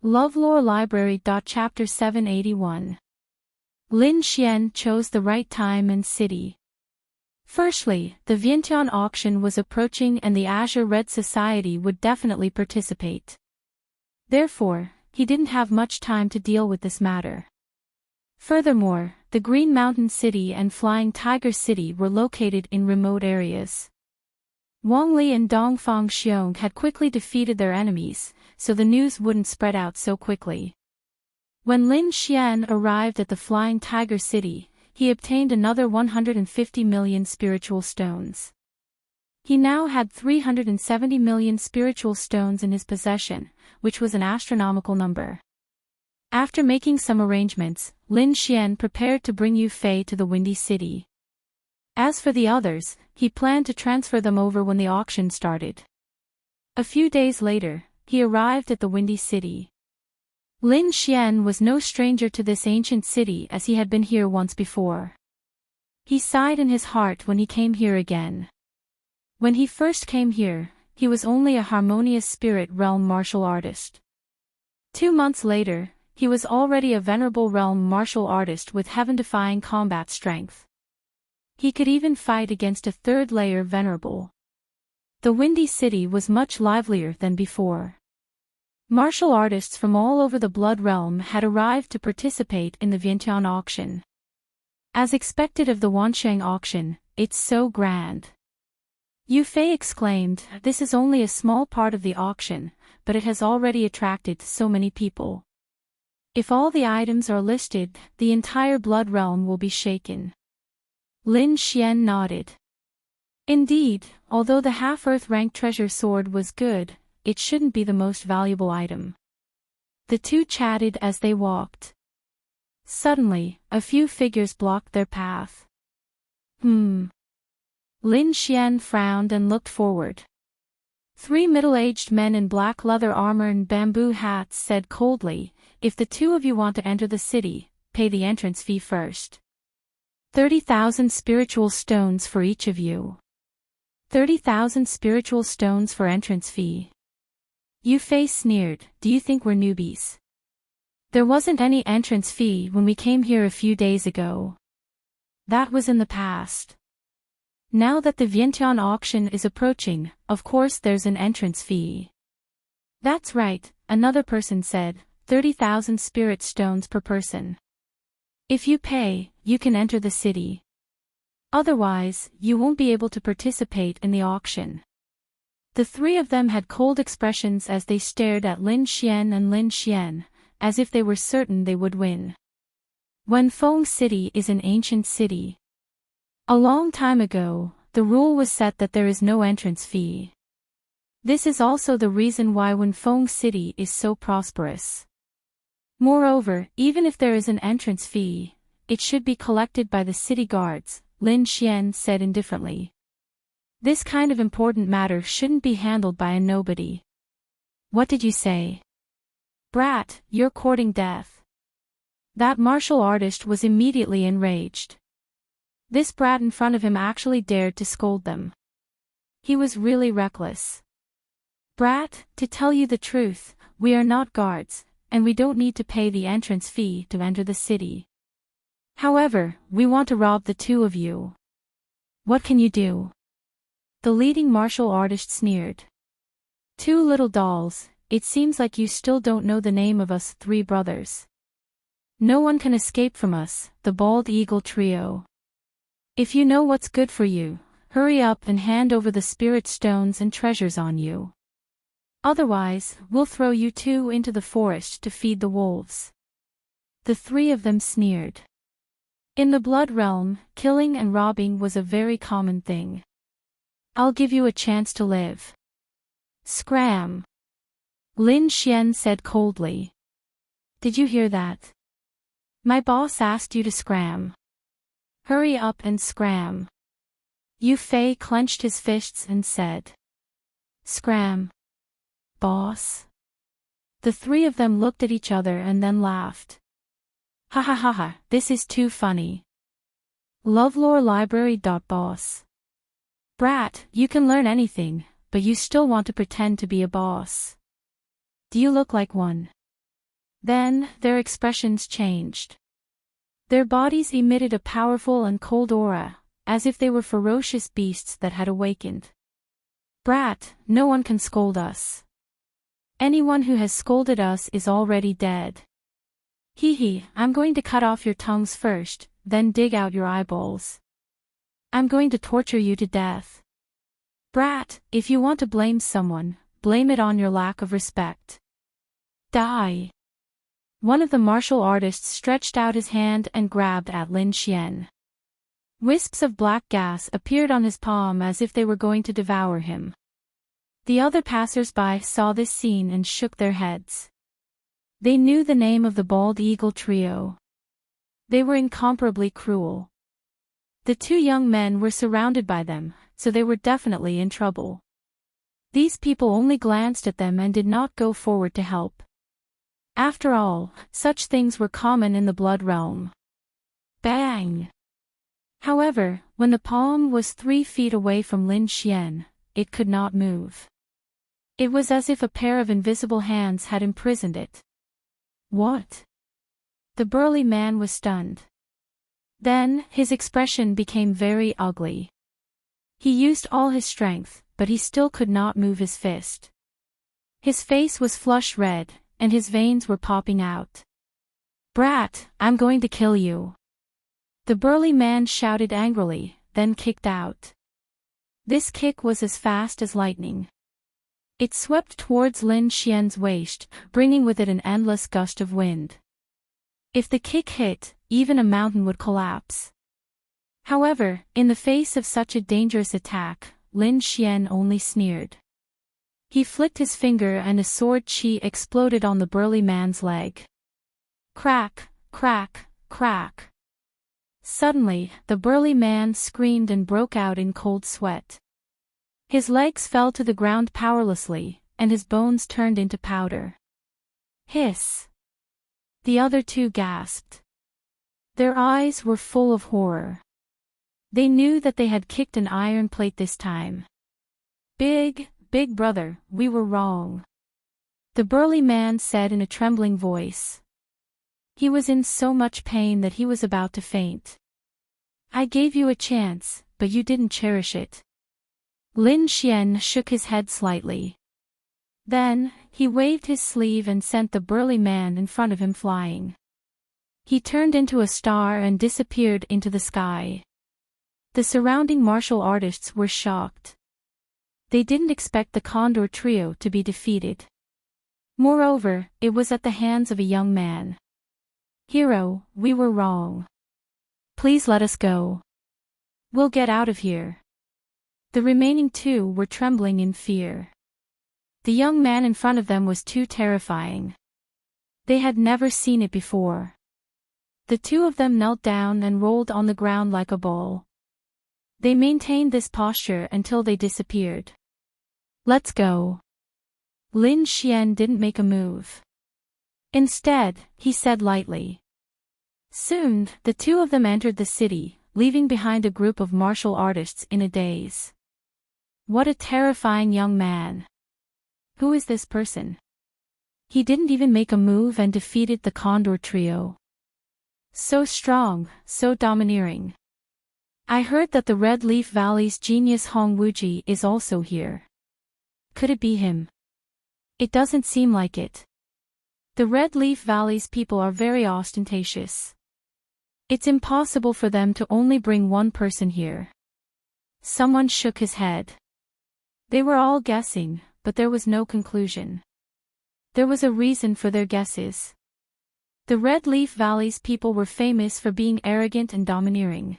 LoveLore Library. Chapter 781. Lin Xian chose the right time and city. Firstly, the Vientiane auction was approaching and the Azure Red Society would definitely participate. Therefore, he didn't have much time to deal with this matter. Furthermore, the Green Mountain City and Flying Tiger City were located in remote areas. Wang Li and Dongfang Xiong had quickly defeated their enemies, so the news wouldn't spread out so quickly. When Lin Xian arrived at the Flying Tiger City, he obtained another 150 million spiritual stones. He now had 370 million spiritual stones in his possession, which was an astronomical number. After making some arrangements, Lin Xian prepared to bring Yu Fei to the Windy City. As for the others, he planned to transfer them over when the auction started. A few days later, he arrived at the Windy City. Lin Xian was no stranger to this ancient city as he had been here once before. He sighed in his heart when he came here again. When he first came here, he was only a harmonious spirit realm martial artist. 2 months later, he was already a venerable realm martial artist with heaven-defying combat strength. He could even fight against a third-layer venerable. The Windy City was much livelier than before. Martial artists from all over the Blood Realm had arrived to participate in the Vientiane auction. As expected of the Wansheng auction, it's so grand. Yu Fei exclaimed, "This is only a small part of the auction, but it has already attracted so many people. If all the items are listed, the entire Blood Realm will be shaken." Lin Xian nodded. Indeed, although the half-earth rank treasure sword was good, it shouldn't be the most valuable item. The two chatted as they walked. Suddenly, a few figures blocked their path. Lin Xian frowned and looked forward. 3 middle-aged men in black leather armor and bamboo hats said coldly, "If the two of you want to enter the city, pay the entrance fee first. 30,000 spiritual stones for each of you. 30,000 spiritual stones for entrance fee." Yu Fei sneered, "Do you think we're newbies? There wasn't any entrance fee when we came here a few days ago. That was in the past. Now that the Vientiane auction is approaching, of course there's an entrance fee." "That's right," another person said, 30,000 spirit stones per person. If you pay, you can enter the city. Otherwise, you won't be able to participate in the auction. The three of them had cold expressions as they stared at Lin Xian and Lin Xian, as if they were certain they would win. Wenfeng City is an ancient city. A long time ago, the rule was set that there is no entrance fee. This is also the reason why Wenfeng City is so prosperous. Moreover, even if there is an entrance fee, it should be collected by the city guards, Lin Xian said indifferently. This kind of important matter shouldn't be handled by a nobody. "What did you say? Brat, you're courting death." That martial artist was immediately enraged. This brat in front of him actually dared to scold them. He was really reckless. "Brat, to tell you the truth, we are not guards, and we don't need to pay the entrance fee to enter the city. However, we want to rob the two of you. What can you do?" The leading martial artist sneered. "2 little dolls, it seems like you still don't know the name of us 3 brothers. No one can escape from us, the Bald Eagle Trio. If you know what's good for you, hurry up and hand over the spirit stones and treasures on you. Otherwise, we'll throw you 2 into the forest to feed the wolves." The 3 of them sneered. In the Blood Realm, killing and robbing was a very common thing. "I'll give you a chance to live." "Scram!" Lin Xian said coldly. "Did you hear that? My boss asked you to scram. Hurry up and scram." Yu Fei clenched his fists and said, "Scram. Boss?" The 3 of them looked at each other and then laughed. "Ha ha ha ha, this is too funny. LoveLore Library. Boss. Brat, you can learn anything, but you still want to pretend to be a boss. Do you look like one?" Then, their expressions changed. Their bodies emitted a powerful and cold aura, as if they were ferocious beasts that had awakened. Brat, no one can scold us. Anyone who has scolded us is already dead. Hee, I'm going to cut off your tongues first, then dig out your eyeballs. I'm going to torture you to death. Brat, if you want to blame someone, blame it on your lack of respect. Die. One of the martial artists stretched out his hand and grabbed at Lin Xian. Wisps of black gas appeared on his palm as if they were going to devour him. The other passers-by saw this scene and shook their heads. They knew the name of the bald eagle trio. They were incomparably cruel. The two young men were surrounded by them, so they were definitely in trouble. These people only glanced at them and did not go forward to help. After all, such things were common in the blood realm. Bang! However, when the palm was 3 feet away from Lin Xian, it could not move. It was as if a pair of invisible hands had imprisoned it. What? The burly man was stunned. Then, his expression became very ugly. He used all his strength, but he still could not move his fist. His face was flush red, and his veins were popping out. Brat, I'm going to kill you. The burly man shouted angrily, then kicked out. This kick was as fast as lightning. It swept towards Lin Xian's waist, bringing with it an endless gust of wind. If the kick hit, even a mountain would collapse. However, in the face of such a dangerous attack, Lin Xian only sneered. He flicked his finger and a sword chi exploded on the burly man's leg. Crack, crack, crack. Suddenly, the burly man screamed and broke out in cold sweat. His legs fell to the ground powerlessly, and his bones turned into powder. Hiss! The other two gasped. Their eyes were full of horror. They knew that they had kicked an iron plate this time. Big brother, we were wrong. The burly man said in a trembling voice. He was in so much pain that he was about to faint. I gave you a chance, but you didn't cherish it. Lin Xian shook his head slightly. Then, he waved his sleeve and sent the burly man in front of him flying. He turned into a star and disappeared into the sky. The surrounding martial artists were shocked. They didn't expect the Condor trio to be defeated. Moreover, it was at the hands of a young man. Hero, we were wrong. Please let us go. We'll get out of here. The remaining two were trembling in fear. The young man in front of them was too terrifying. They had never seen it before. The two of them knelt down and rolled on the ground like a ball. They maintained this posture until they disappeared. Let's go. Lin Xian didn't make a move. Instead, he said lightly. Soon, the two of them entered the city, leaving behind a group of martial artists in a daze. What a terrifying young man. Who is this person? He didn't even make a move and defeated the Condor trio. So strong, so domineering. I heard that the Red Leaf Valley's genius Hong Wuji is also here. Could it be him? It doesn't seem like it. The Red Leaf Valley's people are very ostentatious. It's impossible for them to only bring one person here. Someone shook his head. They were all guessing, but there was no conclusion. There was a reason for their guesses. The Red Leaf Valley's people were famous for being arrogant and domineering.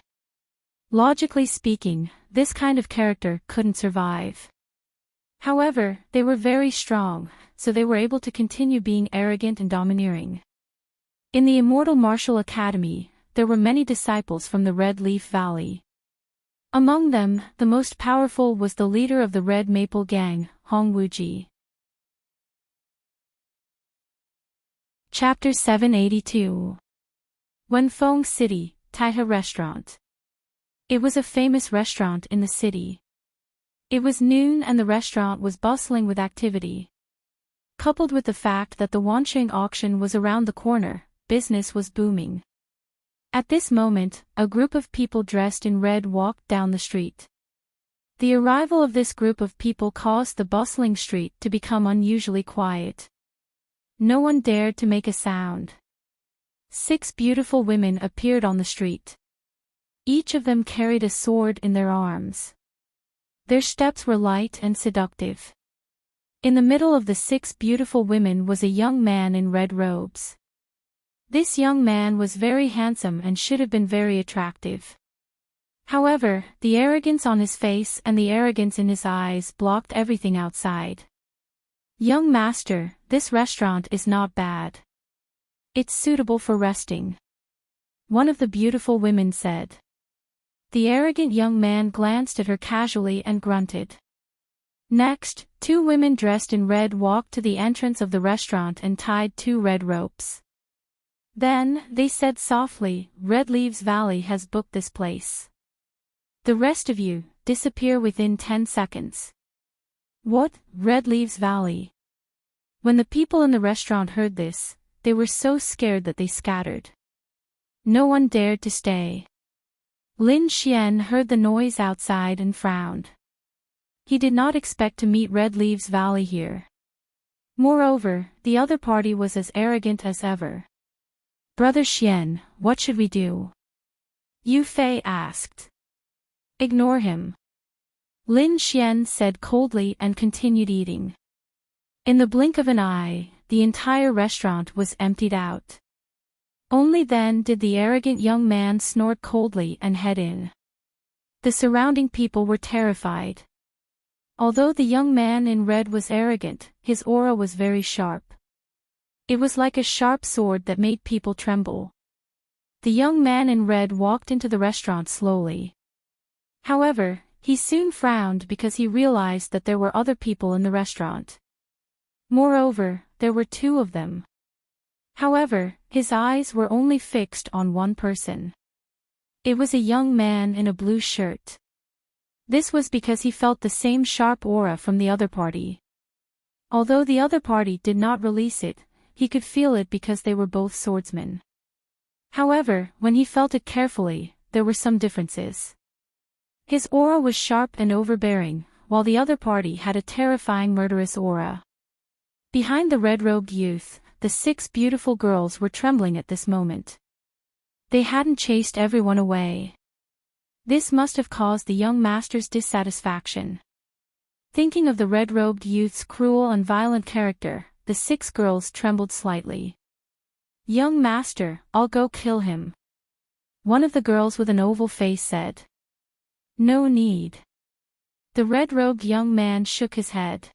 Logically speaking, this kind of character couldn't survive. However, they were very strong, so they were able to continue being arrogant and domineering. In the Immortal Martial Academy, there were many disciples from the Red Leaf Valley. Among them, the most powerful was the leader of the Red Maple Gang, Hong Wuji. Chapter 782. Wenfeng City, Taihe Restaurant. It was a famous restaurant in the city. It was noon and the restaurant was bustling with activity. Coupled with the fact that the Wansheng auction was around the corner, business was booming. At this moment, a group of people dressed in red walked down the street. The arrival of this group of people caused the bustling street to become unusually quiet. No one dared to make a sound. 6 beautiful women appeared on the street. Each of them carried a sword in their arms. Their steps were light and seductive. In the middle of the 6 beautiful women was a young man in red robes. This young man was very handsome and should have been very attractive. However, the arrogance on his face and the arrogance in his eyes blocked everything outside. "Young master, this restaurant is not bad. It's suitable for resting," one of the beautiful women said. The arrogant young man glanced at her casually and grunted. Next, 2 women dressed in red walked to the entrance of the restaurant and tied 2 red ropes. Then, they said softly, "Red Leaves Valley has booked this place. The rest of you, disappear within 10 seconds. "What, Red Leaves Valley?" When the people in the restaurant heard this, they were so scared that they scattered. No one dared to stay. Lin Xian heard the noise outside and frowned. He did not expect to meet Red Leaves Valley here. Moreover, the other party was as arrogant as ever. "Brother Xian, what should we do?" Yu Fei asked. "Ignore him," Lin Xian said coldly and continued eating. In the blink of an eye, the entire restaurant was emptied out. Only then did the arrogant young man snort coldly and head in. The surrounding people were terrified. Although the young man in red was arrogant, his aura was very sharp. It was like a sharp sword that made people tremble. The young man in red walked into the restaurant slowly. However, he soon frowned because he realized that there were other people in the restaurant. Moreover, there were 2 of them. However, his eyes were only fixed on one person. It was a young man in a blue shirt. This was because he felt the same sharp aura from the other party. Although the other party did not release it, he could feel it because they were both swordsmen. However, when he felt it carefully, there were some differences. His aura was sharp and overbearing, while the other party had a terrifying murderous aura. Behind the red-robed youth, the 6 beautiful girls were trembling at this moment. They hadn't chased everyone away. This must have caused the young master's dissatisfaction. Thinking of the red-robed youth's cruel and violent character, the 6 girls trembled slightly. "Young master, I'll go kill him," one of the girls with an oval face said. "No need." The red-robed young man shook his head.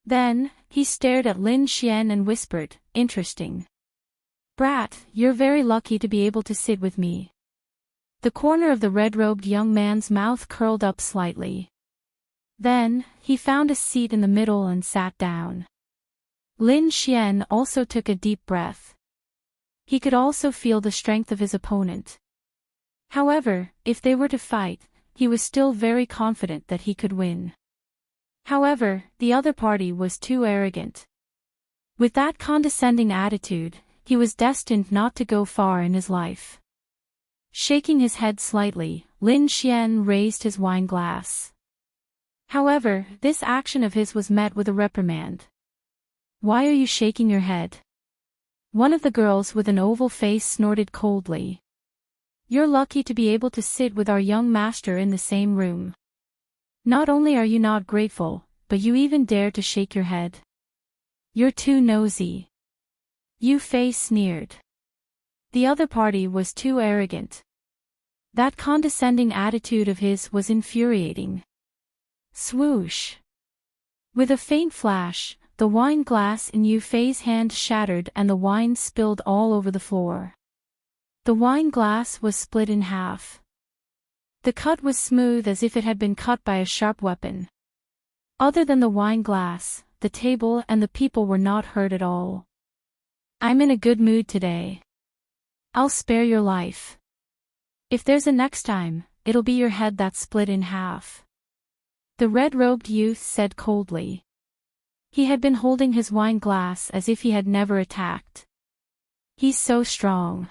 Then, he stared at Lin Xian and whispered, "Interesting. Brat, you're very lucky to be able to sit with me." The corner of the red-robed young man's mouth curled up slightly. Then, he found a seat in the middle and sat down. Lin Xian also took a deep breath. He could also feel the strength of his opponent. However, if they were to fight, he was still very confident that he could win. However, the other party was too arrogant. With that condescending attitude, he was destined not to go far in his life. Shaking his head slightly, Lin Xian raised his wine glass. However, this action of his was met with a reprimand. "Why are you shaking your head?" One of the girls with an oval face snorted coldly. "You're lucky to be able to sit with our young master in the same room. Not only are you not grateful, but you even dare to shake your head. You're too nosy." Yu Fei sneered. The other party was too arrogant. That condescending attitude of his was infuriating. Swoosh! With a faint flash, the wine glass in Yu Fei's hand shattered and the wine spilled all over the floor. The wine glass was split in half. The cut was smooth as if it had been cut by a sharp weapon. Other than the wine glass, the table and the people were not hurt at all. "I'm in a good mood today. I'll spare your life. If there's a next time, it'll be your head that's split in half," the red-robed youth said coldly. He had been holding his wine glass as if he had never attacked. He's so strong.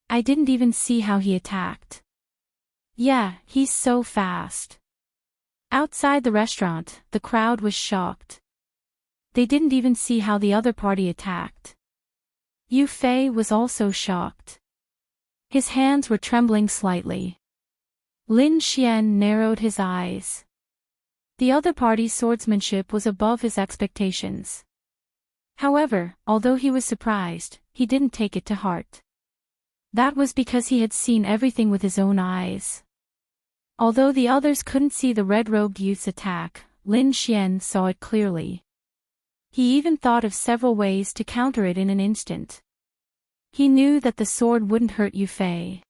I didn't even see how he attacked. Yeah, he's so fast. Outside the restaurant, the crowd was shocked. They didn't even see how the other party attacked. Yu Fei was also shocked. His hands were trembling slightly. Lin Xian narrowed his eyes. The other party's swordsmanship was above his expectations. However, although he was surprised, he didn't take it to heart. That was because he had seen everything with his own eyes. Although the others couldn't see the red-robed youth's attack, Lin Xian saw it clearly. He even thought of several ways to counter it in an instant. He knew that the sword wouldn't hurt Yu Fei.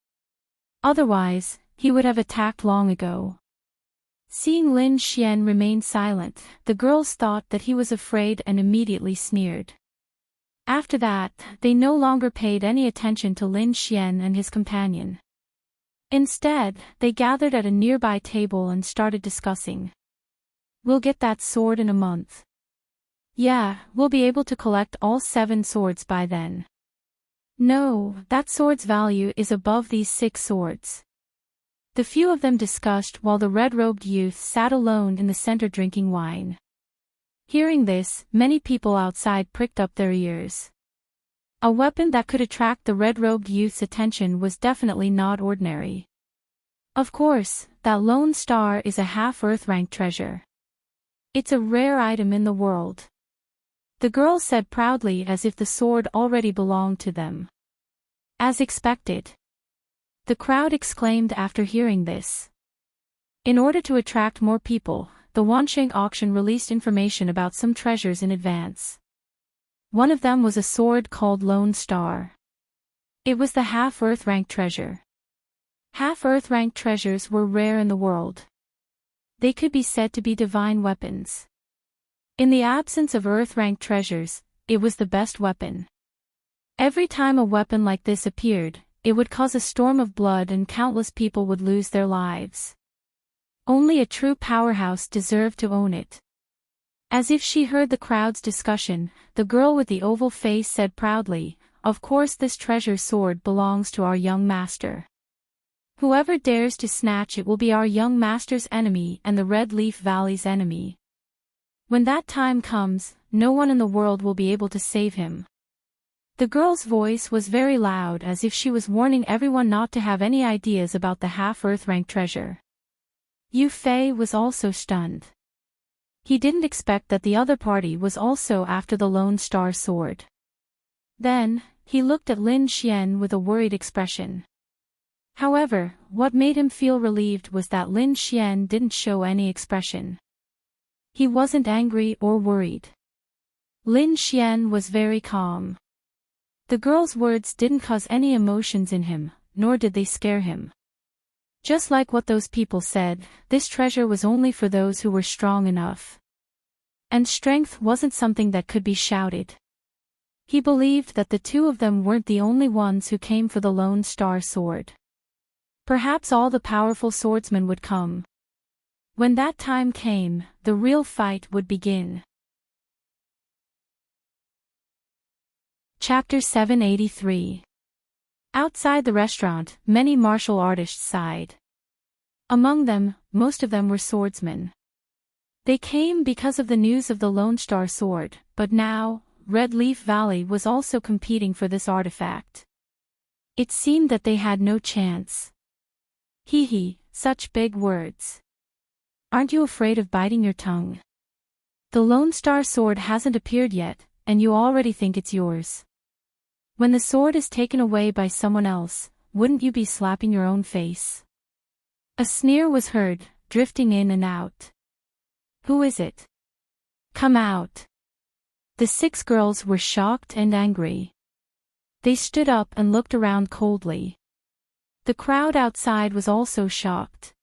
Otherwise, he would have attacked long ago. Seeing Lin Xian remain silent, the girls thought that he was afraid and immediately sneered. After that, they no longer paid any attention to Lin Xian and his companion. Instead, they gathered at a nearby table and started discussing. We'll get that sword in a month. Yeah, we'll be able to collect all 7 swords by then. No, that sword's value is above these 6 swords. The few of them discussed while the red-robed youth sat alone in the center drinking wine. Hearing this, many people outside pricked up their ears. A weapon that could attract the red-robed youth's attention was definitely not ordinary. Of course, that lone star is a half-Earth-ranked treasure. It's a rare item in the world. The girls said proudly as if the sword already belonged to them. As expected. The crowd exclaimed after hearing this. In order to attract more people, the Wansheng auction released information about some treasures in advance. One of them was a sword called Lone Star. It was the half-Earth-ranked treasure. Half-Earth-ranked treasures were rare in the world. They could be said to be divine weapons. In the absence of Earth-ranked treasures, it was the best weapon. Every time a weapon like this appeared, it would cause a storm of blood and countless people would lose their lives. Only a true powerhouse deserved to own it. As if she heard the crowd's discussion, the girl with the oval face said proudly, "Of course this treasure sword belongs to our young master. Whoever dares to snatch it will be our young master's enemy and the Red Leaf Valley's enemy. When that time comes, no one in the world will be able to save him." The girl's voice was very loud as if she was warning everyone not to have any ideas about the half-Earth-ranked treasure. Yu Fei was also stunned. He didn't expect that the other party was also after the Lone Star sword. Then, he looked at Lin Xian with a worried expression. However, what made him feel relieved was that Lin Xian didn't show any expression. He wasn't angry or worried. Lin Xian was very calm. The girl's words didn't cause any emotions in him, nor did they scare him. Just like what those people said, this treasure was only for those who were strong enough. And strength wasn't something that could be shouted. He believed that the two of them weren't the only ones who came for the Lone Star sword. Perhaps all the powerful swordsmen would come. When that time came, the real fight would begin. Chapter 783. Outside the restaurant, many martial artists sighed. Among them, most of them were swordsmen. They came because of the news of the Lone Star sword, but now, Red Leaf Valley was also competing for this artifact. It seemed that they had no chance. Hee, such big words. Aren't you afraid of biting your tongue? The Lone Star sword hasn't appeared yet, and you already think it's yours. When the sword is taken away by someone else, wouldn't you be slapping your own face? A sneer was heard, drifting in and out. Who is it? Come out. The 6 girls were shocked and angry. They stood up and looked around coldly. The crowd outside was also shocked.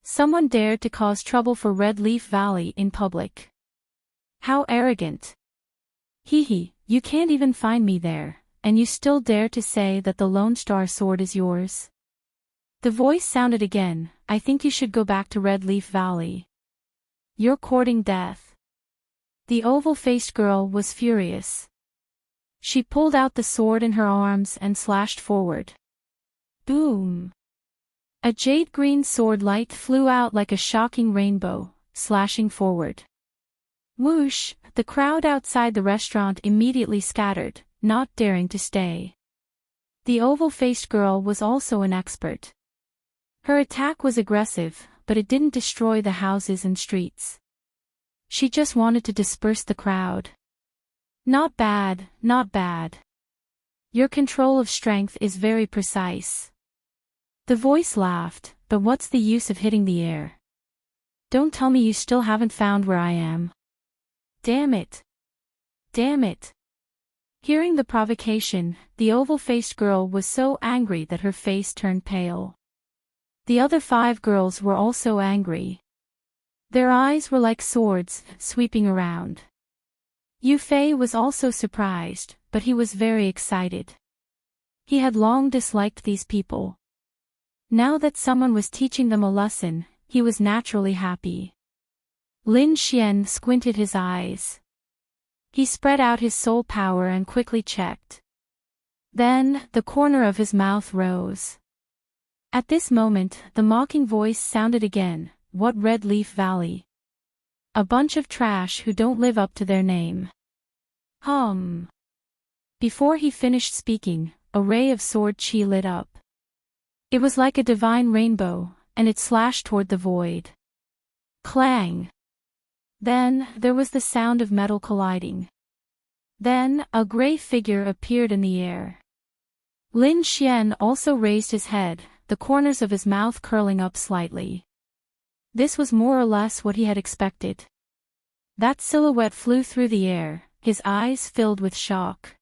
Someone dared to cause trouble for Red Leaf Valley in public. How arrogant. Hee, you can't even find me there, and you still dare to say that the Lone Star sword is yours? The voice sounded again, I think you should go back to Red Leaf Valley. You're courting death. The oval-faced girl was furious. She pulled out the sword in her arms and slashed forward. Boom! A jade-green sword light flew out like a shocking rainbow, slashing forward. Whoosh! The crowd outside the restaurant immediately scattered, not daring to stay. The oval-faced girl was also an expert. Her attack was aggressive, but it didn't destroy the houses and streets. She just wanted to disperse the crowd. Not bad, not bad. Your control of strength is very precise. The voice laughed, but what's the use of hitting the air? Don't tell me you still haven't found where I am. Damn it. Damn it. Hearing the provocation, the oval-faced girl was so angry that her face turned pale. The other 5 girls were also angry. Their eyes were like swords, sweeping around. Yu Fei was also surprised, but he was very excited. He had long disliked these people. Now that someone was teaching them a lesson, he was naturally happy. Lin Xian squinted his eyes. He spread out his soul power and quickly checked. Then, the corner of his mouth rose. At this moment, the mocking voice sounded again, "What Red Leaf Valley? A bunch of trash who don't live up to their name." Before he finished speaking, a ray of sword chi lit up. It was like a divine rainbow, and it slashed toward the void. Clang! Then, there was the sound of metal colliding. Then, a gray figure appeared in the air. Lin Xian also raised his head, the corners of his mouth curling up slightly. This was more or less what he had expected. That silhouette flew through the air, his eyes filled with shock.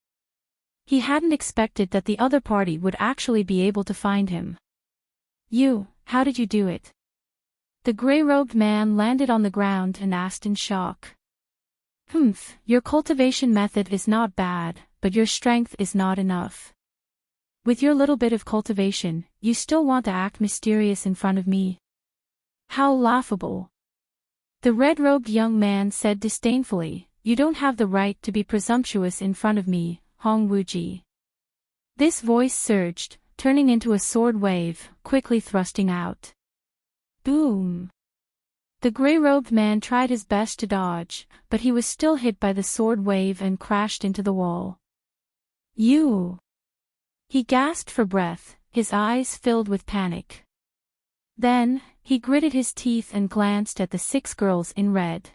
He hadn't expected that the other party would actually be able to find him. "You, how did you do it?" The gray-robed man landed on the ground and asked in shock. Your cultivation method is not bad, but your strength is not enough. With your little bit of cultivation, you still want to act mysterious in front of me? How laughable." The red-robed young man said disdainfully, "You don't have the right to be presumptuous in front of me, Hong Wuji." This voice surged, turning into a sword wave, quickly thrusting out. Boom! The gray-robed man tried his best to dodge, but he was still hit by the sword wave and crashed into the wall. "You!" He gasped for breath, his eyes filled with panic. Then, he gritted his teeth and glanced at the 6 girls in red.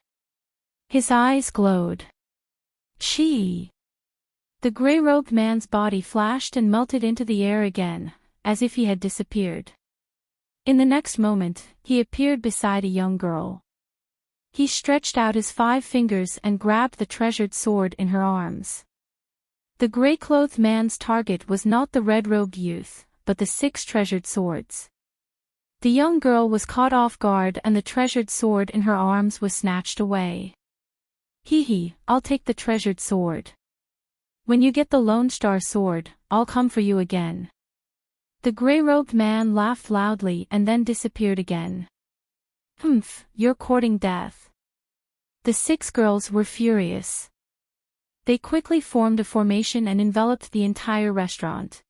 His eyes glowed. She! The gray-robed man's body flashed and melted into the air again, as if he had disappeared. In the next moment, he appeared beside a young girl. He stretched out his 5 fingers and grabbed the treasured sword in her arms. The gray-clothed man's target was not the red-robed youth, but the 6 treasured swords. The young girl was caught off guard and the treasured sword in her arms was snatched away. "Hee, I'll take the treasured sword. When you get the Lone Star sword, I'll come for you again." The gray-robed man laughed loudly and then disappeared again. You're courting death." The 6 girls were furious. They quickly formed a formation and enveloped the entire restaurant.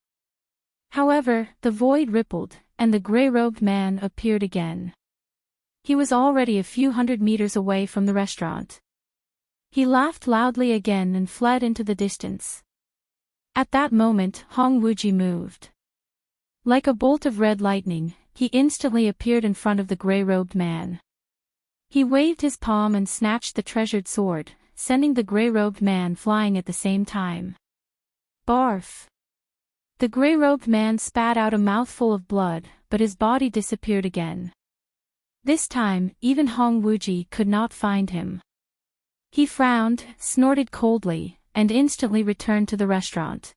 However, the void rippled, and the gray-robed man appeared again. He was already a few hundred meters away from the restaurant. He laughed loudly again and fled into the distance. At that moment, Hong Wuji moved. Like a bolt of red lightning, he instantly appeared in front of the gray-robed man. He waved his palm and snatched the treasured sword, sending the gray-robed man flying at the same time. Barf! The gray-robed man spat out a mouthful of blood, but his body disappeared again. This time, even Hong Wuji could not find him. He frowned, snorted coldly, and instantly returned to the restaurant.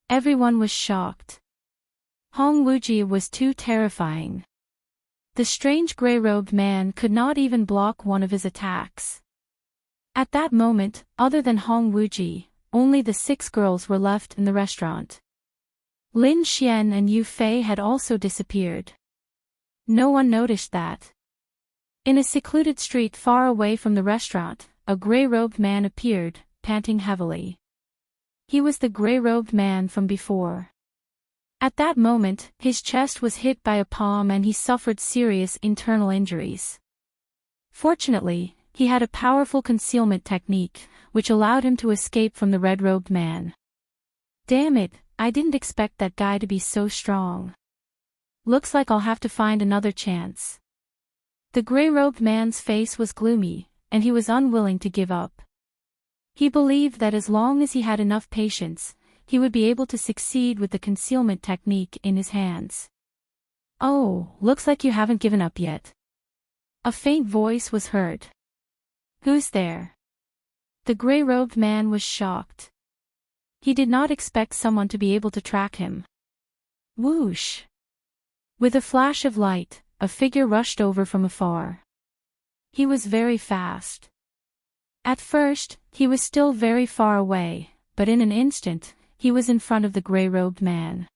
Everyone was shocked. Hong Wuji was too terrifying. The strange gray-robed man could not even block one of his attacks. At that moment, other than Hong Wuji, only the 6 girls were left in the restaurant. Lin Xian and Yu Fei had also disappeared. No one noticed that. In a secluded street far away from the restaurant, a gray-robed man appeared, panting heavily. He was the gray-robed man from before. At that moment, his chest was hit by a palm and he suffered serious internal injuries. Fortunately, he had a powerful concealment technique, which allowed him to escape from the red-robed man. Damn it, I didn't expect that guy to be so strong. Looks like I'll have to find another chance. The gray-robed man's face was gloomy, and he was unwilling to give up. He believed that as long as he had enough patience, he would be able to succeed with the concealment technique in his hands. Oh, looks like you haven't given up yet. A faint voice was heard. Who's there? The gray-robed man was shocked. He did not expect someone to be able to track him. Whoosh! With a flash of light, a figure rushed over from afar. He was very fast. At first, he was still very far away, but in an instant, he was in front of the gray-robed man.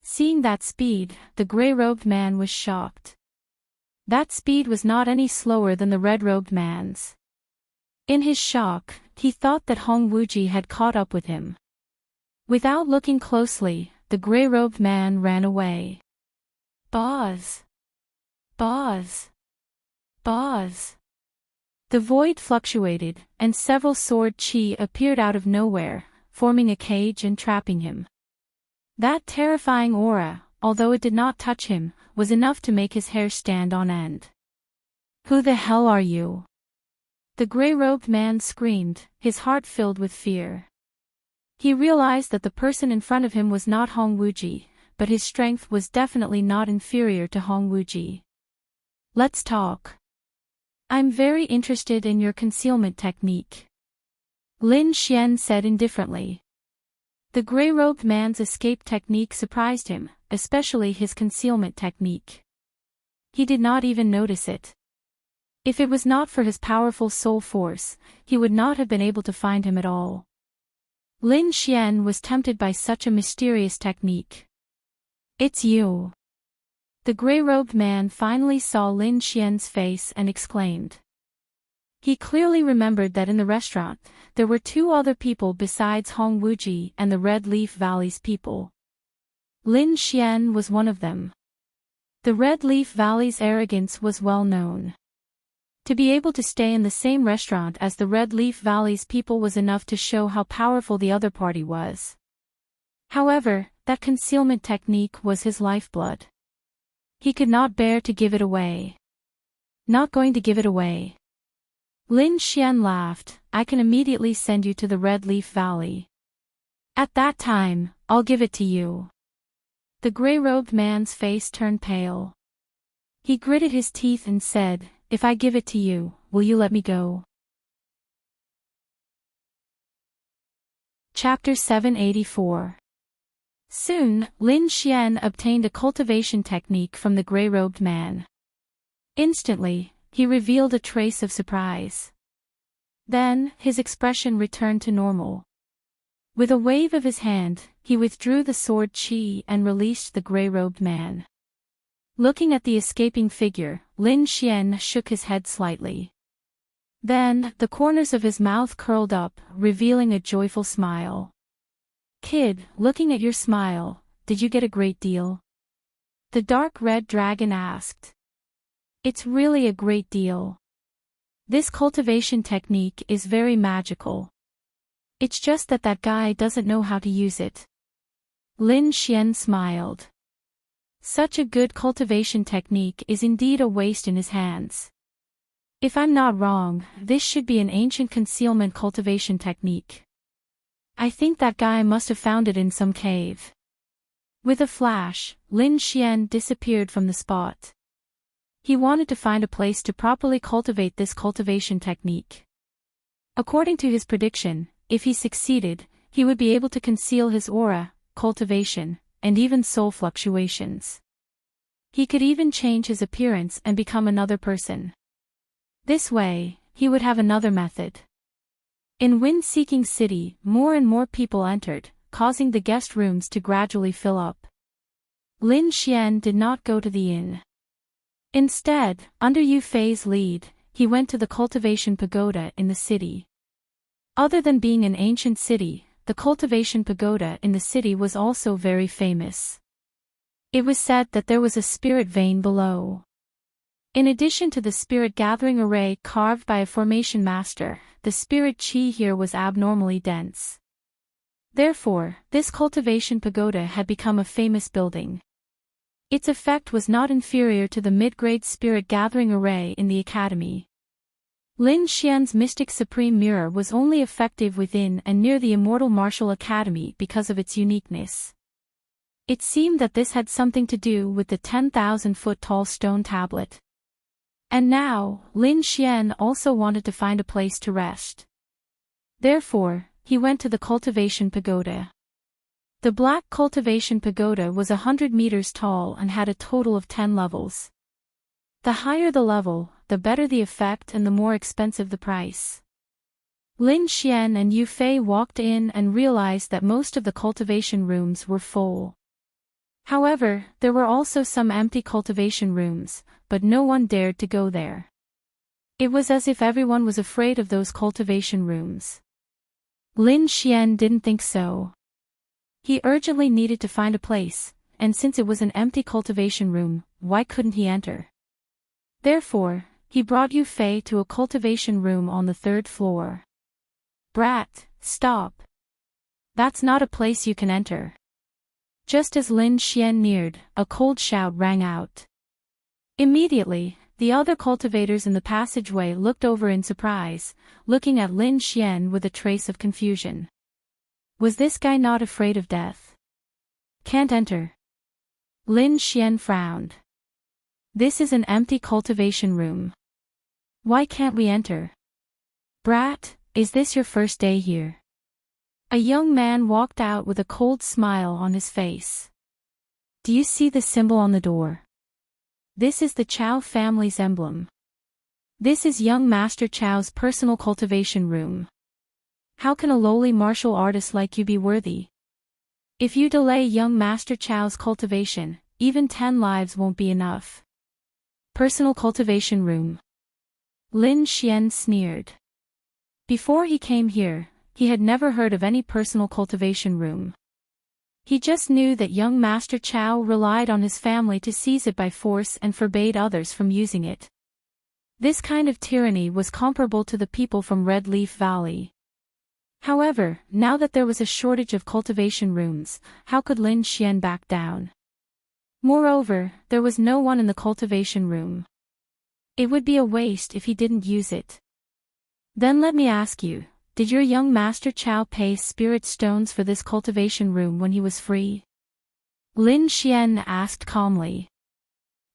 Seeing that speed, the gray-robed man was shocked. That speed was not any slower than the red-robed man's. In his shock, he thought that Hong Wuji had caught up with him. Without looking closely, the gray-robed man ran away. Boz! Boz! Boz! The void fluctuated, and several sword chi appeared out of nowhere, forming a cage and trapping him. That terrifying aura, although it did not touch him, was enough to make his hair stand on end. Who the hell are you? The gray-robed man screamed, his heart filled with fear. He realized that the person in front of him was not Hong Wuji, but his strength was definitely not inferior to Hong Wuji. Let's talk. I'm very interested in your concealment technique. Lin Xian said indifferently. The gray-robed man's escape technique surprised him, especially his concealment technique. He did not even notice it. If it was not for his powerful soul force, he would not have been able to find him at all. Lin Xian was tempted by such a mysterious technique. It's you. The gray-robed man finally saw Lin Xian's face and exclaimed. He clearly remembered that in the restaurant, there were two other people besides Hong Wuji and the Red Leaf Valley's people. Lin Xian was one of them. The Red Leaf Valley's arrogance was well known. To be able to stay in the same restaurant as the Red Leaf Valley's people was enough to show how powerful the other party was. However, that concealment technique was his lifeblood. He could not bear to give it away. Not going to give it away. Lin Xian laughed. I can immediately send you to the Red Leaf Valley. At that time, I'll give it to you. The gray-robed man's face turned pale. He gritted his teeth and said, if I give it to you, will you let me go? Chapter 784. Soon, Lin Xian obtained a cultivation technique from the gray-robed man. Instantly, he revealed a trace of surprise. Then, his expression returned to normal. With a wave of his hand, he withdrew the sword chi and released the gray-robed man. Looking at the escaping figure, Lin Xian shook his head slightly. Then, the corners of his mouth curled up, revealing a joyful smile. Kid, looking at your smile, did you get a great deal? The dark red dragon asked. It's really a great deal. This cultivation technique is very magical. It's just that that guy doesn't know how to use it. Lin Xian smiled. Such a good cultivation technique is indeed a waste in his hands. If I'm not wrong, this should be an ancient concealment cultivation technique. I think that guy must have found it in some cave. With a flash, Lin Xian disappeared from the spot. He wanted to find a place to properly cultivate this cultivation technique. According to his prediction, if he succeeded, he would be able to conceal his aura, cultivation, and even soul fluctuations. He could even change his appearance and become another person. This way, he would have another method. In Wind-Seeking City, more and more people entered, causing the guest rooms to gradually fill up. Lin Xian did not go to the inn. Instead, under Yu Fei's lead, he went to the cultivation pagoda in the city. Other than being an ancient city, the cultivation pagoda in the city was also very famous. It was said that there was a spirit vein below. In addition to the spirit gathering array carved by a formation master, the spirit chi here was abnormally dense. Therefore, this cultivation pagoda had become a famous building. Its effect was not inferior to the mid-grade spirit gathering array in the academy. Lin Xian's Mystic Supreme Mirror was only effective within and near the Immortal Martial Academy because of its uniqueness. It seemed that this had something to do with the 10,000-foot-tall stone tablet. And now, Lin Xian also wanted to find a place to rest. Therefore, he went to the cultivation pagoda. The black cultivation pagoda was 100 meters tall and had a total of 10 levels. The higher the level, the better the effect and the more expensive the price. Lin Xian and Yu Fei walked in and realized that most of the cultivation rooms were full. However, there were also some empty cultivation rooms, but no one dared to go there. It was as if everyone was afraid of those cultivation rooms. Lin Xian didn't think so. He urgently needed to find a place, and since it was an empty cultivation room, why couldn't he enter? Therefore, he brought Yu Fei to a cultivation room on the 3rd floor. "Brat, stop. That's not a place you can enter." Just as Lin Xian neared, a cold shout rang out. Immediately, the other cultivators in the passageway looked over in surprise, looking at Lin Xian with a trace of confusion. Was this guy not afraid of death? "Can't enter." Lin Xian frowned. "This is an empty cultivation room. Why can't we enter?" "Brat, is this your first day here?" A young man walked out with a cold smile on his face. "Do you see the symbol on the door? This is the Chao family's emblem. This is young Master Chao's personal cultivation room. How can a lowly martial artist like you be worthy? If you delay young Master Chao's cultivation, even 10 lives won't be enough." Personal cultivation room. Lin Xian sneered. Before he came here, he had never heard of any personal cultivation room. He just knew that young Master Chao relied on his family to seize it by force and forbade others from using it. This kind of tyranny was comparable to the people from Red Leaf Valley. However, now that there was a shortage of cultivation rooms, how could Lin Xian back down? Moreover, there was no one in the cultivation room. It would be a waste if he didn't use it. "Then let me ask you, did your young Master Chao pay spirit stones for this cultivation room when he was free?" Lin Xian asked calmly.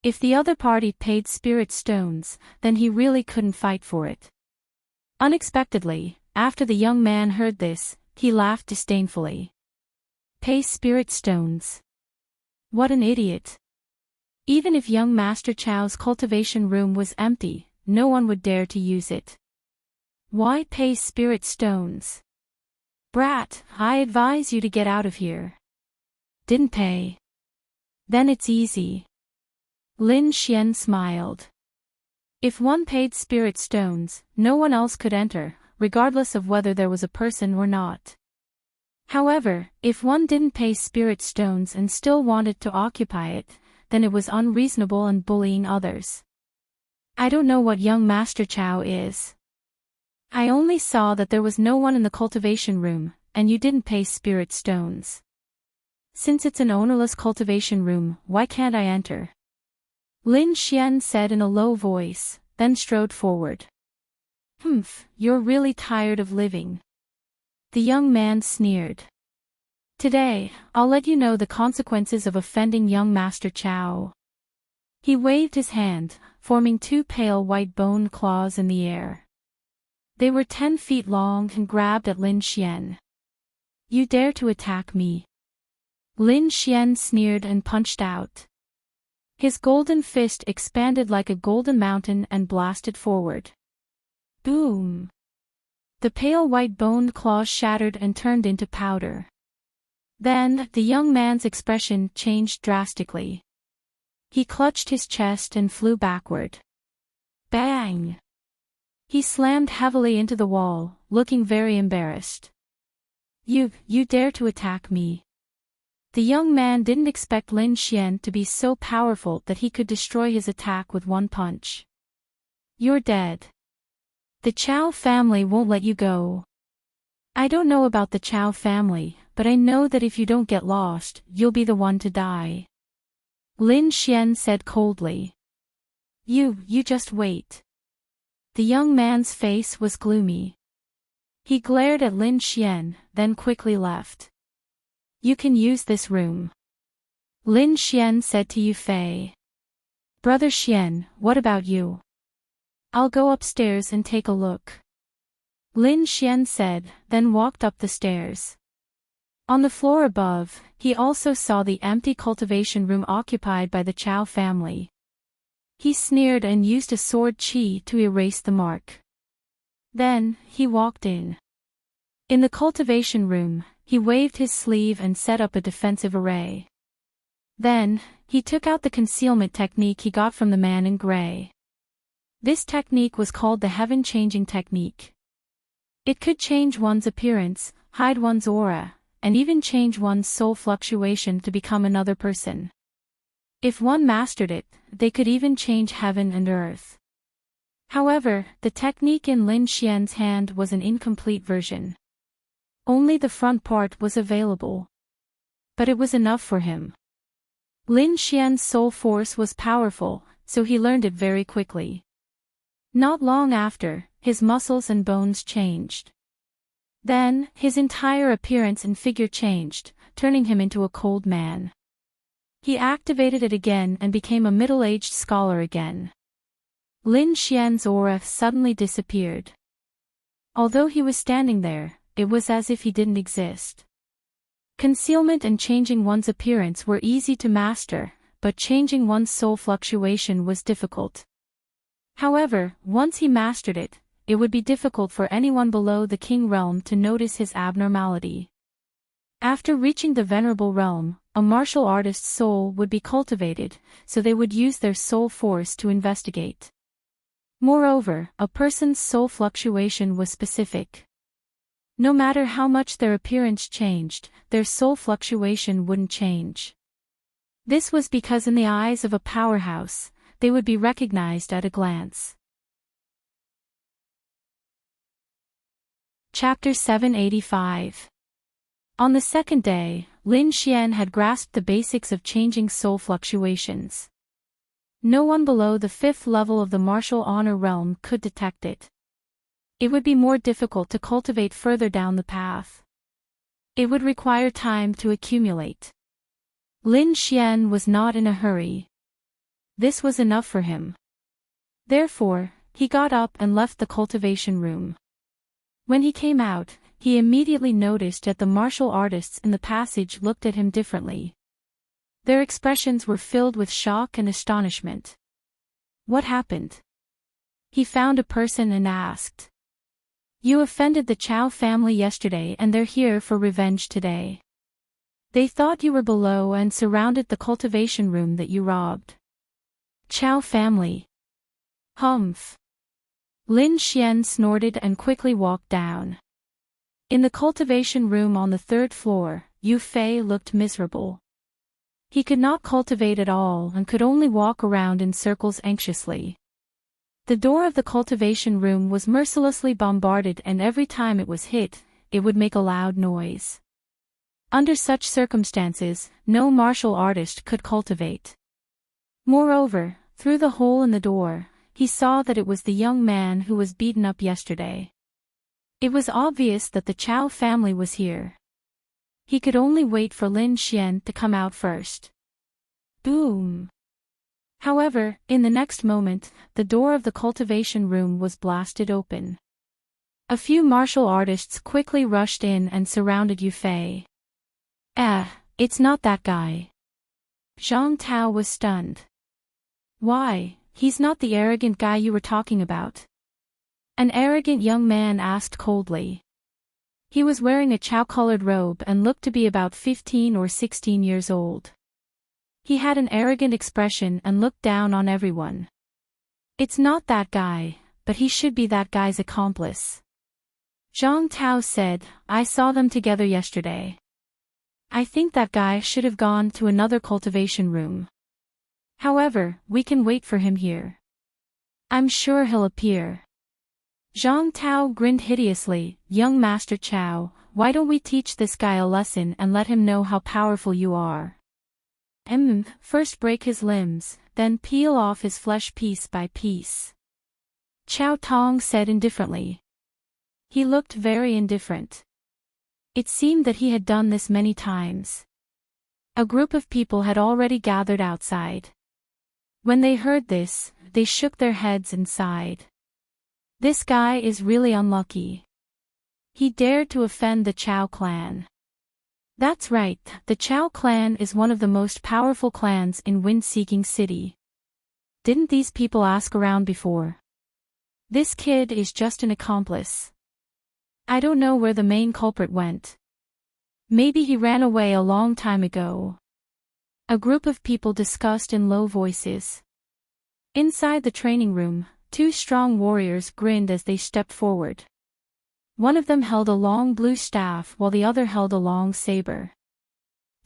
If the other party paid spirit stones, then he really couldn't fight for it. Unexpectedly, after the young man heard this, he laughed disdainfully. "Pay spirit stones? What an idiot. Even if young Master Chao's cultivation room was empty, no one would dare to use it. Why pay spirit stones? Brat, I advise you to get out of here." "Didn't pay? Then it's easy." Lin Xian smiled. If one paid spirit stones, no one else could enter, regardless of whether there was a person or not. However, if one didn't pay spirit stones and still wanted to occupy it, then it was unreasonable and bullying others. "I don't know what young Master Chao is. I only saw that there was no one in the cultivation room, and you didn't pay spirit stones. Since it's an ownerless cultivation room, why can't I enter?" Lin Xian said in a low voice, then strode forward. You're really tired of living." The young man sneered. "Today, I'll let you know the consequences of offending young Master Chao." He waved his hand, forming 2 pale white bone claws in the air. They were 10 feet long and grabbed at Lin Xian. "You dare to attack me?" Lin Xian sneered and punched out. His golden fist expanded like a golden mountain and blasted forward. Boom! The pale white boned claws shattered and turned into powder. Then, the young man's expression changed drastically. He clutched his chest and flew backward. Bang! He slammed heavily into the wall, looking very embarrassed. You dare to attack me. The young man didn't expect Lin Xian to be so powerful that he could destroy his attack with one punch. You're dead. The Chao family won't let you go. I don't know about the Chao family, but I know that if you don't get lost, you'll be the one to die. Lin Xian said coldly. You just wait. The young man's face was gloomy. He glared at Lin Xian, then quickly left. You can use this room. Lin Xian said to Yu Fei. Brother Xian, what about you? I'll go upstairs and take a look. Lin Xian said, then walked up the stairs. On the floor above, he also saw the empty cultivation room occupied by the Chao family. He sneered and used a sword qi to erase the mark. Then, he walked in. In the cultivation room, he waved his sleeve and set up a defensive array. Then, he took out the concealment technique he got from the man in gray. This technique was called the heaven-changing technique. It could change one's appearance, hide one's aura, and even change one's soul fluctuation to become another person. If one mastered it, they could even change heaven and earth. However, the technique in Lin Xian's hand was an incomplete version. Only the front part was available. But it was enough for him. Lin Xian's soul force was powerful, so he learned it very quickly. Not long after, his muscles and bones changed. Then, his entire appearance and figure changed, turning him into a cold man. He activated it again and became a middle-aged scholar again. Lin Xian's aura suddenly disappeared. Although he was standing there, it was as if he didn't exist. Concealment and changing one's appearance were easy to master, but changing one's soul fluctuation was difficult. However, once he mastered it, it would be difficult for anyone below the king realm to notice his abnormality. After reaching the venerable realm, a martial artist's soul would be cultivated, so they would use their soul force to investigate. Moreover, a person's soul fluctuation was specific. No matter how much their appearance changed, their soul fluctuation wouldn't change. This was because in the eyes of a powerhouse, they would be recognized at a glance. Chapter 785. On the second day, Lin Xian had grasped the basics of changing soul fluctuations. No one below the 5th level of the martial honor realm could detect it. It would be more difficult to cultivate further down the path. It would require time to accumulate. Lin Xian was not in a hurry. This was enough for him. Therefore, he got up and left the cultivation room. When he came out, he immediately noticed that the martial artists in the passage looked at him differently. Their expressions were filled with shock and astonishment. What happened? He found a person and asked. You offended the Chao family yesterday and they're here for revenge today. They thought you were below and surrounded the cultivation room that you robbed. Chao family. Humph. Lin Xian snorted and quickly walked down. In the cultivation room on the 3rd floor, Yu Fei looked miserable. He could not cultivate at all and could only walk around in circles anxiously. The door of the cultivation room was mercilessly bombarded and every time it was hit, it would make a loud noise. Under such circumstances, no martial artist could cultivate. Moreover, through the hole in the door, he saw that it was the young man who was beaten up yesterday. It was obvious that the Chao family was here. He could only wait for Lin Xian to come out first. Boom! However, in the next moment, the door of the cultivation room was blasted open. A few martial artists quickly rushed in and surrounded Yu Fei. It's not that guy. Zhang Tao was stunned. Why, he's not the arrogant guy you were talking about. An arrogant young man asked coldly. He was wearing a chow-colored robe and looked to be about 15 or 16 years old. He had an arrogant expression and looked down on everyone. It's not that guy, but he should be that guy's accomplice. Zhang Tao said, I saw them together yesterday. I think that guy should have gone to another cultivation room. However, we can wait for him here. I'm sure he'll appear. Zhang Tao grinned hideously. Young Master Chow, why don't we teach this guy a lesson and let him know how powerful you are? First break his limbs, then peel off his flesh piece by piece. Chow Tong said indifferently. He looked very indifferent. It seemed that he had done this many times. A group of people had already gathered outside. When they heard this, they shook their heads and sighed. This guy is really unlucky. He dared to offend the Chow clan. That's right, the Chow clan is one of the most powerful clans in Wind-Seeking City. Didn't these people ask around before? This kid is just an accomplice. I don't know where the main culprit went. Maybe he ran away a long time ago. A group of people discussed in low voices. Inside the training room, two strong warriors grinned as they stepped forward. One of them held a long blue staff while the other held a long saber.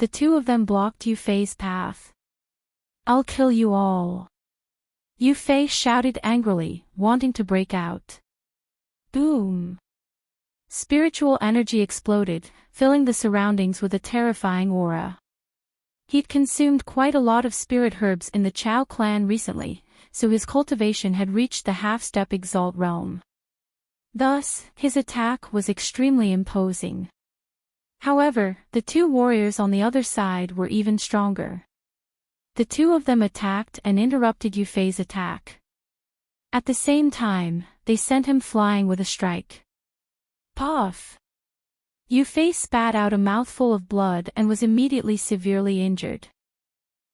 The two of them blocked Yu Fei's path. I'll kill you all. Yu Fei shouted angrily, wanting to break out. Boom! Spiritual energy exploded, filling the surroundings with a terrifying aura. He'd consumed quite a lot of spirit herbs in the Chow clan recently, so his cultivation had reached the half-step exalt realm. Thus, his attack was extremely imposing. However, the two warriors on the other side were even stronger. The two of them attacked and interrupted Yu Fei's attack. At the same time, they sent him flying with a strike. Puff! Yu Fei spat out a mouthful of blood and was immediately severely injured.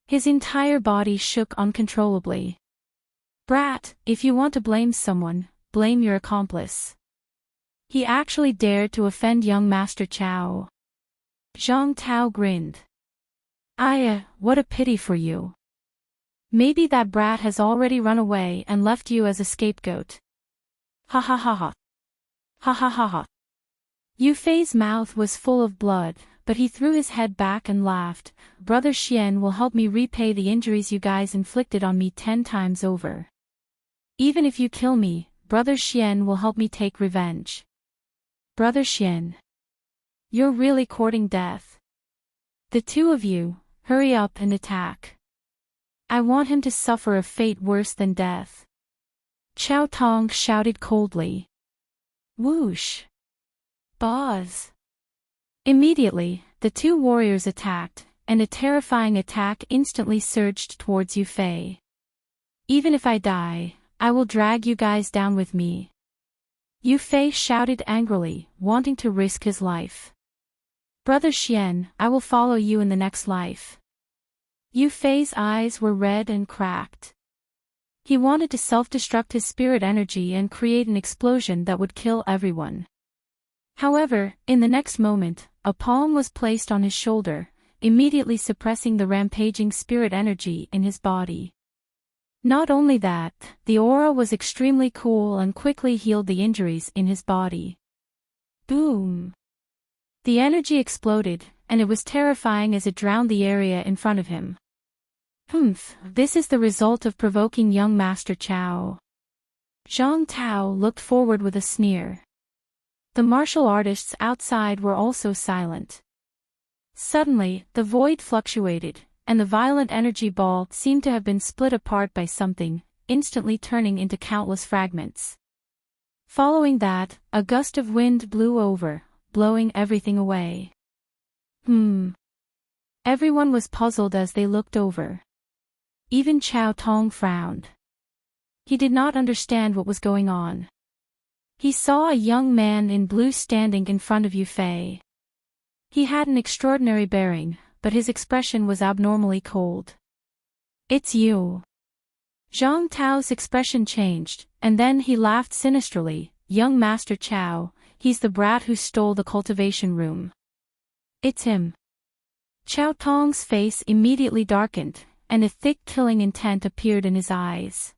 His entire body shook uncontrollably. Brat, if you want to blame someone, blame your accomplice. He actually dared to offend young Master Chow. Zhang Tao grinned. What a pity for you. Maybe that brat has already run away and left you as a scapegoat. Ha ha ha ha. Ha ha ha ha. Yu Fei's mouth was full of blood, but he threw his head back and laughed. Brother Xian will help me repay the injuries you guys inflicted on me 10 times over. Even if you kill me, Brother Xian will help me take revenge. Brother Xian. You're really courting death. The two of you, hurry up and attack. I want him to suffer a fate worse than death. Chow Tong shouted coldly. Whoosh! Buzz! Immediately, the two warriors attacked, and a terrifying attack instantly surged towards Yu Fei. Even if I die, I will drag you guys down with me. Yu Fei shouted angrily, wanting to risk his life. Brother Xian, I will follow you in the next life. Yu Fei's eyes were red and cracked. He wanted to self-destruct his spirit energy and create an explosion that would kill everyone. However, in the next moment, a palm was placed on his shoulder, immediately suppressing the rampaging spirit energy in his body. Not only that, the aura was extremely cool and quickly healed the injuries in his body. Boom! The energy exploded, and it was terrifying as it drowned the area in front of him. This is the result of provoking young Master Chow. Zhang Tao looked forward with a sneer. The martial artists outside were also silent. Suddenly, the void fluctuated, and the violent energy ball seemed to have been split apart by something, instantly turning into countless fragments. Following that, a gust of wind blew over, blowing everything away. Everyone was puzzled as they looked over. Even Chow Tong frowned. He did not understand what was going on. He saw a young man in blue standing in front of Yu Fei. He had an extraordinary bearing, but his expression was abnormally cold. It's you. Zhang Tao's expression changed, and then he laughed sinisterly. Young Master Chow, he's the brat who stole the cultivation room. It's him. Chow Tong's face immediately darkened, and a thick killing intent appeared in his eyes.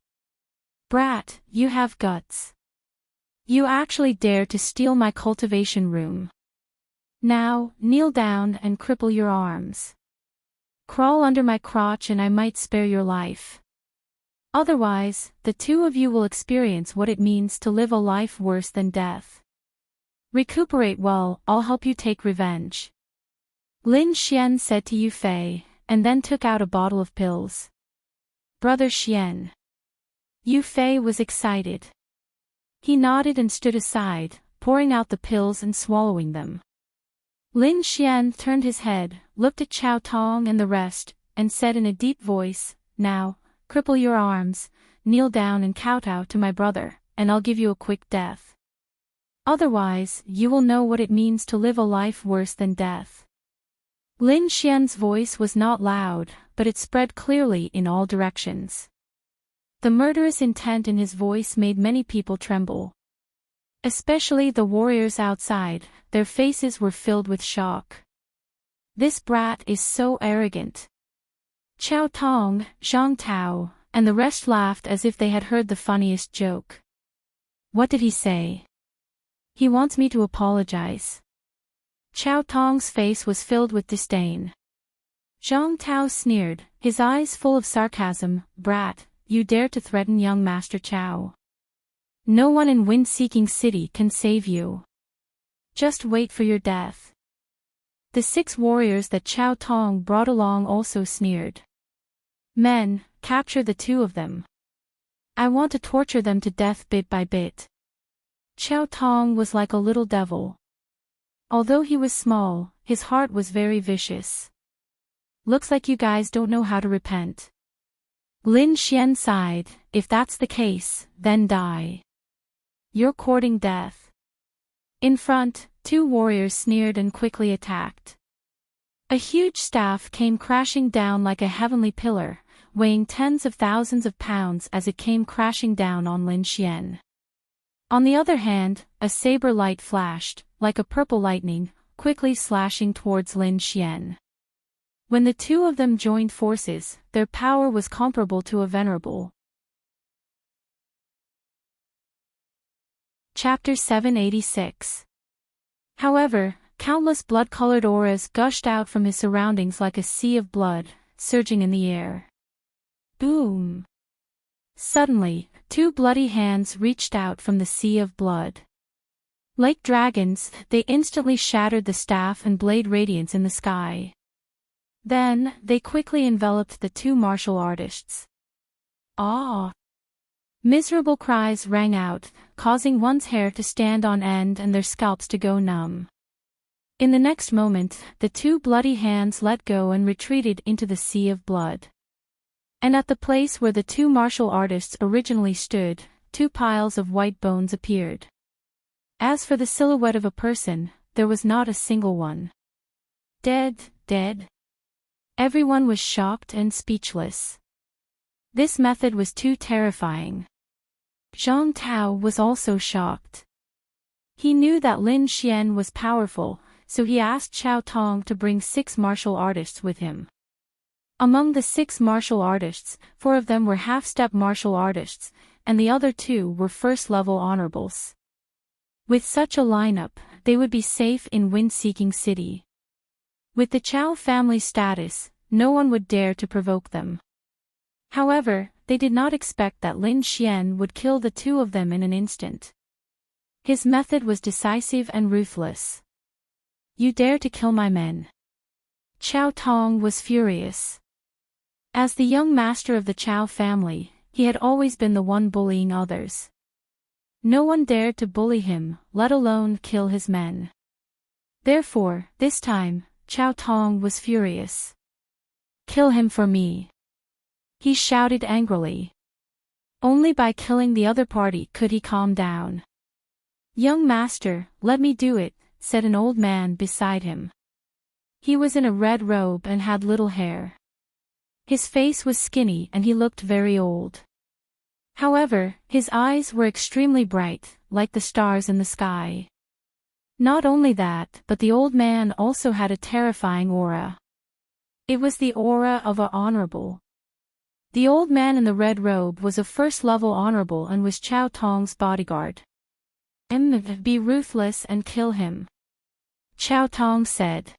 Brat, you have guts. You actually dare to steal my cultivation room. Now, kneel down and cripple your arms. Crawl under my crotch and I might spare your life. Otherwise, the two of you will experience what it means to live a life worse than death. Recuperate well, I'll help you take revenge. Lin Xian said to Yu Fei, and then took out a bottle of pills. Brother Xian. Yu Fei was excited. He nodded and stood aside, pouring out the pills and swallowing them. Lin Xian turned his head, looked at Chao Tong and the rest, and said in a deep voice, Now, cripple your arms, kneel down and kowtow to my brother, and I'll give you a quick death. Otherwise, you will know what it means to live a life worse than death. Lin Xian's voice was not loud, but it spread clearly in all directions. The murderous intent in his voice made many people tremble. Especially the warriors outside, their faces were filled with shock. This brat is so arrogant. Chao Tong, Zhang Tao, and the rest laughed as if they had heard the funniest joke. What did he say? He wants me to apologize. Chao Tong's face was filled with disdain. Zhang Tao sneered, his eyes full of sarcasm, Brat, you dare to threaten young Master Chao. No one in Wind-Seeking City can save you. Just wait for your death. The 6 warriors that Chao Tong brought along also sneered. Men, capture the 2 of them. I want to torture them to death bit by bit. Chao Tong was like a little devil. Although he was small, his heart was very vicious. Looks like you guys don't know how to repent. Lin Xian sighed, if that's the case, then die. You're courting death. In front, 2 warriors sneered and quickly attacked. A huge staff came crashing down like a heavenly pillar, weighing tens of thousands of pounds as it came crashing down on Lin Xian. On the other hand, a saber light flashed, like a purple lightning, quickly slashing towards Lin Xian. When the 2 of them joined forces, their power was comparable to a venerable. Chapter 786. However, countless blood-colored auras gushed out from his surroundings like a sea of blood, surging in the air. Boom! Suddenly, 2 bloody hands reached out from the sea of blood. Like dragons, they instantly shattered the staff and blade radiance in the sky. Then, they quickly enveloped the 2 martial artists. Ah! Miserable cries rang out, causing one's hair to stand on end and their scalps to go numb. In the next moment, the 2 bloody hands let go and retreated into the sea of blood. And at the place where the 2 martial artists originally stood, 2 piles of white bones appeared. As for the silhouette of a person, there was not a single one. Dead, dead. Everyone was shocked and speechless. This method was too terrifying. Zhang Tao was also shocked. He knew that Lin Xian was powerful, so he asked Chao Tong to bring 6 martial artists with him. Among the 6 martial artists, 4 of them were half-step martial artists, and the other 2 were first-level honorables. With such a lineup, they would be safe in Wind-Seeking City. With the Chao family status, no one would dare to provoke them. However, they did not expect that Lin Xian would kill the 2 of them in an instant. His method was decisive and ruthless. You dare to kill my men. Chao Tong was furious. As the young master of the Chao family, he had always been the one bullying others. No one dared to bully him, let alone kill his men. Therefore, this time, Chao Tong was furious. Kill him for me. He shouted angrily. Only by killing the other party could he calm down. Young master, let me do it, said an old man beside him. He was in a red robe and had little hair. His face was skinny and he looked very old. However, his eyes were extremely bright, like the stars in the sky. Not only that, but the old man also had a terrifying aura. It was the aura of an honorable. The old man in the red robe was a first-level honorable and was Chao Tong's bodyguard. Be ruthless and kill him," Chao Tong said.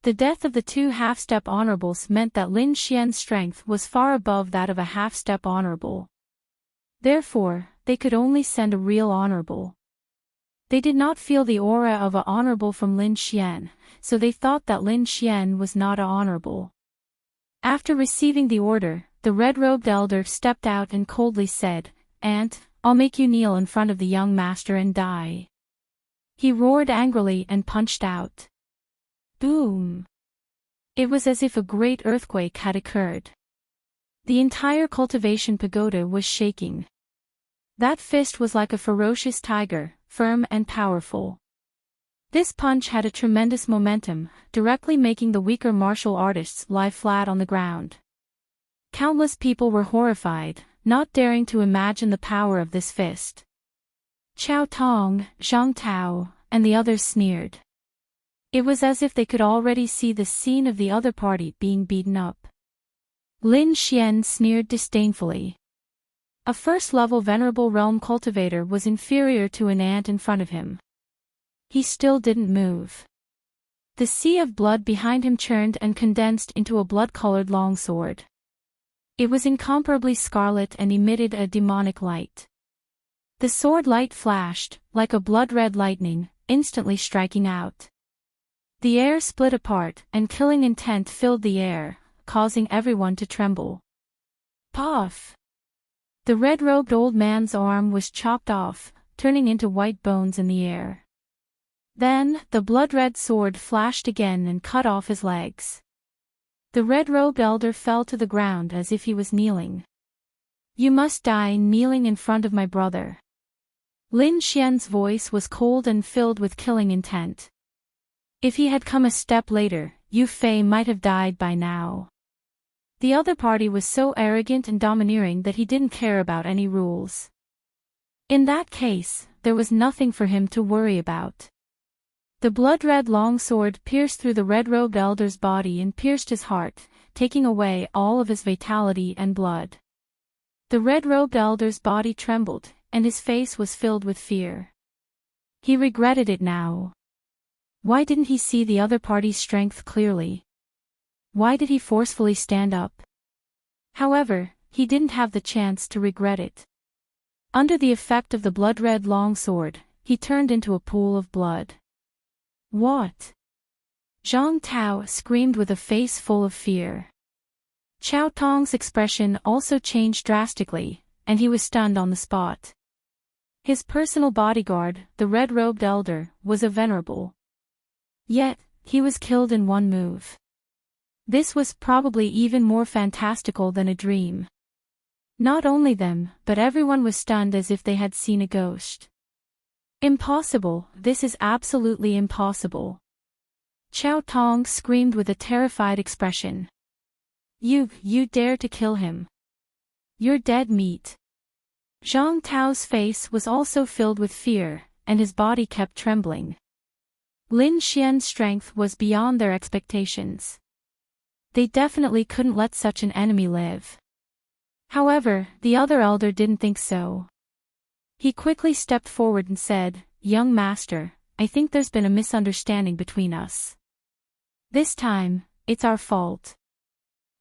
The death of the two half-step honorables meant that Lin Xian's strength was far above that of a half-step honorable. Therefore, they could only send a real honorable. They did not feel the aura of a honorable from Lin Xian, so they thought that Lin Xian was not a honorable. After receiving the order, the red-robed elder stepped out and coldly said, "Aunt, I'll make you kneel in front of the young master and die." He roared angrily and punched out. Boom! It was as if a great earthquake had occurred. The entire cultivation pagoda was shaking. That fist was like a ferocious tiger, firm and powerful. This punch had a tremendous momentum, directly making the weaker martial artists lie flat on the ground. Countless people were horrified, not daring to imagine the power of this fist. Chao Tong, Zhang Tao, and the others sneered. It was as if they could already see the scene of the other party being beaten up. Lin Xian sneered disdainfully. A first-level venerable realm cultivator was inferior to an ant in front of him. He still didn't move. The sea of blood behind him churned and condensed into a blood-colored longsword. It was incomparably scarlet and emitted a demonic light. The sword light flashed, like a blood-red lightning, instantly striking out. The air split apart, and killing intent filled the air, causing everyone to tremble. Puff! The red-robed old man's arm was chopped off, turning into white bones in the air. Then, the blood-red sword flashed again and cut off his legs. The red-robed elder fell to the ground as if he was kneeling. "You must die kneeling in front of my brother." Lin Xian's voice was cold and filled with killing intent. If he had come a step later, Yu Fei might have died by now. The other party was so arrogant and domineering that he didn't care about any rules. In that case, there was nothing for him to worry about. The blood-red longsword pierced through the red-robed elder's body and pierced his heart, taking away all of his vitality and blood. The red-robed elder's body trembled, and his face was filled with fear. He regretted it now. Why didn't he see the other party's strength clearly? Why did he forcefully stand up? However, he didn't have the chance to regret it. Under the effect of the blood-red longsword, he turned into a pool of blood. What? Zhang Tao screamed with a face full of fear. Chao Tong's expression also changed drastically, and he was stunned on the spot. His personal bodyguard, the red-robed elder, was a venerable. Yet, he was killed in one move. This was probably even more fantastical than a dream. Not only them, but everyone was stunned as if they had seen a ghost. Impossible, this is absolutely impossible. Chao Tong screamed with a terrified expression. You dare to kill him. You're dead meat. Zhang Tao's face was also filled with fear, and his body kept trembling. Lin Xian's strength was beyond their expectations. They definitely couldn't let such an enemy live. However, the other elder didn't think so. He quickly stepped forward and said, "Young master, I think there's been a misunderstanding between us. This time, it's our fault.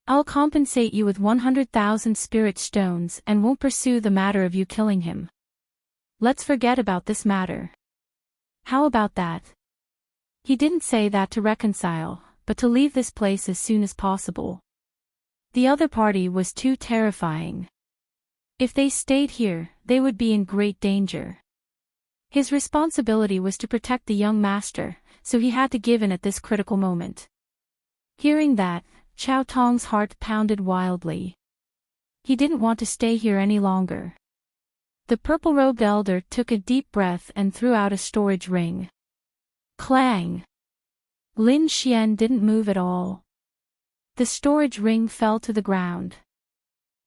I'll compensate you with 100,000 spirit stones and won't pursue the matter of you killing him. Let's forget about this matter. How about that?" He didn't say that to reconcile, but to leave this place as soon as possible. The other party was too terrifying. If they stayed here, they would be in great danger. His responsibility was to protect the young master, so he had to give in at this critical moment. Hearing that, Chao Tong's heart pounded wildly. He didn't want to stay here any longer. The purple-robed elder took a deep breath and threw out a storage ring. Clang! Lin Xian didn't move at all. The storage ring fell to the ground.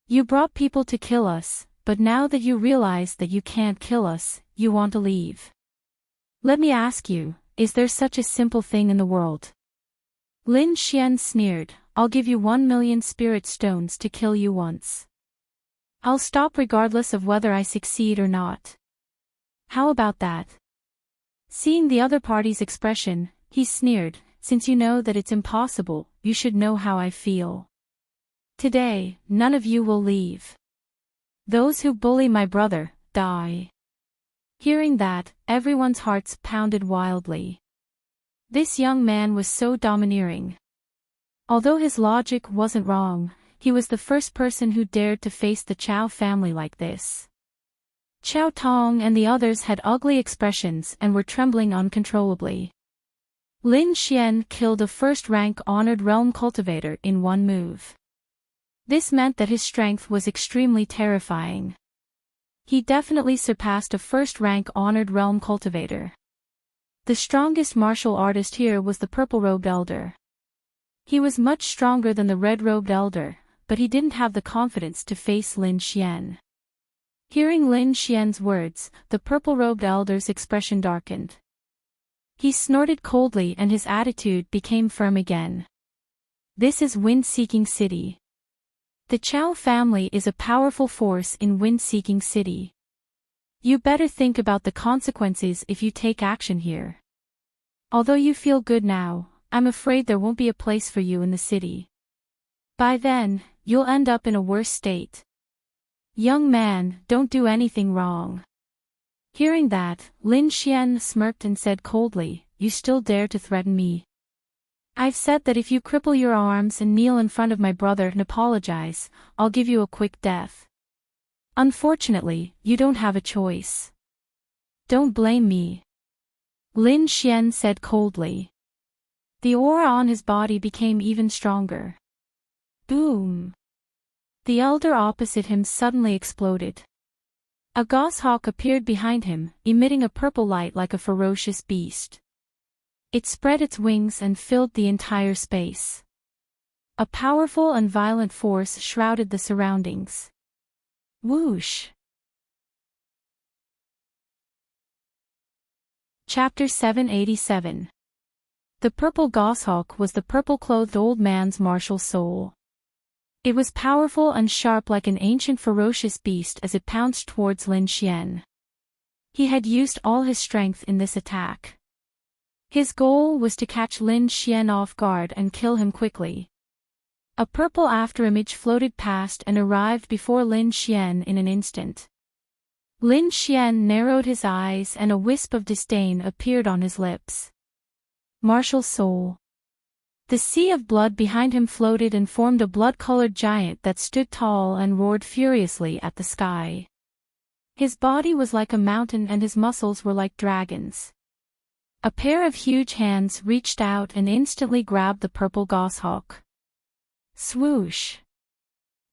You brought people to kill us, but now that you realize that you can't kill us, you want to leave. Let me ask you, is there such a simple thing in the world? Lin Xian sneered, I'll give you 1,000,000 spirit stones to kill you once. I'll stop regardless of whether I succeed or not. How about that? Seeing the other party's expression, he sneered, since you know that it's impossible, you should know how I feel. Today, none of you will leave. Those who bully my brother, die. Hearing that, everyone's hearts pounded wildly. This young man was so domineering. Although his logic wasn't wrong, he was the first person who dared to face the Chow family like this. Chow Tong and the others had ugly expressions and were trembling uncontrollably. Lin Xian killed a first-rank honored realm cultivator in one move. This meant that his strength was extremely terrifying. He definitely surpassed a first-rank honored realm cultivator. The strongest martial artist here was the purple-robed elder. He was much stronger than the red-robed elder, but he didn't have the confidence to face Lin Xian. Hearing Lin Xian's words, the purple-robed elder's expression darkened. He snorted coldly and his attitude became firm again. This is Wind-Seeking City. The Chow family is a powerful force in Wind-Seeking City. You better think about the consequences if you take action here. Although you feel good now, I'm afraid there won't be a place for you in the city. By then, you'll end up in a worse state. Young man, don't do anything wrong. Hearing that, Lin Xian smirked and said coldly, you still dare to threaten me? I've said that if you cripple your arms and kneel in front of my brother and apologize, I'll give you a quick death. Unfortunately, you don't have a choice. Don't blame me. Lin Xian said coldly. The aura on his body became even stronger. Boom! The elder opposite him suddenly exploded. A goshawk appeared behind him, emitting a purple light like a ferocious beast. It spread its wings and filled the entire space. A powerful and violent force shrouded the surroundings. Whoosh! Chapter 787. The purple goshawk was the purple-clothed old man's martial soul. It was powerful and sharp like an ancient ferocious beast as it pounced towards Lin Xian. He had used all his strength in this attack. His goal was to catch Lin Xian off guard and kill him quickly. A purple afterimage floated past and arrived before Lin Xian in an instant. Lin Xian narrowed his eyes and a wisp of disdain appeared on his lips. Martial soul. The sea of blood behind him floated and formed a blood-colored giant that stood tall and roared furiously at the sky. His body was like a mountain and his muscles were like dragons. A pair of huge hands reached out and instantly grabbed the purple goshawk. Swoosh!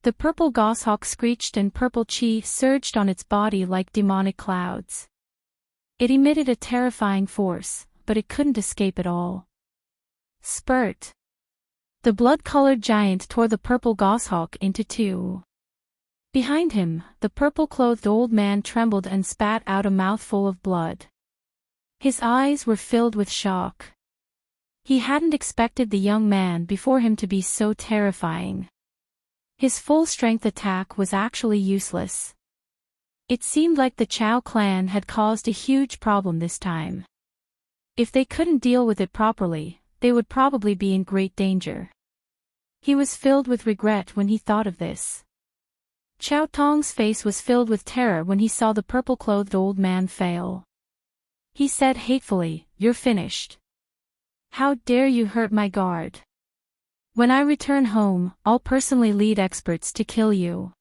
The purple goshawk screeched and purple chi surged on its body like demonic clouds. It emitted a terrifying force, but it couldn't escape at all. Spurt! The blood-colored giant tore the purple goshawk into two. Behind him, the purple-clothed old man trembled and spat out a mouthful of blood. His eyes were filled with shock. He hadn't expected the young man before him to be so terrifying. His full-strength attack was actually useless. It seemed like the Chow clan had caused a huge problem this time. If they couldn't deal with it properly, they would probably be in great danger. He was filled with regret when he thought of this. Chow Tong's face was filled with terror when he saw the purple-clothed old man fail. He said hatefully, "You're finished. How dare you hurt my guard? When I return home, I'll personally lead experts to kill you.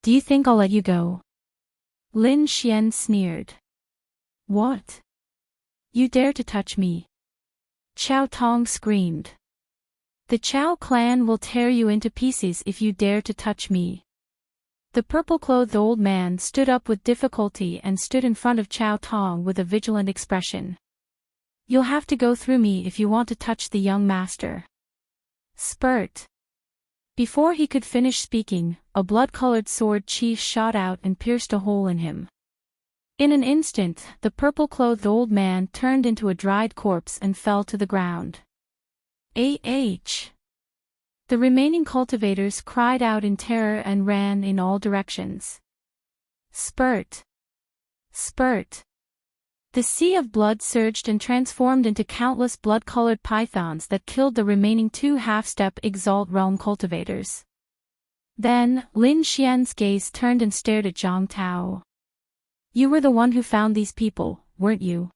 Do you think I'll let you go?" Lin Xian sneered. What? You dare to touch me? Chow Tong screamed. The Chow clan will tear you into pieces if you dare to touch me. The purple-clothed old man stood up with difficulty and stood in front of Chow Tong with a vigilant expression. You'll have to go through me if you want to touch the young master. Spurt! Before he could finish speaking, a blood-colored sword chi shot out and pierced a hole in him. In an instant, the purple-clothed old man turned into a dried corpse and fell to the ground. The remaining cultivators cried out in terror and ran in all directions. Spurt! Spurt! The sea of blood surged and transformed into countless blood-colored pythons that killed the remaining 2 half-step Exalt Realm cultivators. Then, Lin Xian's gaze turned and stared at Zhang Tao. You were the one who found these people, weren't you?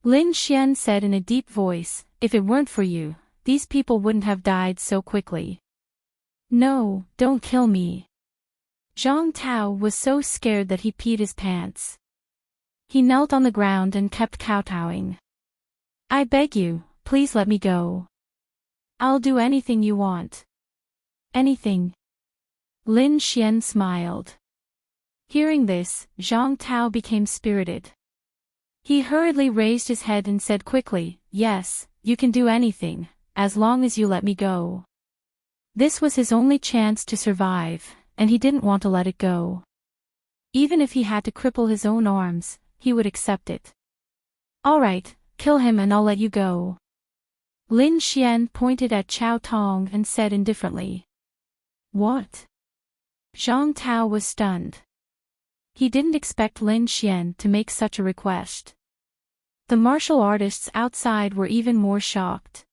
Lin Xian said in a deep voice, if it weren't for you, these people wouldn't have died so quickly. No, don't kill me. Zhang Tao was so scared that he peed his pants. He knelt on the ground and kept kowtowing. I beg you, please let me go. I'll do anything you want. Anything. Lin Xian smiled. Hearing this, Zhang Tao became spirited. He hurriedly raised his head and said quickly, yes, you can do anything, as long as you let me go. This was his only chance to survive, and he didn't want to let it go. Even if he had to cripple his own arms, he would accept it. All right, kill him and I'll let you go. Lin Xian pointed at Qiao Tong and said indifferently. What? Zhang Tao was stunned. He didn't expect Lin Xian to make such a request. The martial artists outside were even more shocked.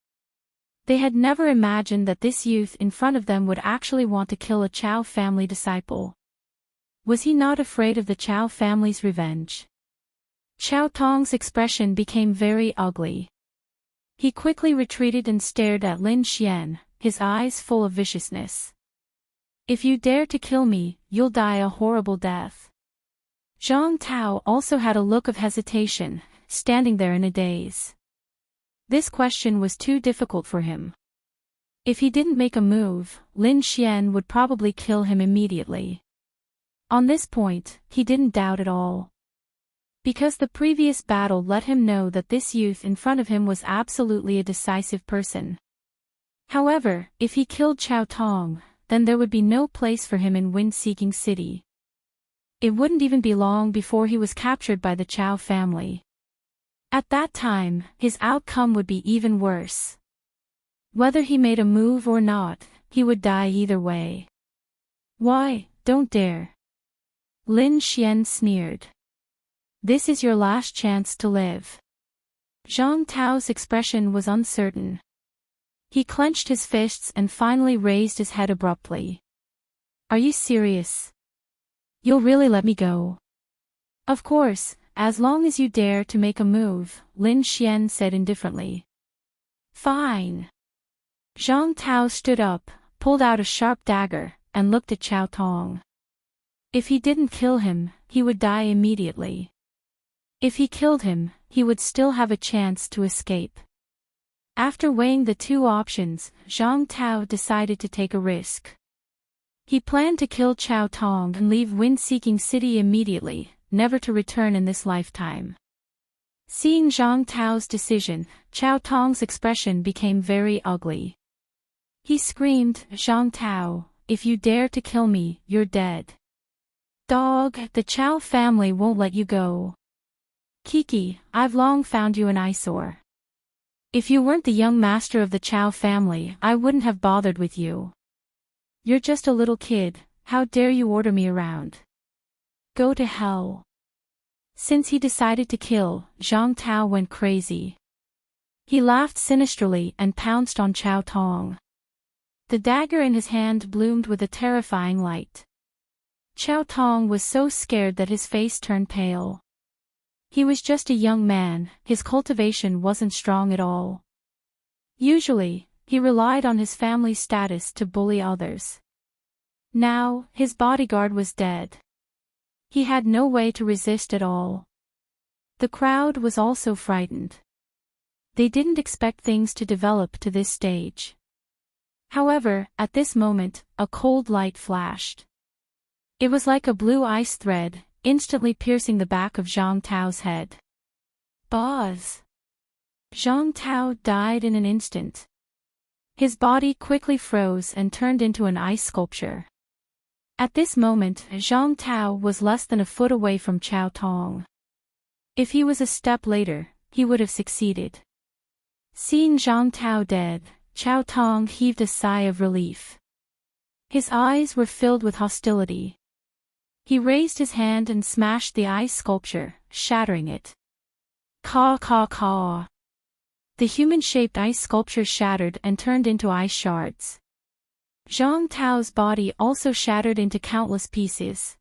They had never imagined that this youth in front of them would actually want to kill a Qiao family disciple. Was he not afraid of the Qiao family's revenge? Qiao Tong's expression became very ugly. He quickly retreated and stared at Lin Xian, his eyes full of viciousness. If you dare to kill me, you'll die a horrible death. Zhang Tao also had a look of hesitation, standing there in a daze. This question was too difficult for him. If he didn't make a move, Lin Xian would probably kill him immediately. On this point, he didn't doubt at all. Because the previous battle let him know that this youth in front of him was absolutely a decisive person. However, if he killed Qiao Tong, then there would be no place for him in Wind-Seeking City. It wouldn't even be long before he was captured by the Qiao family. At that time, his outcome would be even worse. Whether he made a move or not, he would die either way. Why, don't dare. Lin Xian sneered. This is your last chance to live. Zhang Tao's expression was uncertain. He clenched his fists and finally raised his head abruptly. Are you serious? You'll really let me go? Of course, as long as you dare to make a move, Lin Xian said indifferently. Fine. Zhang Tao stood up, pulled out a sharp dagger, and looked at Qiao Tong. If he didn't kill him, he would die immediately. If he killed him, he would still have a chance to escape. After weighing the 2 options, Zhang Tao decided to take a risk. He planned to kill Qiao Tong and leave Wind-Seeking City immediately, never to return in this lifetime. Seeing Zhang Tao's decision, Qiao Tong's expression became very ugly. He screamed, Zhang Tao, if you dare to kill me, you're dead. Dog, the Qiao family won't let you go. Kiki, I've long found you an eyesore. If you weren't the young master of the Qiao family, I wouldn't have bothered with you. You're just a little kid, how dare you order me around? Go to hell. Since he decided to kill, Zhang Tao went crazy. He laughed sinisterly and pounced on Qiao Tong. The dagger in his hand bloomed with a terrifying light. Qiao Tong was so scared that his face turned pale. He was just a young man, his cultivation wasn't strong at all. Usually, he relied on his family's status to bully others. Now, his bodyguard was dead. He had no way to resist at all. The crowd was also frightened. They didn't expect things to develop to this stage. However, at this moment, a cold light flashed. It was like a blue ice thread, instantly piercing the back of Zhang Tao's head. Buzz! Zhang Tao died in an instant. His body quickly froze and turned into an ice sculpture. At this moment, Zhang Tao was less than a foot away from Qiao Tong. If he was a step later, he would have succeeded. Seeing Zhang Tao dead, Chao Tong heaved a sigh of relief. His eyes were filled with hostility. He raised his hand and smashed the ice sculpture, shattering it. Caw caw caw. The human-shaped ice sculpture shattered and turned into ice shards. Zhang Tao's body also shattered into countless pieces.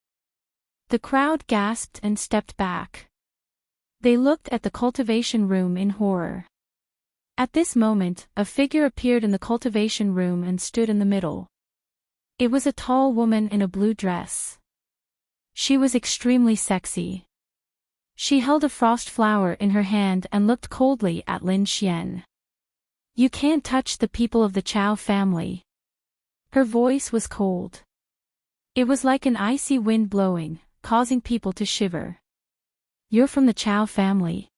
The crowd gasped and stepped back. They looked at the cultivation room in horror. At this moment, a figure appeared in the cultivation room and stood in the middle. It was a tall woman in a blue dress. She was extremely sexy. She held a frost flower in her hand and looked coldly at Lin Xian. You can't touch the people of the Chao family. Her voice was cold. It was like an icy wind blowing, causing people to shiver. You're from the Chao family.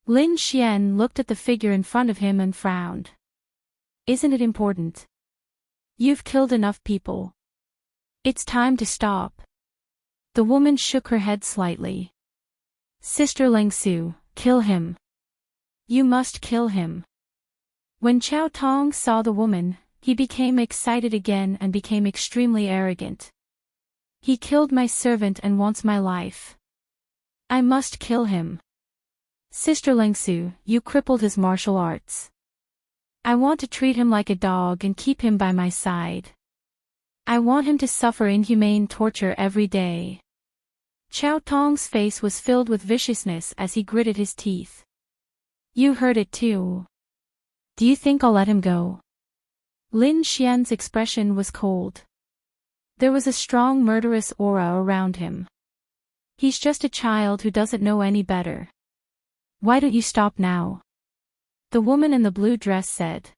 Lin Xian looked at the figure in front of him and frowned. Isn't it important? You've killed enough people. It's time to stop. The woman shook her head slightly. Sister Lingsu, kill him. You must kill him. When Chao Tong saw the woman, he became excited again and became extremely arrogant. He killed my servant and wants my life. I must kill him. Sister Lingsu, you crippled his martial arts. I want to treat him like a dog and keep him by my side. I want him to suffer inhumane torture every day. Chao Tong's face was filled with viciousness as he gritted his teeth. You heard it too. Do you think I'll let him go? Lin Xian's expression was cold. There was a strong murderous aura around him. He's just a child who doesn't know any better. Why don't you stop now? The woman in the blue dress said.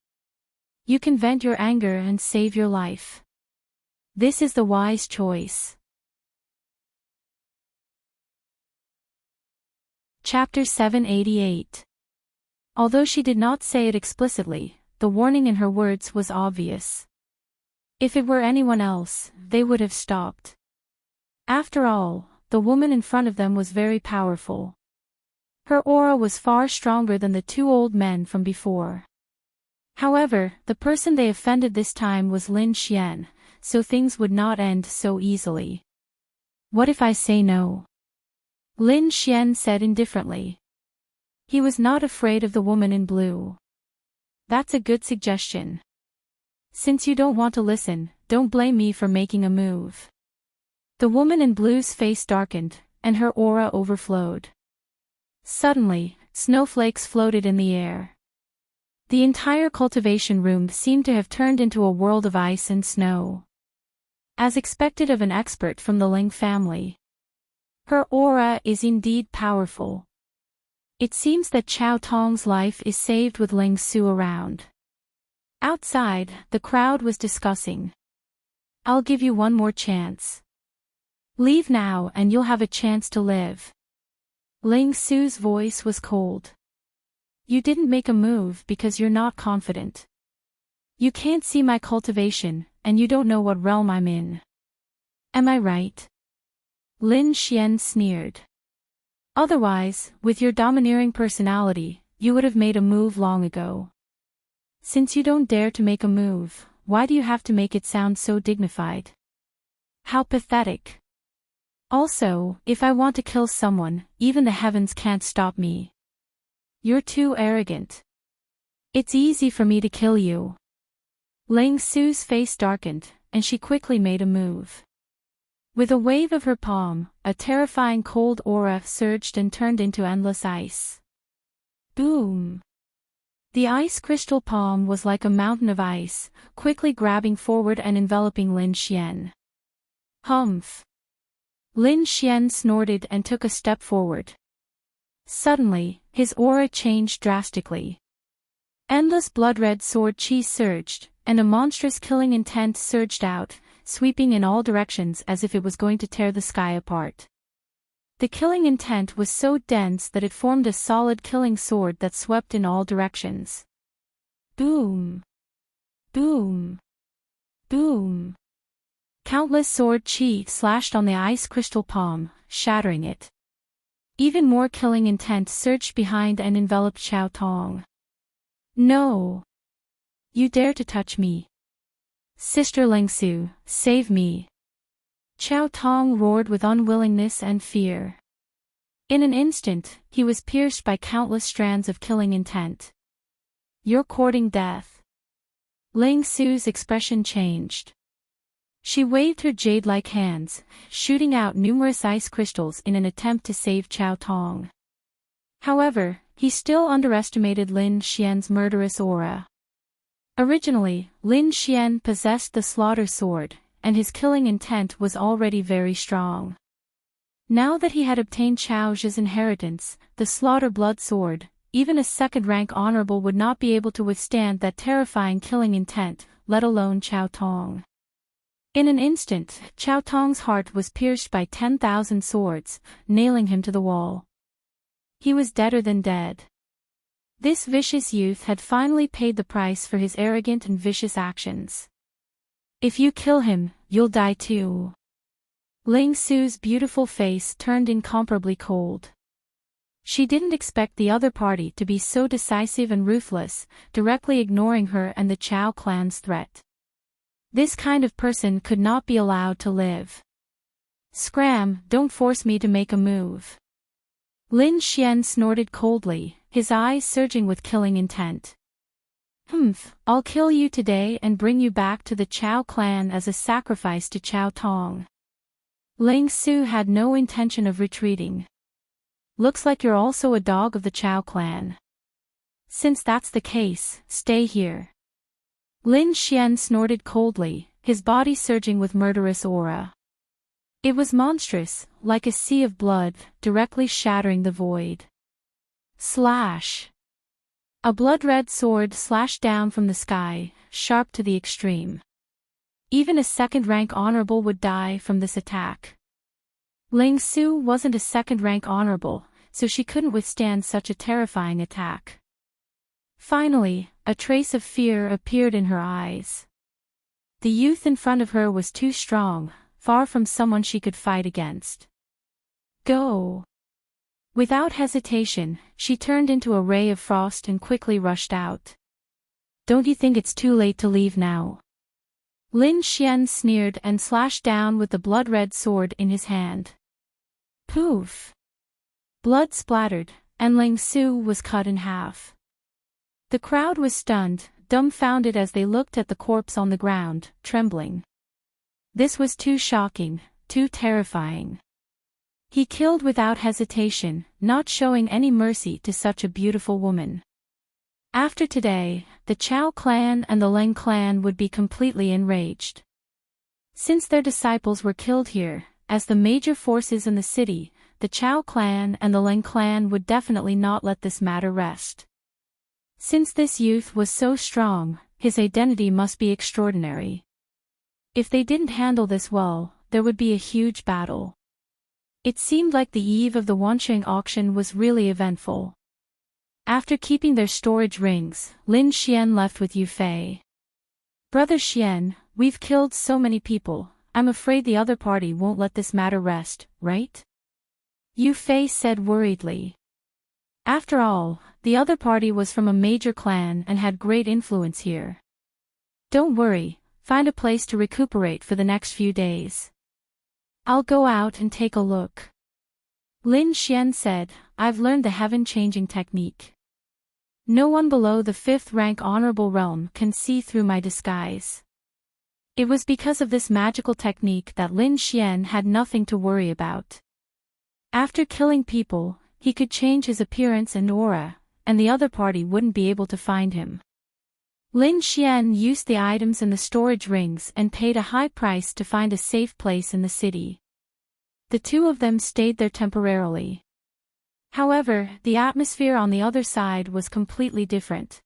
You can vent your anger and save your life. This is the wise choice. Chapter 788. Although she did not say it explicitly, the warning in her words was obvious. If it were anyone else, they would have stopped. After all, the woman in front of them was very powerful. Her aura was far stronger than the two old men from before. However, the person they offended this time was Lin Xian, so things would not end so easily. What if I say no? Lin Xian said indifferently. He was not afraid of the woman in blue. That's a good suggestion. Since you don't want to listen, don't blame me for making a move. The woman in blue's face darkened, and her aura overflowed. Suddenly, snowflakes floated in the air. The entire cultivation room seemed to have turned into a world of ice and snow. As expected of an expert from the Ling family. Her aura is indeed powerful. It seems that Chao Tong's life is saved with Ling Su around. Outside, the crowd was discussing. I'll give you one more chance. Leave now and you'll have a chance to live. Ling Su's voice was cold. You didn't make a move because you're not confident. You can't see my cultivation, and you don't know what realm I'm in. Am I right? Lin Xian sneered. Otherwise, with your domineering personality, you would have made a move long ago. Since you don't dare to make a move, why do you have to make it sound so dignified? How pathetic. Also, if I want to kill someone, even the heavens can't stop me. You're too arrogant. It's easy for me to kill you. Ling Su's face darkened, and she quickly made a move. With a wave of her palm, a terrifying cold aura surged and turned into endless ice. Boom! The ice crystal palm was like a mountain of ice, quickly grabbing forward and enveloping Lin Xian. Humph! Lin Xian snorted and took a step forward. Suddenly, his aura changed drastically. Endless blood-red sword chi surged, and a monstrous killing intent surged out, sweeping in all directions as if it was going to tear the sky apart. The killing intent was so dense that it formed a solid killing sword that swept in all directions. Boom! Boom! Boom! Countless sword chi slashed on the ice crystal palm, shattering it. Even more killing intent surged behind and enveloped Chao Tong. No! You dare to touch me? Sister Lingsu, save me! Chao Tong roared with unwillingness and fear. In an instant, he was pierced by countless strands of killing intent. You're courting death. Ling Su's expression changed. She waved her jade-like hands, shooting out numerous ice crystals in an attempt to save Chao Tong. However, he still underestimated Lin Xian's murderous aura. Originally, Lin Xian possessed the slaughter sword, and his killing intent was already very strong. Now that he had obtained Chao Zhi's inheritance, the slaughter blood sword, even a second-rank honorable would not be able to withstand that terrifying killing intent, let alone Chao Tong. In an instant, Chao Tong's heart was pierced by 10,000 swords, nailing him to the wall. He was deader than dead. This vicious youth had finally paid the price for his arrogant and vicious actions. If you kill him, you'll die too. Ling Su's beautiful face turned incomparably cold. She didn't expect the other party to be so decisive and ruthless, directly ignoring her and the Chao clan's threat. This kind of person could not be allowed to live. Scram, don't force me to make a move. Lin Xian snorted coldly, his eyes surging with killing intent. I'll kill you today and bring you back to the Chao clan as a sacrifice to Chao Tong. Ling Su had no intention of retreating. Looks like you're also a dog of the Chao clan. Since that's the case, stay here. Lin Xian snorted coldly, his body surging with murderous aura. It was monstrous, like a sea of blood, directly shattering the void. Slash! A blood-red sword slashed down from the sky, sharp to the extreme. Even a second-rank honorable would die from this attack. Ling Su wasn't a second-rank honorable, so she couldn't withstand such a terrifying attack. Finally, a trace of fear appeared in her eyes. The youth in front of her was too strong, far from someone she could fight against. Go! Without hesitation, she turned into a ray of frost and quickly rushed out. Don't you think it's too late to leave now? Lin Xian sneered and slashed down with the blood-red sword in his hand. Poof! Blood splattered, and Ling Su was cut in half. The crowd was stunned, dumbfounded as they looked at the corpse on the ground, trembling. This was too shocking, too terrifying. He killed without hesitation, not showing any mercy to such a beautiful woman. After today, the Chao clan and the Leng clan would be completely enraged. Since their disciples were killed here, as the major forces in the city, the Chao clan and the Leng clan would definitely not let this matter rest. Since this youth was so strong, his identity must be extraordinary. If they didn't handle this well, there would be a huge battle. It seemed like the eve of the Wansheng auction was really eventful. After keeping their storage rings, Lin Xian left with Yu Fei. Brother Xian, we've killed so many people, I'm afraid the other party won't let this matter rest, right? Yu Fei said worriedly. After all, the other party was from a major clan and had great influence here. Don't worry, find a place to recuperate for the next few days. I'll go out and take a look. Lin Xian said, I've learned the heaven-changing technique. No one below the 5th rank honorable realm can see through my disguise. It was because of this magical technique that Lin Xian had nothing to worry about. After killing people, he could change his appearance and aura, and the other party wouldn't be able to find him. Lin Xian used the items in the storage rings and paid a high price to find a safe place in the city. The two of them stayed there temporarily. However, the atmosphere on the other side was completely different.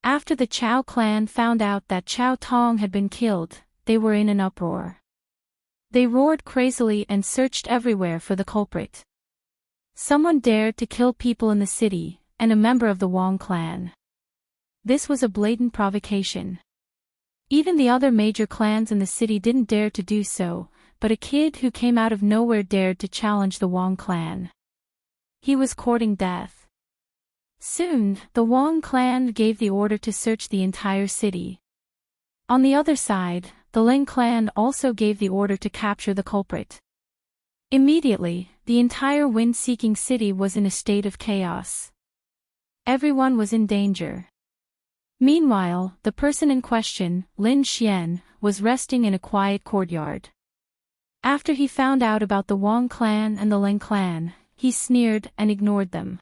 After the Chao clan found out that Chao Tong had been killed, they were in an uproar. They roared crazily and searched everywhere for the culprit. Someone dared to kill people in the city, and a member of the Wang clan. This was a blatant provocation. Even the other major clans in the city didn't dare to do so, but a kid who came out of nowhere dared to challenge the Wang clan. He was courting death. Soon, the Wang clan gave the order to search the entire city. On the other side, the Ling clan also gave the order to capture the culprit. Immediately, the entire wind-seeking city was in a state of chaos. Everyone was in danger. Meanwhile, the person in question, Lin Xian, was resting in a quiet courtyard. After he found out about the Wang clan and the Ling clan, he sneered and ignored them.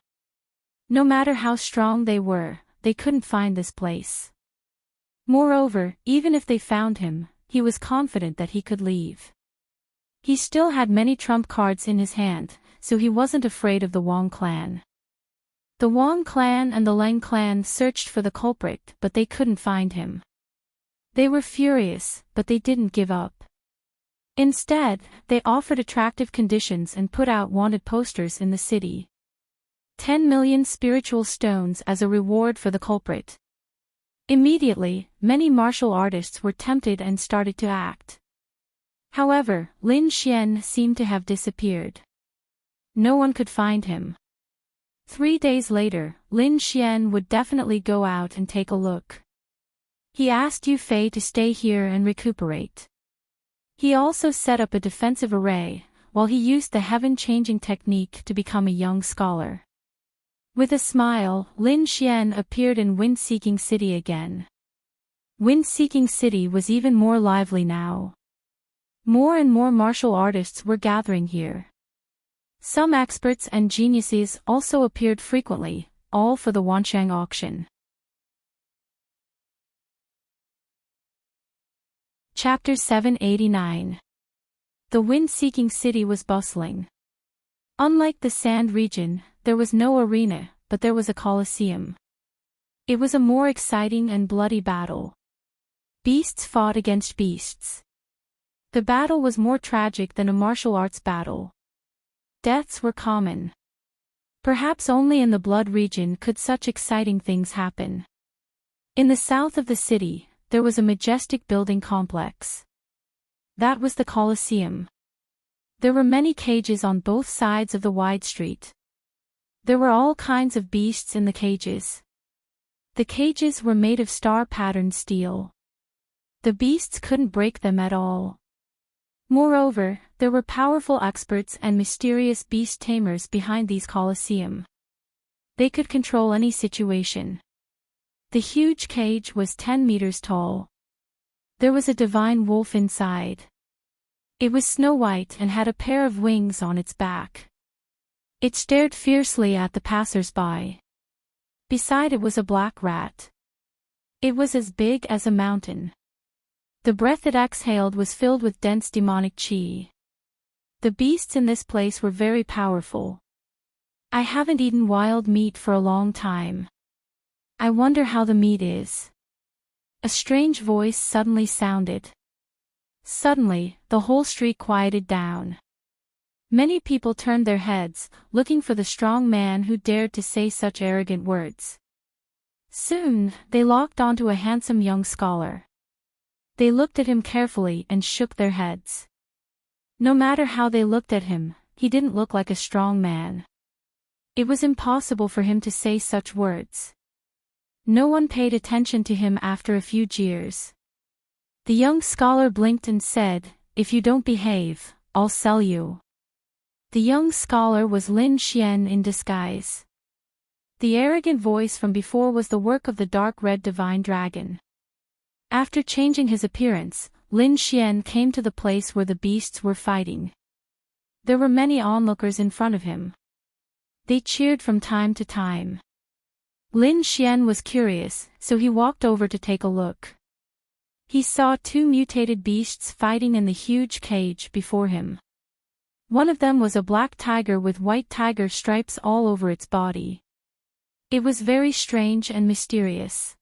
No matter how strong they were, they couldn't find this place. Moreover, even if they found him, he was confident that he could leave. He still had many trump cards in his hand, so he wasn't afraid of the Wang clan. The Wang clan and the Ling clan searched for the culprit, but they couldn't find him. They were furious, but they didn't give up. Instead, they offered attractive conditions and put out wanted posters in the city. 10 million spiritual stones as a reward for the culprit. Immediately, many martial artists were tempted and started to act. However, Lin Xian seemed to have disappeared. No one could find him. 3 days later, Lin Xian would definitely go out and take a look. He asked Yu Fei to stay here and recuperate. He also set up a defensive array, while he used the heaven-changing technique to become a young scholar. With a smile, Lin Xian appeared in Wind-Seeking City again. Wind-Seeking City was even more lively now. More and more martial artists were gathering here. Some experts and geniuses also appeared frequently, all for the Wansheng auction. Chapter 789. The wind-seeking city was bustling. Unlike the sand region, there was no arena, but there was a coliseum. It was a more exciting and bloody battle. Beasts fought against beasts. The battle was more tragic than a martial arts battle. Deaths were common. Perhaps only in the blood region could such exciting things happen. In the south of the city, there was a majestic building complex. That was the Colosseum. There were many cages on both sides of the wide street. There were all kinds of beasts in the cages. The cages were made of star-patterned steel. The beasts couldn't break them at all. Moreover, there were powerful experts and mysterious beast tamers behind these Colosseum. They could control any situation. The huge cage was 10 meters tall. There was a divine wolf inside. It was snow white and had a pair of wings on its back. It stared fiercely at the passers-by. Beside it was a black rat. It was as big as a mountain. The breath it exhaled was filled with dense demonic qi. The beasts in this place were very powerful. I haven't eaten wild meat for a long time. I wonder how the meat is. A strange voice suddenly sounded. Suddenly, the whole street quieted down. Many people turned their heads, looking for the strong man who dared to say such arrogant words. Soon, they locked onto a handsome young scholar. They looked at him carefully and shook their heads. No matter how they looked at him, he didn't look like a strong man. It was impossible for him to say such words. No one paid attention to him after a few jeers. The young scholar blinked and said, "If you don't behave, I'll sell you." The young scholar was Lin Xian in disguise. The arrogant voice from before was the work of the dark red divine dragon. After changing his appearance, Lin Xian came to the place where the beasts were fighting. There were many onlookers in front of him. They cheered from time to time. Lin Xian was curious, so he walked over to take a look. He saw 2 mutated beasts fighting in the huge cage before him. One of them was a black tiger with white tiger stripes all over its body. It was very strange and mysterious.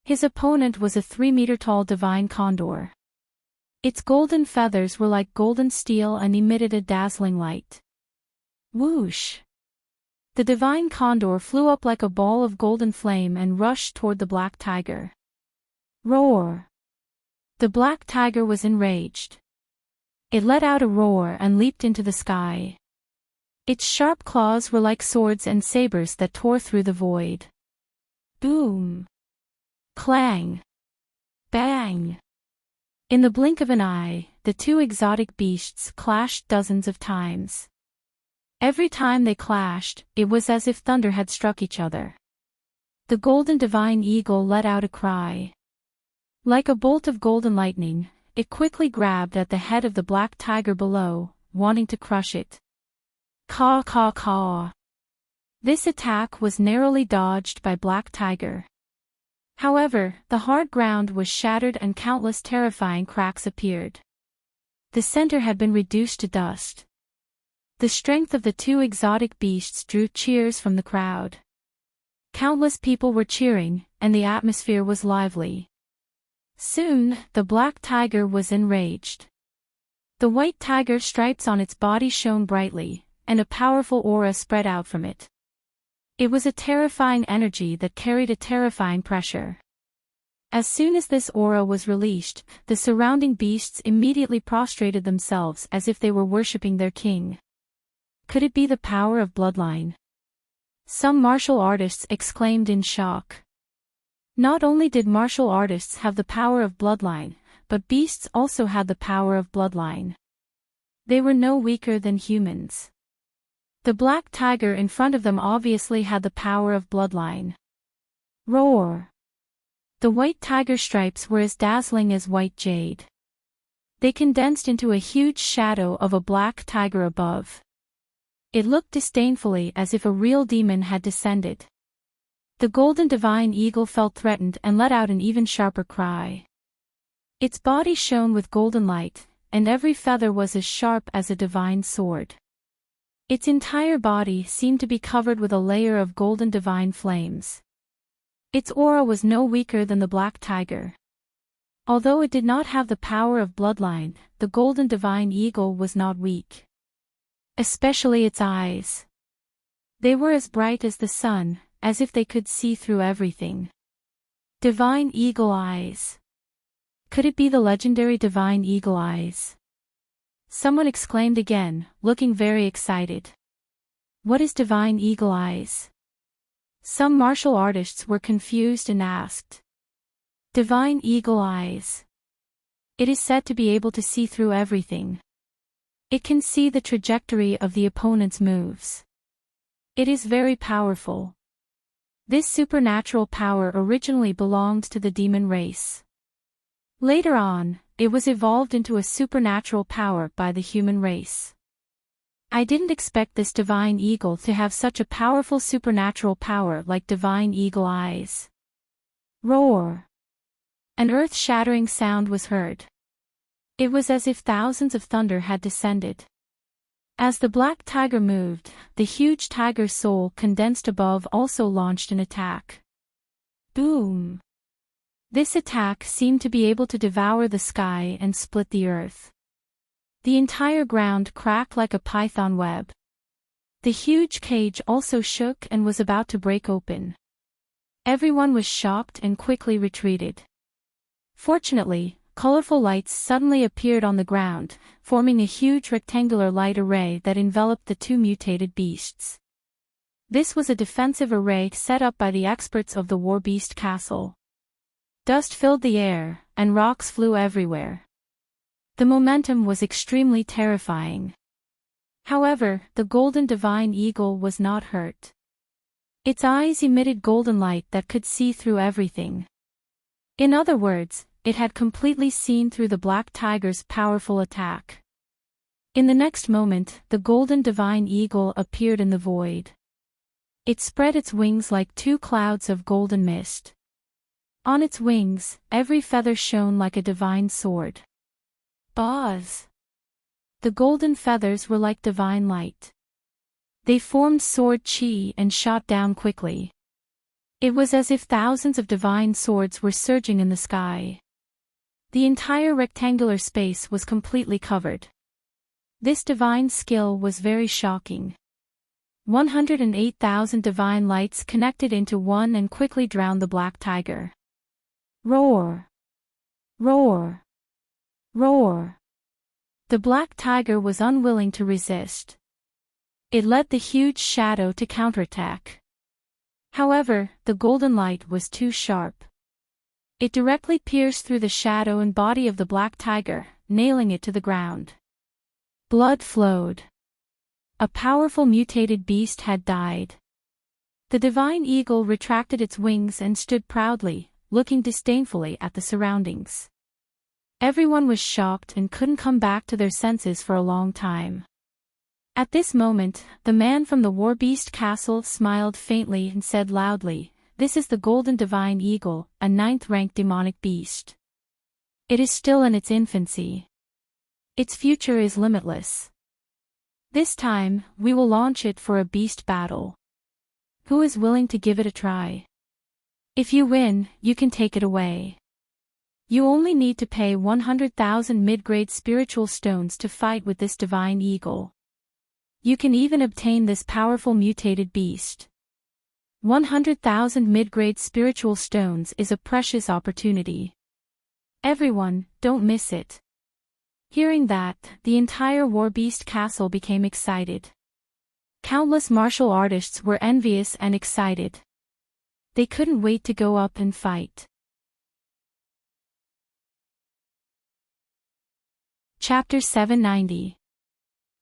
His opponent was a 3-meter-tall divine condor. Its golden feathers were like golden steel and emitted a dazzling light. Whoosh! The divine condor flew up like a ball of golden flame and rushed toward the black tiger. Roar! The black tiger was enraged. It let out a roar and leaped into the sky. Its sharp claws were like swords and sabers that tore through the void. Boom! Clang! Bang! In the blink of an eye, the two exotic beasts clashed dozens of times. Every time they clashed, it was as if thunder had struck each other. The golden divine eagle let out a cry. Like a bolt of golden lightning, it quickly grabbed at the head of the black tiger below, wanting to crush it. Caw caw caw. This attack was narrowly dodged by Black Tiger. However, the hard ground was shattered and countless terrifying cracks appeared. The center had been reduced to dust. The strength of the two exotic beasts drew cheers from the crowd. Countless people were cheering, and the atmosphere was lively. Soon, the black tiger was enraged. The white tiger stripes on its body shone brightly, and a powerful aura spread out from it. It was a terrifying energy that carried a terrifying pressure. As soon as this aura was released, the surrounding beasts immediately prostrated themselves as if they were worshipping their king. Could it be the power of bloodline? Some martial artists exclaimed in shock. Not only did martial artists have the power of bloodline, but beasts also had the power of bloodline. They were no weaker than humans. The black tiger in front of them obviously had the power of bloodline. Roar! The white tiger stripes were as dazzling as white jade. They condensed into a huge shadow of a black tiger above. It looked disdainfully as if a real demon had descended. The golden divine eagle felt threatened and let out an even sharper cry. Its body shone with golden light, and every feather was as sharp as a divine sword. Its entire body seemed to be covered with a layer of golden divine flames. Its aura was no weaker than the black tiger. Although it did not have the power of bloodline, the golden divine eagle was not weak. Especially its eyes. They were as bright as the sun, as if they could see through everything. Divine eagle eyes. Could it be the legendary divine eagle eyes? Someone exclaimed again, looking very excited. What is divine eagle eyes? Some martial artists were confused and asked. Divine eagle eyes. It is said to be able to see through everything. It can see the trajectory of the opponent's moves. It is very powerful. This supernatural power originally belonged to the demon race. Later on, it was evolved into a supernatural power by the human race. I didn't expect this divine eagle to have such a powerful supernatural power like divine eagle eyes. Roar! An earth-shattering sound was heard. It was as if thousands of thunder had descended. As the black tiger moved, the huge tiger soul condensed above also launched an attack. Boom! This attack seemed to be able to devour the sky and split the earth. The entire ground cracked like a python web. The huge cage also shook and was about to break open. Everyone was shocked and quickly retreated. Fortunately, colorful lights suddenly appeared on the ground, forming a huge rectangular light array that enveloped the two mutated beasts. This was a defensive array set up by the experts of the War Beast Castle. Dust filled the air, and rocks flew everywhere. The momentum was extremely terrifying. However, the golden divine eagle was not hurt. Its eyes emitted golden light that could see through everything. In other words, it had completely seen through the black tiger's powerful attack. In the next moment, the golden divine eagle appeared in the void. It spread its wings like two clouds of golden mist. On its wings, every feather shone like a divine sword. Buzz! The golden feathers were like divine light. They formed sword chi and shot down quickly. It was as if thousands of divine swords were surging in the sky. The entire rectangular space was completely covered. This divine skill was very shocking. 108,000 divine lights connected into one and quickly drowned the black tiger. Roar! Roar! Roar! The black tiger was unwilling to resist. It led the huge shadow to counterattack. However, the golden light was too sharp. It directly pierced through the shadow and body of the black tiger, nailing it to the ground. Blood flowed. A powerful mutated beast had died. The divine eagle retracted its wings and stood proudly, looking disdainfully at the surroundings. Everyone was shocked and couldn't come back to their senses for a long time. At this moment, the man from the war beast castle smiled faintly and said loudly, "This is the golden divine eagle, a 9th-rank demonic beast. It is still in its infancy. Its future is limitless. This time, we will launch it for a beast battle. Who is willing to give it a try? If you win, you can take it away. You only need to pay 100,000 mid-grade spiritual stones to fight with this divine eagle. You can even obtain this powerful mutated beast. 100,000 mid-grade spiritual stones is a precious opportunity. Everyone, don't miss it." Hearing that, the entire war beast castle became excited. Countless martial artists were envious and excited. They couldn't wait to go up and fight. Chapter 790.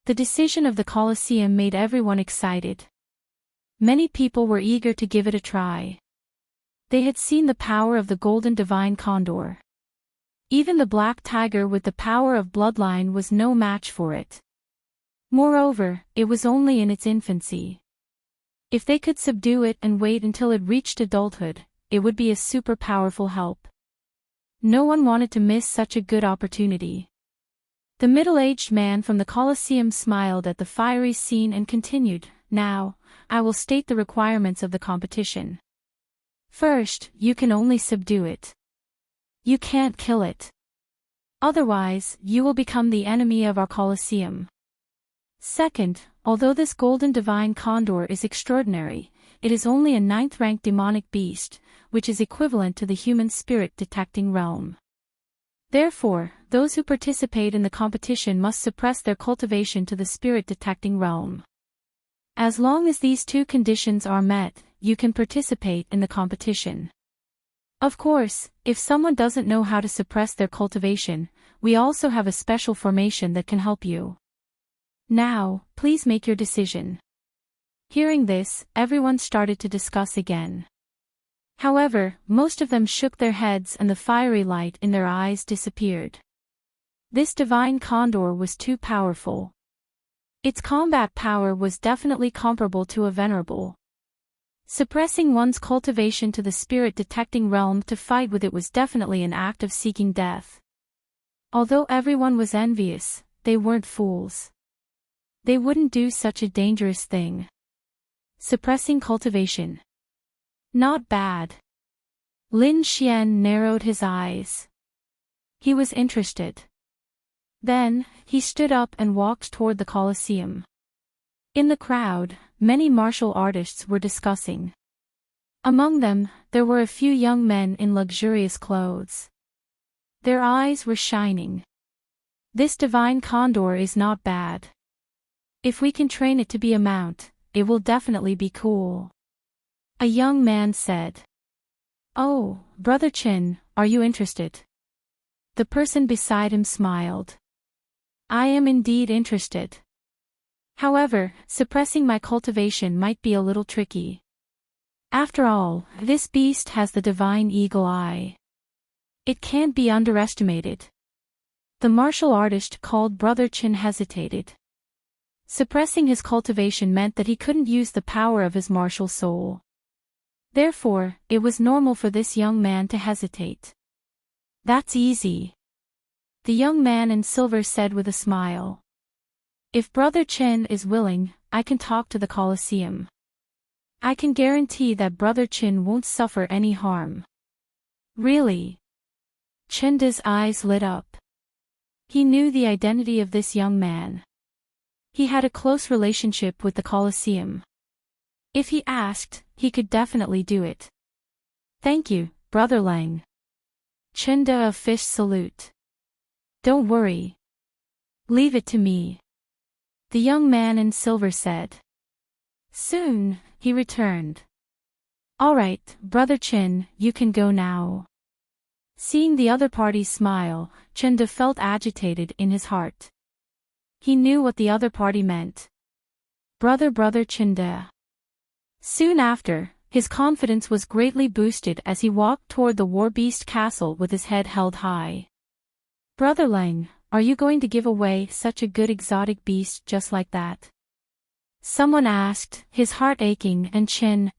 The decision of the Colosseum made everyone excited. Many people were eager to give it a try. They had seen the power of the golden divine condor. Even the black tiger with the power of bloodline was no match for it. Moreover, it was only in its infancy. If they could subdue it and wait until it reached adulthood, it would be a super powerful help. No one wanted to miss such a good opportunity. The middle-aged man from the Colosseum smiled at the fiery scene and continued, "Now, I will state the requirements of the competition. First, you can only subdue it. You can't kill it. Otherwise, you will become the enemy of our Colosseum. Second, although this golden divine condor is extraordinary, it is only a 9th-rank demonic beast, which is equivalent to the human spirit-detecting realm. Therefore, those who participate in the competition must suppress their cultivation to the spirit-detecting realm. As long as these two conditions are met, you can participate in the competition. Of course, if someone doesn't know how to suppress their cultivation, we also have a special formation that can help you. Now, please make your decision." Hearing this, everyone started to discuss again. However, most of them shook their heads and the fiery light in their eyes disappeared. This divine condor was too powerful. Its combat power was definitely comparable to a venerable. Suppressing one's cultivation to the spirit-detecting realm to fight with it was definitely an act of seeking death. Although everyone was envious, they weren't fools. They wouldn't do such a dangerous thing. Suppressing cultivation. Not bad. Lin Xian narrowed his eyes. He was interested. Then, he stood up and walked toward the Colosseum. In the crowd, many martial artists were discussing. Among them, there were a few young men in luxurious clothes. Their eyes were shining. This divine condor is not bad. If we can train it to be a mount, it will definitely be cool. A young man said. "Oh, Brother Chin, are you interested?" The person beside him smiled. "I am indeed interested. However, suppressing my cultivation might be a little tricky. After all, this beast has the divine eagle eye. It can't be underestimated." The martial artist called Brother Chin hesitated. Suppressing his cultivation meant that he couldn't use the power of his martial soul. Therefore, it was normal for this young man to hesitate. "That's easy," the young man in silver said with a smile. "If Brother Chen is willing, I can talk to the Colosseum. I can guarantee that Brother Chen won't suffer any harm." "Really?" Chenda's eyes lit up. He knew the identity of this young man. He had a close relationship with the Colosseum. If he asked, he could definitely do it. "Thank you, Brother Lang." Chenda a fish salute. "Don't worry. Leave it to me." the young man in silver said. Soon, he returned. All right, Brother Chin, you can go now. Seeing the other party smile, Chinda felt agitated in his heart. He knew what the other party meant. Brother Chinda. Soon after, his confidence was greatly boosted as he walked toward the war beast castle with his head held high. Brother Lang, are you going to give away such a good exotic beast just like that? Someone asked, his heart aching and Chin,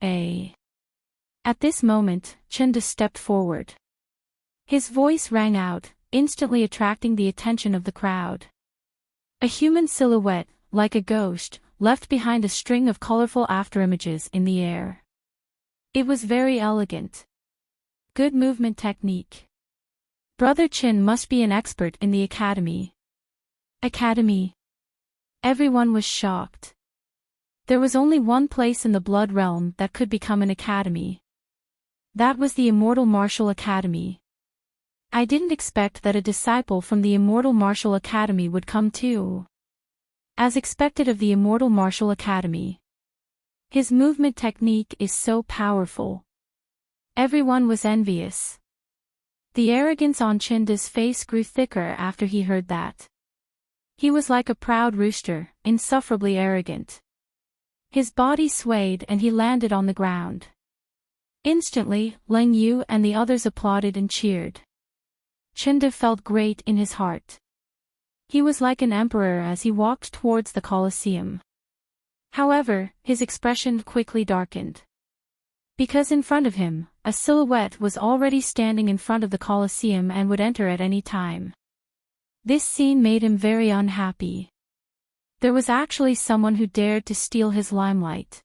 At this moment, Chinda stepped forward. His voice rang out, instantly attracting the attention of the crowd. A human silhouette, like a ghost, left behind a string of colorful afterimages in the air. It was very elegant. Good movement technique. Brother Chin must be an expert in the academy. Academy. Everyone was shocked. There was only one place in the Blood Realm that could become an academy. That was the Immortal Martial Academy. I didn't expect that a disciple from the Immortal Martial Academy would come too. As expected of the Immortal Martial Academy. His movement technique is so powerful. Everyone was envious. The arrogance on Chinda's face grew thicker after he heard that. He was like a proud rooster, insufferably arrogant. His body swayed and he landed on the ground. Instantly, Lang Yu and the others applauded and cheered. Chinda felt great in his heart. He was like an emperor as he walked towards the Colosseum. However, his expression quickly darkened. Because in front of him, a silhouette was already standing in front of the Colosseum and would enter at any time. This scene made him very unhappy. There was actually someone who dared to steal his limelight.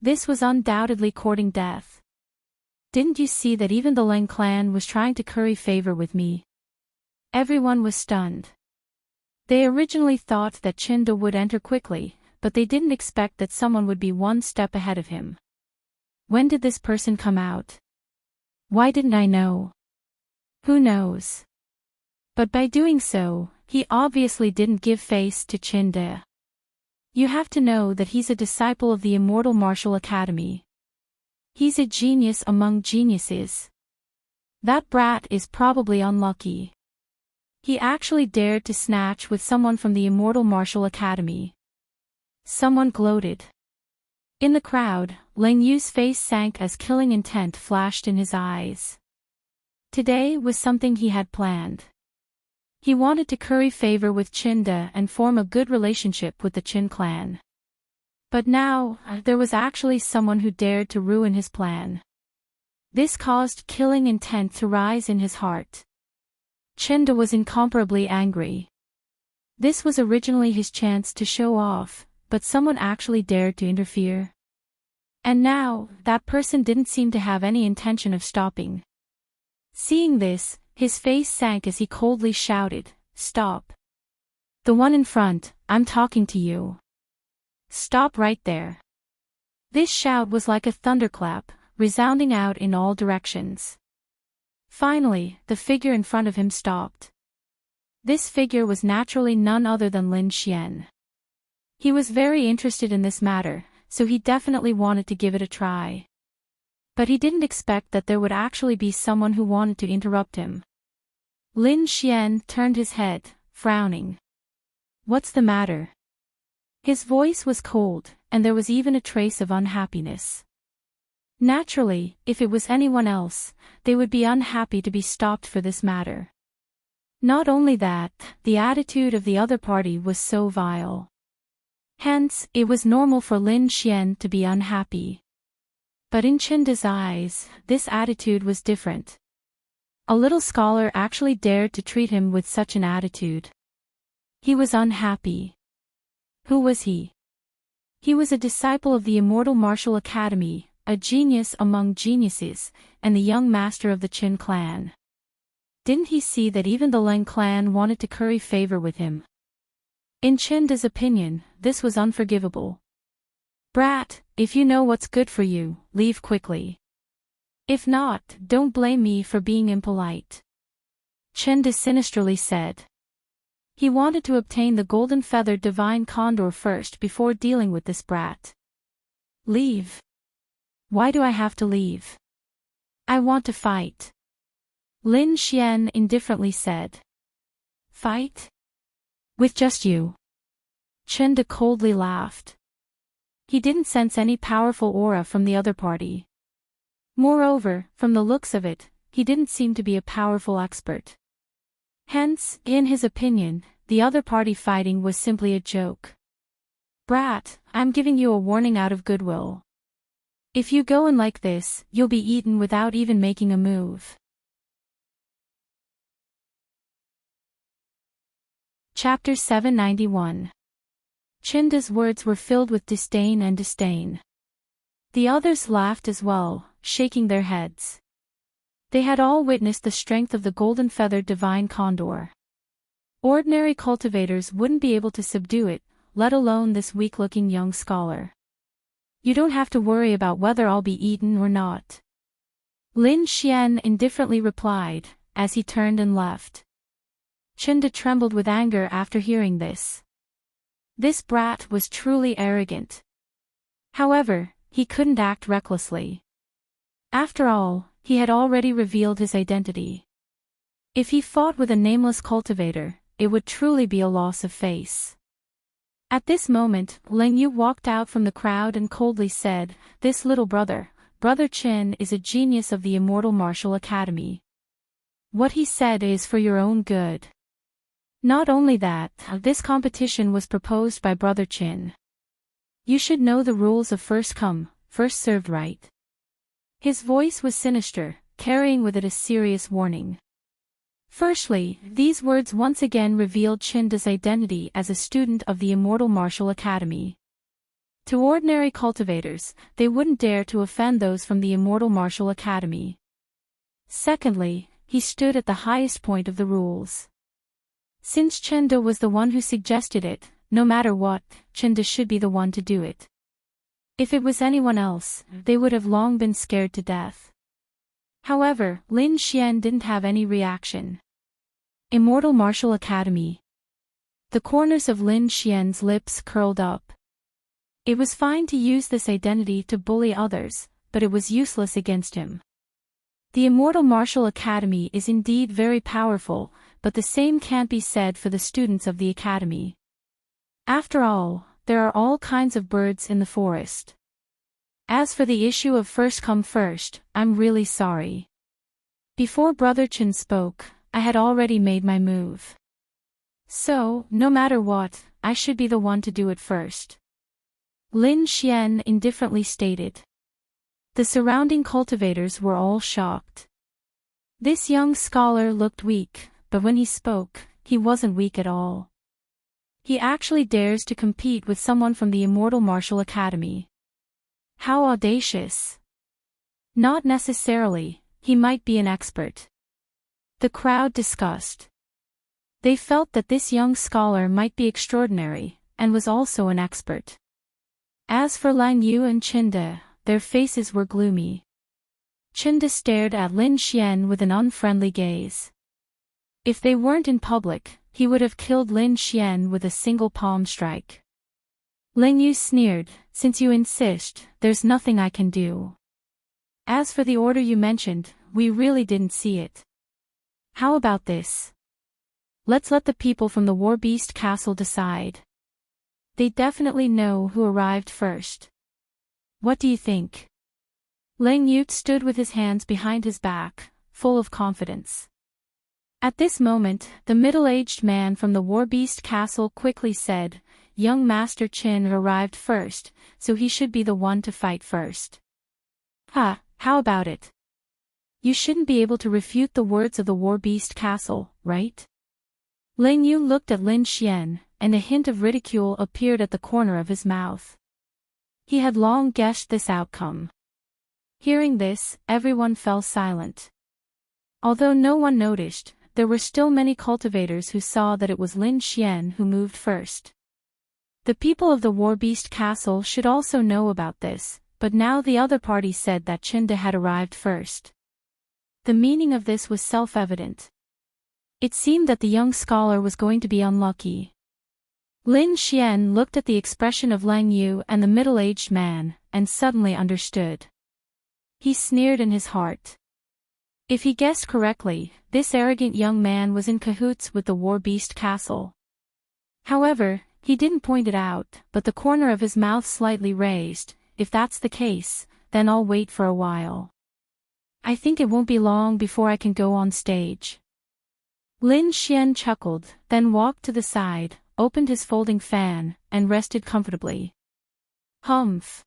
This was undoubtedly courting death. Didn't you see that even the Lang clan was trying to curry favor with me? Everyone was stunned. They originally thought that Chinda would enter quickly, but they didn't expect that someone would be one step ahead of him. When did this person come out? Why didn't I know? Who knows? But by doing so, he obviously didn't give face to Chinda. You have to know that he's a disciple of the Immortal Martial Academy. He's a genius among geniuses. That brat is probably unlucky. He actually dared to snatch with someone from the Immortal Martial Academy. Someone gloated. In the crowd, Lang Yu's face sank as killing intent flashed in his eyes. Today was something he had planned. He wanted to curry favor with Chinda and form a good relationship with the Chin clan. But now, there was actually someone who dared to ruin his plan. This caused killing intent to rise in his heart. Chinda was incomparably angry. This was originally his chance to show off, but someone actually dared to interfere. And now, that person didn't seem to have any intention of stopping. Seeing this, his face sank as he coldly shouted, "Stop! The one in front, I'm talking to you. Stop right there." This shout was like a thunderclap, resounding out in all directions. Finally, the figure in front of him stopped. This figure was naturally none other than Lin Xian. He was very interested in this matter, so he definitely wanted to give it a try. But he didn't expect that there would actually be someone who wanted to interrupt him. Lin Xian turned his head, frowning. "What's the matter?" His voice was cold, and there was even a trace of unhappiness. Naturally, if it was anyone else, they would be unhappy to be stopped for this matter. Not only that, the attitude of the other party was so vile. Hence, it was normal for Lin Xian to be unhappy. But in Chinda's eyes, this attitude was different. A little scholar actually dared to treat him with such an attitude. He was unhappy. Who was he? He was a disciple of the Immortal Martial Academy, a genius among geniuses, and the young master of the Chin clan. Didn't he see that even the Lang clan wanted to curry favor with him? In Chinda's opinion, this was unforgivable. "Brat, if you know what's good for you, leave quickly. If not, don't blame me for being impolite," Chinda sinisterly said. He wanted to obtain the golden-feathered divine condor first before dealing with this brat. Leave. Why do I have to leave? I want to fight. Lin Xian indifferently said. Fight? With just you? Chinda coldly laughed. He didn't sense any powerful aura from the other party. Moreover, from the looks of it, he didn't seem to be a powerful expert. Hence, in his opinion, the other party fighting was simply a joke. Brat, I'm giving you a warning out of goodwill. If you go in like this, you'll be eaten without even making a move. Chapter 791. Chinda's words were filled with disdain and disdain. The others laughed as well, shaking their heads. They had all witnessed the strength of the golden-feathered divine condor. Ordinary cultivators wouldn't be able to subdue it, let alone this weak-looking young scholar. You don't have to worry about whether I'll be eaten or not. Lin Xian indifferently replied, as he turned and left. Chinda trembled with anger after hearing this. This brat was truly arrogant. However, he couldn't act recklessly. After all, he had already revealed his identity. If he fought with a nameless cultivator, it would truly be a loss of face. At this moment, Ling Yu walked out from the crowd and coldly said, "This little brother, Brother Qin, is a genius of the Immortal Martial Academy. What he said is for your own good. Not only that, this competition was proposed by Brother Qin. You should know the rules of first come, first served, right?" His voice was sinister, carrying with it a serious warning. Firstly, these words once again revealed Chinda's identity as a student of the Immortal Martial Academy. To ordinary cultivators, they wouldn't dare to offend those from the Immortal Martial Academy. Secondly, he stood at the highest point of the rules. Since Chinda was the one who suggested it, no matter what, Chinda should be the one to do it. If it was anyone else, they would have long been scared to death. However, Lin Xian didn't have any reaction. Immortal Martial Academy. The corners of Lin Xian's lips curled up. It was fine to use this identity to bully others, but it was useless against him. The Immortal Martial Academy is indeed very powerful, but the same can't be said for the students of the academy. After all, there are all kinds of birds in the forest. As for the issue of first come first, I'm really sorry. Before Brother Qin spoke, I had already made my move. So, no matter what, I should be the one to do it first. Lin Xian indifferently stated. The surrounding cultivators were all shocked. This young scholar looked weak, but when he spoke, he wasn't weak at all. He actually dares to compete with someone from the Immortal Martial Academy. How audacious! Not necessarily, he might be an expert. The crowd discussed. They felt that this young scholar might be extraordinary, and was also an expert. As for Lang Yu and Chinda, their faces were gloomy. Chinda stared at Lin Xian with an unfriendly gaze. If they weren't in public, he would have killed Lin Xian with a single palm strike. Ling Yu sneered, "Since you insist, there's nothing I can do. As for the order you mentioned, we really didn't see it. How about this? Let's let the people from the War Beast Castle decide. They definitely know who arrived first. What do you think?" Ling Yu stood with his hands behind his back, full of confidence. At this moment, the middle-aged man from the War Beast Castle quickly said, "Young Master Qin arrived first, so he should be the one to fight first." How about it? You shouldn't be able to refute the words of the War Beast Castle, right? Ling Yu looked at Lin Xian, and a hint of ridicule appeared at the corner of his mouth. He had long guessed this outcome. Hearing this, everyone fell silent. Although no one noticed, there were still many cultivators who saw that it was Lin Xian who moved first. The people of the War Beast Castle should also know about this, but now the other party said that Chinda had arrived first. The meaning of this was self-evident. It seemed that the young scholar was going to be unlucky. Lin Xian looked at the expression of Lang Yu and the middle-aged man, and suddenly understood. He sneered in his heart. If he guessed correctly, this arrogant young man was in cahoots with the War Beast Castle. However, he didn't point it out, but the corner of his mouth slightly raised. If that's the case, then I'll wait for a while. I think it won't be long before I can go on stage. Lin Xian chuckled, then walked to the side, opened his folding fan, and rested comfortably. Humph.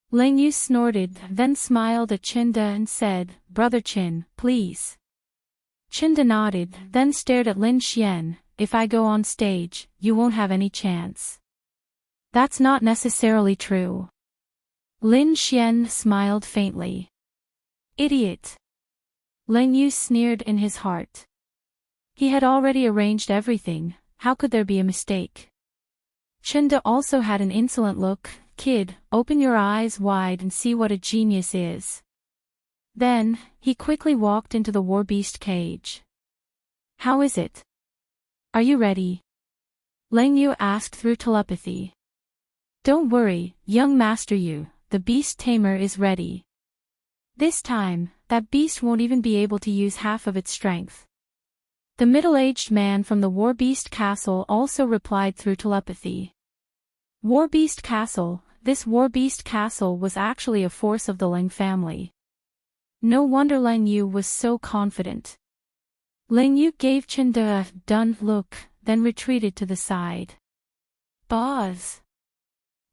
Lang Yu snorted, then smiled at Chinda and said, Brother Chin, please. Chinda nodded, then stared at Lin Xian. If I go on stage, you won't have any chance. That's not necessarily true. Lin Xian smiled faintly. Idiot. Lang Yu sneered in his heart. He had already arranged everything, how could there be a mistake? Chinda also had an insolent look. Kid, open your eyes wide and see what a genius is. Then, he quickly walked into the War Beast cage. How is it? Are you ready? Lang Yu asked through telepathy. Don't worry, young Master Yu, the beast tamer is ready. This time, that beast won't even be able to use half of its strength. The middle-aged man from the War Beast Castle also replied through telepathy. War Beast Castle. This War Beast Castle was actually a force of the Lang family. No wonder Lang Yu was so confident. Lang Yu gave Chinda a done look, then retreated to the side. Buzz!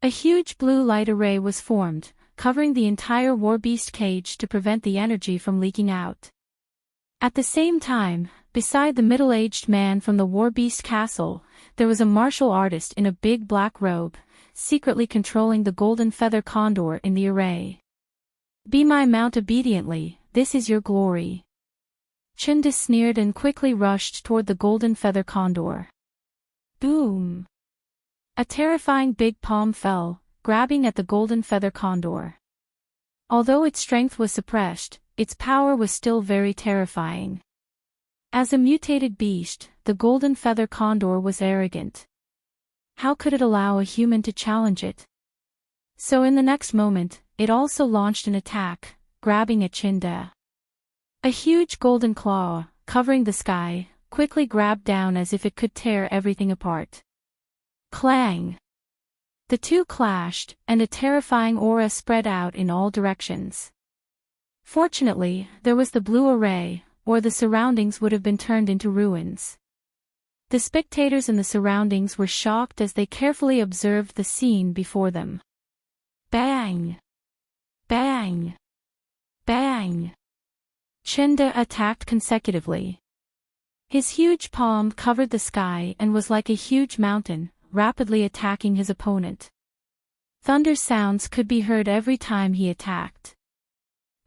A huge blue light array was formed, covering the entire War Beast cage to prevent the energy from leaking out. At the same time, beside the middle-aged man from the War Beast Castle, there was a martial artist in a big black robe, secretly controlling the golden feather condor in the array. Be my mount obediently, this is your glory. Chinda sneered and quickly rushed toward the golden feather condor. Boom! A terrifying big palm fell, grabbing at the golden feather condor. Although its strength was suppressed, its power was still very terrifying. As a mutated beast, the golden feather condor was arrogant. How could it allow a human to challenge it? So in the next moment, it also launched an attack, grabbing at Chinda. A huge golden claw, covering the sky, quickly grabbed down as if it could tear everything apart. Clang! The two clashed, and a terrifying aura spread out in all directions. Fortunately, there was the blue array, or the surroundings would have been turned into ruins. The spectators in the surroundings were shocked as they carefully observed the scene before them. Bang! Bang! Bang! Chinda attacked consecutively. His huge palm covered the sky and was like a huge mountain, rapidly attacking his opponent. Thunder sounds could be heard every time he attacked.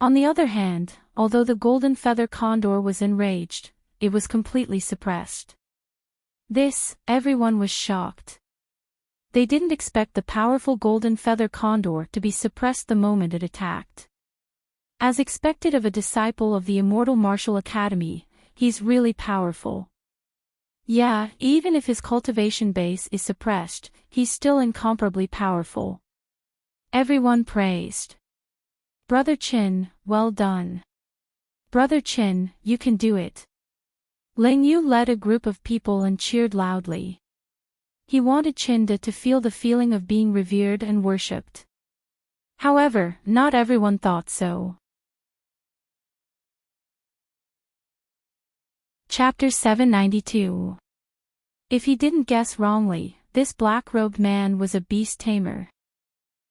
On the other hand, although the golden feather condor was enraged, it was completely suppressed. Everyone was shocked. They didn't expect the powerful golden feather condor to be suppressed the moment it attacked. As expected of a disciple of the Immortal Martial Academy, he's really powerful. Yeah, even if his cultivation base is suppressed, he's still incomparably powerful. Everyone praised. Brother Chin, well done. Brother Chin, you can do it. Lang Yu led a group of people and cheered loudly. He wanted Chinda to feel the feeling of being revered and worshipped. However, not everyone thought so. Chapter 792. If he didn't guess wrongly, this black-robed man was a beast tamer.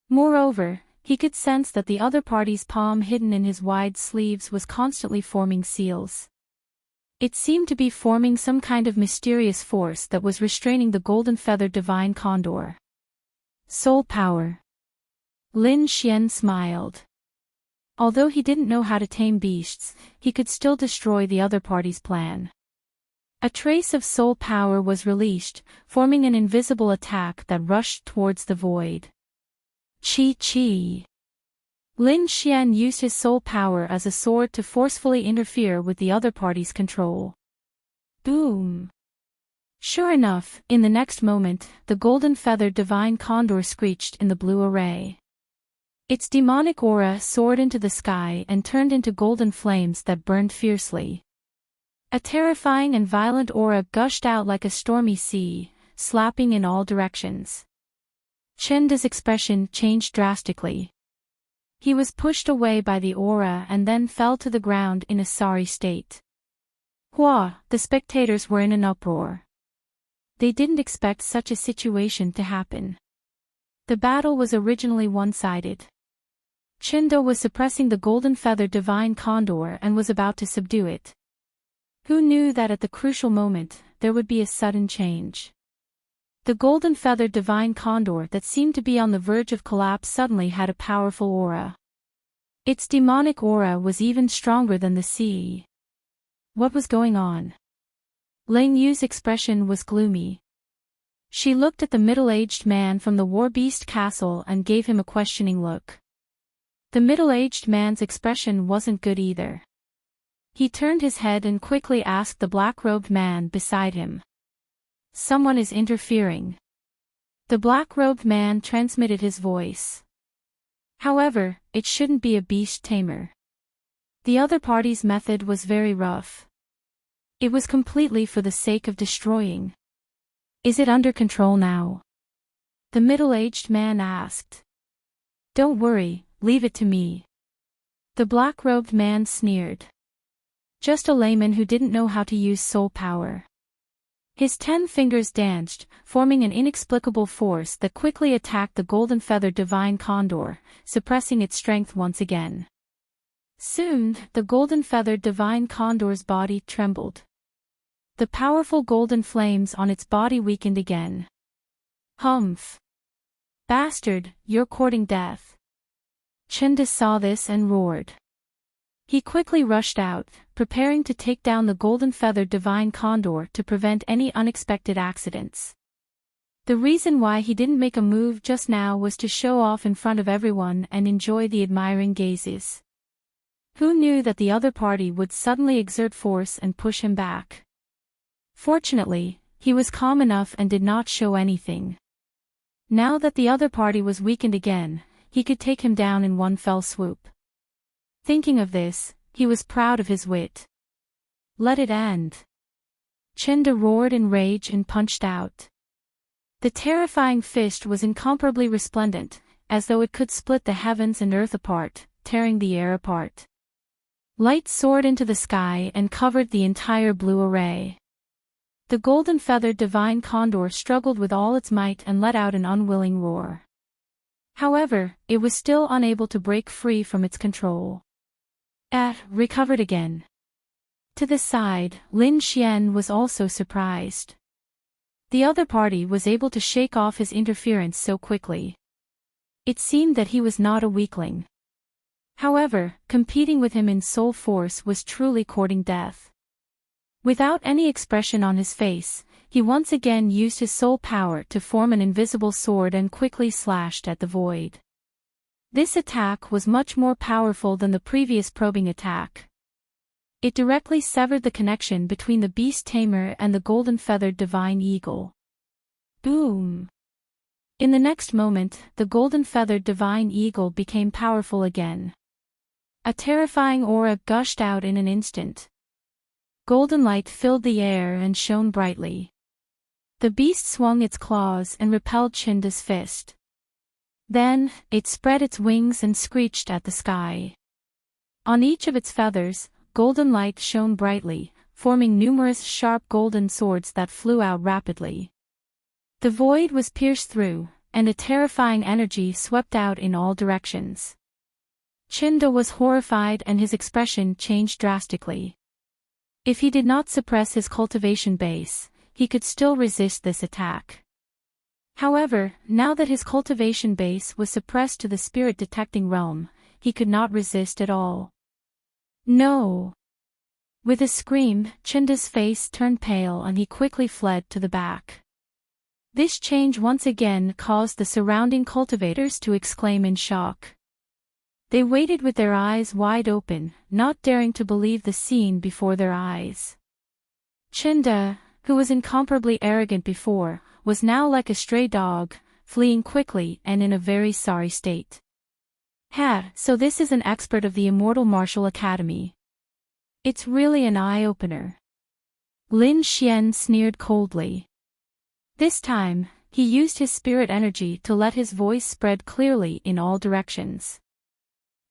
Moreover, he could sense that the other party's palm hidden in his wide sleeves was constantly forming seals. It seemed to be forming some kind of mysterious force that was restraining the golden-feathered divine condor. Soul power. Lin Xian smiled. Although he didn't know how to tame beasts, he could still destroy the other party's plan. A trace of soul power was released, forming an invisible attack that rushed towards the void. Chi. Lin Xian used his soul power as a sword to forcefully interfere with the other party's control. Boom! Sure enough, in the next moment, the golden-feathered divine condor screeched in the blue array. Its demonic aura soared into the sky and turned into golden flames that burned fiercely. A terrifying and violent aura gushed out like a stormy sea, slapping in all directions. Chenda's expression changed drastically. He was pushed away by the aura and then fell to the ground in a sorry state. The spectators were in an uproar. They didn't expect such a situation to happen. The battle was originally one-sided. Chenda was suppressing the golden-feathered divine condor and was about to subdue it. Who knew that at the crucial moment, there would be a sudden change? The golden-feathered divine condor that seemed to be on the verge of collapse suddenly had a powerful aura. Its demonic aura was even stronger than the sea. What was going on? Ling Yu's expression was gloomy. She looked at the middle-aged man from the War-Beast Castle and gave him a questioning look. The middle-aged man's expression wasn't good either. He turned his head and quickly asked the black-robed man beside him. Someone is interfering. The black-robed man transmitted his voice. However, it shouldn't be a beast tamer. The other party's method was very rough. It was completely for the sake of destroying. Is it under control now? The middle-aged man asked. Don't worry, leave it to me. The black-robed man sneered. Just a layman who didn't know how to use soul power. His 10 fingers danced, forming an inexplicable force that quickly attacked the golden-feathered divine condor, suppressing its strength once again. Soon, the golden-feathered divine condor's body trembled. The powerful golden flames on its body weakened again. Humph! Bastard, you're courting death. Chenda saw this and roared. He quickly rushed out, preparing to take down the golden-feathered divine condor to prevent any unexpected accidents. The reason why he didn't make a move just now was to show off in front of everyone and enjoy the admiring gazes. Who knew that the other party would suddenly exert force and push him back? Fortunately, he was calm enough and did not show anything. Now that the other party was weakened again, he could take him down in one fell swoop. Thinking of this, he was proud of his wit. Let it end. Chenda roared in rage and punched out. The terrifying fist was incomparably resplendent, as though it could split the heavens and earth apart, tearing the air apart. Light soared into the sky and covered the entire blue array. The golden-feathered divine condor struggled with all its might and let out an unwilling roar. However, it was still unable to break free from its control. Recovered again. To the side, Lin Xian was also surprised. The other party was able to shake off his interference so quickly. It seemed that he was not a weakling. However, competing with him in soul force was truly courting death. Without any expression on his face, he once again used his soul power to form an invisible sword and quickly slashed at the void. This attack was much more powerful than the previous probing attack. It directly severed the connection between the beast tamer and the golden-feathered divine eagle. Boom! In the next moment, the golden-feathered divine eagle became powerful again. A terrifying aura gushed out in an instant. Golden light filled the air and shone brightly. The beast swung its claws and repelled Chenda's fist. Then, it spread its wings and screeched at the sky. On each of its feathers, golden light shone brightly, forming numerous sharp golden swords that flew out rapidly. The void was pierced through, and a terrifying energy swept out in all directions. Chenda was horrified and his expression changed drastically. If he did not suppress his cultivation base, he could still resist this attack. However, now that his cultivation base was suppressed to the spirit-detecting realm, he could not resist at all. No! With a scream, Chenda's face turned pale and he quickly fled to the back. This change once again caused the surrounding cultivators to exclaim in shock. They waited with their eyes wide open, not daring to believe the scene before their eyes. Chinda, who was incomparably arrogant before, was now like a stray dog, fleeing quickly and in a very sorry state. So this is an expert of the Immortal Martial Academy. It's really an eye-opener. Lin Xian sneered coldly. This time, he used his spirit energy to let his voice spread clearly in all directions.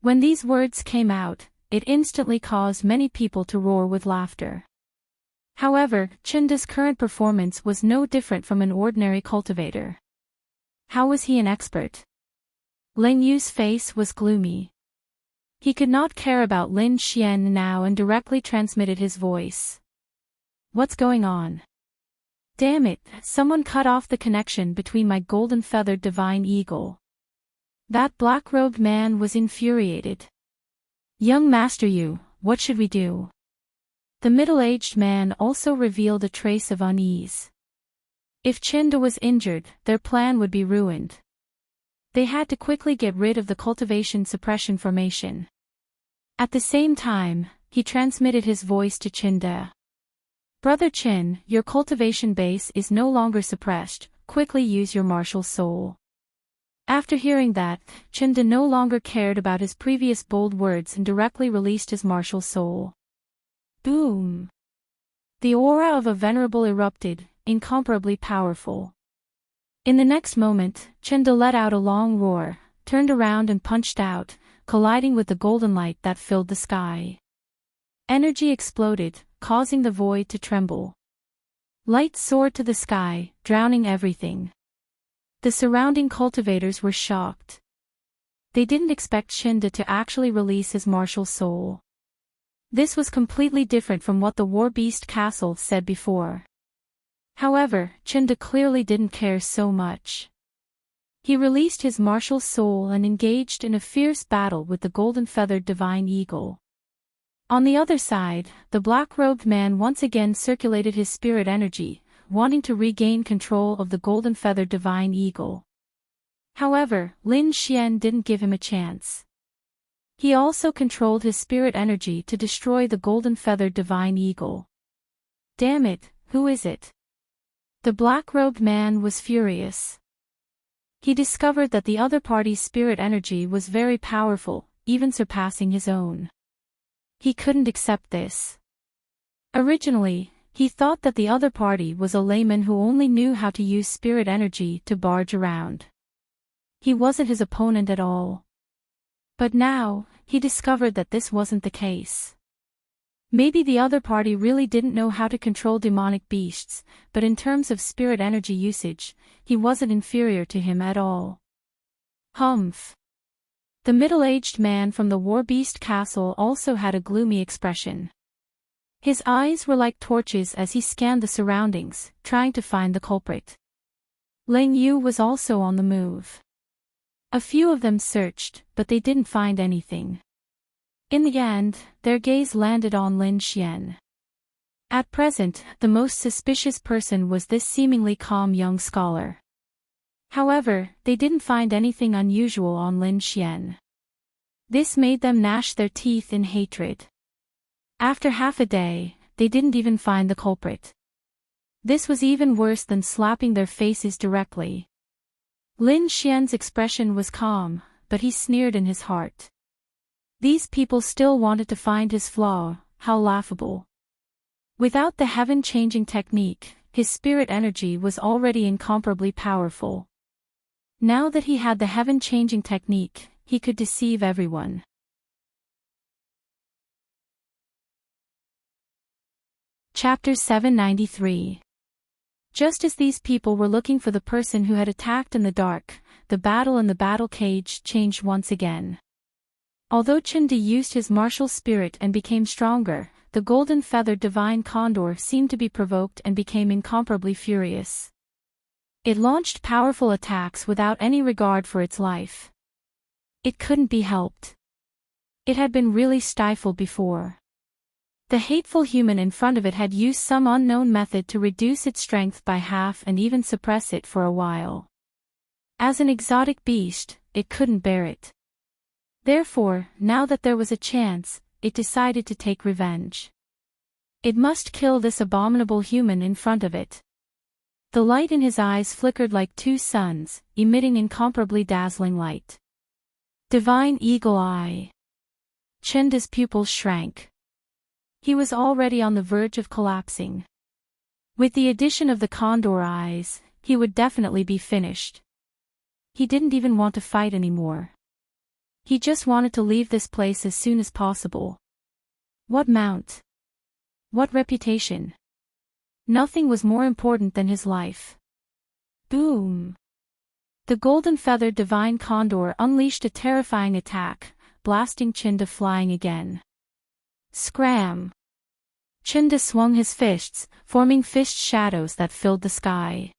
When these words came out, it instantly caused many people to roar with laughter. However, Chinda's current performance was no different from an ordinary cultivator. How was he an expert? Ling Yu's face was gloomy. He could not care about Lin Xian now and directly transmitted his voice. What's going on? Damn it, someone cut off the connection between my golden-feathered divine eagle. That black-robed man was infuriated. Young Master Yu, what should we do? The middle-aged man also revealed a trace of unease. If Chinda was injured, their plan would be ruined. They had to quickly get rid of the cultivation suppression formation. At the same time, he transmitted his voice to Chinda. Brother Chin, your cultivation base is no longer suppressed, quickly use your martial soul. After hearing that, Chinda no longer cared about his previous bold words and directly released his martial soul. Boom! The aura of a venerable erupted, incomparably powerful. In the next moment, Chinda let out a long roar, turned around and punched out, colliding with the golden light that filled the sky. Energy exploded, causing the void to tremble. Light soared to the sky, drowning everything. The surrounding cultivators were shocked. They didn't expect Chinda to actually release his martial soul. This was completely different from what the War Beast Castle said before. However, Chinda clearly didn't care so much. He released his martial soul and engaged in a fierce battle with the golden-feathered divine eagle. On the other side, the black-robed man once again circulated his spirit energy, wanting to regain control of the golden-feathered divine eagle. However, Lin Xian didn't give him a chance. He also controlled his spirit energy to destroy the golden-feathered divine eagle. Damn it, who is it? The black-robed man was furious. He discovered that the other party's spirit energy was very powerful, even surpassing his own. He couldn't accept this. Originally, he thought that the other party was a layman who only knew how to use spirit energy to barge around. He wasn't his opponent at all. But now, he discovered that this wasn't the case. Maybe the other party really didn't know how to control demonic beasts, but in terms of spirit energy usage, he wasn't inferior to him at all. Humph. The middle-aged man from the War Beast Castle also had a gloomy expression. His eyes were like torches as he scanned the surroundings, trying to find the culprit. Ling Yu was also on the move. A few of them searched, but they didn't find anything. In the end, their gaze landed on Lin Xian. At present, the most suspicious person was this seemingly calm young scholar. However, they didn't find anything unusual on Lin Xian. This made them gnash their teeth in hatred. After half a day, they didn't even find the culprit. This was even worse than slapping their faces directly. Lin Xian's expression was calm, but he sneered in his heart. These people still wanted to find his flaw, how laughable. Without the heaven-changing technique, his spirit energy was already incomparably powerful. Now that he had the heaven-changing technique, he could deceive everyone. Chapter 793. Just as these people were looking for the person who had attacked in the dark, the battle in the battle cage changed once again. Although Chinda used his martial spirit and became stronger, the golden-feathered divine condor seemed to be provoked and became incomparably furious. It launched powerful attacks without any regard for its life. It couldn't be helped. It had been really stifled before. The hateful human in front of it had used some unknown method to reduce its strength by half and even suppress it for a while. As an exotic beast, it couldn't bear it. Therefore, now that there was a chance, it decided to take revenge. It must kill this abominable human in front of it. The light in his eyes flickered like two suns, emitting incomparably dazzling light. Divine Eagle Eye. Chinda's pupils shrank. He was already on the verge of collapsing. With the addition of the condor eyes, he would definitely be finished. He didn't even want to fight anymore. He just wanted to leave this place as soon as possible. What mount? What reputation? Nothing was more important than his life. Boom! The golden-feathered divine condor unleashed a terrifying attack, blasting Chinda flying again. Scram! Chinda swung his fists, forming fist shadows that filled the sky.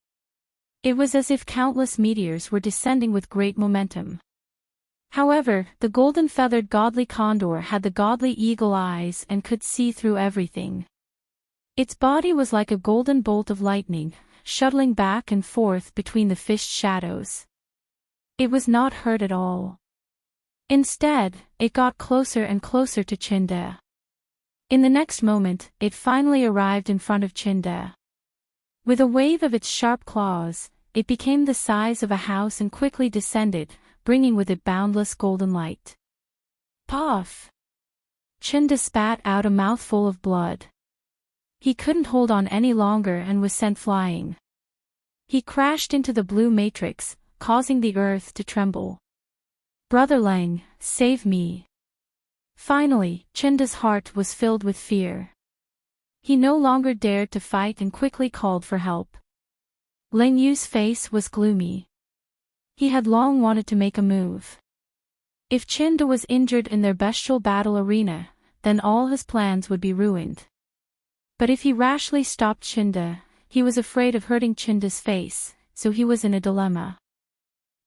It was as if countless meteors were descending with great momentum. However, the golden-feathered godly condor had the godly eagle eyes and could see through everything. Its body was like a golden bolt of lightning, shuttling back and forth between the fist shadows. It was not hurt at all. Instead, it got closer and closer to Chinda. In the next moment, it finally arrived in front of Chinda. With a wave of its sharp claws, it became the size of a house and quickly descended, bringing with it boundless golden light. Puff! Chinda spat out a mouthful of blood. He couldn't hold on any longer and was sent flying. He crashed into the blue matrix, causing the earth to tremble. Brother Lang, save me. Finally, Chinda's heart was filled with fear. He no longer dared to fight and quickly called for help. Ling Yu's face was gloomy. He had long wanted to make a move. If Chinda was injured in their bestial battle arena, then all his plans would be ruined. But if he rashly stopped Chinda, he was afraid of hurting Chinda's face, so he was in a dilemma.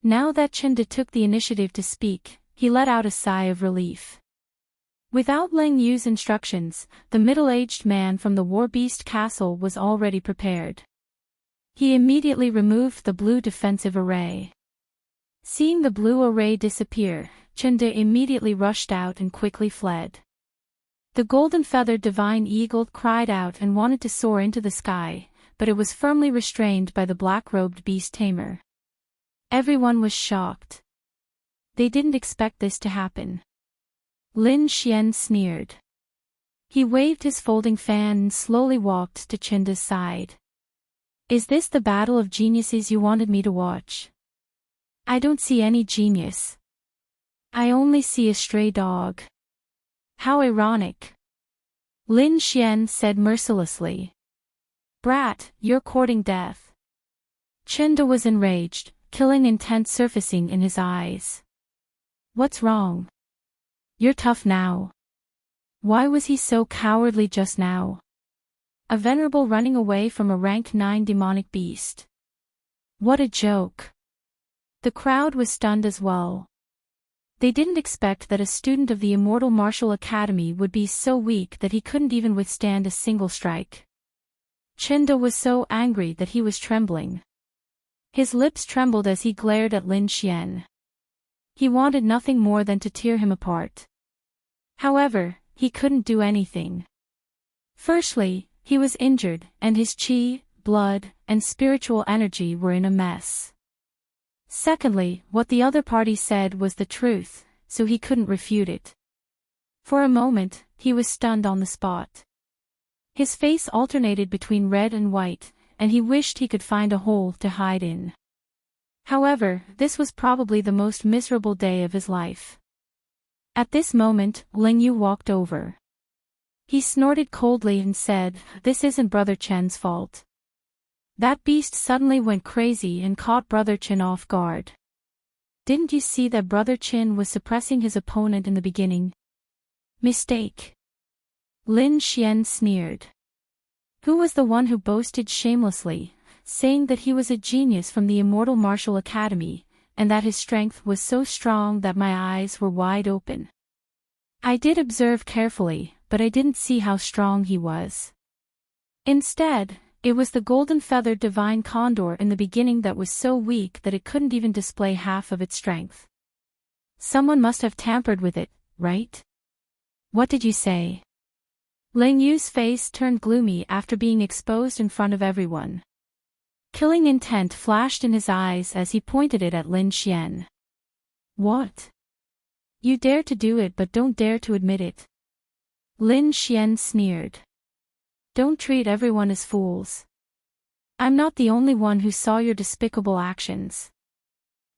Now that Chinda took the initiative to speak, he let out a sigh of relief. Without Ling Yu's instructions, the middle-aged man from the War Beast Castle was already prepared. He immediately removed the blue defensive array. Seeing the blue array disappear, Chinda immediately rushed out and quickly fled. The golden-feathered divine eagle cried out and wanted to soar into the sky, but it was firmly restrained by the black-robed beast tamer. Everyone was shocked. They didn't expect this to happen. Lin Xian sneered. He waved his folding fan and slowly walked to Chinda's side. Is this the battle of geniuses you wanted me to watch? I don't see any genius. I only see a stray dog. How ironic. Lin Xian said mercilessly. Brat, you're courting death. Chinda was enraged, killing intent surfacing in his eyes. What's wrong? You're tough now. Why was he so cowardly just now? A venerable running away from a rank 9 demonic beast. What a joke. The crowd was stunned as well. They didn't expect that a student of the Immortal Martial Academy would be so weak that he couldn't even withstand a single strike. Chinda was so angry that he was trembling. His lips trembled as he glared at Lin Xian. He wanted nothing more than to tear him apart. However, he couldn't do anything. Firstly, he was injured, and his chi, blood, and spiritual energy were in a mess. Secondly, what the other party said was the truth, so he couldn't refute it. For a moment, he was stunned on the spot. His face alternated between red and white, and he wished he could find a hole to hide in. However, this was probably the most miserable day of his life. At this moment, Ling Yu walked over. He snorted coldly and said, "This isn't Brother Chen's fault." That beast suddenly went crazy and caught Brother Chen off guard. Didn't you see that Brother Chen was suppressing his opponent in the beginning? Mistake. Lin Xian sneered. Who was the one who boasted shamelessly, saying that he was a genius from the Immortal Martial Academy, and that his strength was so strong that my eyes were wide open? I did observe carefully, but I didn't see how strong he was. Instead, it was the golden-feathered divine condor in the beginning that was so weak that it couldn't even display half of its strength. Someone must have tampered with it, right? What did you say? Ling Yu's face turned gloomy after being exposed in front of everyone. Killing intent flashed in his eyes as he pointed it at Lin Xian. What? You dare to do it but don't dare to admit it. Lin Xian sneered. Don't treat everyone as fools. I'm not the only one who saw your despicable actions.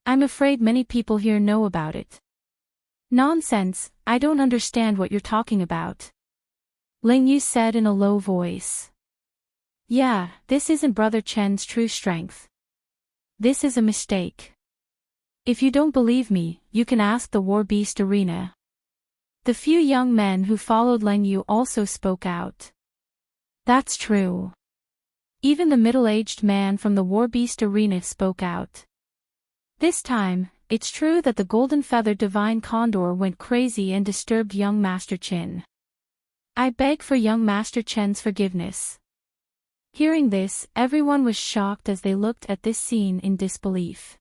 I'm afraid many people here know about it. Nonsense, I don't understand what you're talking about. Ling Yu said in a low voice. Yeah, this isn't Brother Chen's true strength. This is a mistake. If you don't believe me, you can ask the War Beast Arena. The few young men who followed Ling Yu also spoke out. That's true. Even the middle-aged man from the War Beast Arena spoke out. This time, it's true that the golden-feathered divine condor went crazy and disturbed young Master Qin. I beg for young Master Chen's forgiveness. Hearing this, everyone was shocked as they looked at this scene in disbelief.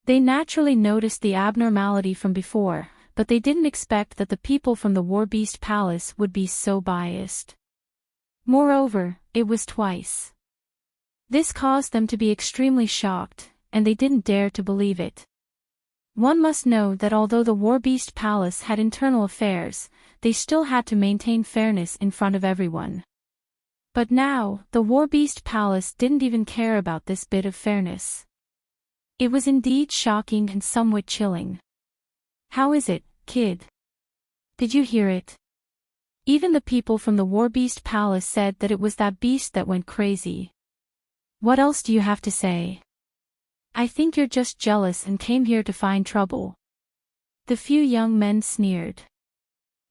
They naturally noticed the abnormality from before, but they didn't expect that the people from the War Beast Palace would be so biased. Moreover, it was twice. This caused them to be extremely shocked, and they didn't dare to believe it. One must know that although the War Beast Palace had internal affairs, they still had to maintain fairness in front of everyone. But now, the War Beast Palace didn't even care about this bit of fairness. It was indeed shocking and somewhat chilling. How is it, kid? Did you hear it? Even the people from the War Beast Palace said that it was that beast that went crazy. What else do you have to say? I think you're just jealous and came here to find trouble. The few young men sneered.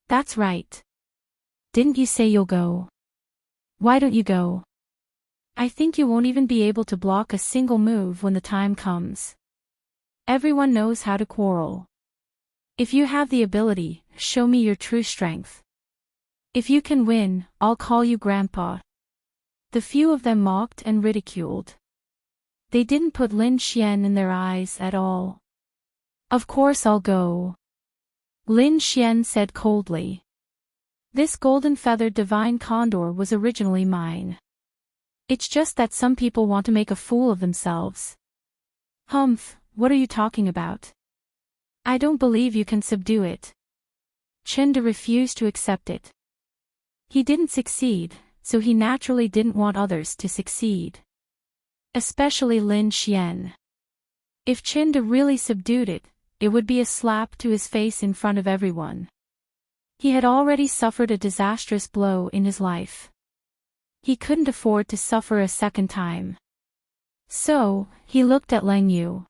That's right. Didn't you say you'll go? Why don't you go? I think you won't even be able to block a single move when the time comes. Everyone knows how to quarrel. If you have the ability, show me your true strength. If you can win, I'll call you Grandpa. The few of them mocked and ridiculed. They didn't put Lin Xian in their eyes at all. Of course I'll go. Lin Xian said coldly. This golden-feathered divine condor was originally mine. It's just that some people want to make a fool of themselves. Humph, what are you talking about? I don't believe you can subdue it. Chinda refused to accept it. He didn't succeed, so he naturally didn't want others to succeed. Especially Lin Xian. If Chinda really subdued it, it would be a slap to his face in front of everyone. He had already suffered a disastrous blow in his life. He couldn't afford to suffer a second time. So, he looked at Ling Yu.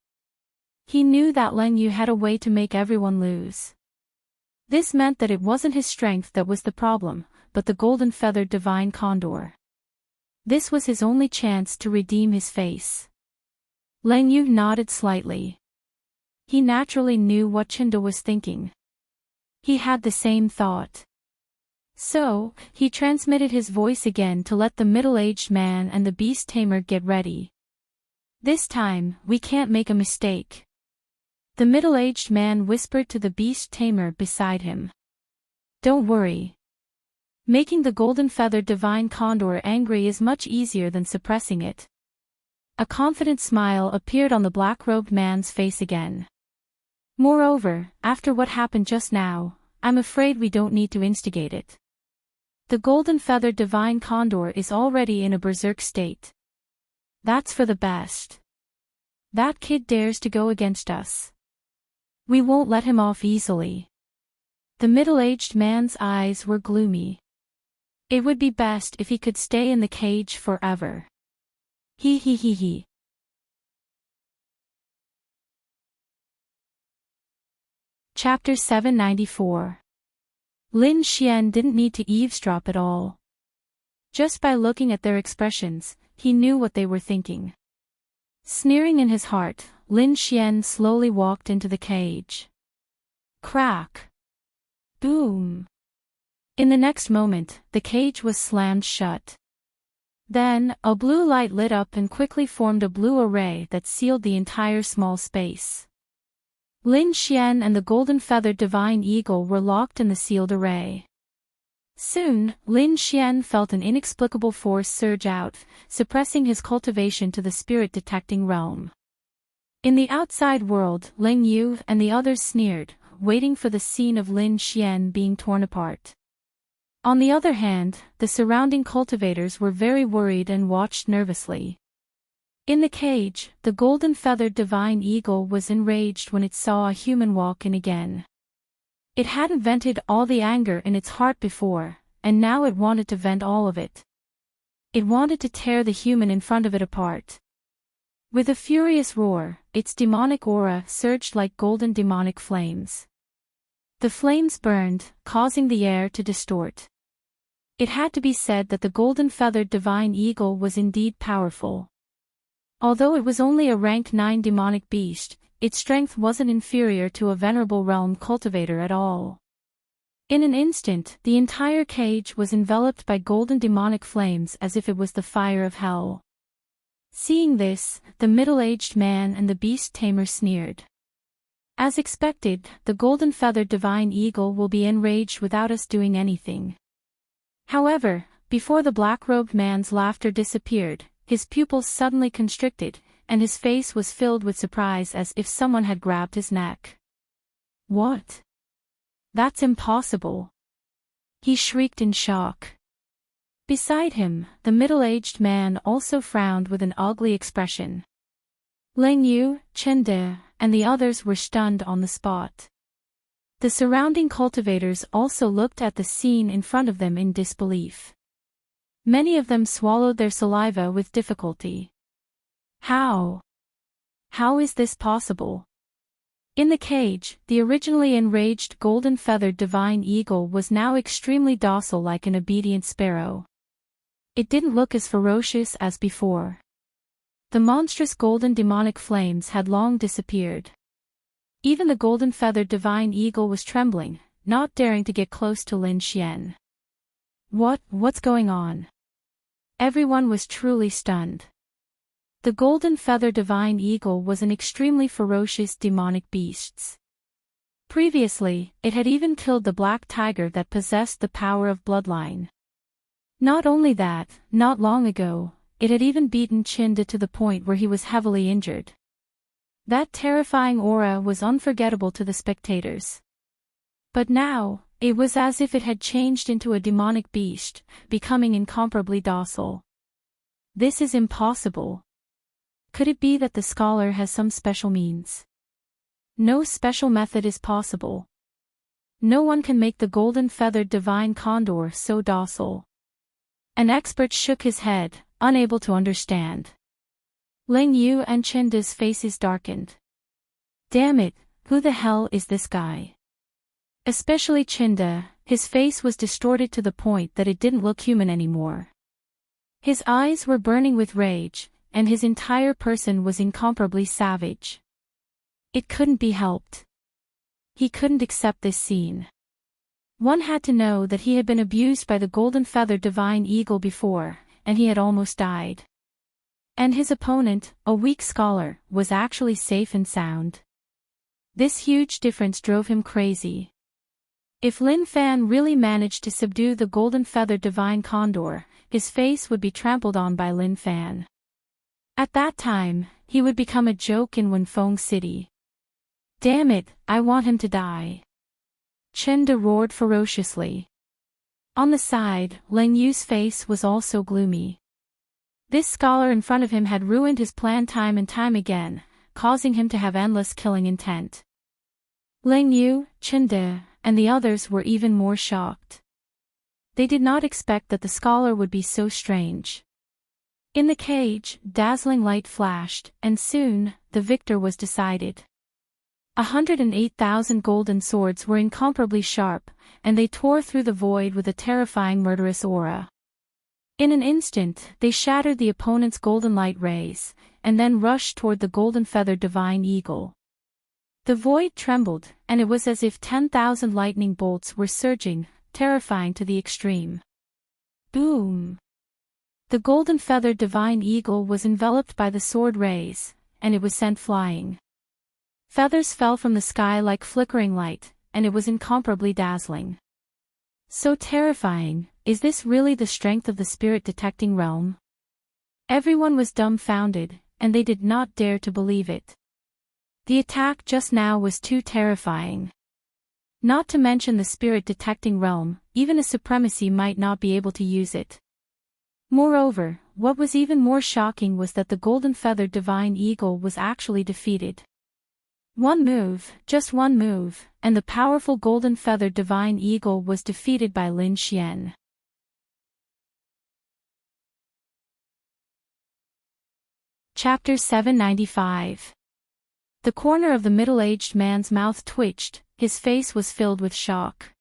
He knew that Ling Yu had a way to make everyone lose. This meant that it wasn't his strength that was the problem, but the golden-feathered divine condor. This was his only chance to redeem his face. Ling Yu nodded slightly. He naturally knew what Chinda was thinking. He had the same thought. So, he transmitted his voice again to let the middle-aged man and the beast tamer get ready. This time, we can't make a mistake. The middle-aged man whispered to the beast tamer beside him. Don't worry. Making the golden-feathered divine condor angry is much easier than suppressing it. A confident smile appeared on the black-robed man's face again. Moreover, after what happened just now, I'm afraid we don't need to instigate it. The golden-feathered divine condor is already in a berserk state. That's for the best. That kid dares to go against us. We won't let him off easily. The middle-aged man's eyes were gloomy. It would be best if he could stay in the cage forever. He. Chapter 794. Lin Xian didn't need to eavesdrop at all. Just by looking at their expressions, he knew what they were thinking. Sneering in his heart, Lin Xian slowly walked into the cage. Crack! Boom! In the next moment, the cage was slammed shut. Then, a blue light lit up and quickly formed a blue array that sealed the entire small space. Lin Xian and the golden-feathered divine eagle were locked in the sealed array. Soon, Lin Xian felt an inexplicable force surge out, suppressing his cultivation to the spirit-detecting realm. In the outside world, Ling Yu and the others sneered, waiting for the scene of Lin Xian being torn apart. On the other hand, the surrounding cultivators were very worried and watched nervously. In the cage, the golden-feathered divine eagle was enraged when it saw a human walk in again. It hadn't vented all the anger in its heart before, and now it wanted to vent all of it. It wanted to tear the human in front of it apart. With a furious roar, its demonic aura surged like golden demonic flames. The flames burned, causing the air to distort. It had to be said that the golden-feathered divine eagle was indeed powerful. Although it was only a rank 9 demonic beast, its strength wasn't inferior to a venerable realm cultivator at all. In an instant, the entire cage was enveloped by golden demonic flames as if it was the fire of hell. Seeing this, the middle-aged man and the beast tamer sneered. As expected, the golden-feathered divine eagle will be enraged without us doing anything. However, before the black-robed man's laughter disappeared, his pupils suddenly constricted, and his face was filled with surprise as if someone had grabbed his neck. What? That's impossible! He shrieked in shock. Beside him, the middle-aged man also frowned with an ugly expression. Ling Yu, Chen De, and the others were stunned on the spot. The surrounding cultivators also looked at the scene in front of them in disbelief. Many of them swallowed their saliva with difficulty. How? How is this possible? In the cage, the originally enraged golden-feathered divine eagle was now extremely docile like an obedient sparrow. It didn't look as ferocious as before. The monstrous golden demonic flames had long disappeared. Even the golden-feathered divine eagle was trembling, not daring to get close to Lin Xian. What's going on? Everyone was truly stunned. The golden-feathered divine eagle was an extremely ferocious demonic beast. Previously, it had even killed the black tiger that possessed the power of bloodline. Not only that, not long ago, it had even beaten Chinda to the point where he was heavily injured. That terrifying aura was unforgettable to the spectators. But now, it was as if it had changed into a demonic beast, becoming incomparably docile. This is impossible. Could it be that the scholar has some special means? No special method is possible. No one can make the golden-feathered divine condor so docile. An expert shook his head, unable to understand. Ling Yu and Chinda's faces darkened. Damn it, who the hell is this guy? Especially Chinda, his face was distorted to the point that it didn't look human anymore. His eyes were burning with rage, and his entire person was incomparably savage. It couldn't be helped. He couldn't accept this scene. One had to know that he had been abused by the golden-feathered divine eagle before, and he had almost died. And his opponent, a weak scholar, was actually safe and sound. This huge difference drove him crazy. If Lin Fan really managed to subdue the golden-feathered divine condor, his face would be trampled on by Lin Fan. At that time, he would become a joke in Wenfeng City. Damn it, I want him to die. Chen De roared ferociously. On the side, Ling Yu's face was also gloomy. This scholar in front of him had ruined his plan time and time again, causing him to have endless killing intent. Ling Yu, Chen De, and the others were even more shocked. They did not expect that the scholar would be so strange. In the cage, dazzling light flashed, and soon, the victor was decided. 108,000 golden swords were incomparably sharp, and they tore through the void with a terrifying murderous aura. In an instant, they shattered the opponent's golden light rays, and then rushed toward the golden-feathered divine eagle. The void trembled, and it was as if 10,000 lightning bolts were surging, terrifying to the extreme. Boom! The golden-feathered divine eagle was enveloped by the sword rays, and it was sent flying. Feathers fell from the sky like flickering light, and it was incomparably dazzling. So terrifying, is this really the strength of the spirit-detecting realm? Everyone was dumbfounded, and they did not dare to believe it. The attack just now was too terrifying. Not to mention the spirit-detecting realm, even a supremacy might not be able to use it. Moreover, what was even more shocking was that the golden-feathered divine eagle was actually defeated. One move, just one move, and the powerful golden-feathered divine eagle was defeated by Lin Xian. Chapter 795. The corner of the middle-aged man's mouth twitched, his face was filled with shock.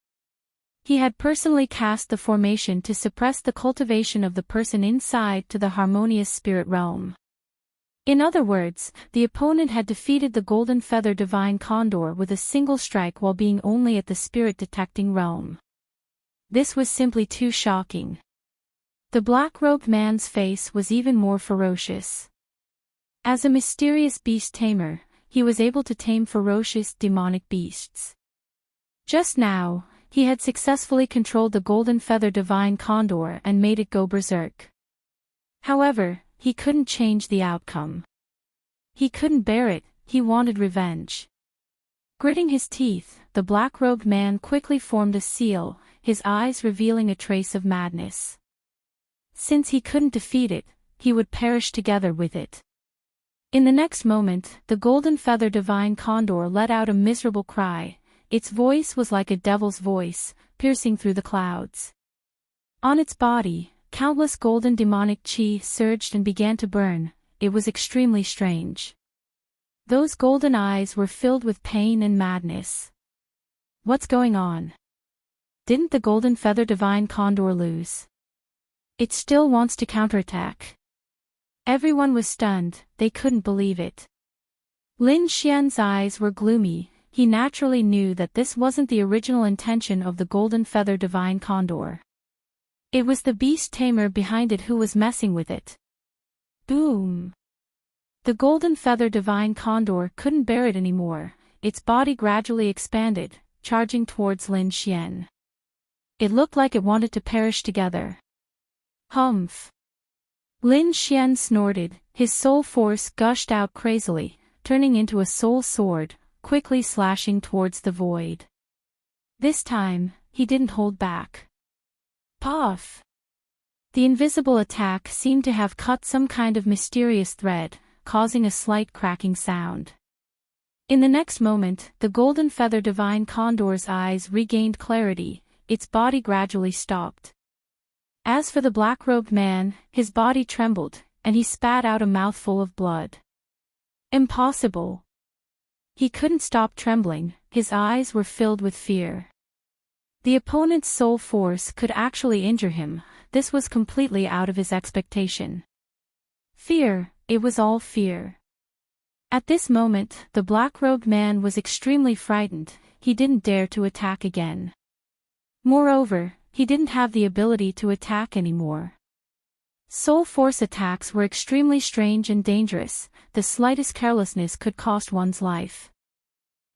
He had personally cast the formation to suppress the cultivation of the person inside to the harmonious spirit realm. In other words, the opponent had defeated the golden feather divine condor with a single strike while being only at the spirit-detecting realm. This was simply too shocking. The black-robed man's face was even more ferocious. As a mysterious beast tamer, he was able to tame ferocious demonic beasts. Just now, he had successfully controlled the golden feather divine condor and made it go berserk. However, he couldn't change the outcome. He couldn't bear it, he wanted revenge. Gritting his teeth, the black-robed man quickly formed a seal, his eyes revealing a trace of madness. Since he couldn't defeat it, he would perish together with it. In the next moment, the golden feather divine condor let out a miserable cry. Its voice was like a devil's voice, piercing through the clouds. On its body, countless golden demonic chi surged and began to burn. It was extremely strange. Those golden eyes were filled with pain and madness. What's going on? Didn't the golden feather divine condor lose? It still wants to counterattack. Everyone was stunned, they couldn't believe it. Lin Xian's eyes were gloomy. He naturally knew that this wasn't the original intention of the golden feather divine condor. It was the beast tamer behind it who was messing with it. Boom! The golden feather divine condor couldn't bear it anymore. Its body gradually expanded, charging towards Lin Xian. It looked like it wanted to perish together. Humph! Lin Xian snorted, his soul force gushed out crazily, turning into a soul sword, quickly slashing towards the void. This time, he didn't hold back. Puff! The invisible attack seemed to have cut some kind of mysterious thread, causing a slight cracking sound. In the next moment, the golden feather divine condor's eyes regained clarity, its body gradually stopped. As for the black-robed man, his body trembled, and he spat out a mouthful of blood. Impossible! He couldn't stop trembling, his eyes were filled with fear. The opponent's soul force could actually injure him, this was completely out of his expectation. Fear, it was all fear. At this moment, the black-robed man was extremely frightened, he didn't dare to attack again. Moreover, he didn't have the ability to attack anymore. Soul force attacks were extremely strange and dangerous, the slightest carelessness could cost one's life.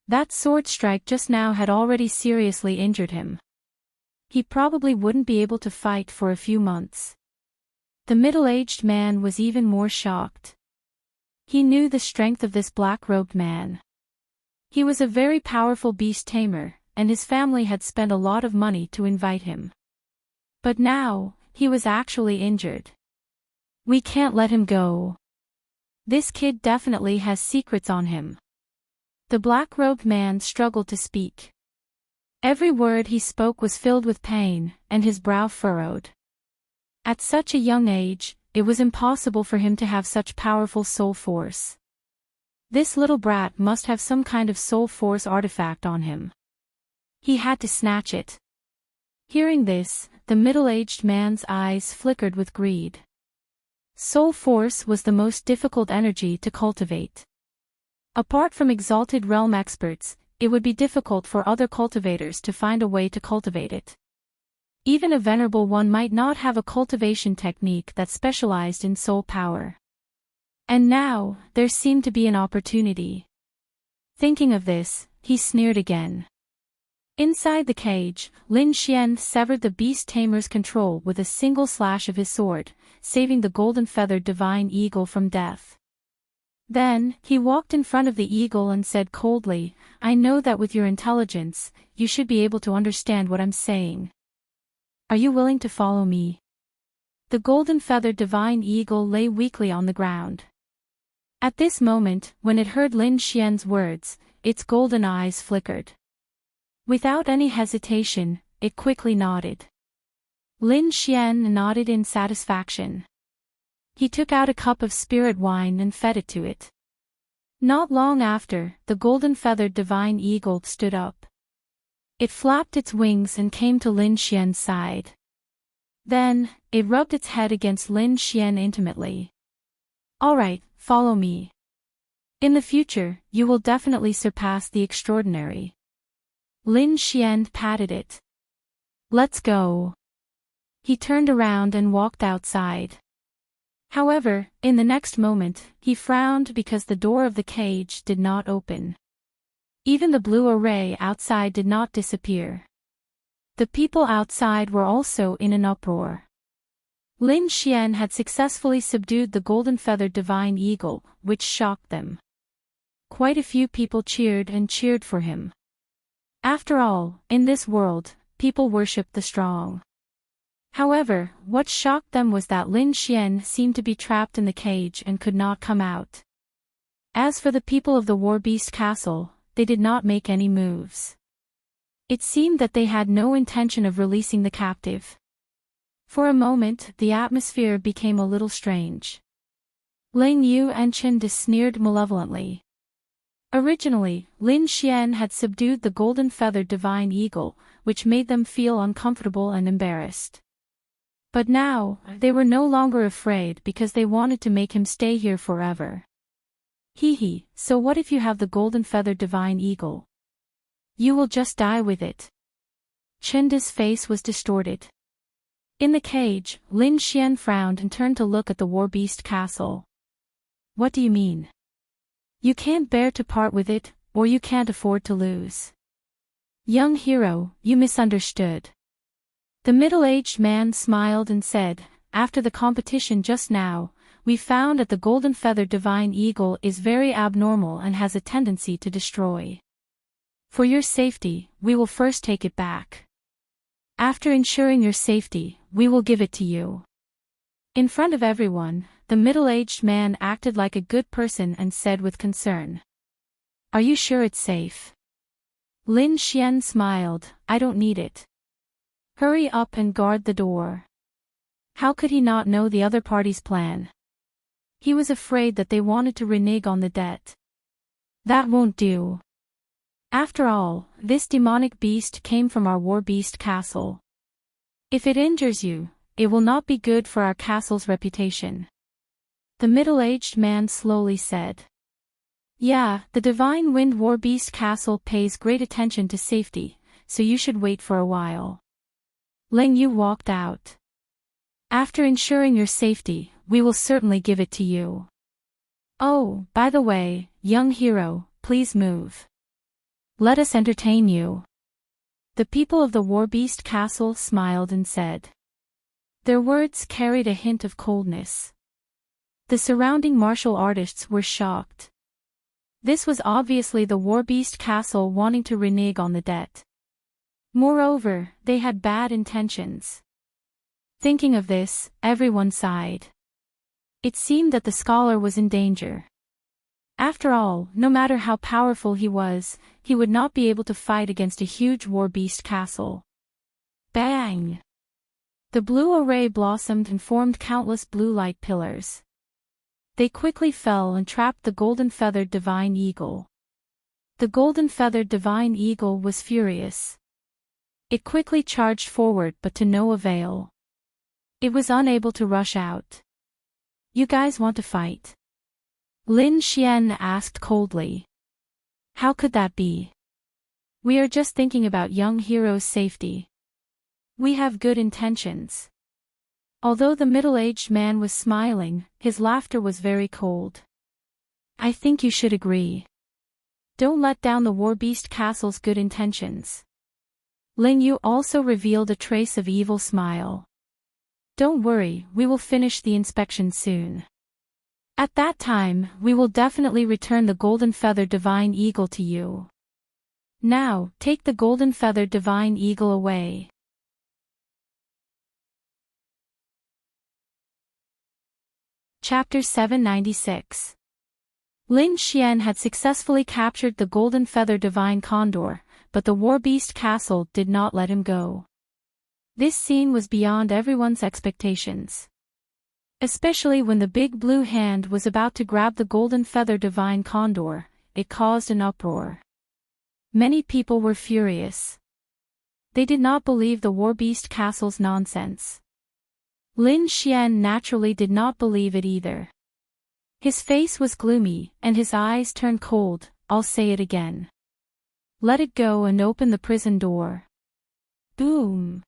That sword strike just now had already seriously injured him. He probably wouldn't be able to fight for a few months. The middle-aged man was even more shocked. He knew the strength of this black-robed man. He was a very powerful beast tamer, and his family had spent a lot of money to invite him. But now, he was actually injured. We can't let him go. This kid definitely has secrets on him. The black-robed man struggled to speak. Every word he spoke was filled with pain, and his brow furrowed. At such a young age, it was impossible for him to have such powerful soul force. This little brat must have some kind of soul force artifact on him. He had to snatch it. Hearing this, the middle-aged man's eyes flickered with greed. Soul force was the most difficult energy to cultivate. Apart from exalted realm experts, it would be difficult for other cultivators to find a way to cultivate it. Even a venerable one might not have a cultivation technique that specialized in soul power. And now, there seemed to be an opportunity. Thinking of this, he sneered again. Inside the cage, Lin Xian severed the beast tamer's control with a single slash of his sword, saving the golden-feathered divine eagle from death. Then, he walked in front of the eagle and said coldly, "I know that with your intelligence, you should be able to understand what I'm saying. Are you willing to follow me?" The golden-feathered divine eagle lay weakly on the ground. At this moment, when it heard Lin Xian's words, its golden eyes flickered. Without any hesitation, it quickly nodded. Lin Xian nodded in satisfaction. He took out a cup of spirit wine and fed it to it. Not long after, the golden-feathered divine eagle stood up. It flapped its wings and came to Lin Xian's side. Then, it rubbed its head against Lin Xian intimately. "All right, follow me. In the future, you will definitely surpass the extraordinary." Lin Xian patted it. "Let's go." He turned around and walked outside. However, in the next moment, he frowned because the door of the cage did not open. Even the blue array outside did not disappear. The people outside were also in an uproar. Lin Xian had successfully subdued the golden-feathered divine eagle, which shocked them. Quite a few people cheered for him. After all, in this world, people worship the strong. However, what shocked them was that Lin Xian seemed to be trapped in the cage and could not come out. As for the people of the War Beast Castle, they did not make any moves. It seemed that they had no intention of releasing the captive. For a moment, the atmosphere became a little strange. Ling Yu and Chen sneered malevolently. Originally, Lin Xian had subdued the golden-feathered divine eagle, which made them feel uncomfortable and embarrassed. But now, they were no longer afraid because they wanted to make him stay here forever. "Hee, so what if you have the golden-feathered divine eagle? You will just die with it." Chenda's face was distorted. In the cage, Lin Xian frowned and turned to look at the War Beast Castle. "What do you mean? You can't bear to part with it, or you can't afford to lose." "Young hero, you misunderstood." The middle-aged man smiled and said, "After the competition just now, we found that the golden-feathered divine eagle is very abnormal and has a tendency to destroy. For your safety, we will first take it back. After ensuring your safety, we will give it to you." In front of everyone, the middle-aged man acted like a good person and said with concern, "Are you sure it's safe?" Lin Xian smiled, "I don't need it. Hurry up and guard the door." How could he not know the other party's plan? He was afraid that they wanted to renege on the debt. That won't do. After all, this demonic beast came from our War Beast Castle. If it injures you, it will not be good for our castle's reputation. The middle-aged man slowly said. "Yeah, the Divine Wind War Beast Castle pays great attention to safety, so you should wait for a while." Ling Yu walked out. "After ensuring your safety, we will certainly give it to you. Oh, by the way, young hero, please move. Let us entertain you." The people of the War Beast Castle smiled and said. Their words carried a hint of coldness. The surrounding martial artists were shocked. This was obviously the War Beast Castle wanting to renege on the debt. Moreover, they had bad intentions. Thinking of this, everyone sighed. It seemed that the scholar was in danger. After all, no matter how powerful he was, he would not be able to fight against a huge War Beast Castle. Bang! The blue array blossomed and formed countless blue-light pillars. They quickly fell and trapped the golden-feathered divine eagle. The golden-feathered divine eagle was furious. It quickly charged forward but to no avail. It was unable to rush out. "You guys want to fight?" Lin Xian asked coldly. "How could that be? We are just thinking about young hero's safety. We have good intentions." Although the middle-aged man was smiling, his laughter was very cold. "I think you should agree. Don't let down the War Beast Castle's good intentions. Ling Yu also revealed a trace of evil smile. Don't worry, we will finish the inspection soon. At that time, we will definitely return the golden feather divine eagle to you. Now, take the golden feather divine eagle away. Chapter 796. Lin Xian had successfully captured the golden feather divine condor, but the war beast castle did not let him go. This scene was beyond everyone's expectations. Especially when the big blue hand was about to grab the golden feather divine condor, it caused an uproar. Many people were furious. They did not believe the war beast castle's nonsense. Lin Xian naturally did not believe it either. His face was gloomy, and his eyes turned cold. I'll say it again. Let it go and open the prison door. Boom!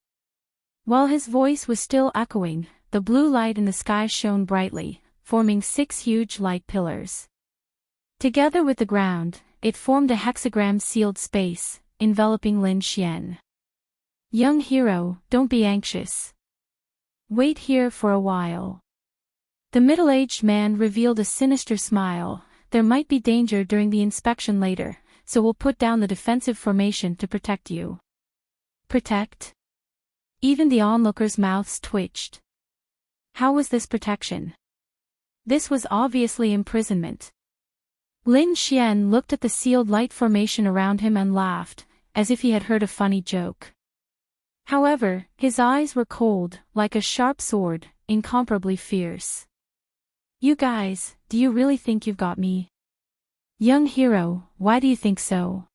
While his voice was still echoing, the blue light in the sky shone brightly, forming 6 huge light pillars. Together with the ground, it formed a hexagram-sealed space, enveloping Lin Xian. Young hero, don't be anxious. Wait here for a while. The middle-aged man revealed a sinister smile. There might be danger during the inspection later, so we'll put down the defensive formation to protect you. Protect? Even the onlookers' mouths twitched. How was this protection? This was obviously imprisonment. Lin Xian looked at the sealed light formation around him and laughed, as if he had heard a funny joke. However, his eyes were cold, like a sharp sword, incomparably fierce. You guys, do you really think you've got me? Young hero, why do you think so?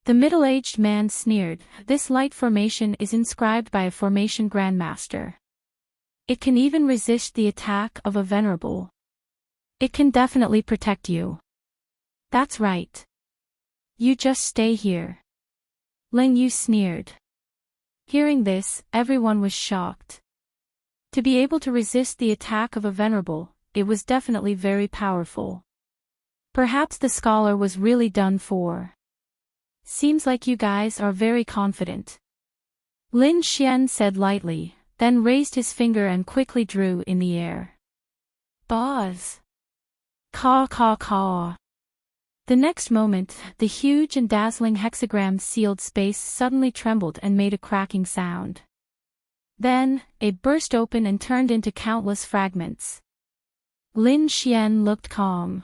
The middle-aged man sneered. This light formation is inscribed by a formation grandmaster. It can even resist the attack of a venerable. It can definitely protect you. That's right. You just stay here. Ling Yu sneered. Hearing this, everyone was shocked. To be able to resist the attack of a venerable, it was definitely very powerful. Perhaps the scholar was really done for. Seems like you guys are very confident. Lin Xian said lightly, then raised his finger and quickly drew in the air. Buzz! Caw caw caw! The next moment, the huge and dazzling hexagram-sealed space suddenly trembled and made a cracking sound. Then, it burst open and turned into countless fragments. Lin Xian looked calm.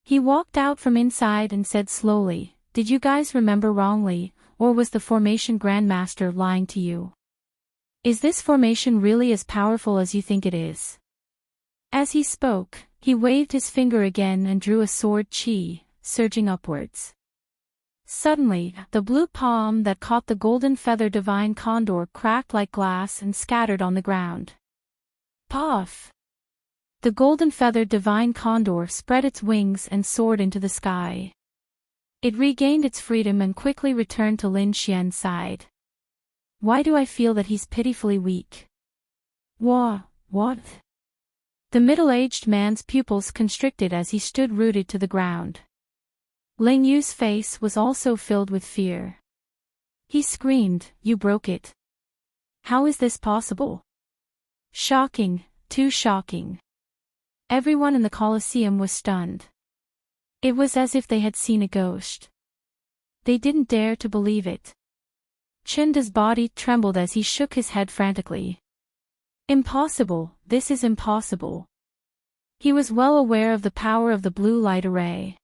He walked out from inside and said slowly, "Did you guys remember wrongly, or was the formation grandmaster lying to you? Is this formation really as powerful as you think it is?" As he spoke, he waved his finger again and drew a sword chi, surging upwards. Suddenly, the blue palm that caught the golden feather divine condor cracked like glass and scattered on the ground. Puff! The golden feather divine condor spread its wings and soared into the sky. It regained its freedom and quickly returned to Lin Xian's side. Why do I feel that he's pitifully weak? What? The middle-aged man's pupils constricted as he stood rooted to the ground. Ling Yu's face was also filled with fear. He screamed, "You broke it. How is this possible?" Shocking, too shocking. Everyone in the Colosseum was stunned. It was as if they had seen a ghost. They didn't dare to believe it. Chinda's body trembled as he shook his head frantically. Impossible, this is impossible. He was well aware of the power of the blue light array.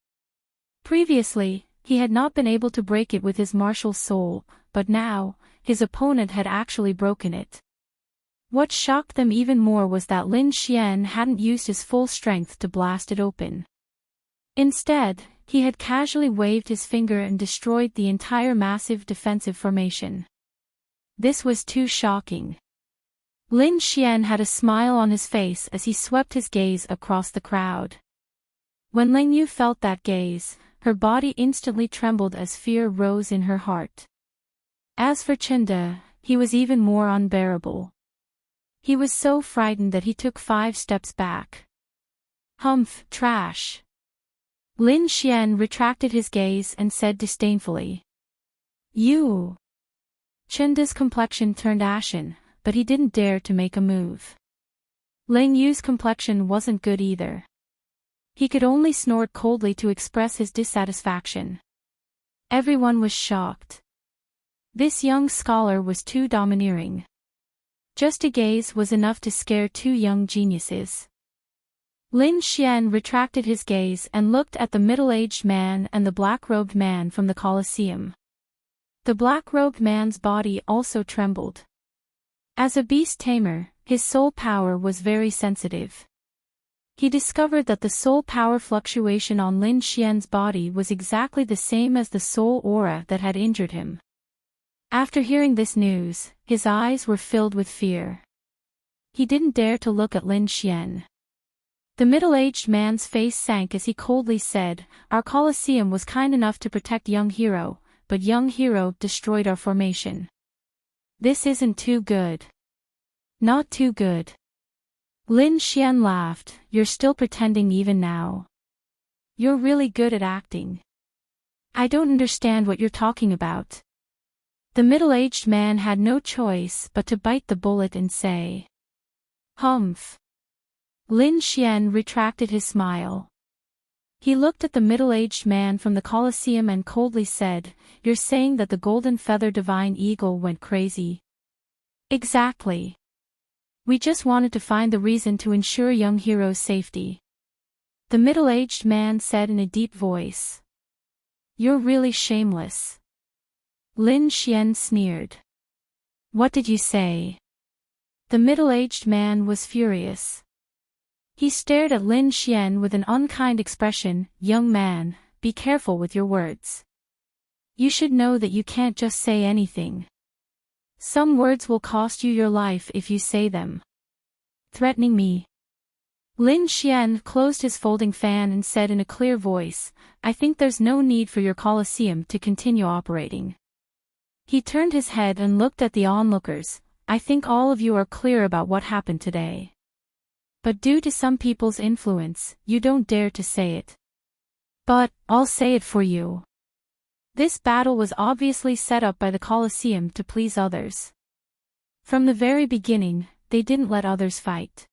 Previously, he had not been able to break it with his martial soul, but now, his opponent had actually broken it. What shocked them even more was that Lin Xian hadn't used his full strength to blast it open. Instead, he had casually waved his finger and destroyed the entire massive defensive formation. This was too shocking. Lin Xian had a smile on his face as he swept his gaze across the crowd. When Ling Yu felt that gaze, her body instantly trembled as fear rose in her heart. As for Chinda, he was even more unbearable. He was so frightened that he took 5 steps back. Humph, trash. Lin Xian retracted his gaze and said disdainfully. You. Chenda's complexion turned ashen, but he didn't dare to make a move. Ling Yu's complexion wasn't good either. He could only snort coldly to express his dissatisfaction. Everyone was shocked. This young scholar was too domineering. Just a gaze was enough to scare two young geniuses. Lin Xian retracted his gaze and looked at the middle-aged man and the black-robed man from the Colosseum. The black-robed man's body also trembled. As a beast tamer, his soul power was very sensitive. He discovered that the soul power fluctuation on Lin Xian's body was exactly the same as the soul aura that had injured him. After hearing this news, his eyes were filled with fear. He didn't dare to look at Lin Xian. The middle-aged man's face sank as he coldly said, "Our Colosseum was kind enough to protect young hero, but young hero destroyed our formation. This isn't too good." "Not too good." Lin Xian laughed, "You're still pretending even now. You're really good at acting. I don't understand what you're talking about." The middle-aged man had no choice but to bite the bullet and say, "Humph." Lin Xian retracted his smile. He looked at the middle-aged man from the Colosseum and coldly said, "You're saying that the golden feather divine eagle went crazy?" "Exactly. We just wanted to find the reason to ensure young hero's safety," the middle-aged man said in a deep voice. "You're really shameless." Lin Xian sneered. "What did you say?" The middle-aged man was furious. He stared at Lin Xian with an unkind expression. "Young man, be careful with your words. You should know that you can't just say anything. Some words will cost you your life if you say them." "Threatening me?" Lin Xian closed his folding fan and said in a clear voice, "I think there's no need for your Colosseum to continue operating." He turned his head and looked at the onlookers. "I think all of you are clear about what happened today. But due to some people's influence, you don't dare to say it. But, I'll say it for you. This battle was obviously set up by the Colosseum to please others. From the very beginning, they didn't let others fight.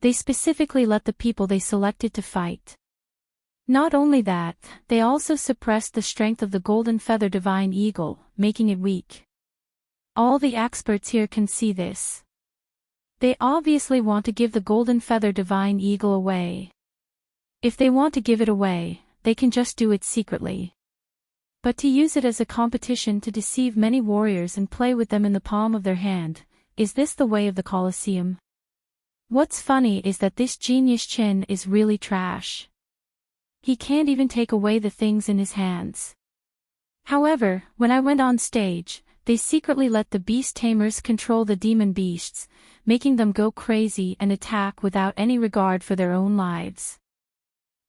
They specifically let the people they selected to fight. Not only that, they also suppressed the strength of the golden feather divine eagle, making it weak. All the experts here can see this. They obviously want to give the golden feather divine eagle away. If they want to give it away, they can just do it secretly. But to use it as a competition to deceive many warriors and play with them in the palm of their hand, is this the way of the Colosseum? What's funny is that this genius Qin is really trash. He can't even take away the things in his hands. However, when I went on stage, they secretly let the beast tamers control the demon beasts, making them go crazy and attack without any regard for their own lives.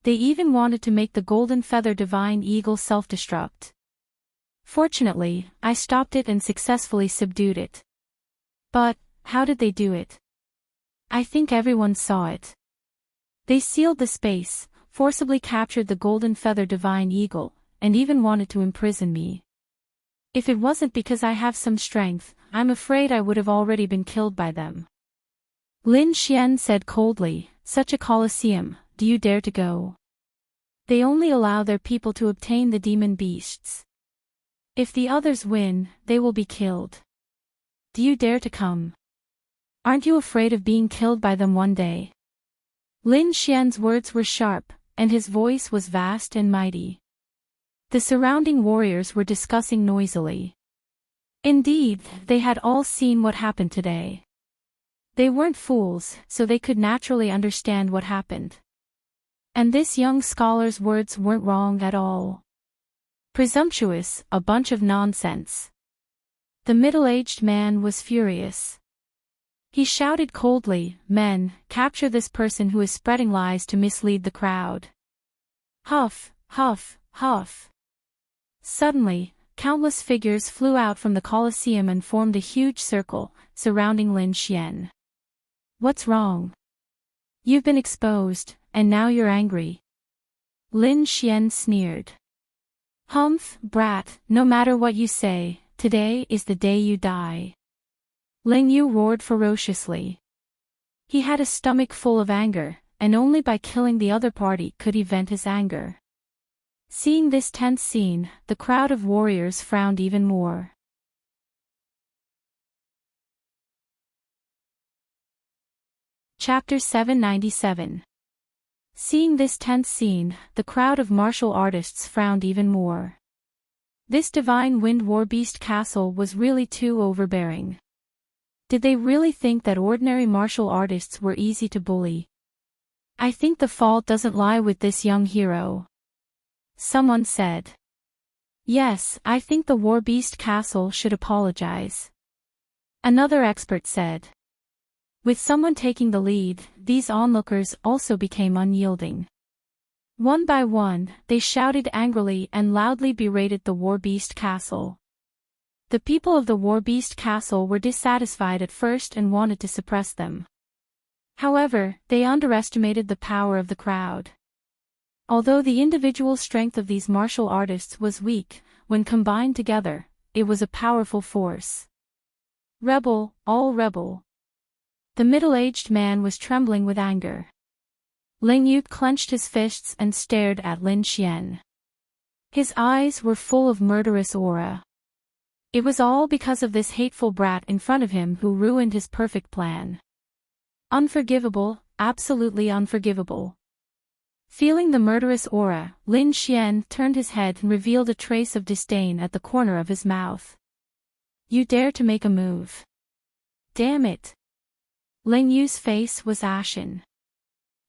They even wanted to make the golden feather divine eagle self-destruct. Fortunately, I stopped it and successfully subdued it. But, how did they do it? I think everyone saw it. They sealed the space, forcibly captured the golden feather divine eagle, and even wanted to imprison me. If it wasn't because I have some strength, I'm afraid I would have already been killed by them. Lin Xian said coldly, "Such a Colosseum, do you dare to go? They only allow their people to obtain the demon beasts. If the others win, they will be killed. Do you dare to come? Aren't you afraid of being killed by them one day?" Lin Xian's words were sharp, and his voice was vast and mighty. The surrounding warriors were discussing noisily. Indeed, they had all seen what happened today. They weren't fools, so they could naturally understand what happened. And this young scholar's words weren't wrong at all. Presumptuous, a bunch of nonsense. The middle-aged man was furious. He shouted coldly, "Men, capture this person who is spreading lies to mislead the crowd." Huff, huff, huff. Suddenly, countless figures flew out from the Colosseum and formed a huge circle, surrounding Lin Xian. "What's wrong? You've been exposed, and now you're angry." Lin Xian sneered. "Humph, brat, no matter what you say, Today is the day you die. Ling Yu roared ferociously. He had a stomach full of anger, and only by killing the other party could he vent his anger. Seeing this tense scene, the crowd of warriors frowned even more. Chapter 797. Seeing this tense scene, the crowd of martial artists frowned even more. This divine wind war beast castle was really too overbearing. Did they really think that ordinary martial artists were easy to bully? I think the fault doesn't lie with this young hero. Someone said. Yes, I think the war beast castle should apologize. Another expert said. With someone taking the lead, these onlookers also became unyielding. One by one, they shouted angrily and loudly berated the war beast castle. The people of the war beast castle were dissatisfied at first and wanted to suppress them. However, they underestimated the power of the crowd. Although the individual strength of these martial artists was weak, when combined together, it was a powerful force. Rebel, all rebel. The middle-aged man was trembling with anger. Ling Yu clenched his fists and stared at Lin Xian. His eyes were full of murderous aura. It was all because of this hateful brat in front of him who ruined his perfect plan. Unforgivable, absolutely unforgivable. Feeling the murderous aura, Lin Xian turned his head and revealed a trace of disdain at the corner of his mouth. You dare to make a move. Damn it. Ling Yu's face was ashen.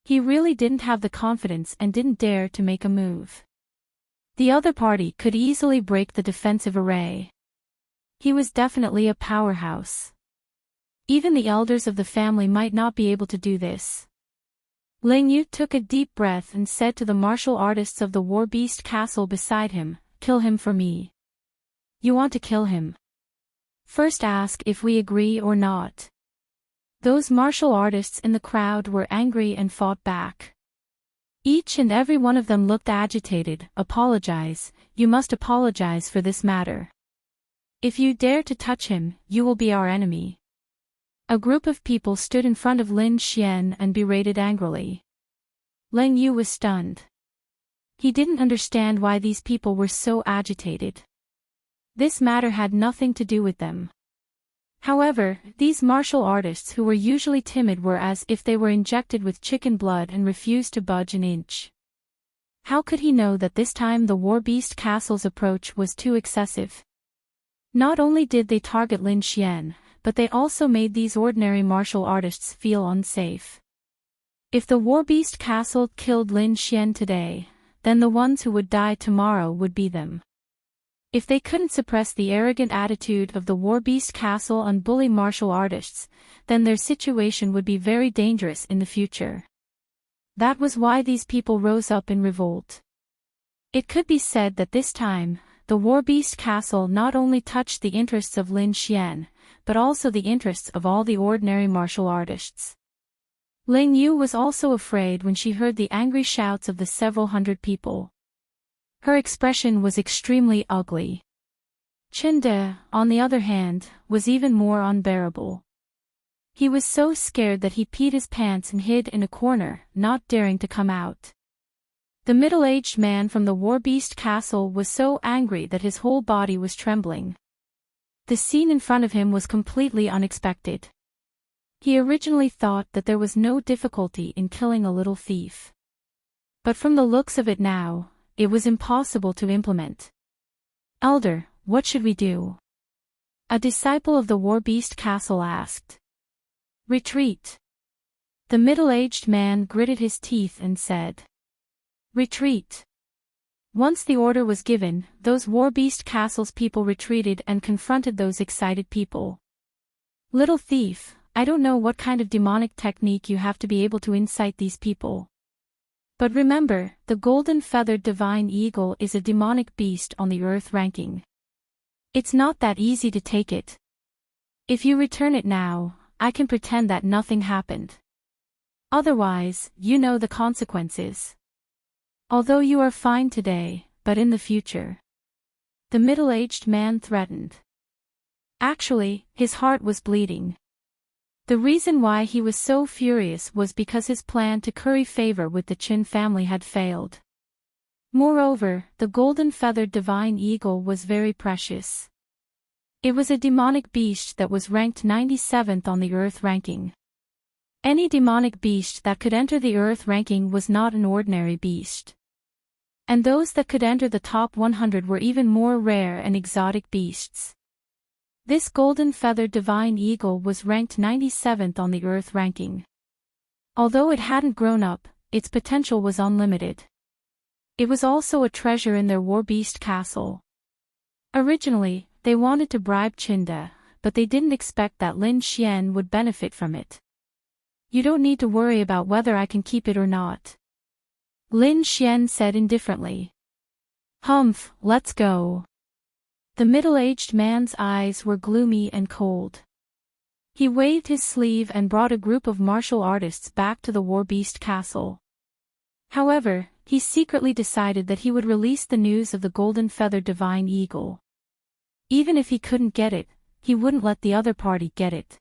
He really didn't have the confidence and didn't dare to make a move. The other party could easily break the defensive array. He was definitely a powerhouse. Even the elders of the family might not be able to do this. Ling Yu took a deep breath and said to the martial artists of the war beast castle beside him, "Kill him for me." You want to kill him? First ask if we agree or not. Those martial artists in the crowd were angry and fought back. Each and every one of them looked agitated. Apologize, you must apologize for this matter. If you dare to touch him, you will be our enemy. A group of people stood in front of Lin Xian and berated angrily. Ling Yu was stunned. He didn't understand why these people were so agitated. This matter had nothing to do with them. However, these martial artists who were usually timid were as if they were injected with chicken blood and refused to budge an inch. How could he know that this time the war beast castle's approach was too excessive? Not only did they target Lin Xian, but they also made these ordinary martial artists feel unsafe. If the war beast castle killed Lin Xian today, then the ones who would die tomorrow would be them. If they couldn't suppress the arrogant attitude of the war beast castle and bully martial artists, then their situation would be very dangerous in the future. That was why these people rose up in revolt. It could be said that this time, the war beast castle not only touched the interests of Lin Xian, but also the interests of all the ordinary martial artists. Ling Yu was also afraid when she heard the angry shouts of the several hundred people. Her expression was extremely ugly. Chen De, on the other hand, was even more unbearable. He was so scared that he peed his pants and hid in a corner, not daring to come out. The middle-aged man from the war beast castle was so angry that his whole body was trembling. The scene in front of him was completely unexpected. He originally thought that there was no difficulty in killing a little thief. But from the looks of it now, it was impossible to implement. Elder, what should we do? A disciple of the war beast castle asked. Retreat. The middle-aged man gritted his teeth and said. Retreat. Once the order was given, those war beast castle's people retreated and confronted those excited people. Little thief, I don't know what kind of demonic technique you have to be able to incite these people. But remember, the golden-feathered divine eagle is a demonic beast on the earth ranking. It's not that easy to take it. If you return it now, I can pretend that nothing happened. Otherwise, you know the consequences. Although you are fine today, but in the future. The middle-aged man threatened. Actually, his heart was bleeding. The reason why he was so furious was because his plan to curry favor with the Chin family had failed. Moreover, the golden-feathered divine eagle was very precious. It was a demonic beast that was ranked 97th on the Earth ranking. Any demonic beast that could enter the Earth ranking was not an ordinary beast. And those that could enter the top 100 were even more rare and exotic beasts. This golden-feathered divine eagle was ranked 97th on the Earth ranking. Although it hadn't grown up, its potential was unlimited. It was also a treasure in their war beast castle. Originally, they wanted to bribe Chinda, but they didn't expect that Lin Xian would benefit from it. You don't need to worry about whether I can keep it or not, Lin Xian said indifferently. Humph, let's go. The middle-aged man's eyes were gloomy and cold. He waved his sleeve and brought a group of martial artists back to the Warbeast castle. However, he secretly decided that he would release the news of the golden-feathered divine eagle. Even if he couldn't get it, he wouldn't let the other party get it.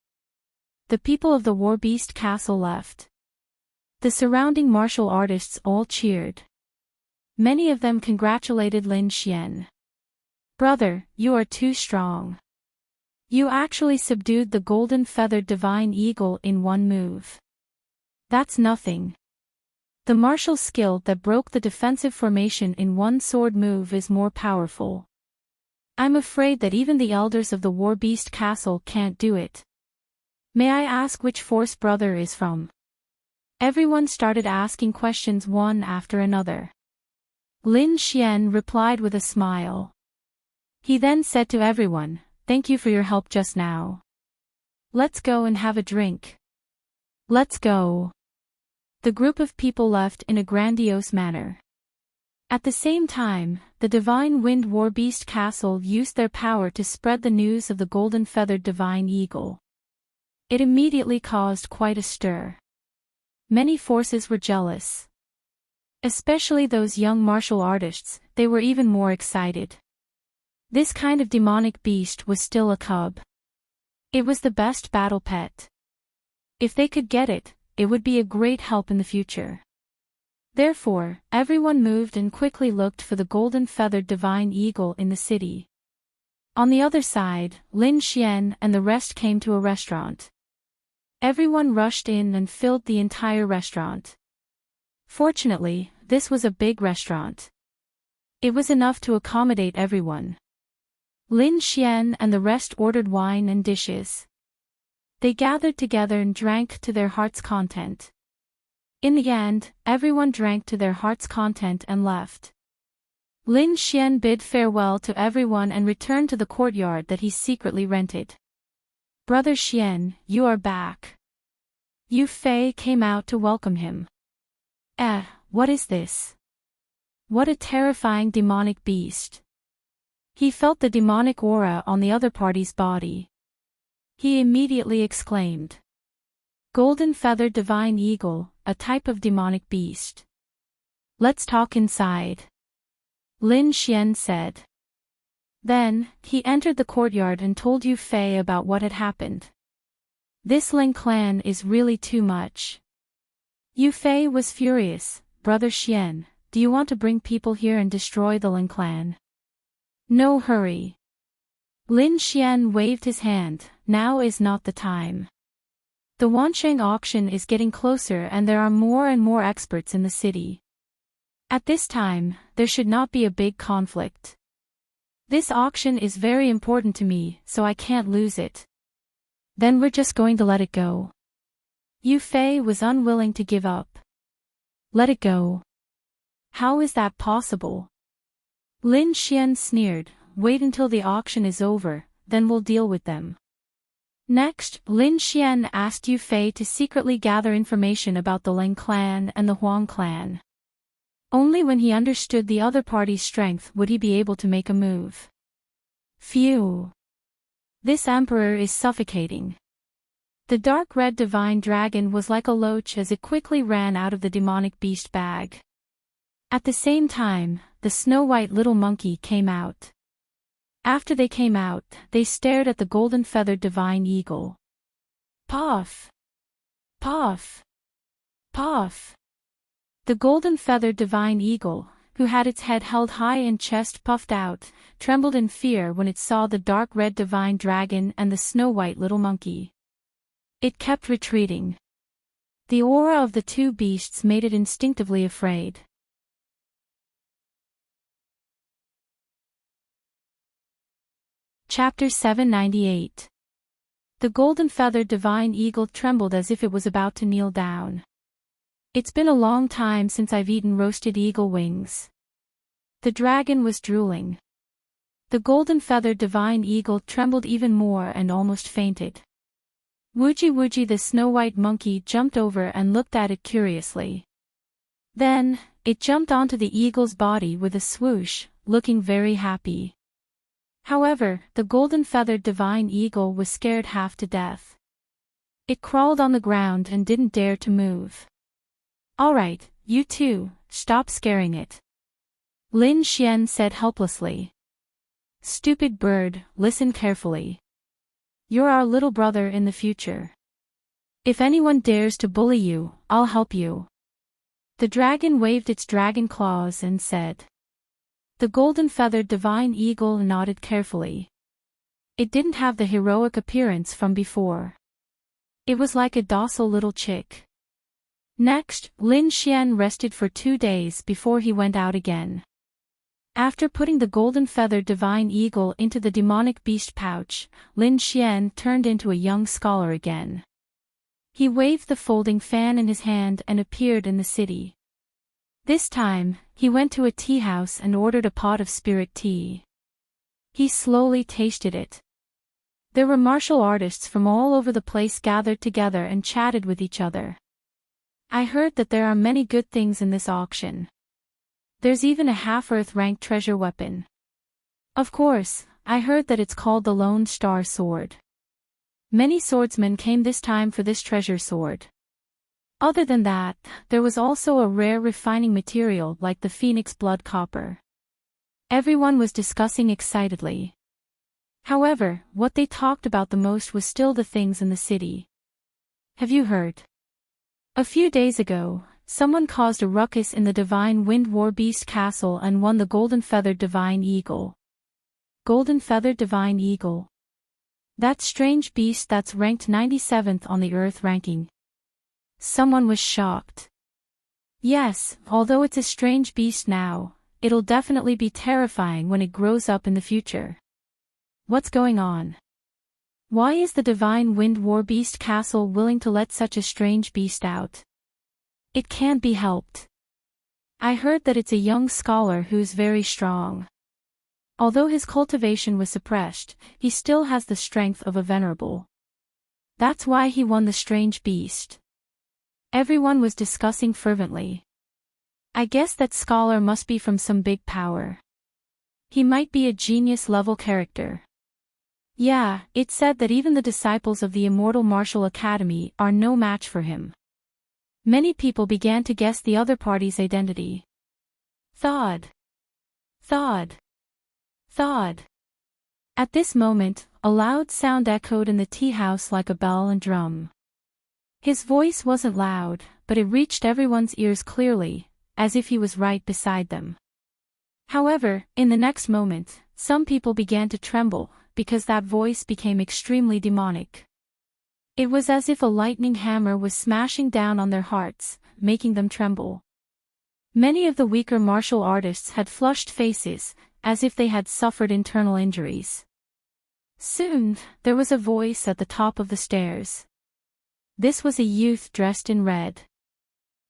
The people of the Warbeast castle left. The surrounding martial artists all cheered. Many of them congratulated Lin Xian. Brother, you are too strong. You actually subdued the golden-feathered divine eagle in one move. That's nothing. The martial skill that broke the defensive formation in one sword move is more powerful. I'm afraid that even the elders of the Warbeast castle can't do it. May I ask which force brother is from? Everyone started asking questions one after another. Lin Xian replied with a smile. He then said to everyone, "Thank you for your help just now. Let's go and have a drink." Let's go. The group of people left in a grandiose manner. At the same time, the Divine Wind Warbeast Castle used their power to spread the news of the golden-feathered divine eagle. It immediately caused quite a stir. Many forces were jealous. Especially those young martial artists, they were even more excited. This kind of demonic beast was still a cub. It was the best battle pet. If they could get it, it would be a great help in the future. Therefore, everyone moved and quickly looked for the golden-feathered divine eagle in the city. On the other side, Lin Xian and the rest came to a restaurant. Everyone rushed in and filled the entire restaurant. Fortunately, this was a big restaurant. It was enough to accommodate everyone. Lin Xian and the rest ordered wine and dishes. They gathered together and drank to their heart's content. In the end, everyone drank to their heart's content and left. Lin Xian bid farewell to everyone and returned to the courtyard that he secretly rented. Brother Xian, you are back. Yu Fei came out to welcome him. What is this? What a terrifying demonic beast. He felt the demonic aura on the other party's body. He immediately exclaimed. Golden-feathered divine eagle, a type of demonic beast. Let's talk inside, Lin Xian said. Then, he entered the courtyard and told Yu Fei about what had happened. This Ling clan is really too much. Yu Fei was furious. Brother Xian, do you want to bring people here and destroy the Ling clan? No hurry. Lin Xian waved his hand. Now is not the time. The Wansheng auction is getting closer and there are more and more experts in the city. At this time, there should not be a big conflict. This auction is very important to me, so I can't lose it. Then we're just going to let it go. Yu Fei was unwilling to give up. Let it go. How is that possible? Lin Xian sneered. Wait until the auction is over, then we'll deal with them. Next, Lin Xian asked Yu Fei to secretly gather information about the Ling clan and the Huang clan. Only when he understood the other party's strength would he be able to make a move. Phew. This emperor is suffocating. The dark red divine dragon was like a loach as it quickly ran out of the demonic beast bag. At the same time, the snow-white little monkey came out. After they came out, they stared at the golden-feathered divine eagle. Puff! Puff! Puff! The golden-feathered divine eagle, who had its head held high and chest puffed out, trembled in fear when it saw the dark red divine dragon and the snow-white little monkey. It kept retreating. The aura of the two beasts made it instinctively afraid. Chapter 798. The golden-feathered divine eagle trembled as if it was about to kneel down. It's been a long time since I've eaten roasted eagle wings. The dragon was drooling. The golden-feathered divine eagle trembled even more and almost fainted. Woogie Woogie the snow-white monkey jumped over and looked at it curiously. Then, it jumped onto the eagle's body with a swoosh, looking very happy. However, the golden-feathered divine eagle was scared half to death. It crawled on the ground and didn't dare to move. "All right, you two, stop scaring it," Lin Xian said helplessly. "Stupid bird, listen carefully. You're our little brother in the future. If anyone dares to bully you, I'll help you." The dragon waved its dragon claws and said. The golden-feathered divine eagle nodded carefully. It didn't have the heroic appearance from before. It was like a docile little chick. Next, Lin Xian rested for 2 days before he went out again. After putting the golden-feathered divine eagle into the demonic beast pouch, Lin Xian turned into a young scholar again. He waved the folding fan in his hand and appeared in the city. This time, he went to a tea house and ordered a pot of spirit tea. He slowly tasted it. There were martial artists from all over the place gathered together and chatted with each other. "I heard that there are many good things in this auction. There's even a half-earth ranked treasure weapon. Of course, I heard that it's called the Lone Star Sword. Many swordsmen came this time for this treasure sword. Other than that, there was also a rare refining material like the phoenix blood copper." Everyone was discussing excitedly. However, what they talked about the most was still the things in the city. "Have you heard? A few days ago, someone caused a ruckus in the Divine Wind War Beast Castle and won the golden-feathered divine eagle." Golden-feathered divine eagle. That strange beast that's ranked 97th on the Earth ranking. Someone was shocked. "Yes, although it's a strange beast now, it'll definitely be terrifying when it grows up in the future. What's going on? Why is the Divine Wind War Beast Castle willing to let such a strange beast out? It can't be helped. I heard that it's a young scholar who's very strong. Although his cultivation was suppressed, he still has the strength of a venerable. That's why he won the strange beast." Everyone was discussing fervently. "I guess that scholar must be from some big power. He might be a genius-level character. Yeah, it said that even the disciples of the Immortal Martial Academy are no match for him." Many people began to guess the other party's identity. Thud. Thud. Thud. At this moment, a loud sound echoed in the tea house like a bell and drum. His voice wasn't loud, but it reached everyone's ears clearly, as if he was right beside them. However, in the next moment, some people began to tremble, because that voice became extremely demonic. It was as if a lightning hammer was smashing down on their hearts, making them tremble. Many of the weaker martial artists had flushed faces, as if they had suffered internal injuries. Soon, there was a voice at the top of the stairs. This was a youth dressed in red.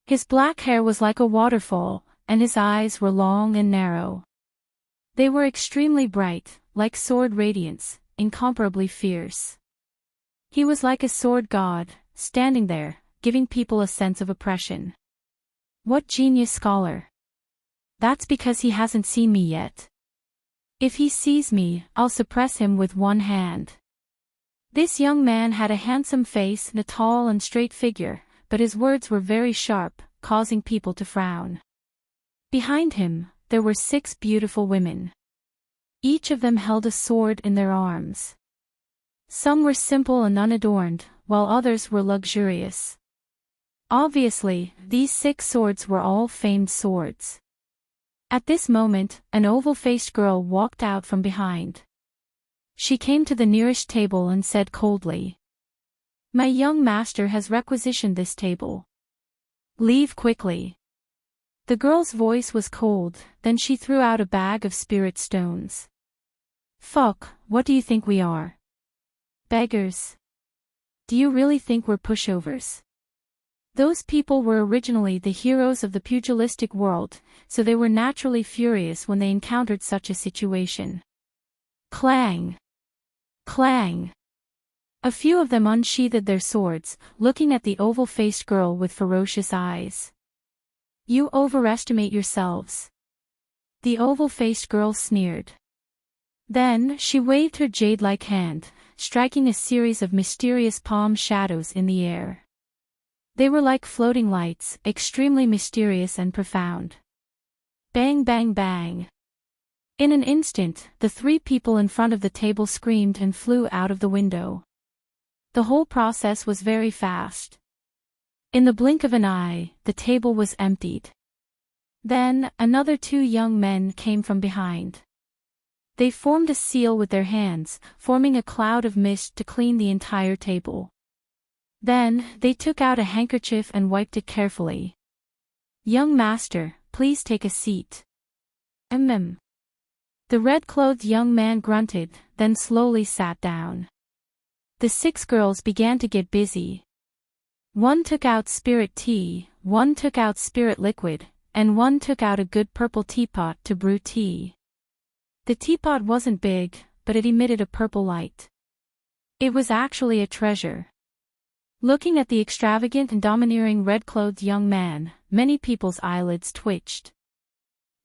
His black hair was like a waterfall, and his eyes were long and narrow. They were extremely bright, like sword radiance, incomparably fierce. He was like a sword god, standing there, giving people a sense of oppression. What genius scholar! That's because he hasn't seen me yet. If he sees me, I'll suppress him with one hand. This young man had a handsome face and a tall and straight figure, but his words were very sharp, causing people to frown. Behind him, there were 6 beautiful women. Each of them held a sword in their arms. Some were simple and unadorned, while others were luxurious. Obviously, these 6 swords were all famed swords. At this moment, an oval-faced girl walked out from behind. She came to the nearest table and said coldly, "My young master has requisitioned this table. Leave quickly." The girl's voice was cold, then she threw out a bag of spirit stones. "Fuck, what do you think we are? Beggars? Do you really think we're pushovers?" Those people were originally the heroes of the pugilistic world, so they were naturally furious when they encountered such a situation. Clang! Clang! A few of them unsheathed their swords, looking at the oval-faced girl with ferocious eyes. "You overestimate yourselves." The oval-faced girl sneered. Then she waved her jade-like hand, striking a series of mysterious palm shadows in the air. They were like floating lights, extremely mysterious and profound. Bang bang bang. In an instant, the 3 people in front of the table screamed and flew out of the window. The whole process was very fast. In the blink of an eye, the table was emptied. Then, another 2 young men came from behind. They formed a seal with their hands, forming a cloud of mist to clean the entire table. Then, they took out a handkerchief and wiped it carefully. "Young master, please take a seat." The red-clothed young man grunted, then slowly sat down. The 6 girls began to get busy. One took out spirit tea, one took out spirit liquid, and one took out a good purple teapot to brew tea. The teapot wasn't big, but it emitted a purple light. It was actually a treasure. Looking at the extravagant and domineering red-clothed young man, many people's eyelids twitched.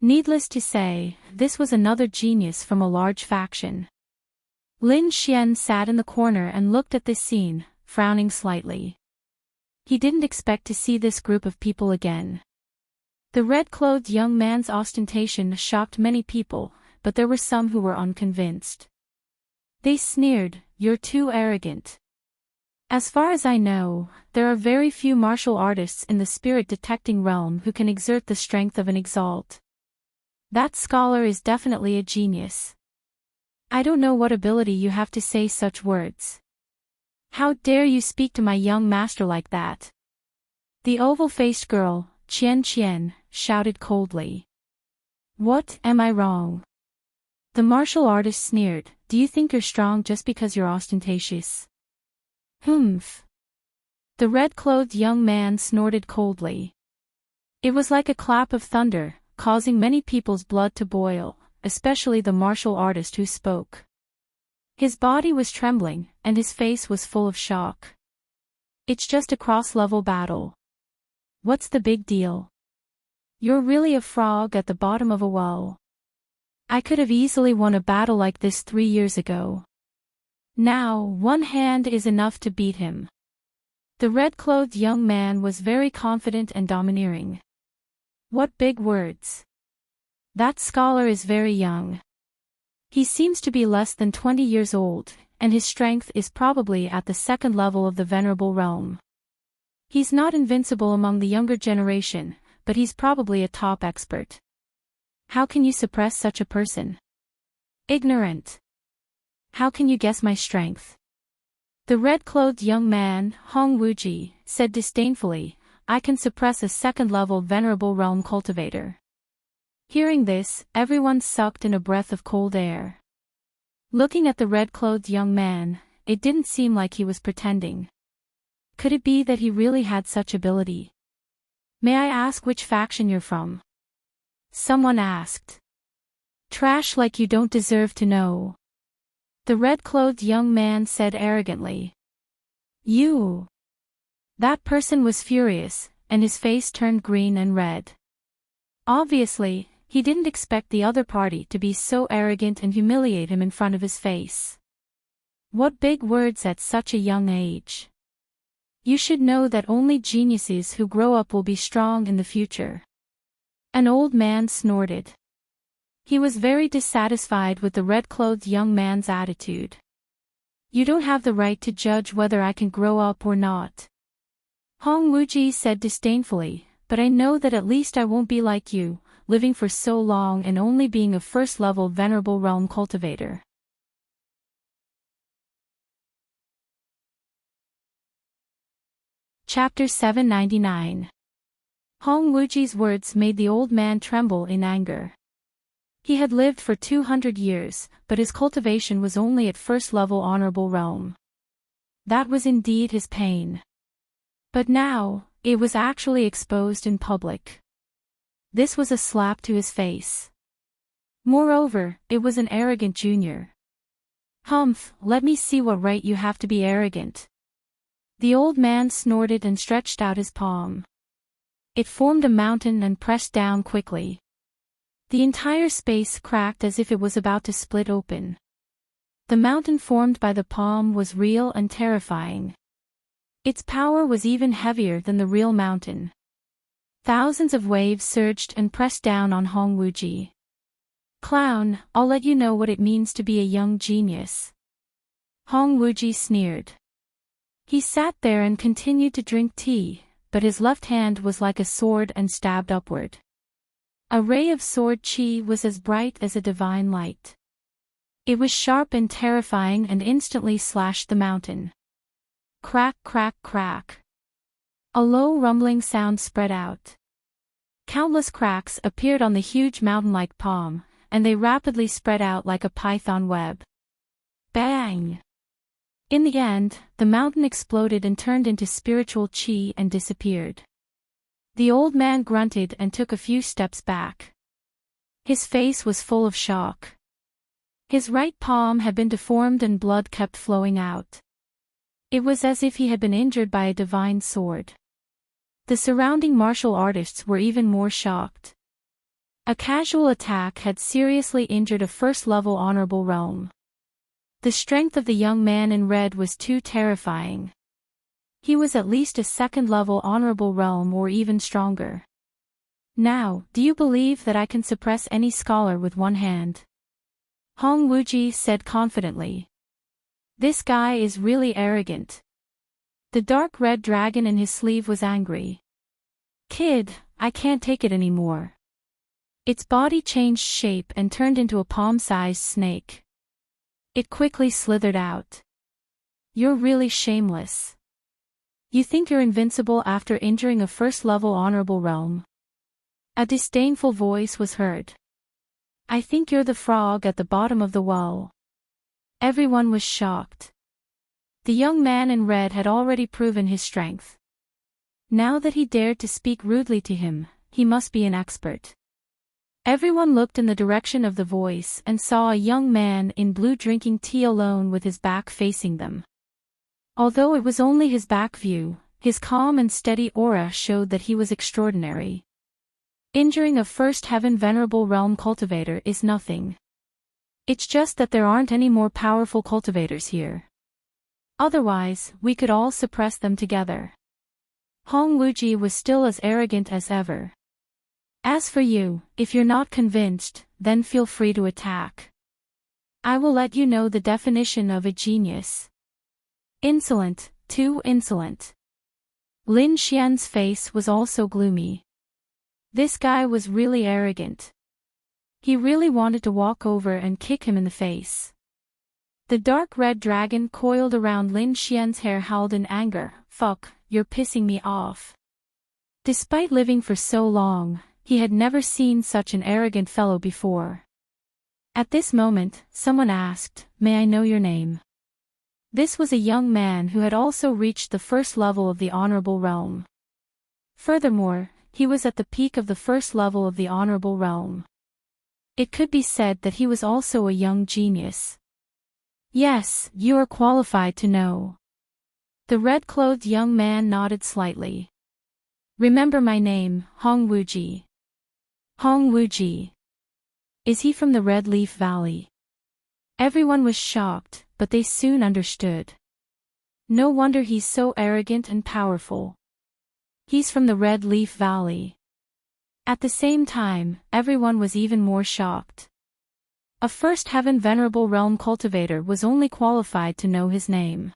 Needless to say, this was another genius from a large faction. Lin Xian sat in the corner and looked at this scene, frowning slightly. He didn't expect to see this group of people again. The red-clothed young man's ostentation shocked many people, but there were some who were unconvinced. They sneered, "You're too arrogant. As far as I know, there are very few martial artists in the spirit-detecting realm who can exert the strength of an exalt. That scholar is definitely a genius. I don't know what ability you have to say such words. How dare you speak to my young master like that?" The oval-faced girl, Qian, shouted coldly. "What, am I wrong?" The martial artist sneered, "Do you think you're strong just because you're ostentatious?" "Humph." The red-clothed young man snorted coldly. It was like a clap of thunder, causing many people's blood to boil, especially the martial artist who spoke. His body was trembling, and his face was full of shock. "It's just a cross-level battle. What's the big deal? You're really a frog at the bottom of a well. I could have easily won a battle like this 3 years ago. Now, one hand is enough to beat him." The red-clothed young man was very confident and domineering. What big words. That scholar is very young. He seems to be less than 20 years old, and his strength is probably at the 2nd level of the venerable realm. He's not invincible among the younger generation, but he's probably a top expert. How can you suppress such a person? Ignorant. How can you guess my strength? The red-clothed young man, Hong Wuji, said disdainfully, "I can suppress a 2nd-level venerable realm cultivator." Hearing this, everyone sucked in a breath of cold air. Looking at the red-clothed young man, it didn't seem like he was pretending. Could it be that he really had such ability? "May I ask which faction you're from?" someone asked. "Trash like you don't deserve to know," the red-clothed young man said arrogantly. "You." That person was furious, and his face turned green and red. Obviously, he didn't expect the other party to be so arrogant and humiliate him in front of his face. What big words at such a young age. You should know that only geniuses who grow up will be strong in the future. An old man snorted. He was very dissatisfied with the red-clothed young man's attitude. "You don't have the right to judge whether I can grow up or not," Hong Wuji said disdainfully, "but I know that at least I won't be like you, living for so long and only being a first-level Venerable Realm cultivator." Chapter 799. Hong Wuji's words made the old man tremble in anger. He had lived for 200 years, but his cultivation was only at first-level Honorable Realm. That was indeed his pain. But now, it was actually exposed in public. This was a slap to his face. Moreover, it was an arrogant junior. "Humph, let me see what right you have to be arrogant." The old man snorted and stretched out his palm. It formed a mountain and pressed down quickly. The entire space cracked as if it was about to split open. The mountain formed by the palm was real and terrifying. Its power was even heavier than the real mountain. Thousands of waves surged and pressed down on Hong Wuji. "Clown, I'll let you know what it means to be a young genius." Hong Wuji sneered. He sat there and continued to drink tea, but his left hand was like a sword and stabbed upward. A ray of sword chi was as bright as a divine light. It was sharp and terrifying and instantly slashed the mountain. Crack, crack, crack. A low rumbling sound spread out. Countless cracks appeared on the huge mountain-like palm, and they rapidly spread out like a python web. Bang! In the end, the mountain exploded and turned into spiritual chi and disappeared. The old man grunted and took a few steps back. His face was full of shock. His right palm had been deformed and blood kept flowing out. It was as if he had been injured by a divine sword. The surrounding martial artists were even more shocked. A casual attack had seriously injured a first-level Honorable Realm. The strength of the young man in red was too terrifying. He was at least a second-level Honorable Realm or even stronger. "Now, do you believe that I can suppress any scholar with one hand?" Hong Wuji said confidently. "This guy is really arrogant." The dark red dragon in his sleeve was angry. "Kid, I can't take it anymore." Its body changed shape and turned into a palm-sized snake. It quickly slithered out. "You're really shameless. You think you're invincible after injuring a first-level Honorable Realm?" A disdainful voice was heard. "I think you're the frog at the bottom of the well." Everyone was shocked. The young man in red had already proven his strength. Now that he dared to speak rudely to him, he must be an expert. Everyone looked in the direction of the voice and saw a young man in blue drinking tea alone with his back facing them. Although it was only his back view, his calm and steady aura showed that he was extraordinary. Injuring a first heaven Venerable Realm cultivator is nothing. It's just that there aren't any more powerful cultivators here. Otherwise, we could all suppress them together. Hong Wuji was still as arrogant as ever. "As for you, if you're not convinced, then feel free to attack. I will let you know the definition of a genius." Insolent, too insolent. Lin Xian's face was also gloomy. This guy was really arrogant. He really wanted to walk over and kick him in the face. The dark red dragon coiled around Lin Xian's hair howled in anger. "Fuck, you're pissing me off." Despite living for so long, he had never seen such an arrogant fellow before. At this moment, someone asked, "May I know your name?" This was a young man who had also reached the first level of the Honorable Realm. Furthermore, he was at the peak of the first level of the Honorable Realm. It could be said that he was also a young genius. "Yes, you are qualified to know." The red-clothed young man nodded slightly. "Remember my name, Hong Wuji." Hong Wuji. Is he from the Red Leaf Valley? Everyone was shocked, but they soon understood. No wonder he's so arrogant and powerful. He's from the Red Leaf Valley. At the same time, everyone was even more shocked. A first heaven venerable realm cultivator was only qualified to know his name.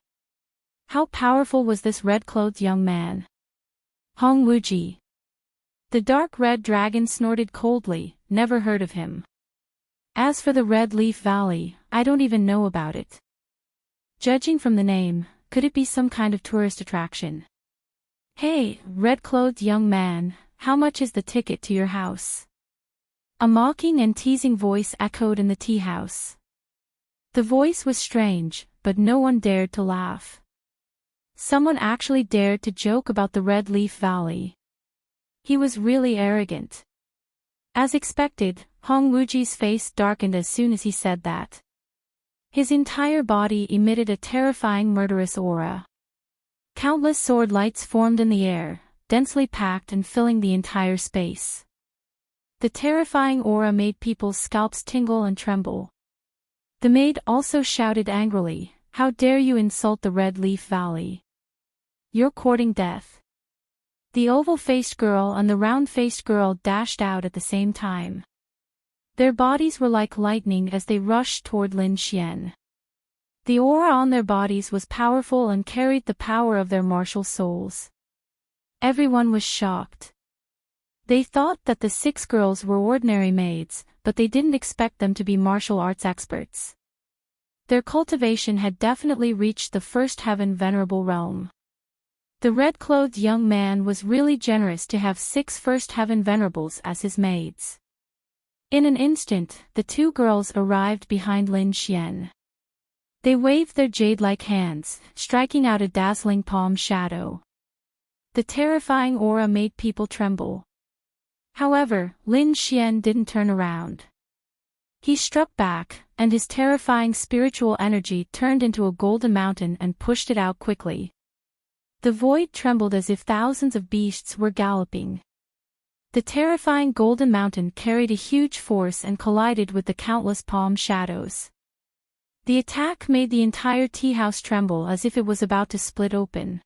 How powerful was this red-clothed young man? Hong Wuji. The dark red dragon snorted coldly, never heard of him. As for the Red Leaf Valley, I don't even know about it. Judging from the name, could it be some kind of tourist attraction? Hey, red-clothed young man, how much is the ticket to your house? A mocking and teasing voice echoed in the tea house. The voice was strange, but no one dared to laugh. Someone actually dared to joke about the Red Leaf Valley. He was really arrogant. As expected, Hong Wuji's face darkened as soon as he said that. His entire body emitted a terrifying murderous aura. Countless sword lights formed in the air, densely packed and filling the entire space. The terrifying aura made people's scalps tingle and tremble. The maid also shouted angrily, "How dare you insult the Red Leaf Valley? You're courting death." The oval-faced girl and the round-faced girl dashed out at the same time. Their bodies were like lightning as they rushed toward Lin Xian. The aura on their bodies was powerful and carried the power of their martial souls. Everyone was shocked. They thought that the 6 girls were ordinary maids, but they didn't expect them to be martial arts experts. Their cultivation had definitely reached the first heaven venerable realm. The red-clothed young man was really generous to have 6 first heaven venerables as his maids. In an instant, the 2 girls arrived behind Lin Xian. They waved their jade-like hands, striking out a dazzling palm shadow. The terrifying aura made people tremble. However, Lin Xian didn't turn around. He struck back, and his terrifying spiritual energy turned into a golden mountain and pushed it out quickly. The void trembled as if thousands of beasts were galloping. The terrifying golden mountain carried a huge force and collided with the countless palm shadows. The attack made the entire tea house tremble as if it was about to split open.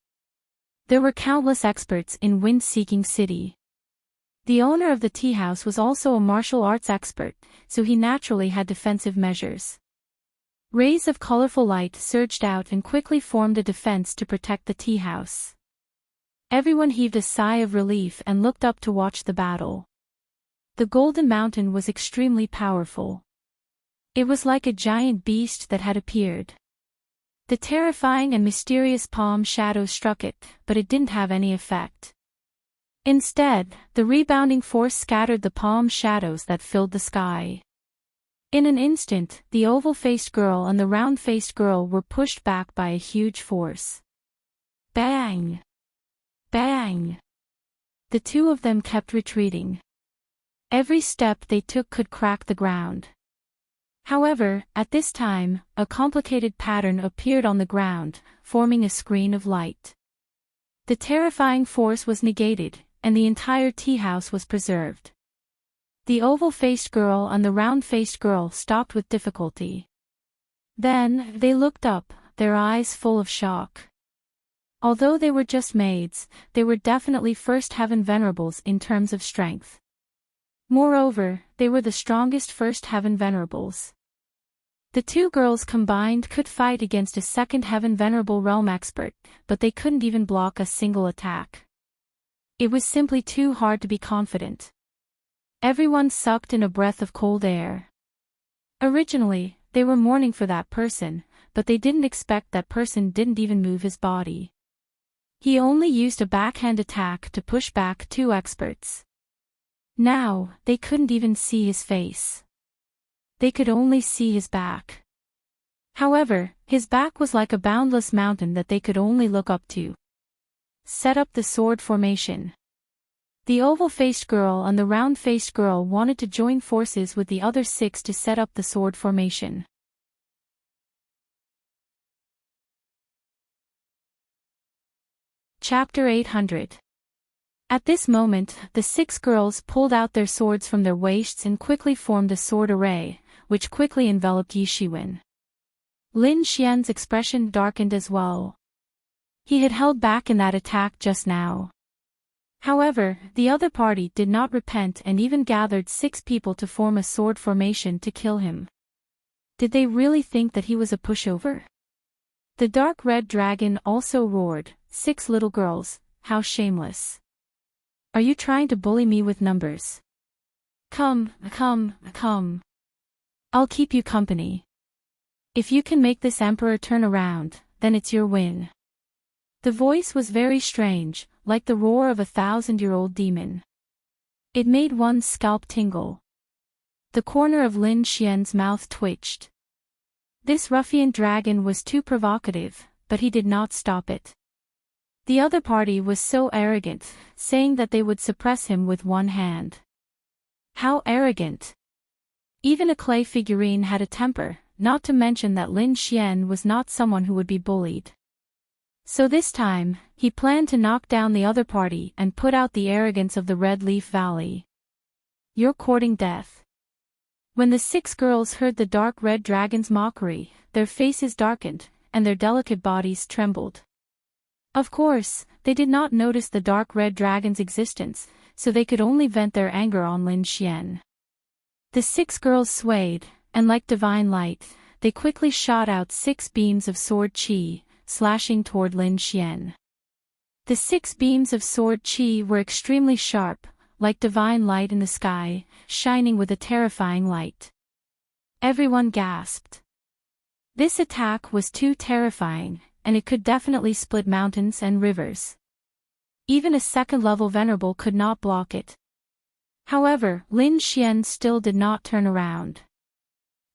There were countless experts in Wind-Seeking City. The owner of the tea house was also a martial arts expert, so he naturally had defensive measures. Rays of colorful light surged out and quickly formed a defense to protect the tea house. Everyone heaved a sigh of relief and looked up to watch the battle. The Golden Mountain was extremely powerful. It was like a giant beast that had appeared. The terrifying and mysterious palm shadow struck it, but it didn't have any effect. Instead, the rebounding force scattered the palm shadows that filled the sky. In an instant, the oval-faced girl and the round-faced girl were pushed back by a huge force. Bang! Bang! The 2 of them kept retreating. Every step they took could crack the ground. However, at this time, a complicated pattern appeared on the ground, forming a screen of light. The terrifying force was negated, and the entire tea house was preserved. The oval-faced girl and the round-faced girl stopped with difficulty. Then, they looked up, their eyes full of shock. Although they were just maids, they were definitely first heaven venerables in terms of strength. Moreover, they were the strongest first heaven venerables. The 2 girls combined could fight against a second heaven venerable realm expert, but they couldn't even block a single attack. It was simply too hard to be confident. Everyone sucked in a breath of cold air. Originally, they were mourning for that person, but they didn't expect that person didn't even move his body. He only used a backhand attack to push back 2 experts. Now, they couldn't even see his face. They could only see his back. However, his back was like a boundless mountain that they could only look up to. Set up the sword formation. The oval-faced girl and the round-faced girl wanted to join forces with the other 6 to set up the sword formation. Chapter 800. At this moment, the 6 girls pulled out their swords from their waists and quickly formed a sword array, which quickly enveloped Yishiwen. Lin Xian's expression darkened as well. He had held back in that attack just now. However, the other party did not repent and even gathered 6 people to form a sword formation to kill him. Did they really think that he was a pushover? The dark red dragon also roared, "6 little girls, how shameless. Are you trying to bully me with numbers? Come, come, come. I'll keep you company. If you can make this emperor turn around, then it's your win." The voice was very strange, like the roar of a 1,000-year-old demon. It made one's scalp tingle. The corner of Lin Xian's mouth twitched. This ruffian dragon was too provocative, but he did not stop it. The other party was so arrogant, saying that they would suppress him with one hand. How arrogant! Even a clay figurine had a temper, not to mention that Lin Xian was not someone who would be bullied. So this time, he planned to knock down the other party and put out the arrogance of the Red Leaf Valley. "You're courting death." When the 6 girls heard the dark red dragon's mockery, their faces darkened, and their delicate bodies trembled. Of course, they did not notice the dark red dragon's existence, so they could only vent their anger on Lin Xian. The 6 girls swayed, and like divine light, they quickly shot out 6 beams of sword qi, slashing toward Lin Xian. The 6 beams of sword qi were extremely sharp, like divine light in the sky, shining with a terrifying light. Everyone gasped. This attack was too terrifying, and it could definitely split mountains and rivers. Even a second-level venerable could not block it. However, Lin Xian still did not turn around.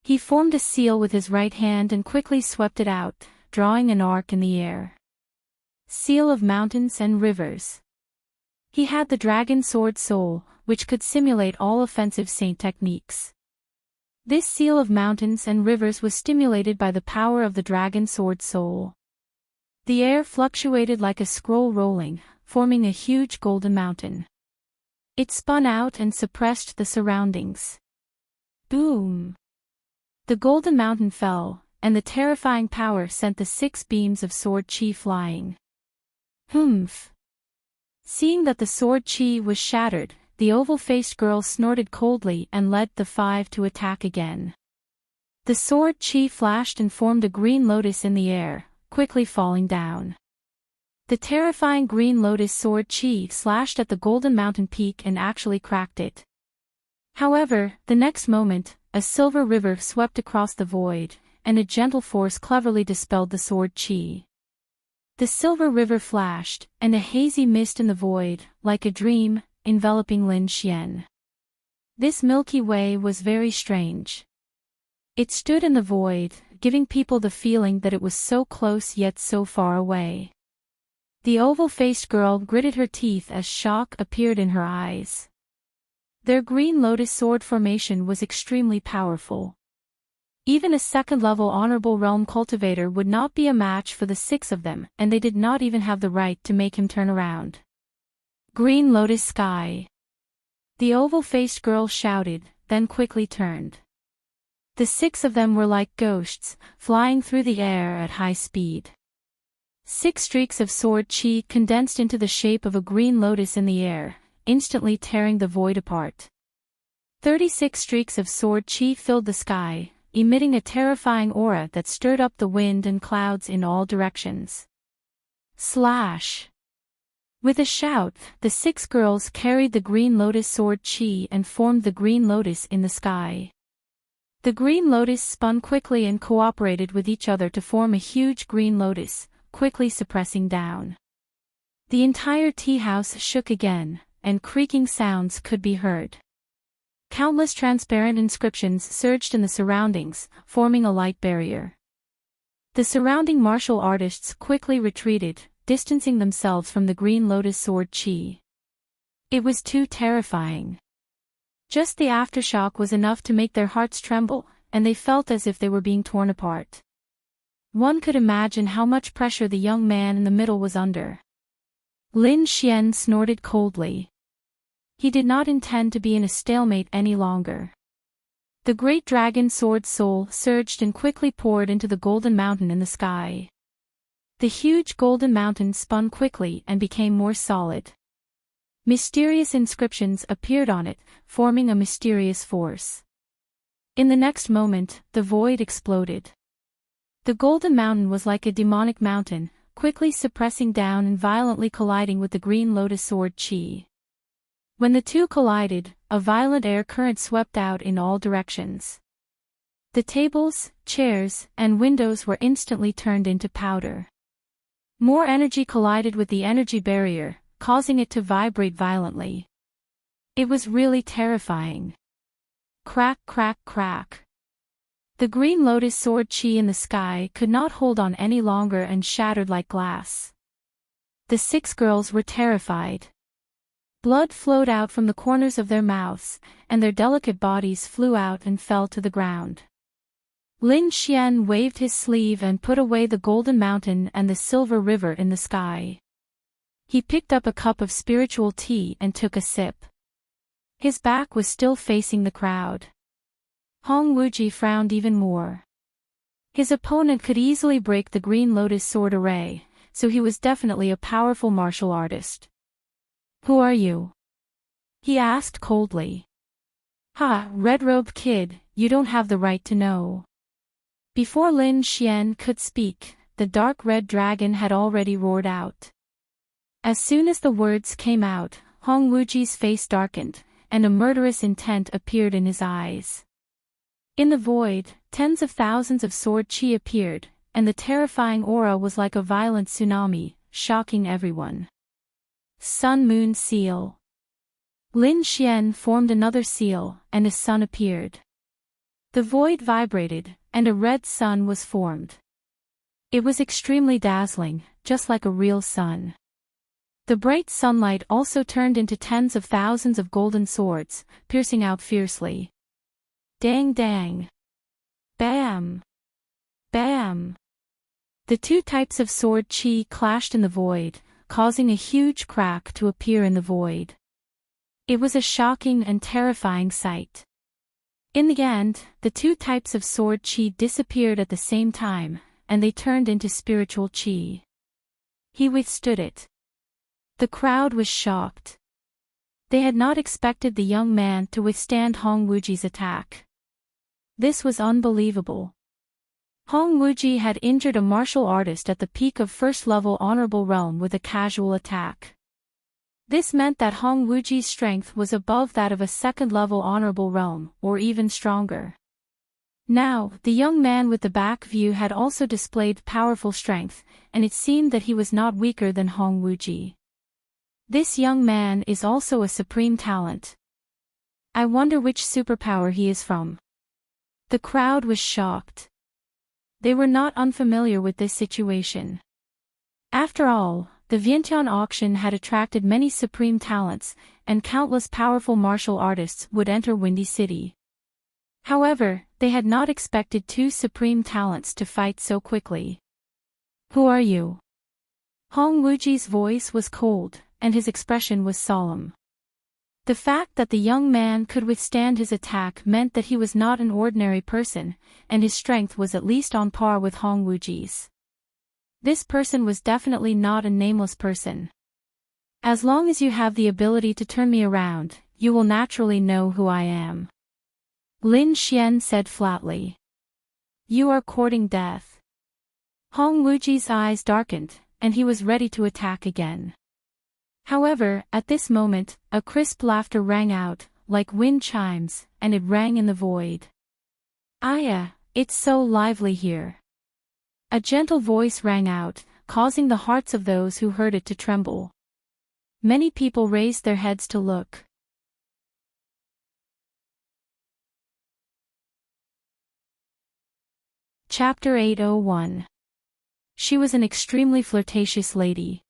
He formed a seal with his right hand and quickly swept it out, drawing an arc in the air. Seal of mountains and rivers. He had the dragon sword soul, which could simulate all offensive saint techniques. This seal of mountains and rivers was stimulated by the power of the dragon sword soul. The air fluctuated like a scroll rolling, forming a huge golden mountain. It spun out and suppressed the surroundings. Boom! The golden mountain fell, and the terrifying power sent the 6 beams of sword qi flying. Humph! Seeing that the sword qi was shattered, the oval-faced girl snorted coldly and led the 5 to attack again. The sword qi flashed and formed a green lotus in the air, quickly falling down. The terrifying green lotus sword qi slashed at the golden mountain peak and actually cracked it. However, the next moment, a silver river swept across the void, and a gentle force cleverly dispelled the sword qi. The silver river flashed, and a hazy mist in the void, like a dream, enveloping Lin Xian. This Milky Way was very strange. It stood in the void, giving people the feeling that it was so close yet so far away. The oval-faced girl gritted her teeth as shock appeared in her eyes. Their green lotus sword formation was extremely powerful. Even a second-level honorable realm cultivator would not be a match for the 6 of them, and they did not even have the right to make him turn around. Green lotus sky. The oval-faced girl shouted, then quickly turned. The 6 of them were like ghosts, flying through the air at high speed. 6 streaks of sword qi condensed into the shape of a green lotus in the air, instantly tearing the void apart. 36 streaks of sword qi filled the sky, emitting a terrifying aura that stirred up the wind and clouds in all directions. Slash! With a shout, the 6 girls carried the green lotus sword qi and formed the green lotus in the sky. The green lotus spun quickly and cooperated with each other to form a huge green lotus, quickly suppressing down. The entire tea house shook again, and creaking sounds could be heard. Countless transparent inscriptions surged in the surroundings, forming a light barrier. The surrounding martial artists quickly retreated, distancing themselves from the green lotus sword qi. It was too terrifying. Just the aftershock was enough to make their hearts tremble, and they felt as if they were being torn apart. One could imagine how much pressure the young man in the middle was under. Lin Xian snorted coldly. He did not intend to be in a stalemate any longer. The great dragon sword soul surged and quickly poured into the golden mountain in the sky. The huge golden mountain spun quickly and became more solid. Mysterious inscriptions appeared on it, forming a mysterious force. In the next moment, the void exploded. The golden mountain was like a demonic mountain, quickly suppressing down and violently colliding with the green lotus sword chi. When the two collided, a violent air current swept out in all directions. The tables, chairs, and windows were instantly turned into powder. More energy collided with the energy barrier, causing it to vibrate violently. It was really terrifying. Crack, crack, crack. The green lotus sword chi in the sky could not hold on any longer and shattered like glass. The 6 girls were terrified. Blood flowed out from the corners of their mouths, and their delicate bodies flew out and fell to the ground. Lin Xian waved his sleeve and put away the golden mountain and the silver river in the sky. He picked up a cup of spiritual tea and took a sip. His back was still facing the crowd. Hong Wuji frowned even more. His opponent could easily break the green lotus sword array, so he was definitely a powerful martial artist. "Who are you?" he asked coldly. "Ha, red-robed kid, you don't have the right to know." Before Lin Xian could speak, the dark red dragon had already roared out. As soon as the words came out, Hong Wuji's face darkened, and a murderous intent appeared in his eyes. In the void, tens of thousands of sword chi appeared, and the terrifying aura was like a violent tsunami, shocking everyone. Sun-Moon Seal. Lin Xian formed another seal, and a sun appeared. The void vibrated, and a red sun was formed. It was extremely dazzling, just like a real sun. The bright sunlight also turned into tens of thousands of golden swords, piercing out fiercely. Dang dang. Bam. Bam. The 2 types of sword chi clashed in the void, causing a huge crack to appear in the void. It was a shocking and terrifying sight. In the end, the 2 types of sword chi disappeared at the same time, and they turned into spiritual chi. He withstood it. The crowd was shocked. They had not expected the young man to withstand Hong Wuji's attack. This was unbelievable. Hong Wuji had injured a martial artist at the peak of first-level honorable realm with a casual attack. This meant that Hong Wuji's strength was above that of a second-level honorable realm, or even stronger. Now, the young man with the back view had also displayed powerful strength, and it seemed that he was not weaker than Hong Wuji. This young man is also a supreme talent. I wonder which superpower he is from. The crowd was shocked. They were not unfamiliar with this situation. After all, the Vientiane auction had attracted many supreme talents, and countless powerful martial artists would enter Windy City. However, they had not expected 2 supreme talents to fight so quickly. "Who are you?" Hong Wuji's voice was cold, and his expression was solemn. The fact that the young man could withstand his attack meant that he was not an ordinary person, and his strength was at least on par with Hong Wuji's. This person was definitely not a nameless person. "As long as you have the ability to turn me around, you will naturally know who I am," Lin Xian said flatly. "You are courting death." Hong Wuji's eyes darkened, and he was ready to attack again. However, at this moment, a crisp laughter rang out, like wind chimes, and it rang in the void. "Aya, it's so lively here." A gentle voice rang out, causing the hearts of those who heard it to tremble. Many people raised their heads to look. Chapter 801. She was an extremely flirtatious lady.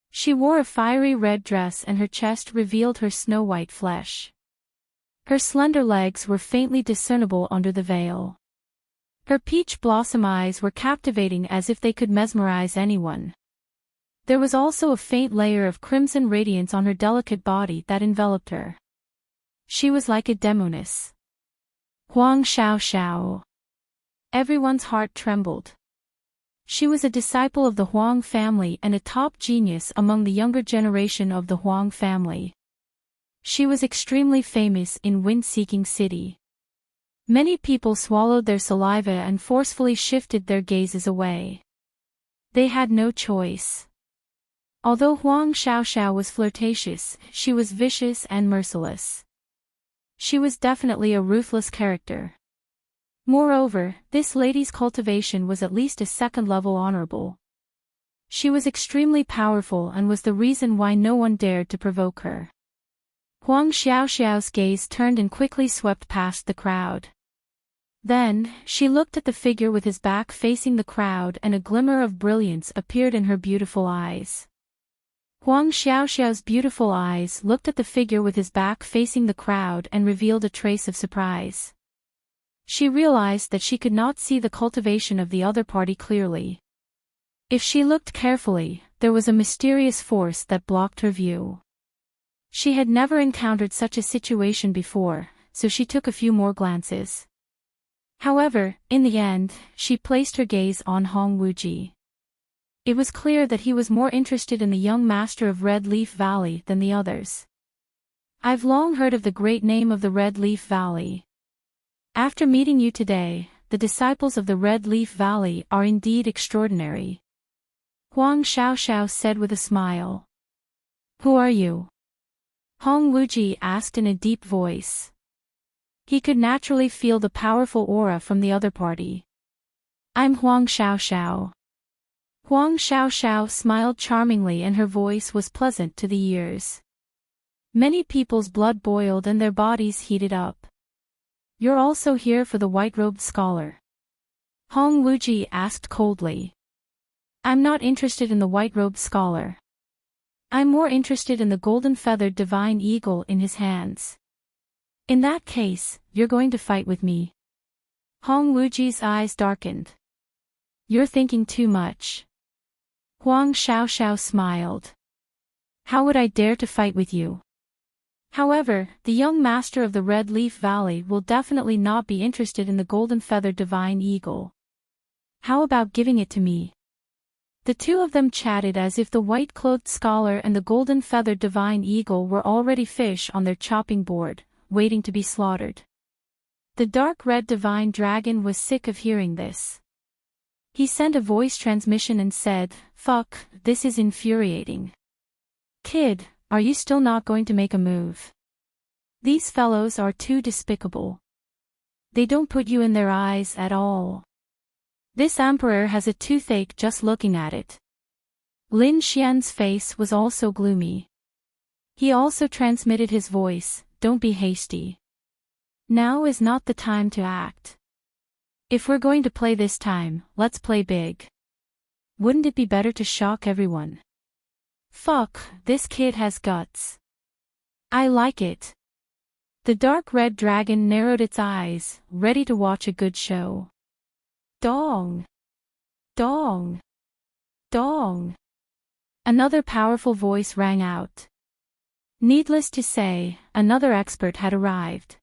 She wore a fiery red dress and her chest revealed her snow-white flesh. Her slender legs were faintly discernible under the veil. Her peach blossom eyes were captivating as if they could mesmerize anyone. There was also a faint layer of crimson radiance on her delicate body that enveloped her. She was like a demoness. Huang Xiao Xiao. Everyone's heart trembled. She was a disciple of the Huang family and a top genius among the younger generation of the Huang family. She was extremely famous in Wind-Seeking City. Many people swallowed their saliva and forcefully shifted their gazes away. They had no choice. Although Huang Xiaoxiao was flirtatious, she was vicious and merciless. She was definitely a ruthless character. Moreover, this lady's cultivation was at least a second-level honorable. She was extremely powerful and was the reason why no one dared to provoke her. Huang Xiaoxiao's gaze turned and quickly swept past the crowd. Then, she looked at the figure with his back facing the crowd and a glimmer of brilliance appeared in her beautiful eyes. Huang Xiaoxiao's beautiful eyes looked at the figure with his back facing the crowd and revealed a trace of surprise. She realized that she could not see the cultivation of the other party clearly. If she looked carefully, there was a mysterious force that blocked her view. She had never encountered such a situation before, so she took a few more glances. However, in the end, she placed her gaze on Hong Wuji. It was clear that he was more interested in the young master of Red Leaf Valley than the others. I've long heard of the great name of the Red Leaf Valley. After meeting you today, the disciples of the Red Leaf Valley are indeed extraordinary. Huang Xiaoxiao said with a smile. Who are you? Hong Wuji asked in a deep voice. He could naturally feel the powerful aura from the other party. I'm Huang Xiaoxiao. Huang Xiaoxiao smiled charmingly and her voice was pleasant to the ears. Many people's blood boiled and their bodies heated up. You're also here for the white-robed scholar? Hong Wuji asked coldly. I'm not interested in the white-robed scholar. I'm more interested in the golden-feathered divine eagle in his hands. In that case, you're going to fight with me. Hong Wuji's eyes darkened. You're thinking too much. Huang Xiaoxiao smiled. How would I dare to fight with you? However, the young master of the Red Leaf Valley will definitely not be interested in the golden-feathered divine eagle. How about giving it to me? The two of them chatted as if the white-clothed scholar and the golden-feathered divine eagle were already fish on their chopping board, waiting to be slaughtered. The dark red divine dragon was sick of hearing this. He sent a voice transmission and said, Fuck, this is infuriating. Kid, are you still not going to make a move? These fellows are too despicable. They don't put you in their eyes at all. This emperor has a toothache just looking at it. Lin Xian's face was also gloomy. He also transmitted his voice, don't be hasty. Now is not the time to act. If we're going to play this time, let's play big. Wouldn't it be better to shock everyone? Fuck, this kid has guts. I like it. The dark red dragon narrowed its eyes, ready to watch a good show. Dong! Dong! Dong! Another powerful voice rang out. Needless to say, another expert had arrived.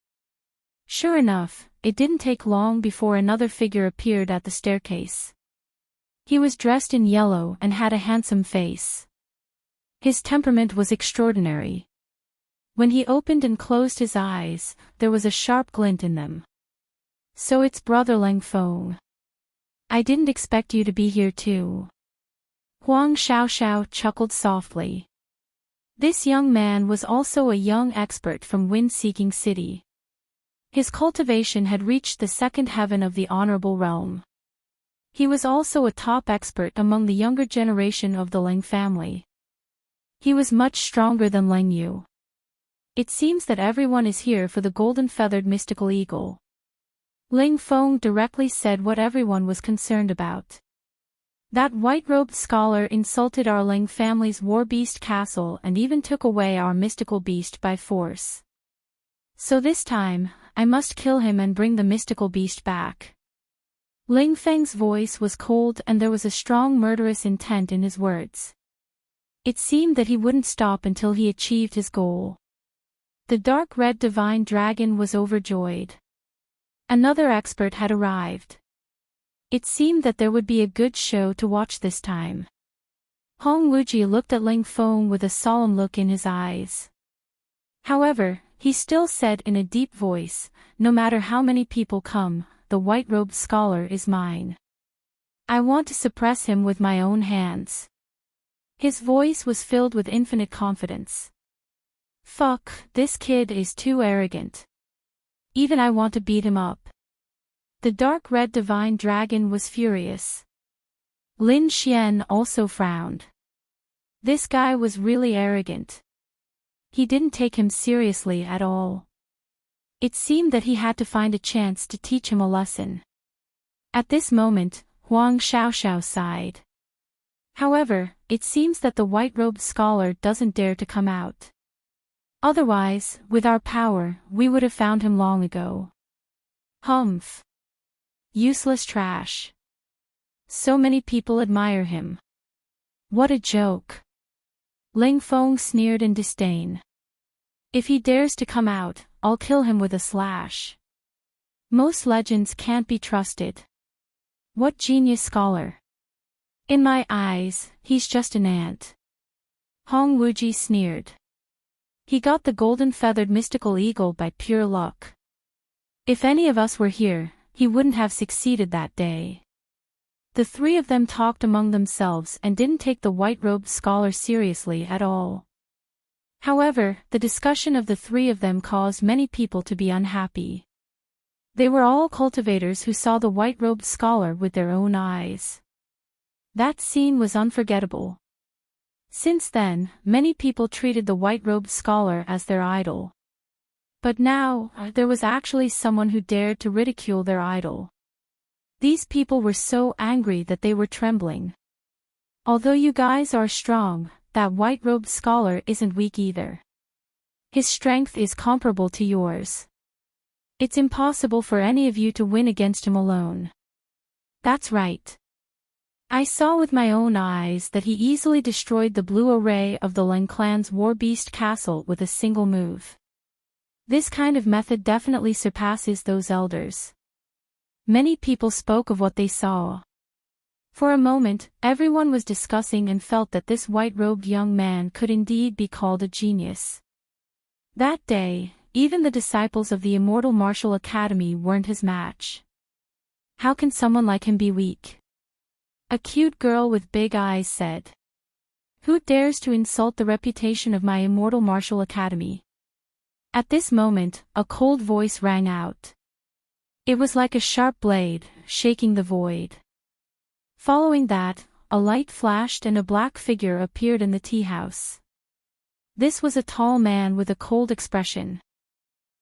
Sure enough, it didn't take long before another figure appeared at the staircase. He was dressed in yellow and had a handsome face. His temperament was extraordinary. When he opened and closed his eyes, there was a sharp glint in them. So it's Brother Lang Feng. I didn't expect you to be here too. Huang Xiaoxiao chuckled softly. This young man was also a young expert from Wind-Seeking City. His cultivation had reached the second heaven of the honorable realm. He was also a top expert among the younger generation of the Lang family. He was much stronger than Lang Yu. It seems that everyone is here for the golden-feathered mystical eagle. Ling Feng directly said what everyone was concerned about. That white-robed scholar insulted our Ling family's war beast castle and even took away our mystical beast by force. So this time, I must kill him and bring the mystical beast back. Ling Feng's voice was cold and there was a strong murderous intent in his words. It seemed that he wouldn't stop until he achieved his goal. The dark red divine dragon was overjoyed. Another expert had arrived. It seemed that there would be a good show to watch this time. Hong Wuji looked at Ling Feng with a solemn look in his eyes. However, he still said in a deep voice, "No matter how many people come, the white-robed scholar is mine. I want to suppress him with my own hands." His voice was filled with infinite confidence. "Fuck, this kid is too arrogant. Even I want to beat him up." The dark red divine dragon was furious. Lin Xian also frowned. This guy was really arrogant. He didn't take him seriously at all. It seemed that he had to find a chance to teach him a lesson. At this moment, Huang Xiaoxiao sighed. However, it seems that the white-robed scholar doesn't dare to come out. Otherwise, with our power, we would have found him long ago. Humph. Useless trash. So many people admire him. What a joke. Ling Feng sneered in disdain. If he dares to come out, I'll kill him with a slash. Most legends can't be trusted. What genius scholar. In my eyes, he's just an ant. Hong Wuji sneered. He got the golden-feathered mystical eagle by pure luck. If any of us were here, he wouldn't have succeeded that day. The three of them talked among themselves and didn't take the white-robed scholar seriously at all. However, the discussion of the three of them caused many people to be unhappy. They were all cultivators who saw the white-robed scholar with their own eyes. That scene was unforgettable. Since then, many people treated the white-robed scholar as their idol. But now, there was actually someone who dared to ridicule their idol. These people were so angry that they were trembling. Although you guys are strong, that white-robed scholar isn't weak either. His strength is comparable to yours. It's impossible for any of you to win against him alone. That's right. I saw with my own eyes that he easily destroyed the blue array of the Leng clan's war beast castle with a single move. This kind of method definitely surpasses those elders. Many people spoke of what they saw. For a moment, everyone was discussing and felt that this white-robed young man could indeed be called a genius. That day, even the disciples of the Immortal Martial Academy weren't his match. How can someone like him be weak? A cute girl with big eyes said. Who dares to insult the reputation of my Immortal Martial Academy? At this moment, a cold voice rang out. It was like a sharp blade, shaking the void. Following that, a light flashed and a black figure appeared in the tea house. This was a tall man with a cold expression.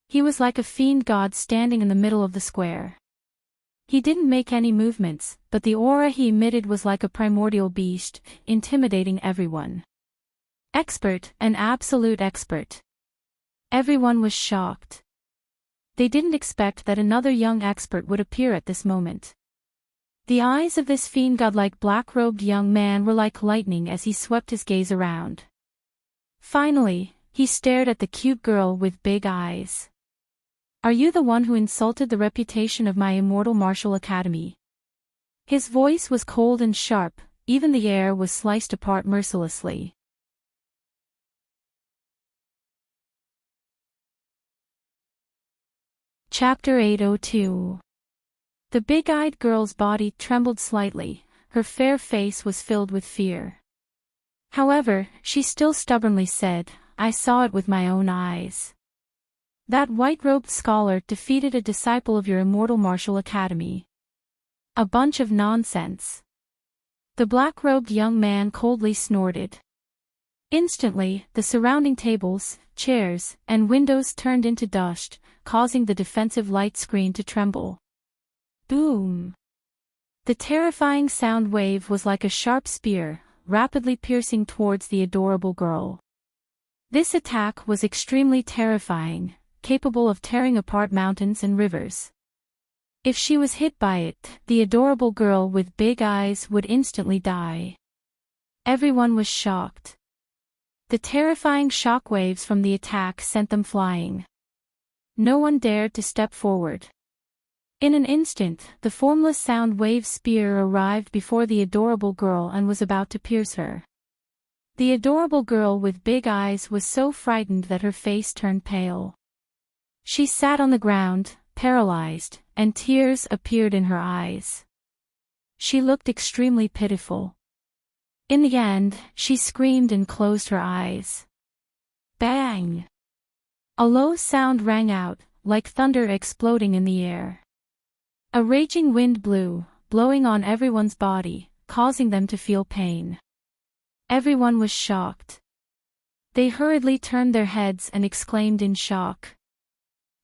He was like a fiend god standing in the middle of the square. He didn't make any movements, but the aura he emitted was like a primordial beast, intimidating everyone. Expert, an absolute expert. Everyone was shocked. They didn't expect that another young expert would appear at this moment. The eyes of this fiend godlike black-robed young man were like lightning as he swept his gaze around. Finally, he stared at the cute girl with big eyes. Are you the one who insulted the reputation of my Immortal Martial Academy? His voice was cold and sharp, even the air was sliced apart mercilessly. Chapter 802. The big-eyed girl's body trembled slightly, her fair face was filled with fear. However, she still stubbornly said, I saw it with my own eyes. That white-robed scholar defeated a disciple of your Immortal Martial Academy. A bunch of nonsense. The black-robed young man coldly snorted. Instantly, the surrounding tables, chairs, and windows turned into dust, causing the defensive light screen to tremble. Boom! The terrifying sound wave was like a sharp spear, rapidly piercing towards the adorable girl. This attack was extremely terrifying, capable of tearing apart mountains and rivers. If she was hit by it, the adorable girl with big eyes would instantly die. Everyone was shocked. The terrifying shockwaves from the attack sent them flying. No one dared to step forward. In an instant, the formless sound wave spear arrived before the adorable girl and was about to pierce her. The adorable girl with big eyes was so frightened that her face turned pale. She sat on the ground, paralyzed, and tears appeared in her eyes. She looked extremely pitiful. In the end, she screamed and closed her eyes. Bang! A low sound rang out, like thunder exploding in the air. A raging wind blew, blowing on everyone's body, causing them to feel pain. Everyone was shocked. They hurriedly turned their heads and exclaimed in shock.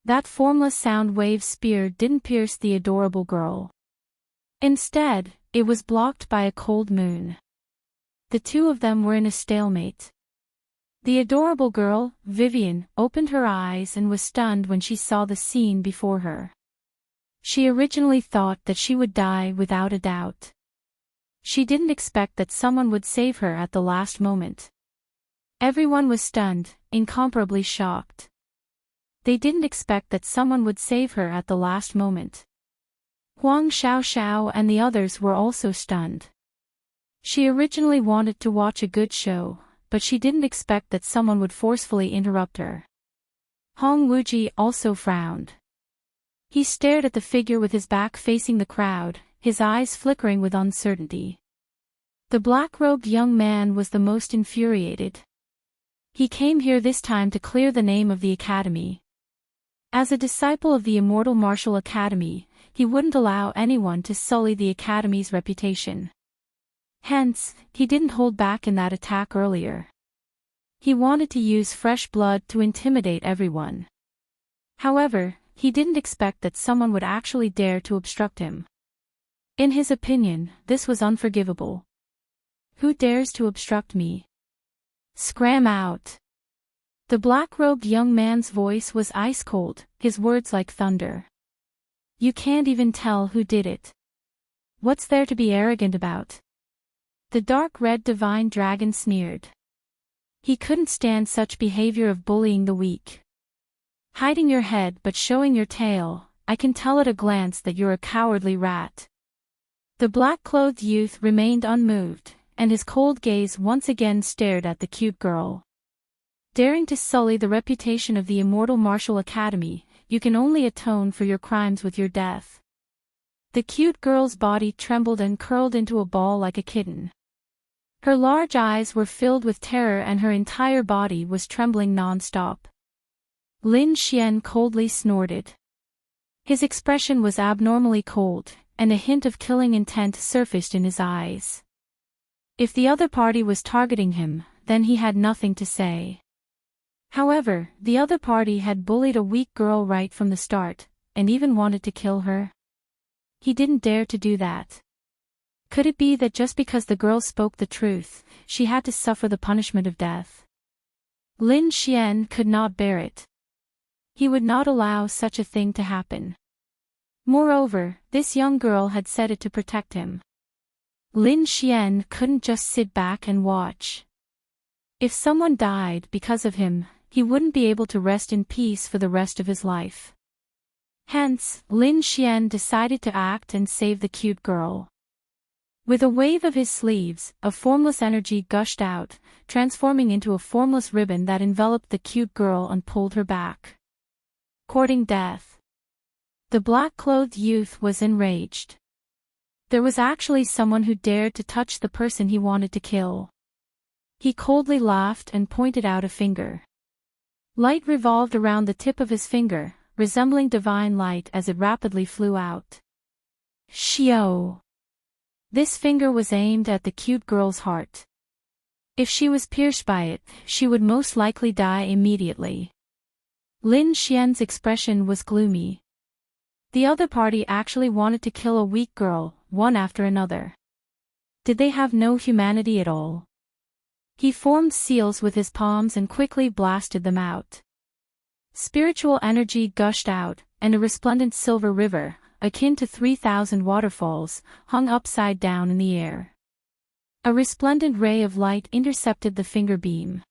That formless sound wave spear didn't pierce the adorable girl. Instead, it was blocked by a cold moon. The two of them were in a stalemate. The adorable girl, Vivian, opened her eyes and was stunned when she saw the scene before her. She originally thought that she would die without a doubt. She didn't expect that someone would save her at the last moment. Everyone was stunned, incomparably shocked. They didn't expect that someone would save her at the last moment. Huang Xiaoxiao and the others were also stunned. She originally wanted to watch a good show, but she didn't expect that someone would forcefully interrupt her. Hong Wuji also frowned. He stared at the figure with his back facing the crowd, his eyes flickering with uncertainty. The black-robed young man was the most infuriated. He came here this time to clear the name of the academy. As a disciple of the Immortal Martial Academy, he wouldn't allow anyone to sully the academy's reputation. Hence, he didn't hold back in that attack earlier. He wanted to use fresh blood to intimidate everyone. However, he didn't expect that someone would actually dare to obstruct him. In his opinion, this was unforgivable. Who dares to obstruct me? Scram out! The black-robed young man's voice was ice-cold, his words like thunder. You can't even tell who did it. What's there to be arrogant about? The dark-red divine dragon sneered. He couldn't stand such behavior of bullying the weak. Hiding your head but showing your tail, I can tell at a glance that you're a cowardly rat. The black-clothed youth remained unmoved, and his cold gaze once again stared at the cute girl. Daring to sully the reputation of the Immortal Martial Academy, you can only atone for your crimes with your death. The cute girl's body trembled and curled into a ball like a kitten. Her large eyes were filled with terror and her entire body was trembling non-stop. Lin Xian coldly snorted. His expression was abnormally cold, and a hint of killing intent surfaced in his eyes. If the other party was targeting him, then he had nothing to say. However, the other party had bullied a weak girl right from the start, and even wanted to kill her. He didn't dare to do that. Could it be that just because the girl spoke the truth, she had to suffer the punishment of death? Lin Xian could not bear it. He would not allow such a thing to happen. Moreover, this young girl had said it to protect him. Lin Xian couldn't just sit back and watch. If someone died because of him, he wouldn't be able to rest in peace for the rest of his life. Hence, Lin Xian decided to act and save the cute girl. With a wave of his sleeves, a formless energy gushed out, transforming into a formless ribbon that enveloped the cute girl and pulled her back. Courting death. The black-clothed youth was enraged. There was actually someone who dared to touch the person he wanted to kill. He coldly laughed and pointed out a finger. Light revolved around the tip of his finger, resembling divine light as it rapidly flew out. Xiao! This finger was aimed at the cute girl's heart. If she was pierced by it, she would most likely die immediately. Lin Xian's expression was gloomy. The other party actually wanted to kill a weak girl, one after another. Did they have no humanity at all? He formed seals with his palms and quickly blasted them out. Spiritual energy gushed out, and a resplendent silver river, akin to 3,000 waterfalls, hung upside down in the air. A resplendent ray of light intercepted the finger beam.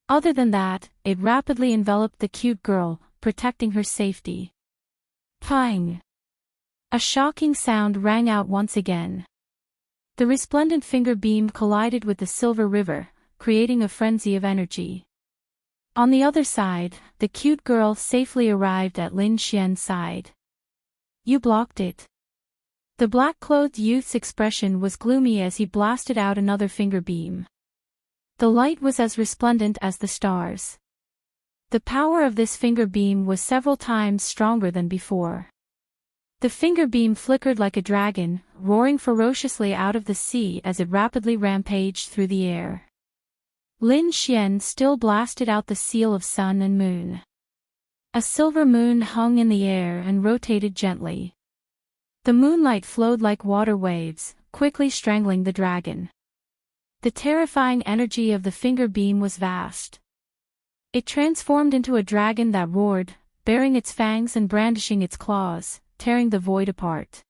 Other than that, it rapidly enveloped the cute girl, protecting her safety. Pang! A shocking sound rang out once again. The resplendent finger beam collided with the silver river, creating a frenzy of energy. On the other side, the cute girl safely arrived at Lin Xian's side. You blocked it. The black-clothed youth's expression was gloomy as he blasted out another finger beam. The light was as resplendent as the stars. The power of this finger beam was several times stronger than before. The finger beam flickered like a dragon, roaring ferociously out of the sea as it rapidly rampaged through the air. Lin Xian still blasted out the seal of sun and moon. A silver moon hung in the air and rotated gently. The moonlight flowed like water waves, quickly strangling the dragon. The terrifying energy of the finger beam was vast. It transformed into a dragon that roared, baring its fangs and brandishing its claws, tearing the void apart.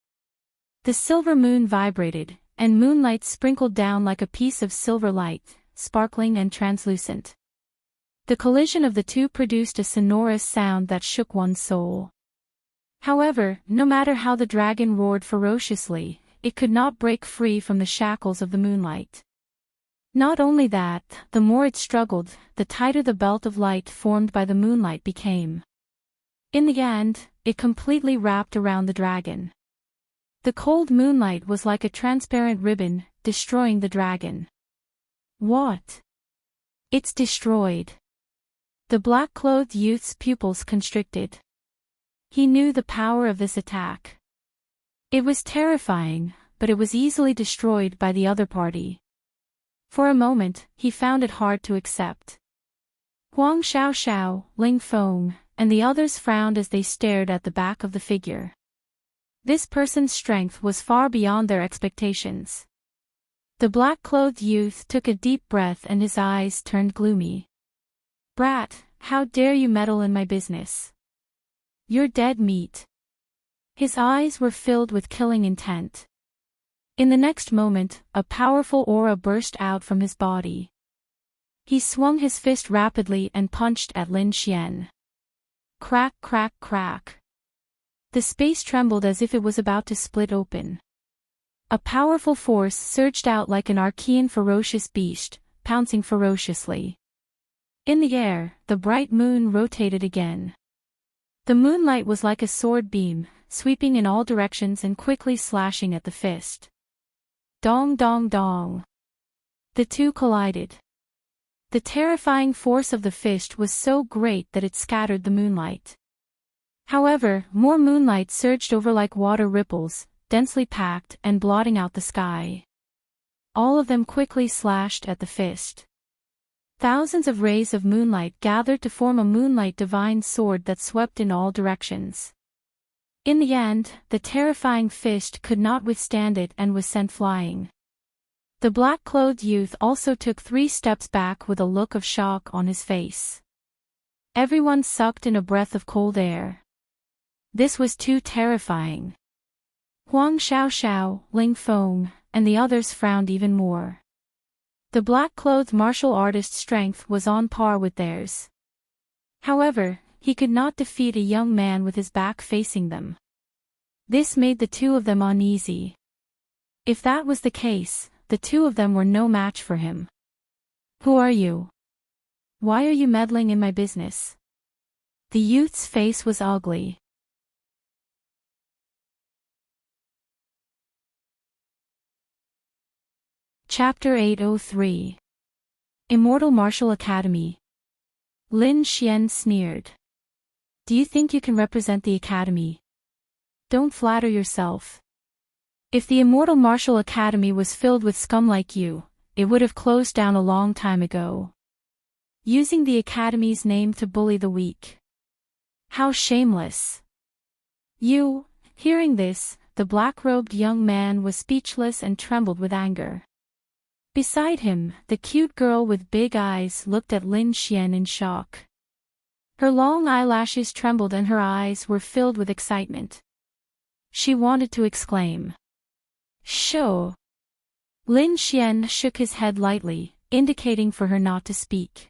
The silver moon vibrated, and moonlight sprinkled down like a piece of silver light, sparkling and translucent. The collision of the two produced a sonorous sound that shook one's soul. However, no matter how the dragon roared ferociously, it could not break free from the shackles of the moonlight. Not only that, the more it struggled, the tighter the belt of light formed by the moonlight became. In the end, it completely wrapped around the dragon. The cold moonlight was like a transparent ribbon, destroying the dragon. What? It's destroyed. The black-clothed youth's pupils constricted. He knew the power of this attack. It was terrifying, but it was easily destroyed by the other party. For a moment, he found it hard to accept. Huang Xiaoxiao, Ling Feng, and the others frowned as they stared at the back of the figure. This person's strength was far beyond their expectations. The black-clothed youth took a deep breath and his eyes turned gloomy. Brat, how dare you meddle in my business? You're dead meat. His eyes were filled with killing intent. In the next moment, a powerful aura burst out from his body. He swung his fist rapidly and punched at Lin Xian. Crack, crack, crack. The space trembled as if it was about to split open. A powerful force surged out like an archean ferocious beast, pouncing ferociously. In the air, the bright moon rotated again. The moonlight was like a sword beam, sweeping in all directions and quickly slashing at the fist. Dong dong dong. The two collided. The terrifying force of the fist was so great that it scattered the moonlight. However, more moonlight surged over like water ripples, densely packed and blotting out the sky. All of them quickly slashed at the fist. Thousands of rays of moonlight gathered to form a moonlight divine sword that swept in all directions. In the end, the terrifying fist could not withstand it and was sent flying. The black-clothed youth also took 3 steps back with a look of shock on his face. Everyone sucked in a breath of cold air. This was too terrifying. Huang Xiaoxiao, Ling Feng, and the others frowned even more. The black-clothed martial artist's strength was on par with theirs. However, he could not defeat a young man with his back facing them. This made the two of them uneasy. If that was the case, the two of them were no match for him. Who are you? Why are you meddling in my business? The youth's face was ugly. Chapter 803. Immortal Martial Academy. Lin Xian sneered. Do you think you can represent the academy? Don't flatter yourself. If the Immortal Martial Academy was filled with scum like you, it would have closed down a long time ago. Using the academy's name to bully the weak. How shameless. You, hearing this, the black-robed young man was speechless and trembled with anger. Beside him, the cute girl with big eyes looked at Lin Xian in shock. Her long eyelashes trembled and her eyes were filled with excitement. She wanted to exclaim. Show! Lin Xian shook his head lightly, indicating for her not to speak.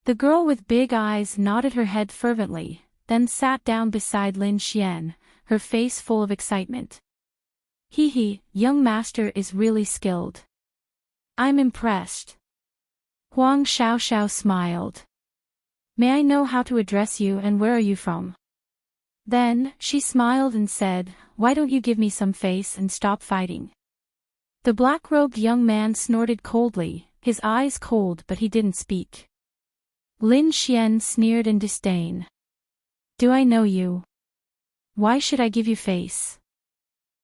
The girl with big eyes nodded her head fervently, then sat down beside Lin Xian, her face full of excitement. Hee, young master is really skilled. I'm impressed. Huang Xiaoxiao smiled. May I know how to address you and where are you from? Then, she smiled and said, why don't you give me some face and stop fighting? The black-robed young man snorted coldly, his eyes cold but he didn't speak. Lin Xian sneered in disdain. Do I know you? Why should I give you face?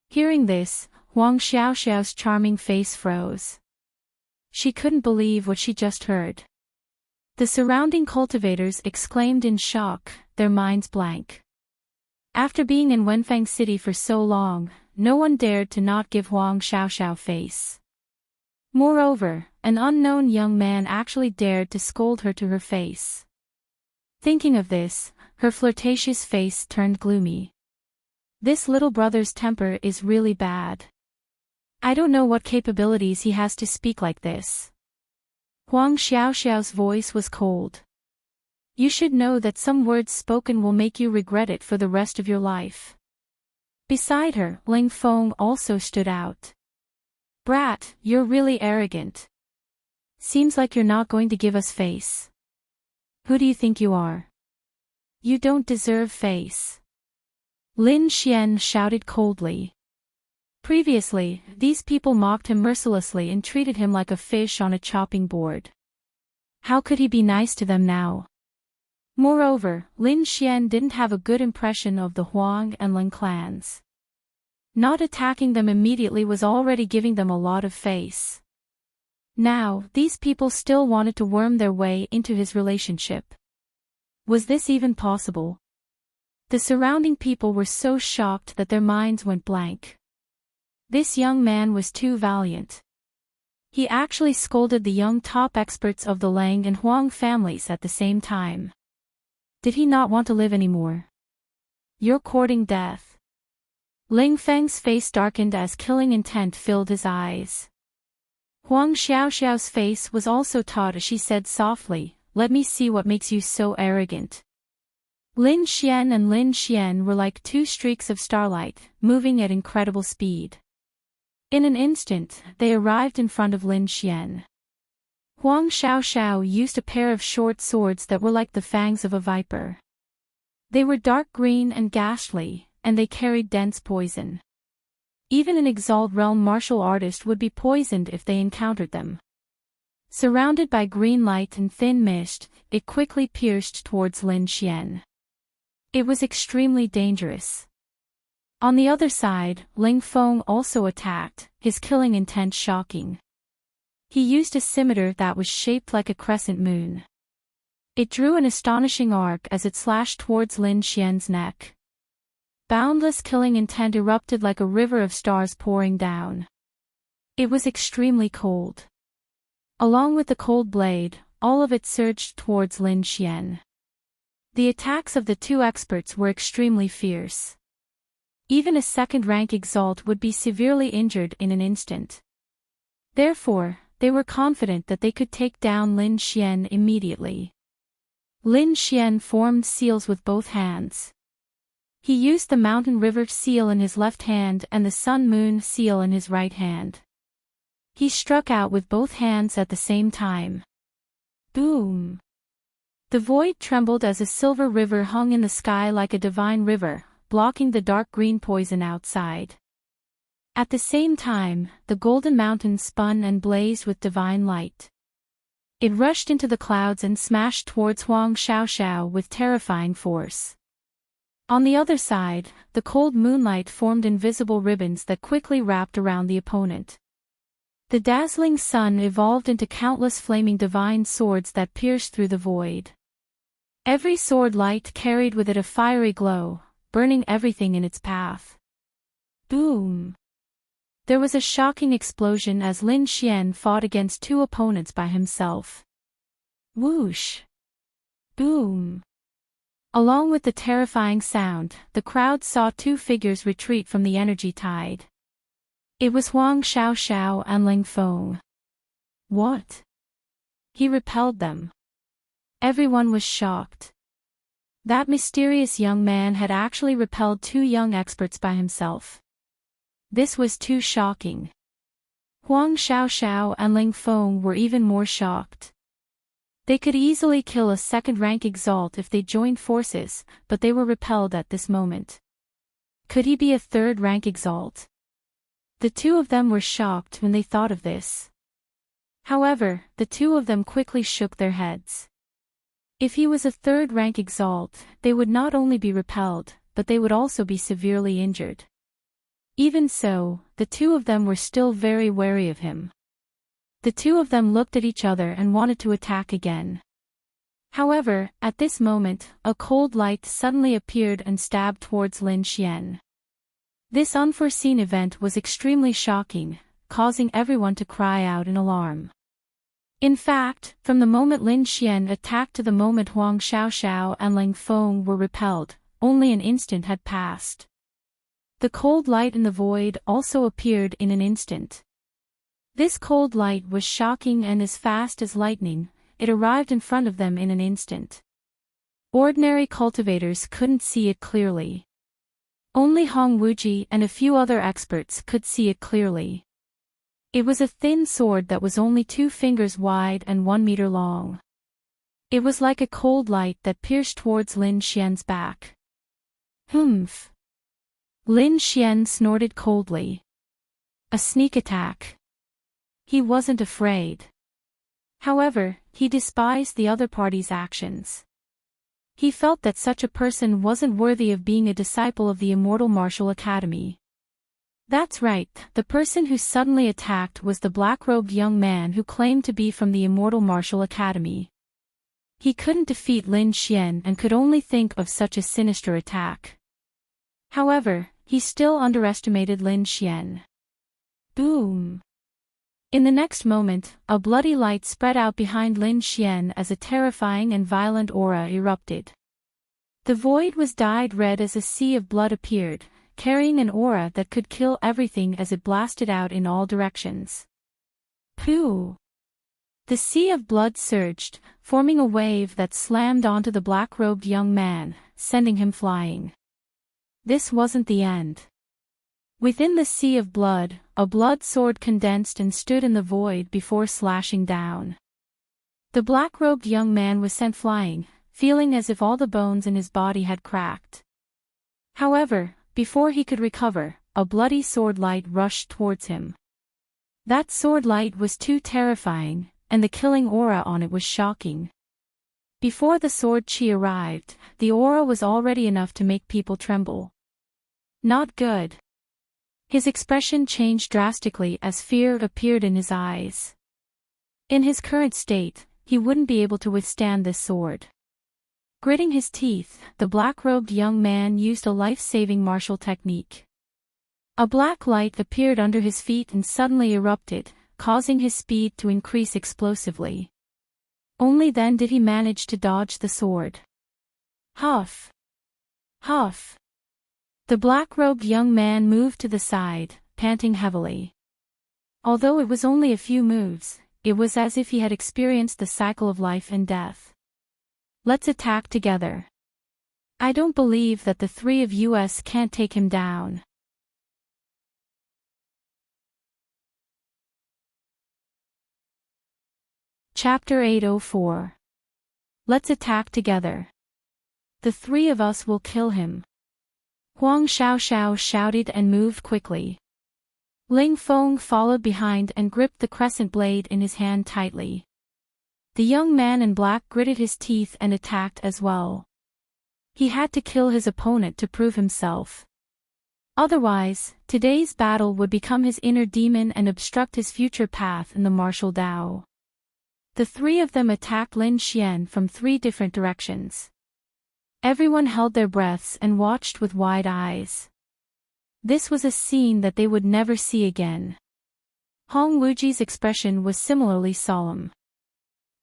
Hearing this, Huang Xiaoxiao's charming face froze. She couldn't believe what she just heard. The surrounding cultivators exclaimed in shock, their minds blank. After being in Wenfang City for so long, no one dared to not give Huang Xiaoxiao face. Moreover, an unknown young man actually dared to scold her to her face. Thinking of this, her flirtatious face turned gloomy. This little brother's temper is really bad. I don't know what capabilities he has to speak like this. Huang Xiaoxiao's voice was cold. You should know that some words spoken will make you regret it for the rest of your life. Beside her, Ling Feng also stood out. Brat, you're really arrogant. Seems like you're not going to give us face. Who do you think you are? You don't deserve face. Lin Xian shouted coldly. Previously, these people mocked him mercilessly and treated him like a fish on a chopping board. How could he be nice to them now? Moreover, Lin Xian didn't have a good impression of the Huang and Ling clans. Not attacking them immediately was already giving them a lot of face. Now, these people still wanted to worm their way into his relationship. Was this even possible? The surrounding people were so shocked that their minds went blank. This young man was too valiant. He actually scolded the young top experts of the Lang and Huang families at the same time. Did he not want to live anymore? You're courting death. Ling Feng's face darkened as killing intent filled his eyes. Huang Xiaoxiao's face was also taut as she said softly, let me see what makes you so arrogant. Lin Xian and Lin Xian were like two streaks of starlight, moving at incredible speed. In an instant, they arrived in front of Lin Xian. Huang Xiaoxiao used a pair of short swords that were like the fangs of a viper. They were dark green and ghastly, and they carried dense poison. Even an Exalt Realm martial artist would be poisoned if they encountered them. Surrounded by green light and thin mist, it quickly pierced towards Lin Xian. It was extremely dangerous. On the other side, Ling Feng also attacked, his killing intent shocking. He used a scimitar that was shaped like a crescent moon. It drew an astonishing arc as it slashed towards Lin Xian's neck. Boundless killing intent erupted like a river of stars pouring down. It was extremely cold. Along with the cold blade, all of it surged towards Lin Xian. The attacks of the two experts were extremely fierce. Even a second-rank Exalt would be severely injured in an instant. Therefore, they were confident that they could take down Lin Xian immediately. Lin Xian formed seals with both hands. He used the Mountain River seal in his left hand and the Sun-Moon seal in his right hand. He struck out with both hands at the same time. Boom! The void trembled as a silver river hung in the sky like a divine river, blocking the dark green poison outside. At the same time, the golden mountain spun and blazed with divine light. It rushed into the clouds and smashed towards Huang Xiaoxiao with terrifying force. On the other side, the cold moonlight formed invisible ribbons that quickly wrapped around the opponent. The dazzling sun evolved into countless flaming divine swords that pierced through the void. Every sword light carried with it a fiery glow, burning everything in its path. Boom! There was a shocking explosion as Lin Xian fought against two opponents by himself. Whoosh! Boom! Along with the terrifying sound, the crowd saw two figures retreat from the energy tide. It was Huang Xiaoxiao and Ling Feng. What? He repelled them. Everyone was shocked. That mysterious young man had actually repelled two young experts by himself. This was too shocking. Huang Xiaoxiao and Ling Feng were even more shocked. They could easily kill a second-rank exalt if they joined forces, but they were repelled at this moment. Could he be a third-rank exalt? The two of them were shocked when they thought of this. However, the two of them quickly shook their heads. If he was a third-rank exalt, they would not only be repelled, but they would also be severely injured. Even so, the two of them were still very wary of him. The two of them looked at each other and wanted to attack again. However, at this moment, a cold light suddenly appeared and stabbed towards Lin Xian. This unforeseen event was extremely shocking, causing everyone to cry out in alarm. In fact, from the moment Lin Xian attacked to the moment Huang Xiaoxiao and Lang Feng were repelled, only an instant had passed. The cold light in the void also appeared in an instant. This cold light was shocking, and as fast as lightning, it arrived in front of them in an instant. Ordinary cultivators couldn't see it clearly. Only Hong Wuji and a few other experts could see it clearly. It was a thin sword that was only 2 fingers wide and 1 meter long. It was like a cold light that pierced towards Lin Xian's back. Humph! Lin Xian snorted coldly. A sneak attack. He wasn't afraid. However, he despised the other party's actions. He felt that such a person wasn't worthy of being a disciple of the Immortal Martial Academy. That's right, the person who suddenly attacked was the black-robed young man who claimed to be from the Immortal Martial Academy. He couldn't defeat Lin Xian and could only think of such a sinister attack. However, he still underestimated Lin Xian. Boom! In the next moment, a bloody light spread out behind Lin Xian as a terrifying and violent aura erupted. The void was dyed red as a sea of blood appeared, carrying an aura that could kill everything as it blasted out in all directions. Pooh! The sea of blood surged, forming a wave that slammed onto the black-robed young man, sending him flying. This wasn't the end. Within the sea of blood, a blood sword condensed and stood in the void before slashing down. The black-robed young man was sent flying, feeling as if all the bones in his body had cracked. However, before he could recover, a bloody sword light rushed towards him. That sword light was too terrifying, and the killing aura on it was shocking. Before the sword chi arrived, the aura was already enough to make people tremble. Not good. His expression changed drastically as fear appeared in his eyes. In his current state, he wouldn't be able to withstand this sword. Gritting his teeth, the black-robed young man used a life-saving martial technique. A black light appeared under his feet and suddenly erupted, causing his speed to increase explosively. Only then did he manage to dodge the sword. Huff! Huff! The black-robed young man moved to the side, panting heavily. Although it was only a few moves, it was as if he had experienced the cycle of life and death. Let's attack together. I don't believe that the three of us can't take him down. Chapter 804. Let's attack together. The three of us will kill him. Huang Xiaoxiao shouted and moved quickly. Ling Feng followed behind and gripped the crescent blade in his hand tightly. The young man in black gritted his teeth and attacked as well. He had to kill his opponent to prove himself. Otherwise, today's battle would become his inner demon and obstruct his future path in the martial Dao. The three of them attacked Lin Xian from 3 different directions. Everyone held their breaths and watched with wide eyes. This was a scene that they would never see again. Hong Wuji's expression was similarly solemn.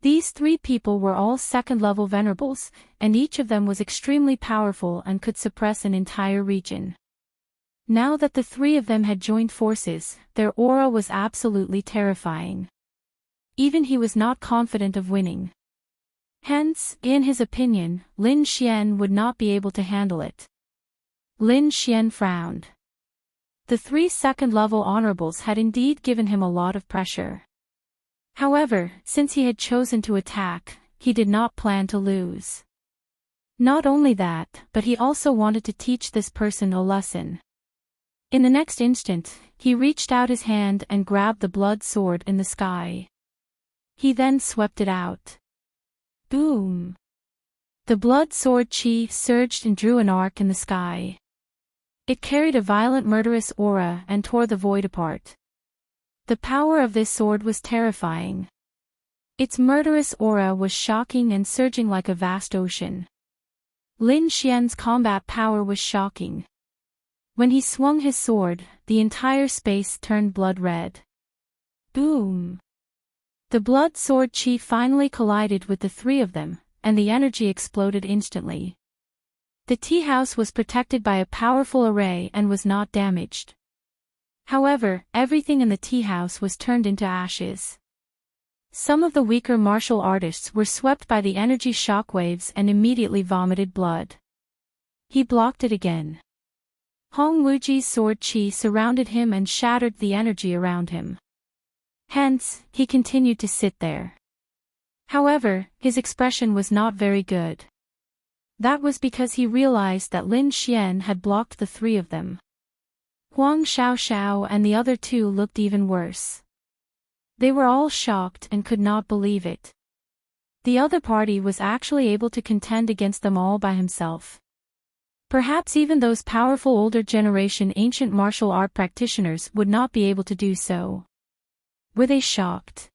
These 3 people were all second-level venerables, and each of them was extremely powerful and could suppress an entire region. Now that the 3 of them had joined forces, their aura was absolutely terrifying. Even he was not confident of winning. Hence, in his opinion, Lin Xian would not be able to handle it. Lin Xian frowned. The 3 second-level honorables had indeed given him a lot of pressure. However, since he had chosen to attack, he did not plan to lose. Not only that, but he also wanted to teach this person a lesson. In the next instant, he reached out his hand and grabbed the blood sword in the sky. He then swept it out. Boom! The blood sword chi surged and drew an arc in the sky. It carried a violent murderous aura and tore the void apart. The power of this sword was terrifying. Its murderous aura was shocking and surging like a vast ocean. Lin Xian's combat power was shocking. When he swung his sword, the entire space turned blood red. Boom! The blood sword chi finally collided with the three of them, and the energy exploded instantly. The tea house was protected by a powerful array and was not damaged. However, everything in the tea house was turned into ashes. Some of the weaker martial artists were swept by the energy shockwaves and immediately vomited blood. He blocked it again. Hong Wuji's sword chi surrounded him and shattered the energy around him. Hence, he continued to sit there. However, his expression was not very good. That was because he realized that Lin Xian had blocked the three of them. Huang Xiaoxiao and the other two looked even worse. They were all shocked and could not believe it. The other party was actually able to contend against them all by himself. Perhaps even those powerful older generation ancient martial art practitioners would not be able to do so. Were they shocked?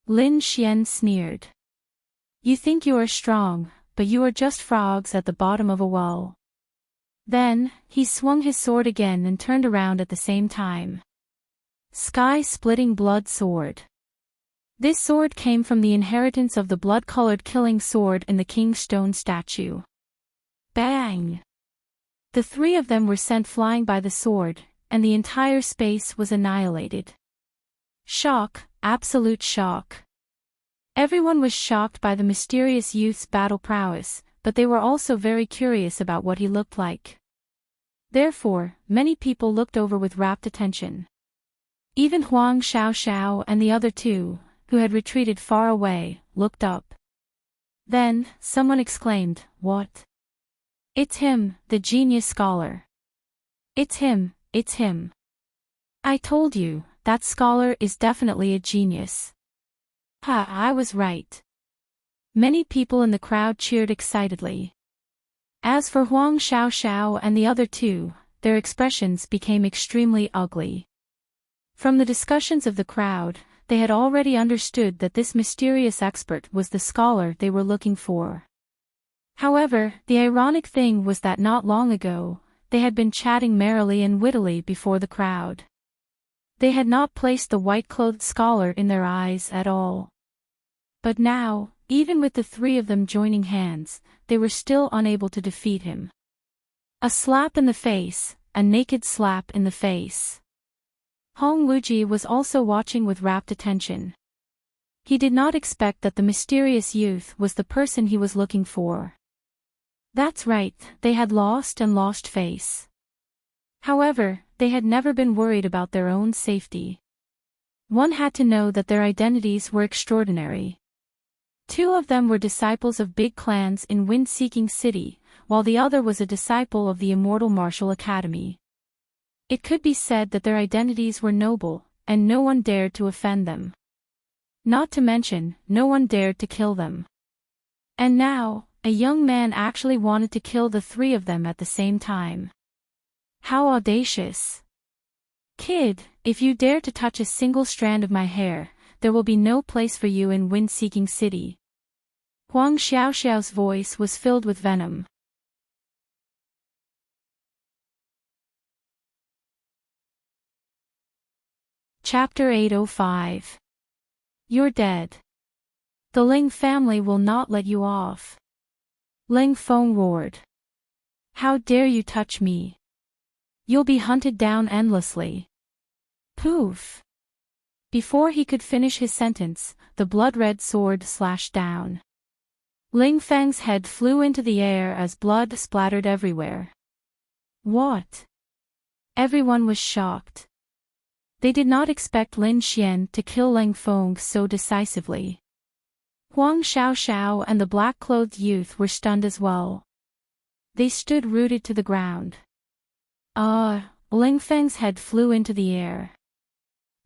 Lin Xian sneered. You think you are strong, but you are just frogs at the bottom of a well. Then, he swung his sword again and turned around at the same time. Sky-splitting blood sword. This sword came from the inheritance of the blood-colored killing sword in the King's stone statue. Bang! The three of them were sent flying by the sword, and the entire space was annihilated. Shock, absolute shock. Everyone was shocked by the mysterious youth's battle prowess, but they were also very curious about what he looked like. Therefore, many people looked over with rapt attention. Even Huang Xiaoxiao and the other two, who had retreated far away, looked up. Then, someone exclaimed, "What? It's him, the genius scholar. It's him, it's him. I told you, that scholar is definitely a genius." Ha, I was right. Many people in the crowd cheered excitedly. As for Huang Xiaoxiao and the other two, their expressions became extremely ugly. From the discussions of the crowd, they had already understood that this mysterious expert was the scholar they were looking for. However, the ironic thing was that not long ago, they had been chatting merrily and wittily before the crowd. They had not placed the white-clothed scholar in their eyes at all. But now, even with the three of them joining hands, they were still unable to defeat him. A slap in the face, a naked slap in the face. Hong Wuji was also watching with rapt attention. He did not expect that the mysterious youth was the person he was looking for. That's right, they had lost and lost face. However, they had never been worried about their own safety. One had to know that their identities were extraordinary. Two of them were disciples of big clans in Wind-Seeking City, while the other was a disciple of the Immortal Martial Academy. It could be said that their identities were noble, and no one dared to offend them. Not to mention, no one dared to kill them. And now, a young man actually wanted to kill the three of them at the same time. How audacious! Kid, if you dare to touch a single strand of my hair, there will be no place for you in Wind-Seeking City. Huang Xiaoxiao's voice was filled with venom. Chapter 805. You're dead. The Ling family will not let you off. Ling Feng roared. How dare you touch me? You'll be hunted down endlessly. Poof! Before he could finish his sentence, the blood-red sword slashed down. Ling Feng's head flew into the air as blood splattered everywhere. What? Everyone was shocked. They did not expect Lin Xian to kill Ling Feng so decisively. Huang Xiaoxiao and the black-clothed youth were stunned as well. They stood rooted to the ground. Ling Feng's head flew into the air.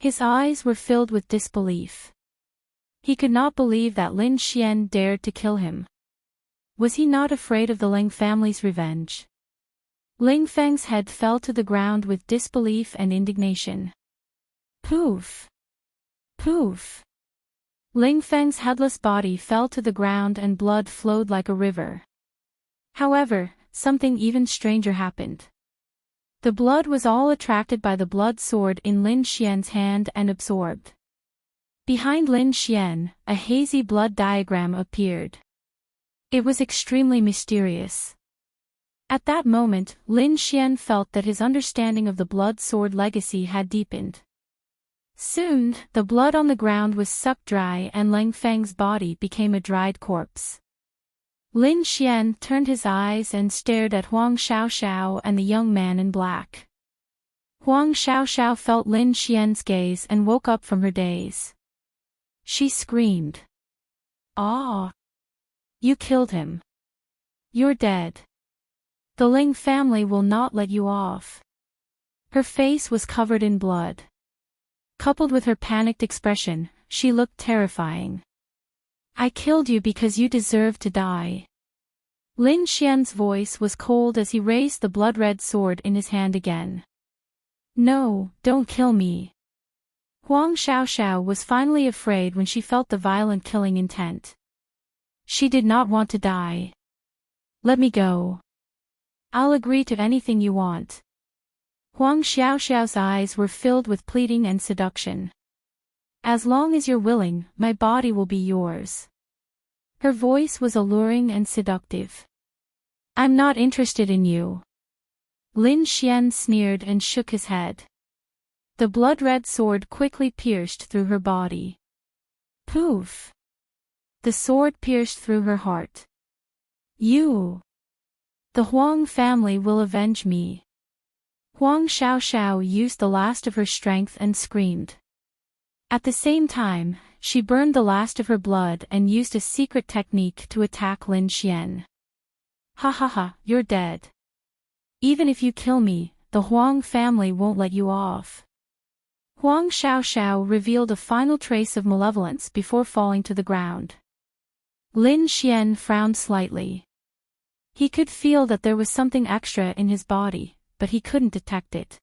His eyes were filled with disbelief. He could not believe that Lin Xian dared to kill him. Was he not afraid of the Ling family's revenge? Ling Feng's head fell to the ground with disbelief and indignation. Poof! Poof! Ling Feng's headless body fell to the ground and blood flowed like a river. However, something even stranger happened. The blood was all attracted by the blood sword in Lin Xian's hand and absorbed. Behind Lin Xian, a hazy blood diagram appeared. It was extremely mysterious. At that moment, Lin Xian felt that his understanding of the blood sword legacy had deepened. Soon, the blood on the ground was sucked dry and Ling Feng's body became a dried corpse. Lin Xian turned his eyes and stared at Huang Xiaoxiao and the young man in black. Huang Xiaoxiao felt Lin Xian's gaze and woke up from her daze. She screamed. "Ah! You killed him. You're dead. The Ling family will not let you off." Her face was covered in blood. Coupled with her panicked expression, she looked terrifying. "I killed you because you deserve to die." Lin Xian's voice was cold as he raised the blood-red sword in his hand again. "No, don't kill me." Huang Xiaoxiao was finally afraid when she felt the violent killing intent. She did not want to die. "Let me go. I'll agree to anything you want." Huang Xiaoxiao's eyes were filled with pleading and seduction. "As long as you're willing, my body will be yours." Her voice was alluring and seductive. "I'm not interested in you." Lin Xian sneered and shook his head. The blood-red sword quickly pierced through her body. Poof! The sword pierced through her heart. "You! The Huang family will avenge me." Huang Xiaoxiao used the last of her strength and screamed. At the same time, she burned the last of her blood and used a secret technique to attack Lin Xian. "Ha ha ha, you're dead. Even if you kill me, the Huang family won't let you off." Huang Xiaoxiao revealed a final trace of malevolence before falling to the ground. Lin Xian frowned slightly. He could feel that there was something extra in his body, but he couldn't detect it.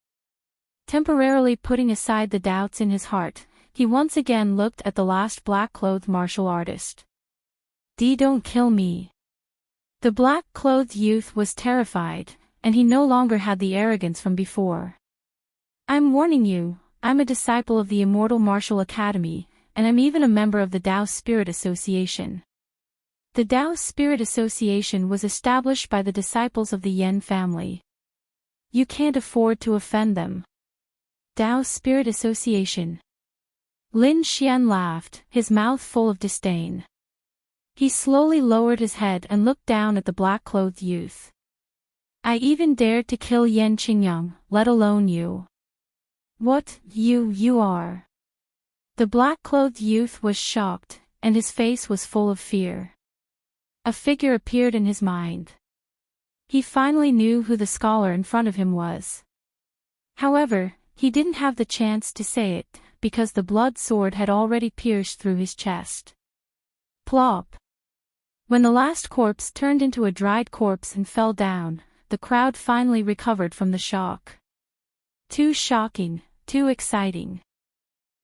Temporarily putting aside the doubts in his heart, he once again looked at the last black-clothed martial artist. Don't kill me." The black-clothed youth was terrified, and he no longer had the arrogance from before. "I'm warning you, I'm a disciple of the Immortal Martial Academy, and I'm even a member of the Tao Spirit Association." The Tao Spirit Association was established by the disciples of the Yan family. "You can't afford to offend them." Tao Spirit Association. Lin Xian laughed, his mouth full of disdain. He slowly lowered his head and looked down at the black-clothed youth. "I even dared to kill Yan Qingyang, let alone you." "What, you are?" The black-clothed youth was shocked, and his face was full of fear. A figure appeared in his mind. He finally knew who the scholar in front of him was. However, he didn't have the chance to say it, because the blood sword had already pierced through his chest. Plop! When the last corpse turned into a dried corpse and fell down, the crowd finally recovered from the shock. Too shocking, too exciting.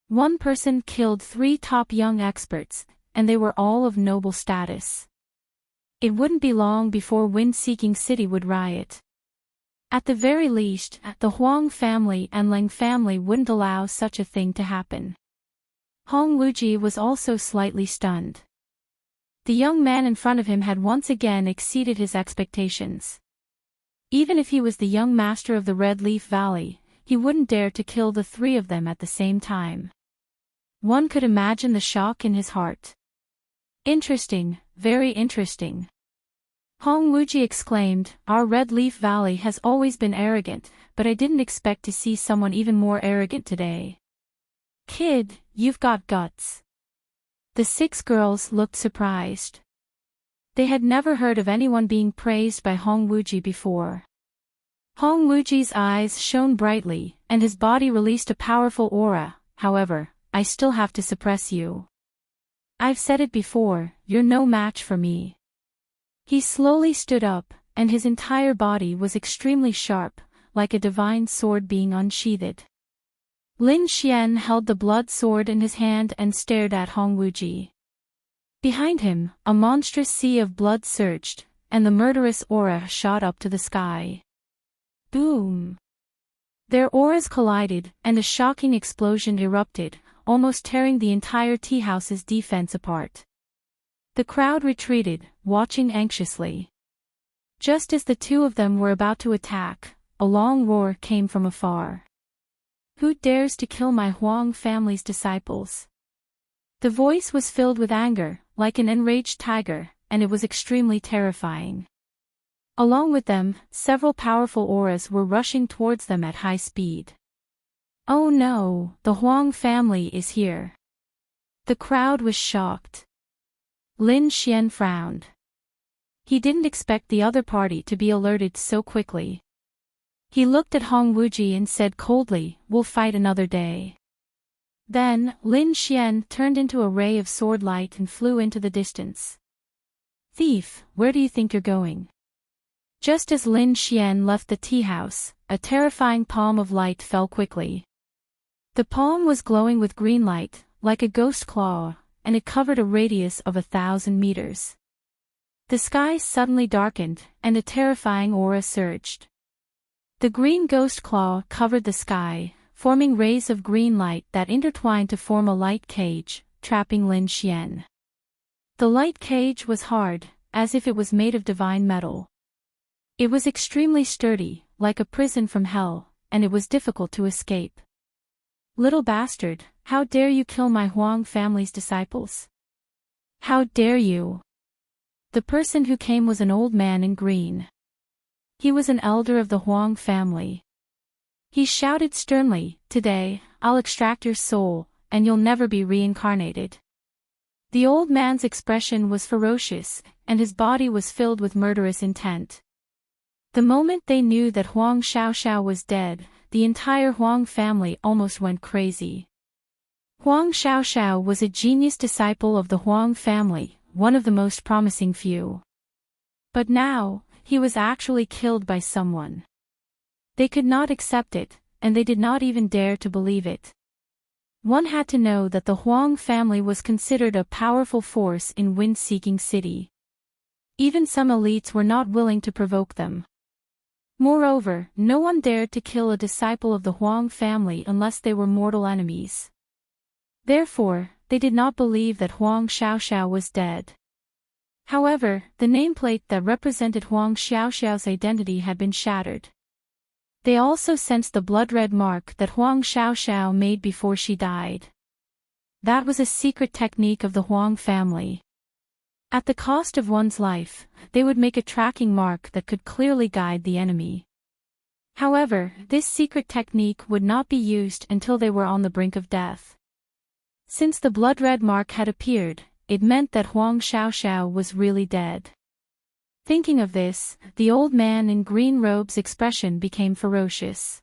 One person killed 3 top young experts, and they were all of noble status. It wouldn't be long before Wind-Seeking City would riot. At the very least, the Huang family and Ling family wouldn't allow such a thing to happen. Hong Wuji was also slightly stunned. The young man in front of him had once again exceeded his expectations. Even if he was the young master of the Red Leaf Valley, he wouldn't dare to kill the 3 of them at the same time. One could imagine the shock in his heart. "Interesting, very interesting." Hong Wuji exclaimed, "Our Red Leaf Valley has always been arrogant, but I didn't expect to see someone even more arrogant today. Kid, you've got guts." The 6 girls looked surprised. They had never heard of anyone being praised by Hong Wuji before. Hong Wuji's eyes shone brightly, and his body released a powerful aura. However, I still have to suppress you. I've said it before, you're no match for me. He slowly stood up, and his entire body was extremely sharp, like a divine sword being unsheathed. Lin Xian held the blood sword in his hand and stared at Hong Wuji. Behind him, a monstrous sea of blood surged, and the murderous aura shot up to the sky. Boom! Their auras collided, and a shocking explosion erupted, almost tearing the entire tea house's defense apart. The crowd retreated, watching anxiously. Just as the 2 of them were about to attack, a long roar came from afar. Who dares to kill my Huang family's disciples? The voice was filled with anger, like an enraged tiger, and it was extremely terrifying. Along with them, several powerful auras were rushing towards them at high speed. Oh no, the Huang family is here. The crowd was shocked. Lin Xian frowned. He didn't expect the other party to be alerted so quickly. He looked at Hong Wuji and said coldly, "We'll fight another day." Then, Lin Xian turned into a ray of sword light and flew into the distance. "Thief, where do you think you're going?" Just as Lin Xian left the tea house, a terrifying palm of light fell quickly. The palm was glowing with green light, like a ghost claw, and it covered a radius of 1,000 meters. The sky suddenly darkened, and a terrifying aura surged. The green ghost claw covered the sky, forming rays of green light that intertwined to form a light cage, trapping Lin Xian. The light cage was hard, as if it was made of divine metal. It was extremely sturdy, like a prison from hell, and it was difficult to escape. "Little bastard, how dare you kill my Huang family's disciples? How dare you?" The person who came was an old man in green. He was an elder of the Huang family. He shouted sternly, "Today, I'll extract your soul, and you'll never be reincarnated." The old man's expression was ferocious, and his body was filled with murderous intent. The moment they knew that Huang Xiaoxiao was dead, the entire Huang family almost went crazy. Huang Xiaoxiao was a genius disciple of the Huang family, one of the most promising few. But now, he was actually killed by someone. They could not accept it, and they did not even dare to believe it. One had to know that the Huang family was considered a powerful force in wind-seeking city. Even some elites were not willing to provoke them. Moreover, no one dared to kill a disciple of the Huang family unless they were mortal enemies. Therefore, they did not believe that Huang Xiaoxiao was dead. However, the nameplate that represented Huang Xiaoxiao's identity had been shattered. They also sensed the blood-red mark that Huang Xiaoxiao made before she died. That was a secret technique of the Huang family. At the cost of one's life, they would make a tracking mark that could clearly guide the enemy. However, this secret technique would not be used until they were on the brink of death. Since the blood-red mark had appeared, it meant that Huang Xiaoxiao was really dead. Thinking of this, the old man in green robe's expression became ferocious.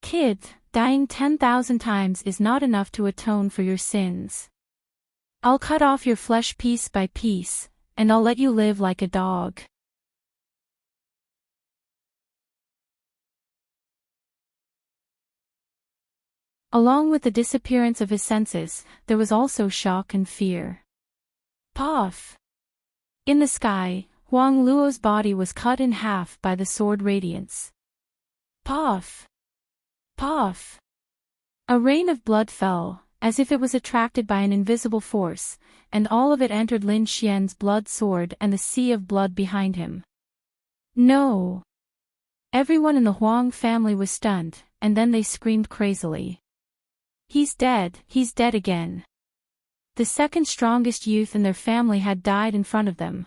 "Kid, dying 10,000 times is not enough to atone for your sins. I'll cut off your flesh piece by piece, and I'll let you live like a dog." Along with the disappearance of his senses, there was also shock and fear. Puff! In the sky, Huang Luo's body was cut in half by the sword radiance. Puff! Puff! A rain of blood fell, as if it was attracted by an invisible force, and all of it entered Lin Xian's blood sword and the sea of blood behind him. No! Everyone in the Huang family was stunned, and then they screamed crazily. He's dead again. The second strongest youth in their family had died in front of them.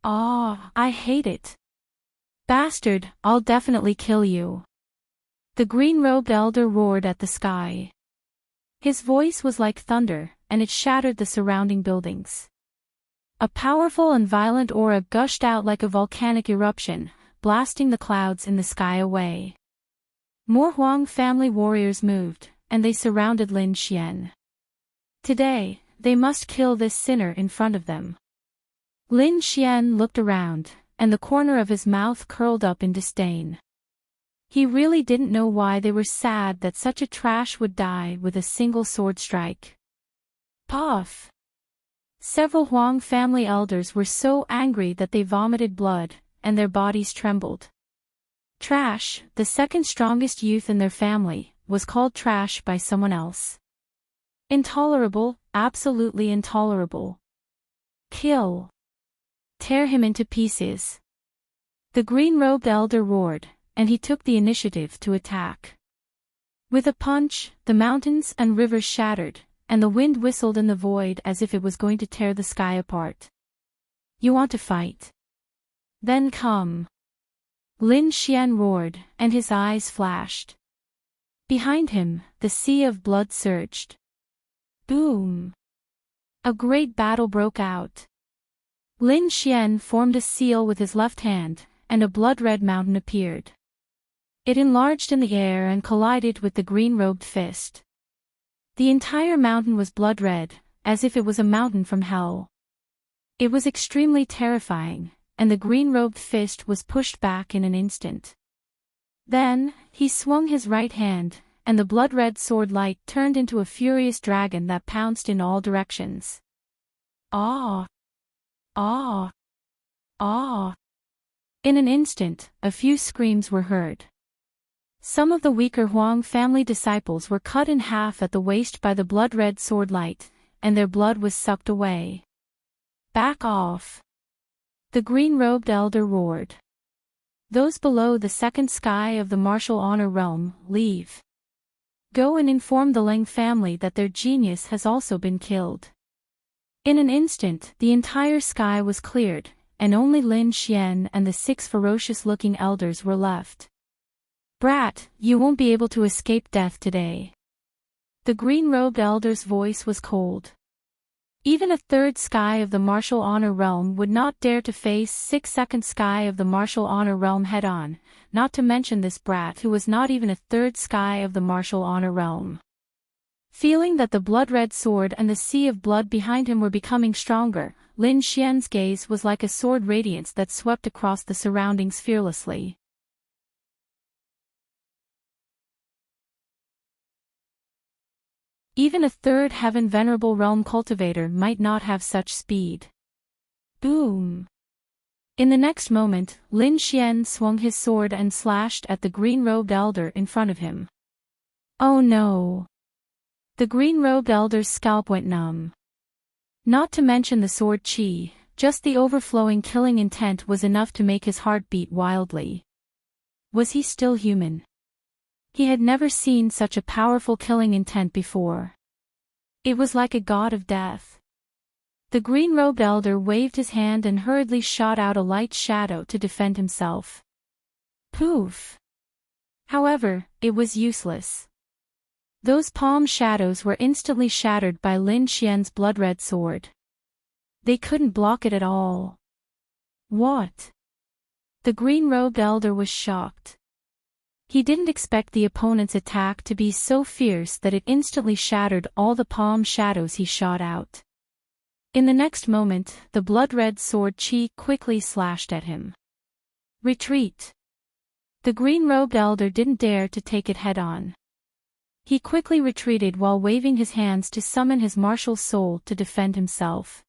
Ah, I hate it. Bastard, I'll definitely kill you. The green-robed elder roared at the sky. His voice was like thunder, and it shattered the surrounding buildings. A powerful and violent aura gushed out like a volcanic eruption, blasting the clouds in the sky away. More Huang family warriors moved, and they surrounded Lin Xian. Today, they must kill this sinner in front of them. Lin Xian looked around, and the corner of his mouth curled up in disdain. He really didn't know why they were sad that such a trash would die with a single sword strike. Puff! Several Huang family elders were so angry that they vomited blood, and their bodies trembled. Trash, the second strongest youth in their family, was called trash by someone else. Intolerable, absolutely intolerable. Kill. Tear him into pieces. The green-robed elder roared, and he took the initiative to attack. With a punch, the mountains and rivers shattered, and the wind whistled in the void as if it was going to tear the sky apart. You want to fight? Then come. Lin Xian roared, and his eyes flashed. Behind him, the sea of blood surged. Boom! A great battle broke out. Lin Xian formed a seal with his left hand, and a blood-red mountain appeared. It enlarged in the air and collided with the green-robed fist. The entire mountain was blood-red, as if it was a mountain from hell. It was extremely terrifying, and the green-robed fist was pushed back in an instant. Then, he swung his right hand, and the blood-red sword light turned into a furious dragon that pounced in all directions. Ah! Ah! Ah! In an instant, a few screams were heard. Some of the weaker Huang family disciples were cut in half at the waist by the blood-red sword light, and their blood was sucked away. Back off! The green-robed elder roared. Those below the second sky of the martial honor realm, leave. Go and inform the Leng family that their genius has also been killed. In an instant, the entire sky was cleared, and only Lin Xian and the 6 ferocious-looking elders were left. Brat, you won't be able to escape death today. The green-robed elder's voice was cold. Even a third sky of the martial honor realm would not dare to face 6th sky of the martial honor realm head-on, not to mention this brat who was not even a third sky of the martial honor realm. Feeling that the blood-red sword and the sea of blood behind him were becoming stronger, Lin Xian's gaze was like a sword radiance that swept across the surroundings fearlessly. Even a third heaven venerable realm cultivator might not have such speed. Boom! In the next moment, Lin Xian swung his sword and slashed at the green-robed elder in front of him. Oh no! The green-robed elder's scalp went numb. Not to mention the sword chi, just the overflowing killing intent was enough to make his heart beat wildly. Was he still human? He had never seen such a powerful killing intent before. It was like a god of death. The green-robed elder waved his hand and hurriedly shot out a light shadow to defend himself. Poof! However, it was useless. Those palm shadows were instantly shattered by Lin Xian's blood-red sword. They couldn't block it at all. What? The green-robed elder was shocked. He didn't expect the opponent's attack to be so fierce that it instantly shattered all the palm shadows he shot out. In the next moment, the blood-red sword chi quickly slashed at him. Retreat! The green-robed elder didn't dare to take it head-on. He quickly retreated while waving his hands to summon his martial soul to defend himself.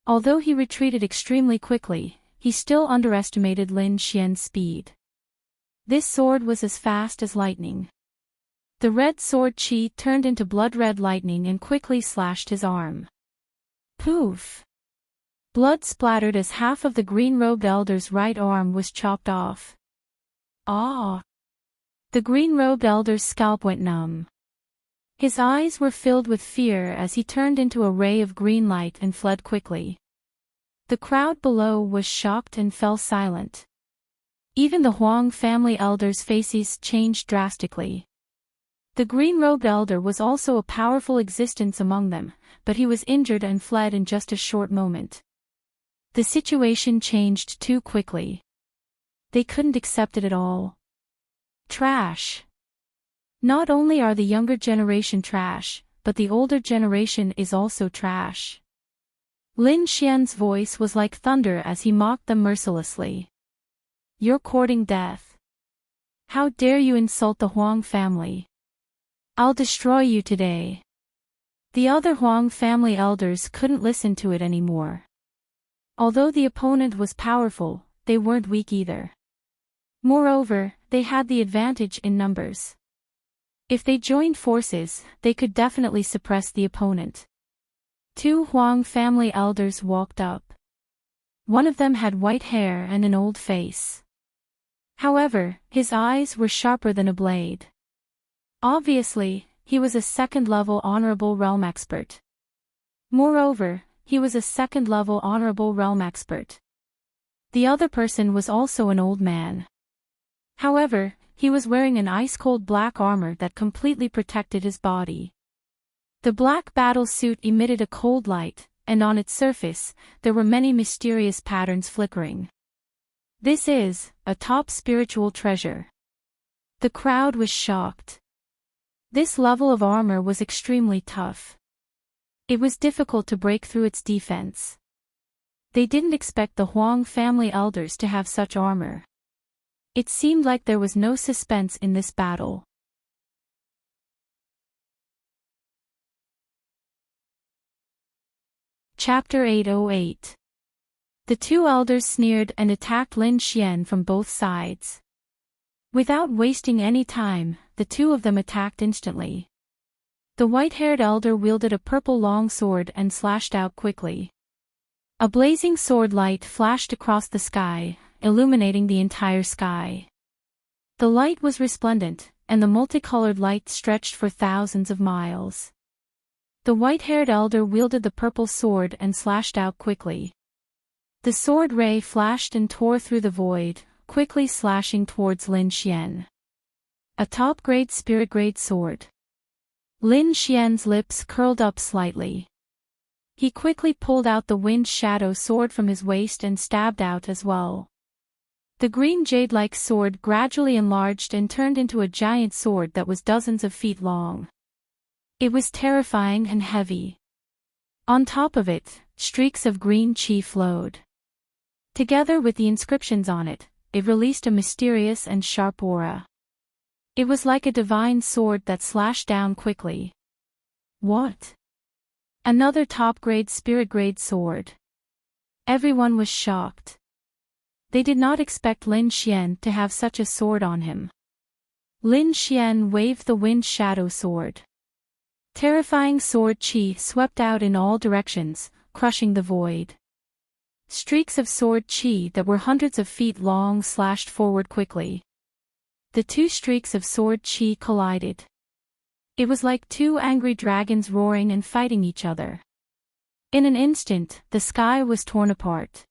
Although he retreated extremely quickly, he still underestimated Lin Xian's speed. This sword was as fast as lightning. The red sword chi turned into blood-red lightning and quickly slashed his arm. Poof! Blood splattered as half of the green-robed elder's right arm was chopped off. Ah! The green-robed elder's scalp went numb. His eyes were filled with fear as he turned into a ray of green light and fled quickly. The crowd below was shocked and fell silent. Even the Huang family elders' faces changed drastically. The green-robed elder was also a powerful existence among them, but he was injured and fled in just a short moment. The situation changed too quickly. They couldn't accept it at all. Trash. Not only are the younger generation trash, but the older generation is also trash. Lin Xian's voice was like thunder as he mocked them mercilessly. You're courting death. How dare you insult the Huang family? I'll destroy you today. The other Huang family elders couldn't listen to it anymore. Although the opponent was powerful, they weren't weak either. Moreover, they had the advantage in numbers. If they joined forces, they could definitely suppress the opponent. Two Huang family elders walked up. One of them had white hair and an old face. However, his eyes were sharper than a blade. Obviously, he was a second-level Honorable Realm expert. Moreover, he was a second-level Honorable Realm expert. The other person was also an old man. However, he was wearing an ice-cold black armor that completely protected his body. The black battle suit emitted a cold light, and on its surface, there were many mysterious patterns flickering. This is a top spiritual treasure. The crowd was shocked. This level of armor was extremely tough. It was difficult to break through its defense. They didn't expect the Huang family elders to have such armor. It seemed like there was no suspense in this battle. Chapter 808. The two elders sneered and attacked Lin Xian from both sides. Without wasting any time, the two of them attacked instantly. The white-haired elder wielded a purple long sword and slashed out quickly. A blazing sword light flashed across the sky, illuminating the entire sky. The light was resplendent, and the multicolored light stretched for thousands of miles. The white-haired elder wielded the purple sword and slashed out quickly. The sword ray flashed and tore through the void, quickly slashing towards Lin Xian. A top-grade spirit-grade sword. Lin Xian's lips curled up slightly. He quickly pulled out the wind shadow sword from his waist and stabbed out as well. The green jade-like sword gradually enlarged and turned into a giant sword that was dozens of feet long. It was terrifying and heavy. On top of it, streaks of green qi flowed. Together with the inscriptions on it, it released a mysterious and sharp aura. It was like a divine sword that slashed down quickly. What? Another top-grade spirit-grade sword. Everyone was shocked. They did not expect Lin Xian to have such a sword on him. Lin Xian waved the wind shadow sword. Terrifying sword qi swept out in all directions, crushing the void. Streaks of sword qi that were hundreds of feet long slashed forward quickly. The two streaks of sword qi collided. It was like two angry dragons roaring and fighting each other. In an instant, the sky was torn apart.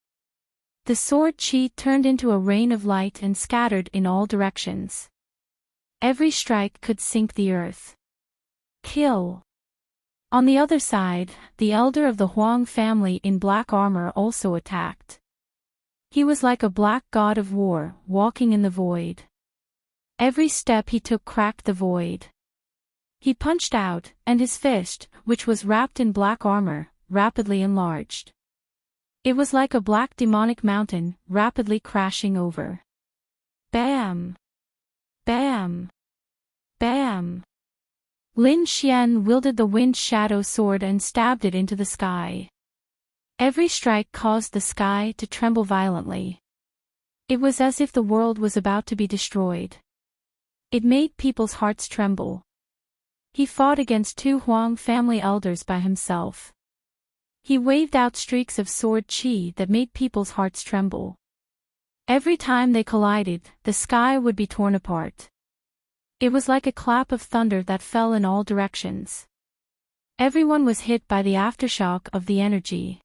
The sword qi turned into a rain of light and scattered in all directions. Every strike could sink the earth. Kill. On the other side, the elder of the Huang family in black armor also attacked. He was like a black god of war, walking in the void. Every step he took cracked the void. He punched out, and his fist, which was wrapped in black armor, rapidly enlarged. It was like a black demonic mountain, rapidly crashing over. Bam! Bam! Bam! Lin Xian wielded the wind shadow sword and stabbed it into the sky. Every strike caused the sky to tremble violently. It was as if the world was about to be destroyed. It made people's hearts tremble. He fought against two Huang family elders by himself. He waved out streaks of sword qi that made people's hearts tremble. Every time they collided, the sky would be torn apart. It was like a clap of thunder that fell in all directions. Everyone was hit by the aftershock of the energy.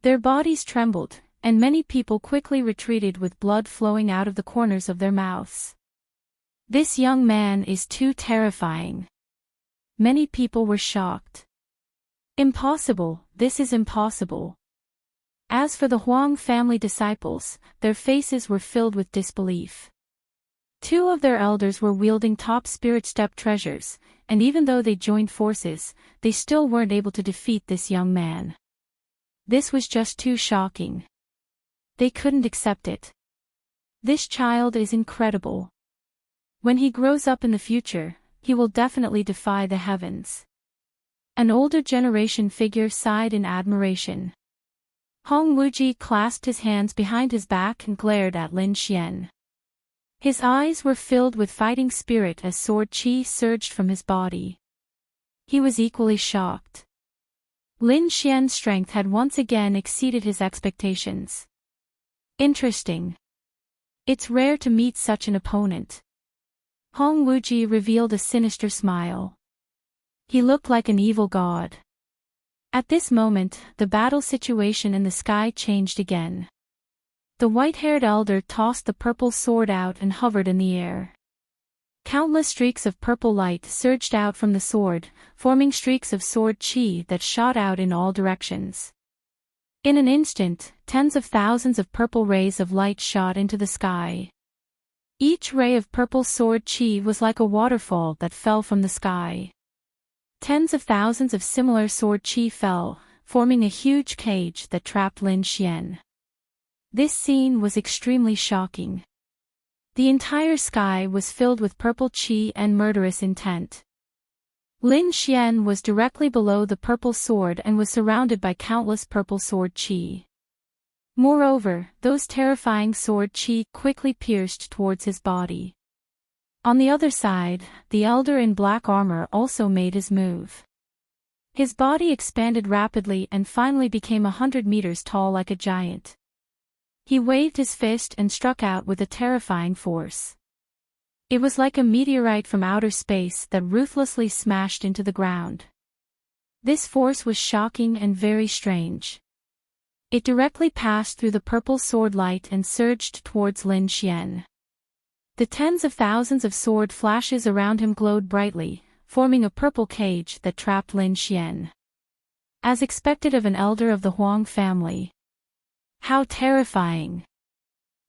Their bodies trembled, and many people quickly retreated with blood flowing out of the corners of their mouths. This young man is too terrifying. Many people were shocked. Impossible, this is impossible. As for the Huang family disciples, their faces were filled with disbelief. Two of their elders were wielding top spirit step treasures, and even though they joined forces, they still weren't able to defeat this young man. This was just too shocking. They couldn't accept it. This child is incredible. When he grows up in the future, he will definitely defy the heavens. An older generation figure sighed in admiration. Hong Wuji clasped his hands behind his back and glared at Lin Xian. His eyes were filled with fighting spirit as sword qi surged from his body. He was equally shocked. Lin Xian's strength had once again exceeded his expectations. Interesting. It's rare to meet such an opponent. Hong Wuji revealed a sinister smile. He looked like an evil god. At this moment, the battle situation in the sky changed again. The white-haired elder tossed the purple sword out and hovered in the air. Countless streaks of purple light surged out from the sword, forming streaks of sword qi that shot out in all directions. In an instant, tens of thousands of purple rays of light shot into the sky. Each ray of purple sword qi was like a waterfall that fell from the sky. Tens of thousands of similar sword qi fell, forming a huge cage that trapped Lin Xian. This scene was extremely shocking. The entire sky was filled with purple qi and murderous intent. Lin Xian was directly below the purple sword and was surrounded by countless purple sword qi. Moreover, those terrifying sword qi quickly pierced towards his body. On the other side, the elder in black armor also made his move. His body expanded rapidly and finally became 100 meters tall like a giant. He waved his fist and struck out with a terrifying force. It was like a meteorite from outer space that ruthlessly smashed into the ground. This force was shocking and very strange. It directly passed through the purple sword light and surged towards Lin Xian. The tens of thousands of sword flashes around him glowed brightly, forming a purple cage that trapped Lin Xian. As expected of an elder of the Huang family. How terrifying!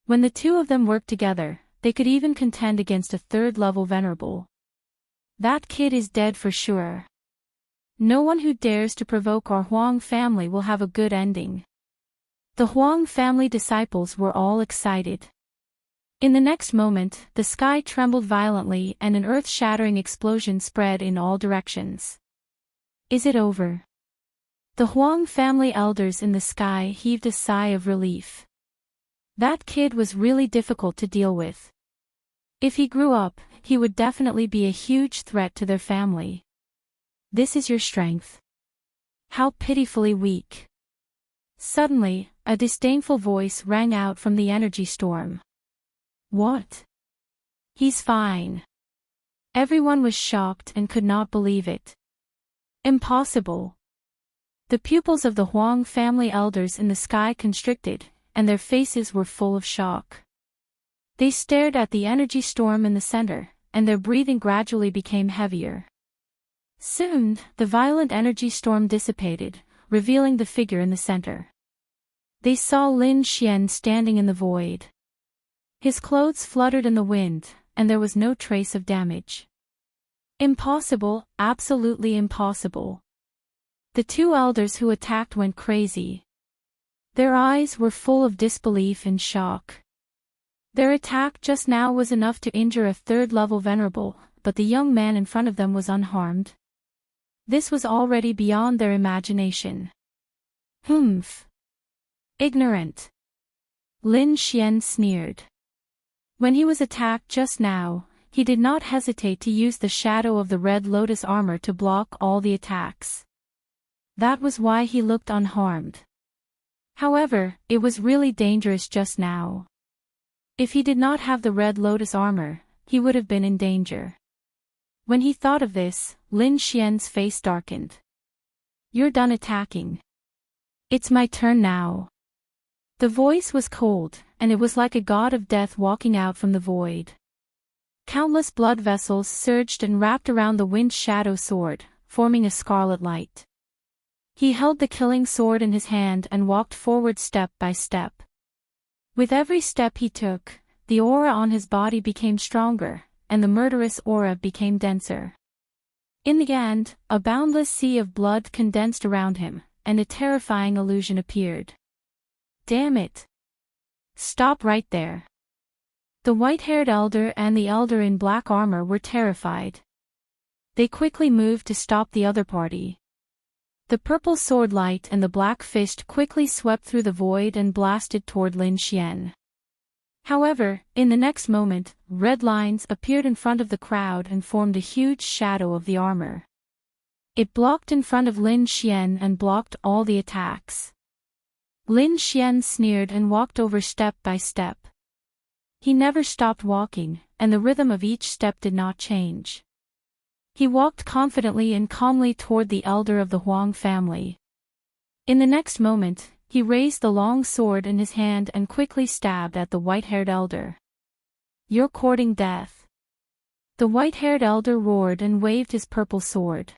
When the two of them worked together, they could even contend against a third-level venerable. That kid is dead for sure. No one who dares to provoke our Huang family will have a good ending. The Huang family disciples were all excited. In the next moment, the sky trembled violently and an earth-shattering explosion spread in all directions. Is it over? The Huang family elders in the sky heaved a sigh of relief. That kid was really difficult to deal with. If he grew up, he would definitely be a huge threat to their family. This is your strength. How pitifully weak. Suddenly, a disdainful voice rang out from the energy storm. What? He's fine. Everyone was shocked and could not believe it. Impossible. The pupils of the Huang family elders in the sky constricted, and their faces were full of shock. They stared at the energy storm in the center, and their breathing gradually became heavier. Soon, the violent energy storm dissipated, revealing the figure in the center. They saw Lin Xian standing in the void. His clothes fluttered in the wind, and there was no trace of damage. Impossible, absolutely impossible. The two elders who attacked went crazy. Their eyes were full of disbelief and shock. Their attack just now was enough to injure a third-level venerable, but the young man in front of them was unharmed. This was already beyond their imagination. Humph. Ignorant. Lin Xian sneered. When he was attacked just now, he did not hesitate to use the shadow of the red lotus armor to block all the attacks. That was why he looked unharmed. However, it was really dangerous just now. If he did not have the red lotus armor, he would have been in danger. When he thought of this, Lin Xian's face darkened. You're done attacking. It's my turn now. The voice was cold, and it was like a god of death walking out from the void. Countless blood vessels surged and wrapped around the wind shadow sword, forming a scarlet light. He held the killing sword in his hand and walked forward step by step. With every step he took, the aura on his body became stronger, and the murderous aura became denser. In the end, a boundless sea of blood condensed around him, and a terrifying illusion appeared. Damn it! Stop right there. The white-haired elder and the elder in black armor were terrified. They quickly moved to stop the other party. The purple sword light and the black fist quickly swept through the void and blasted toward Lin Xian. However, in the next moment, red lines appeared in front of the crowd and formed a huge shadow of the armor. It blocked in front of Lin Xian and blocked all the attacks. Lin Xian sneered and walked over step by step. He never stopped walking, and the rhythm of each step did not change. He walked confidently and calmly toward the elder of the Huang family. In the next moment, he raised the long sword in his hand and quickly stabbed at the white-haired elder. "You're courting death." The white-haired elder roared and waved his purple sword.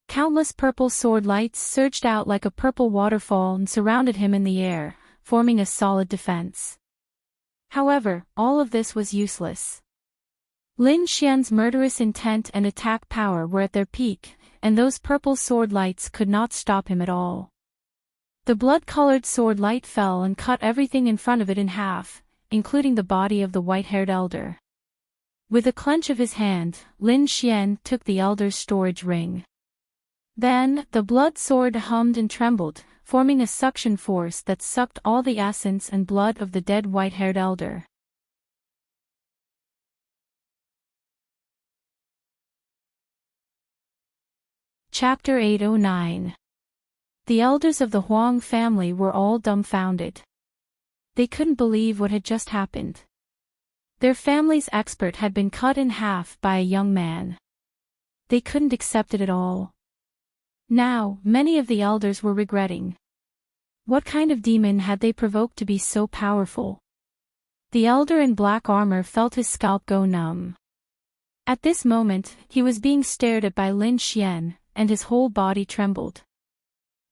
Countless purple sword lights surged out like a purple waterfall and surrounded him in the air, forming a solid defense. However, all of this was useless. Lin Xian's murderous intent and attack power were at their peak, and those purple sword lights could not stop him at all. The blood-colored sword light fell and cut everything in front of it in half, including the body of the white-haired elder. With a clench of his hand, Lin Xian took the elder's storage ring. Then, the blood sword hummed and trembled, forming a suction force that sucked all the essence and blood of the dead white-haired elder. Chapter 809. The elders of the Huang family were all dumbfounded. They couldn't believe what had just happened. Their family's expert had been cut in half by a young man. They couldn't accept it at all. Now, many of the elders were regretting. What kind of demon had they provoked to be so powerful? The elder in black armor felt his scalp go numb. At this moment, he was being stared at by Lin Xian, and his whole body trembled.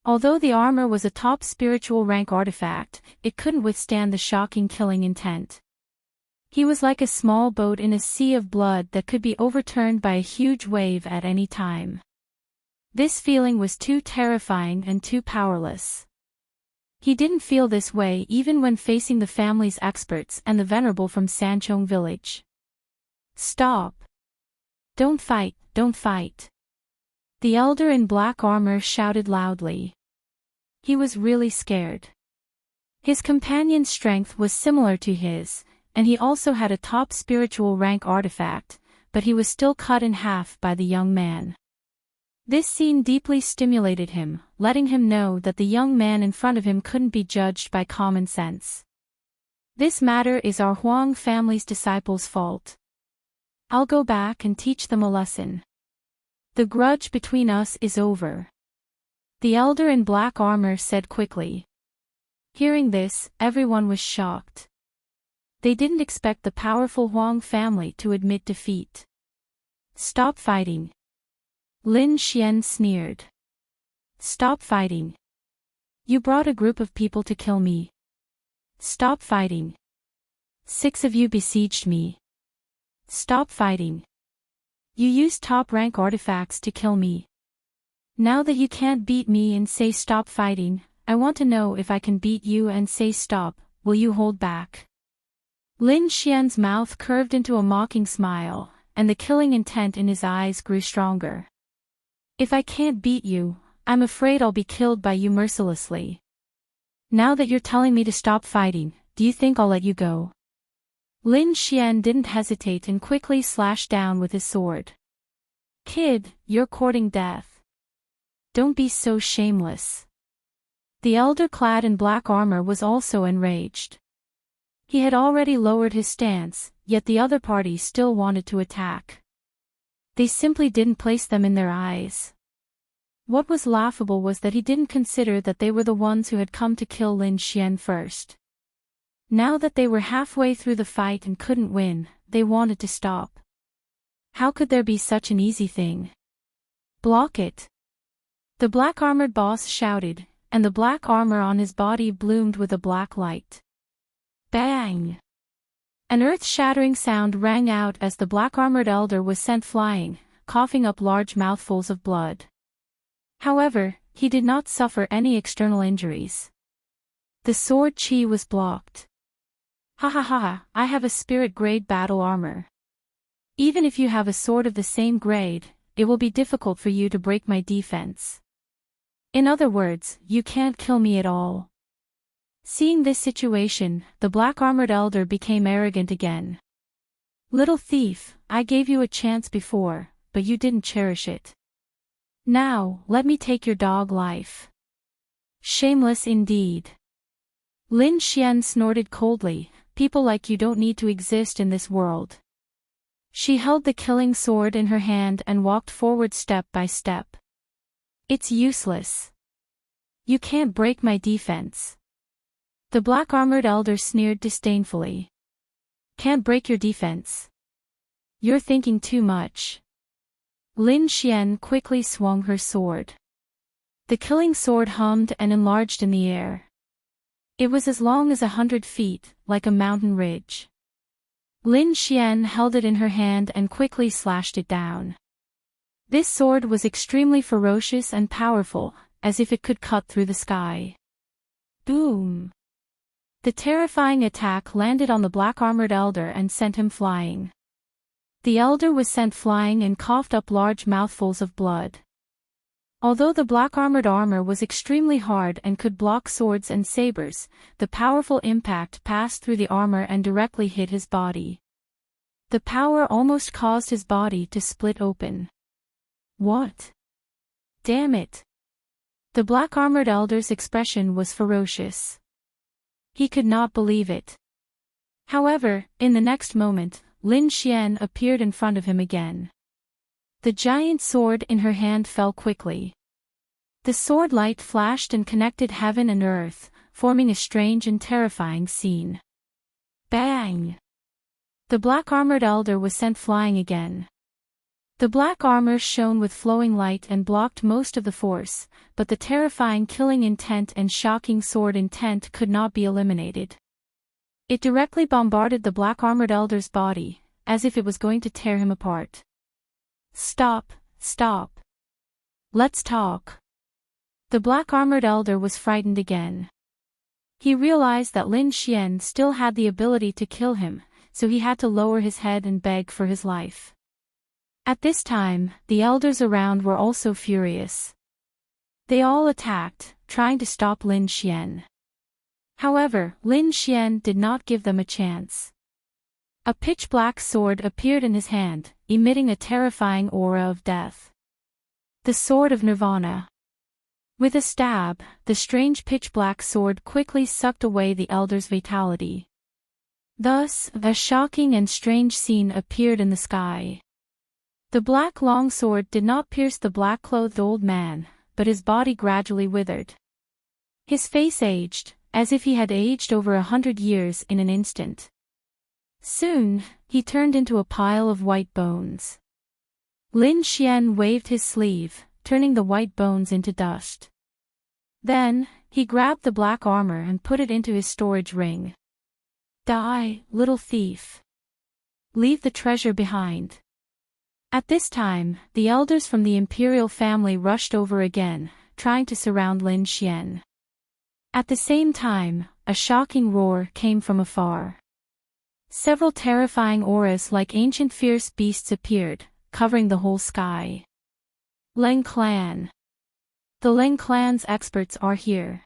Although the armor was a top spiritual rank artifact, it couldn't withstand the shocking killing intent. He was like a small boat in a sea of blood that could be overturned by a huge wave at any time. This feeling was too terrifying and too powerless. He didn't feel this way even when facing the family's experts and the venerable from Sanchong village. "Stop! Don't fight, don't fight!" The elder in black armor shouted loudly. He was really scared. His companion's strength was similar to his, and he also had a top spiritual rank artifact, but he was still cut in half by the young man. This scene deeply stimulated him, letting him know that the young man in front of him couldn't be judged by common sense. This matter is our Huang family's disciples' fault. I'll go back and teach them a lesson. The grudge between us is over. The elder in black armor said quickly. Hearing this, everyone was shocked. They didn't expect the powerful Huang family to admit defeat. "Stop fighting." Lin Xian sneered. "Stop fighting. You brought a group of people to kill me. Stop fighting. 6 of you besieged me. Stop fighting. You used top-rank artifacts to kill me. Now that you can't beat me and say stop fighting, I want to know if I can beat you and say stop, will you hold back?" Lin Xian's mouth curved into a mocking smile, and the killing intent in his eyes grew stronger. "If I can't beat you, I'm afraid I'll be killed by you mercilessly. Now that you're telling me to stop fighting, do you think I'll let you go?" Lin Xian didn't hesitate and quickly slashed down with his sword. "Kid, you're courting death. Don't be so shameless." The elder clad in black armor was also enraged. He had already lowered his stance, yet the other party still wanted to attack. They simply didn't place them in their eyes. What was laughable was that he didn't consider that they were the ones who had come to kill Lin Xian first. Now that they were halfway through the fight and couldn't win, they wanted to stop. How could there be such an easy thing? Block it! The black-armored boss shouted, and the black armor on his body bloomed with a black light. Bang! An earth-shattering sound rang out as the black-armored elder was sent flying, coughing up large mouthfuls of blood. However, he did not suffer any external injuries. The sword chi was blocked. Ha ha ha, I have a spirit-grade battle armor. Even if you have a sword of the same grade, it will be difficult for you to break my defense. In other words, you can't kill me at all. Seeing this situation, the black-armored elder became arrogant again. Little thief, I gave you a chance before, but you didn't cherish it. Now, let me take your dog life. Shameless indeed. Lin Xian snorted coldly, people like you don't need to exist in this world. She held the killing sword in her hand and walked forward step by step. It's useless. You can't break my defense. The black-armored elder sneered disdainfully. Can't break your defense. You're thinking too much. Lin Xian quickly swung her sword. The killing sword hummed and enlarged in the air. It was as long as 100 feet, like a mountain ridge. Lin Xian held it in her hand and quickly slashed it down. This sword was extremely ferocious and powerful, as if it could cut through the sky. Boom! The terrifying attack landed on the black-armored elder and sent him flying. The elder was sent flying and coughed up large mouthfuls of blood. Although the black-armored armor was extremely hard and could block swords and sabers, the powerful impact passed through the armor and directly hit his body. The power almost caused his body to split open. What? Damn it! The black-armored elder's expression was ferocious. He could not believe it. However, in the next moment, Lin Xian appeared in front of him again. The giant sword in her hand fell quickly. The sword light flashed and connected heaven and earth, forming a strange and terrifying scene. Bang! The black-armored elder was sent flying again. The black armor shone with flowing light and blocked most of the force, but the terrifying killing intent and shocking sword intent could not be eliminated. It directly bombarded the black-armored elder's body, as if it was going to tear him apart. Stop, stop. Let's talk. The black-armored elder was frightened again. He realized that Lin Xian still had the ability to kill him, so he had to lower his head and beg for his life. At this time, the elders around were also furious. They all attacked, trying to stop Lin Xian. However, Lin Xian did not give them a chance. A pitch-black sword appeared in his hand, emitting a terrifying aura of death. The Sword of Nirvana. With a stab, the strange pitch-black sword quickly sucked away the elder's vitality. Thus, a shocking and strange scene appeared in the sky. The black longsword did not pierce the black-clothed old man, but his body gradually withered. His face aged, as if he had aged over 100 years in an instant. Soon, he turned into a pile of white bones. Lin Xian waved his sleeve, turning the white bones into dust. Then, he grabbed the black armor and put it into his storage ring. Die, little thief. Leave the treasure behind. At this time, the elders from the imperial family rushed over again, trying to surround Lin Xian. At the same time, a shocking roar came from afar. Several terrifying auras like ancient fierce beasts appeared, covering the whole sky. Leng Clan. The Leng Clan's experts are here.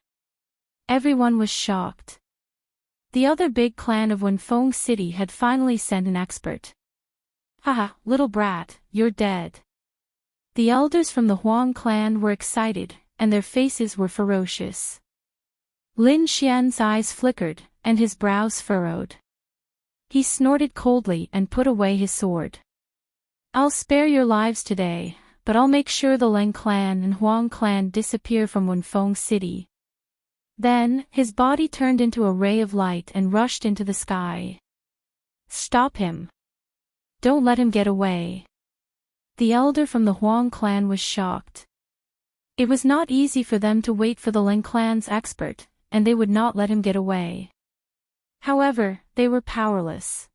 Everyone was shocked. The other big clan of Wenfeng City had finally sent an expert. Haha, little brat, you're dead. The elders from the Huang clan were excited, and their faces were ferocious. Lin Xian's eyes flickered, and his brows furrowed. He snorted coldly and put away his sword. I'll spare your lives today, but I'll make sure the Leng clan and Huang clan disappear from Wenfeng City. Then, his body turned into a ray of light and rushed into the sky. Stop him. Don't let him get away. The elder from the Huang clan was shocked. It was not easy for them to wait for the Ling clan's expert, and they would not let him get away. However, they were powerless.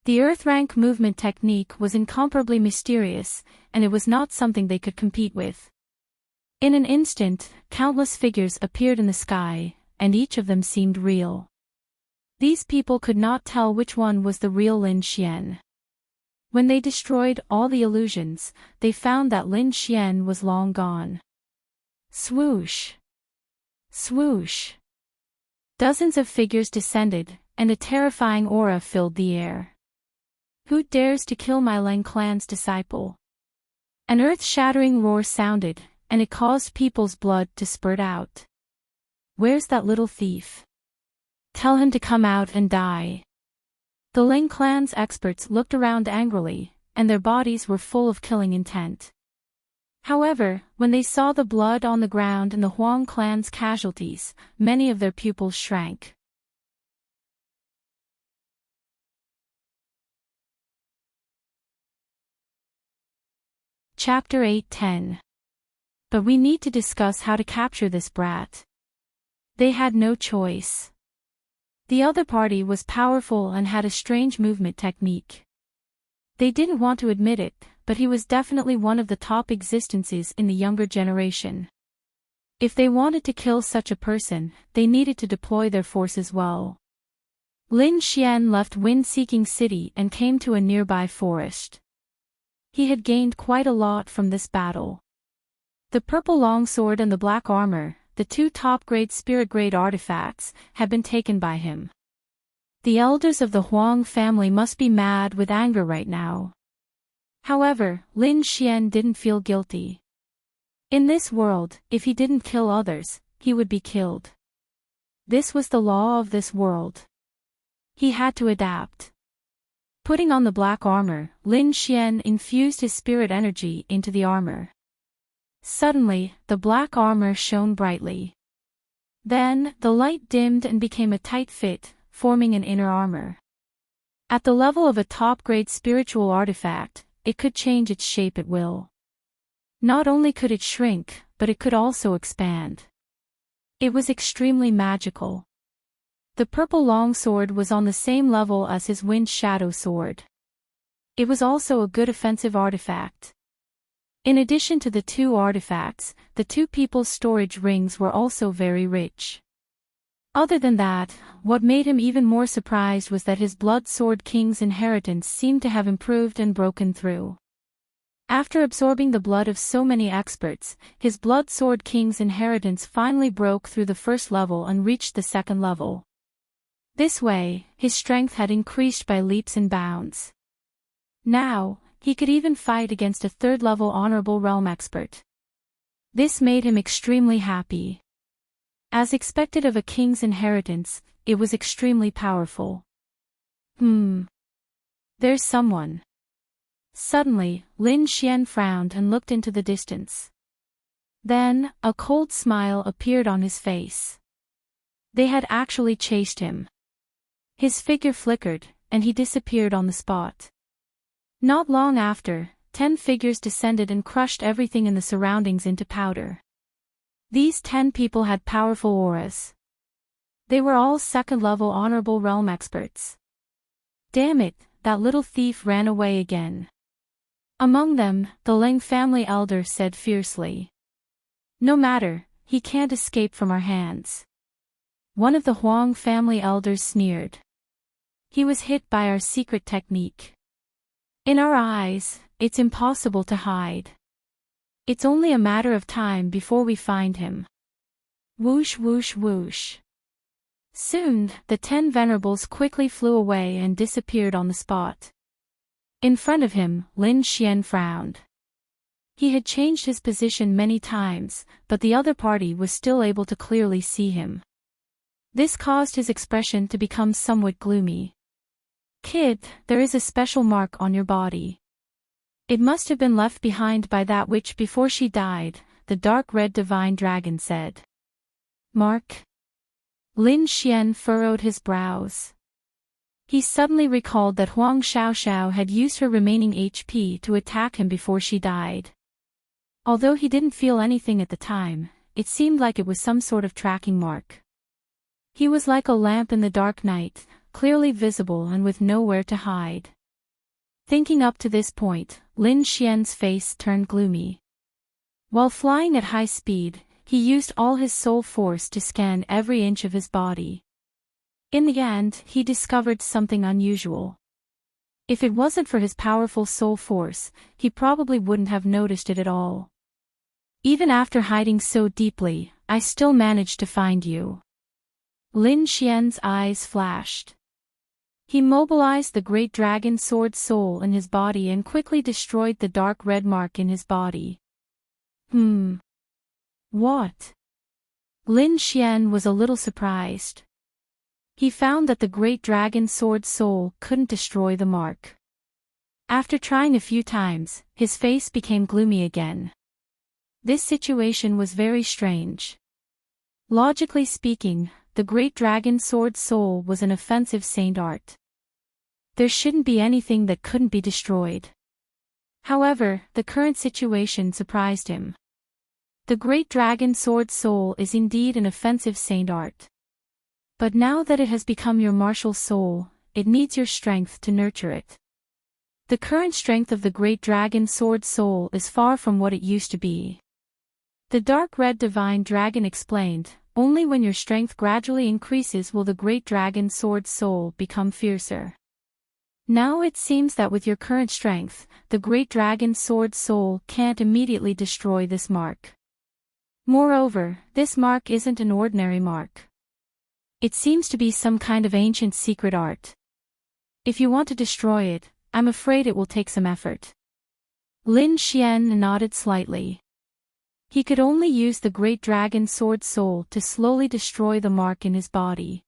The earth rank movement technique was incomparably mysterious, and it was not something they could compete with. In an instant, countless figures appeared in the sky, and each of them seemed real. These people could not tell which one was the real Lin Xian. When they destroyed all the illusions, they found that Lin Xian was long gone. Swoosh! Swoosh! Dozens of figures descended, and a terrifying aura filled the air. Who dares to kill my Ling clan's disciple? An earth-shattering roar sounded, and it caused people's blood to spurt out. Where's that little thief? Tell him to come out and die. The Ling clan's experts looked around angrily, and their bodies were full of killing intent. However, when they saw the blood on the ground and the Huang clan's casualties, many of their pupils shrank. Chapter 8:10. But we need to discuss how to capture this brat. They had no choice. The other party was powerful and had a strange movement technique. They didn't want to admit it, but he was definitely one of the top existences in the younger generation. If they wanted to kill such a person, they needed to deploy their forces well. Lin Xian left Wind-Seeking City and came to a nearby forest. He had gained quite a lot from this battle. The purple longsword and the black armor, the two top-grade spirit-grade artifacts, had been taken by him. The elders of the Huang family must be mad with anger right now. However, Lin Xian didn't feel guilty. In this world, if he didn't kill others, he would be killed. This was the law of this world. He had to adapt. Putting on the black armor, Lin Xian infused his spirit energy into the armor. Suddenly, the black armor shone brightly. Then, the light dimmed and became a tight fit, forming an inner armor. At the level of a top-grade spiritual artifact, it could change its shape at will. Not only could it shrink, but it could also expand. It was extremely magical. The purple longsword was on the same level as his wind shadow sword. It was also a good offensive artifact. In addition to the two artifacts, the two people's storage rings were also very rich. Other than that, what made him even more surprised was that his Blood Sword King's inheritance seemed to have improved and broken through. After absorbing the blood of so many experts, his Blood Sword King's inheritance finally broke through the first level and reached the second level. This way, his strength had increased by leaps and bounds. Now, he could even fight against a third-level Honorable Realm expert. This made him extremely happy. As expected of a king's inheritance, it was extremely powerful. There's someone. Suddenly, Lin Xian frowned and looked into the distance. Then, a cold smile appeared on his face. They had actually chased him. His figure flickered, and he disappeared on the spot. Not long after, 10 figures descended and crushed everything in the surroundings into powder. These 10 people had powerful auras. They were all second-level Honorable Realm experts. Damn it, that little thief ran away again. Among them, the Ling family elder said fiercely. No matter, he can't escape from our hands. One of the Huang family elders sneered. He was hit by our secret technique. In our eyes, it's impossible to hide. It's only a matter of time before we find him. Whoosh whoosh whoosh. Soon, the 10 venerables quickly flew away and disappeared on the spot. In front of him, Lin Xian frowned. He had changed his position many times, but the other party was still able to clearly see him. This caused his expression to become somewhat gloomy. Kid, there is a special mark on your body. It must have been left behind by that witch before she died, the dark red divine dragon said. Mark? Lin Xian furrowed his brows. He suddenly recalled that Huang Xiaoxiao had used her remaining HP to attack him before she died. Although he didn't feel anything at the time, it seemed like it was some sort of tracking mark. He was like a lamp in the dark night, clearly visible and with nowhere to hide. Thinking up to this point, Lin Xian's face turned gloomy. While flying at high speed, he used all his soul force to scan every inch of his body. In the end, he discovered something unusual. If it wasn't for his powerful soul force, he probably wouldn't have noticed it at all. Even after hiding so deeply, I still managed to find you. Lin Xian's eyes flashed. He mobilized the great dragon sword soul in his body and quickly destroyed the dark red mark in his body. What? Lin Xian was a little surprised. He found that the great dragon sword soul couldn't destroy the mark. After trying a few times, his face became gloomy again. This situation was very strange. Logically speaking, the great dragon sword soul was an offensive saint art. There shouldn't be anything that couldn't be destroyed. However, the current situation surprised him. The great dragon sword soul is indeed an offensive saint art. But now that it has become your martial soul, it needs your strength to nurture it. The current strength of the great dragon sword soul is far from what it used to be. The dark red divine dragon explained, only when your strength gradually increases will the great dragon sword soul become fiercer. Now it seems that with your current strength, the great dragon sword soul can't immediately destroy this mark. Moreover, this mark isn't an ordinary mark. It seems to be some kind of ancient secret art. If you want to destroy it, I'm afraid it will take some effort. Lin Xian nodded slightly. He could only use the great dragon sword soul to slowly destroy the mark in his body.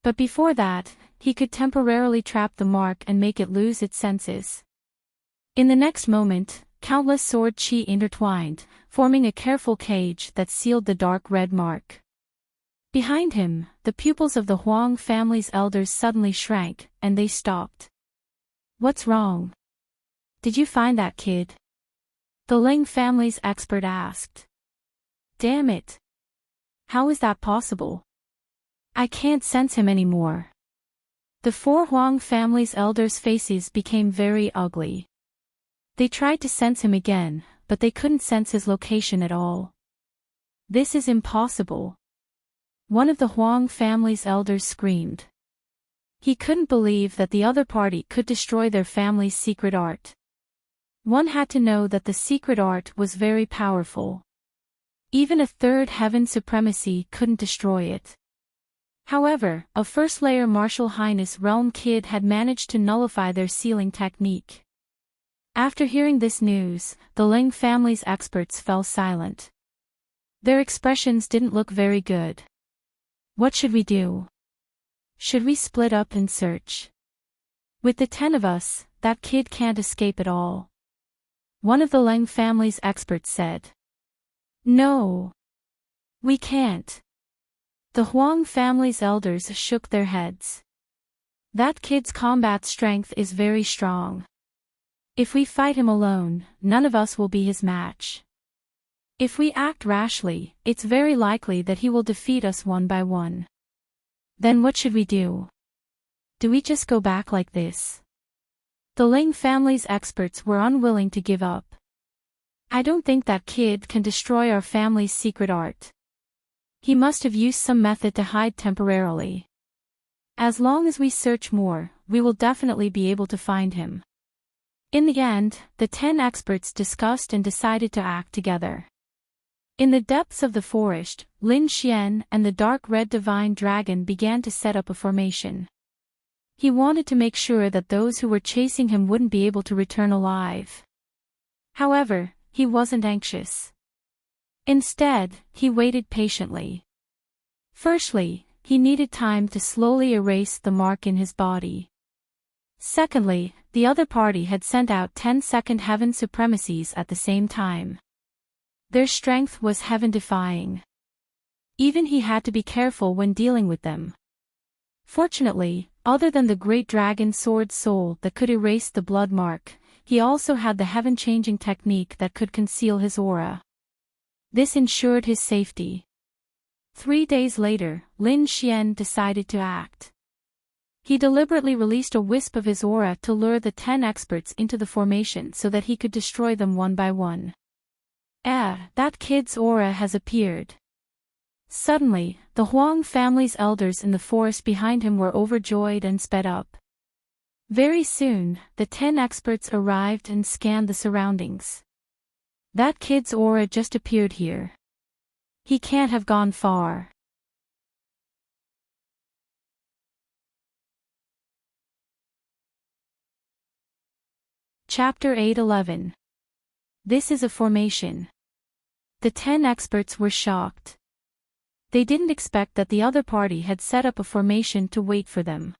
But before that, he could temporarily trap the mark and make it lose its senses. In the next moment, countless sword qi intertwined, forming a careful cage that sealed the dark red mark. Behind him, the pupils of the Huang family's elders suddenly shrank, and they stopped. What's wrong? Did you find that kid? The Ling family's expert asked. Damn it! How is that possible? I can't sense him anymore. The four Huang family's elders' faces became very ugly. They tried to sense him again, but they couldn't sense his location at all. This is impossible. One of the Huang family's elders screamed. He couldn't believe that the other party could destroy their family's secret art. One had to know that the secret art was very powerful. Even a third heaven supremacy couldn't destroy it. However, a first-layer martial highness realm kid had managed to nullify their sealing technique. After hearing this news, the Ling family's experts fell silent. Their expressions didn't look very good. What should we do? Should we split up and search? With the 10 of us, that kid can't escape at all. One of the Ling family's experts said. No. We can't. The Huang family's elders shook their heads. That kid's combat strength is very strong. If we fight him alone, none of us will be his match. If we act rashly, it's very likely that he will defeat us one by one. Then what should we do? Do we just go back like this? The Ling family's experts were unwilling to give up. I don't think that kid can destroy our family's secret art. He must have used some method to hide temporarily. As long as we search more, we will definitely be able to find him. In the end, the 10 experts discussed and decided to act together. In the depths of the forest, Lin Xian and the dark red divine dragon began to set up a formation. He wanted to make sure that those who were chasing him wouldn't be able to return alive. However, he wasn't anxious. Instead, he waited patiently. Firstly, he needed time to slowly erase the mark in his body. Secondly, the other party had sent out 10-second heaven supremacies at the same time. Their strength was heaven-defying. Even he had to be careful when dealing with them. Fortunately, Other than the great dragon sword soul that could erase the blood mark, he also had the heaven-changing technique that could conceal his aura. This ensured his safety. 3 days later, Lin Xian decided to act. He deliberately released a wisp of his aura to lure the 10 experts into the formation so that he could destroy them one by one. That kid's aura has appeared. Suddenly, the Huang family's elders in the forest behind him were overjoyed and sped up. Very soon, the 10 experts arrived and scanned the surroundings. That kid's aura just appeared here. He can't have gone far. Chapter 8:11. This is a formation. The 10 experts were shocked. They didn't expect that the other party had set up a formation to wait for them.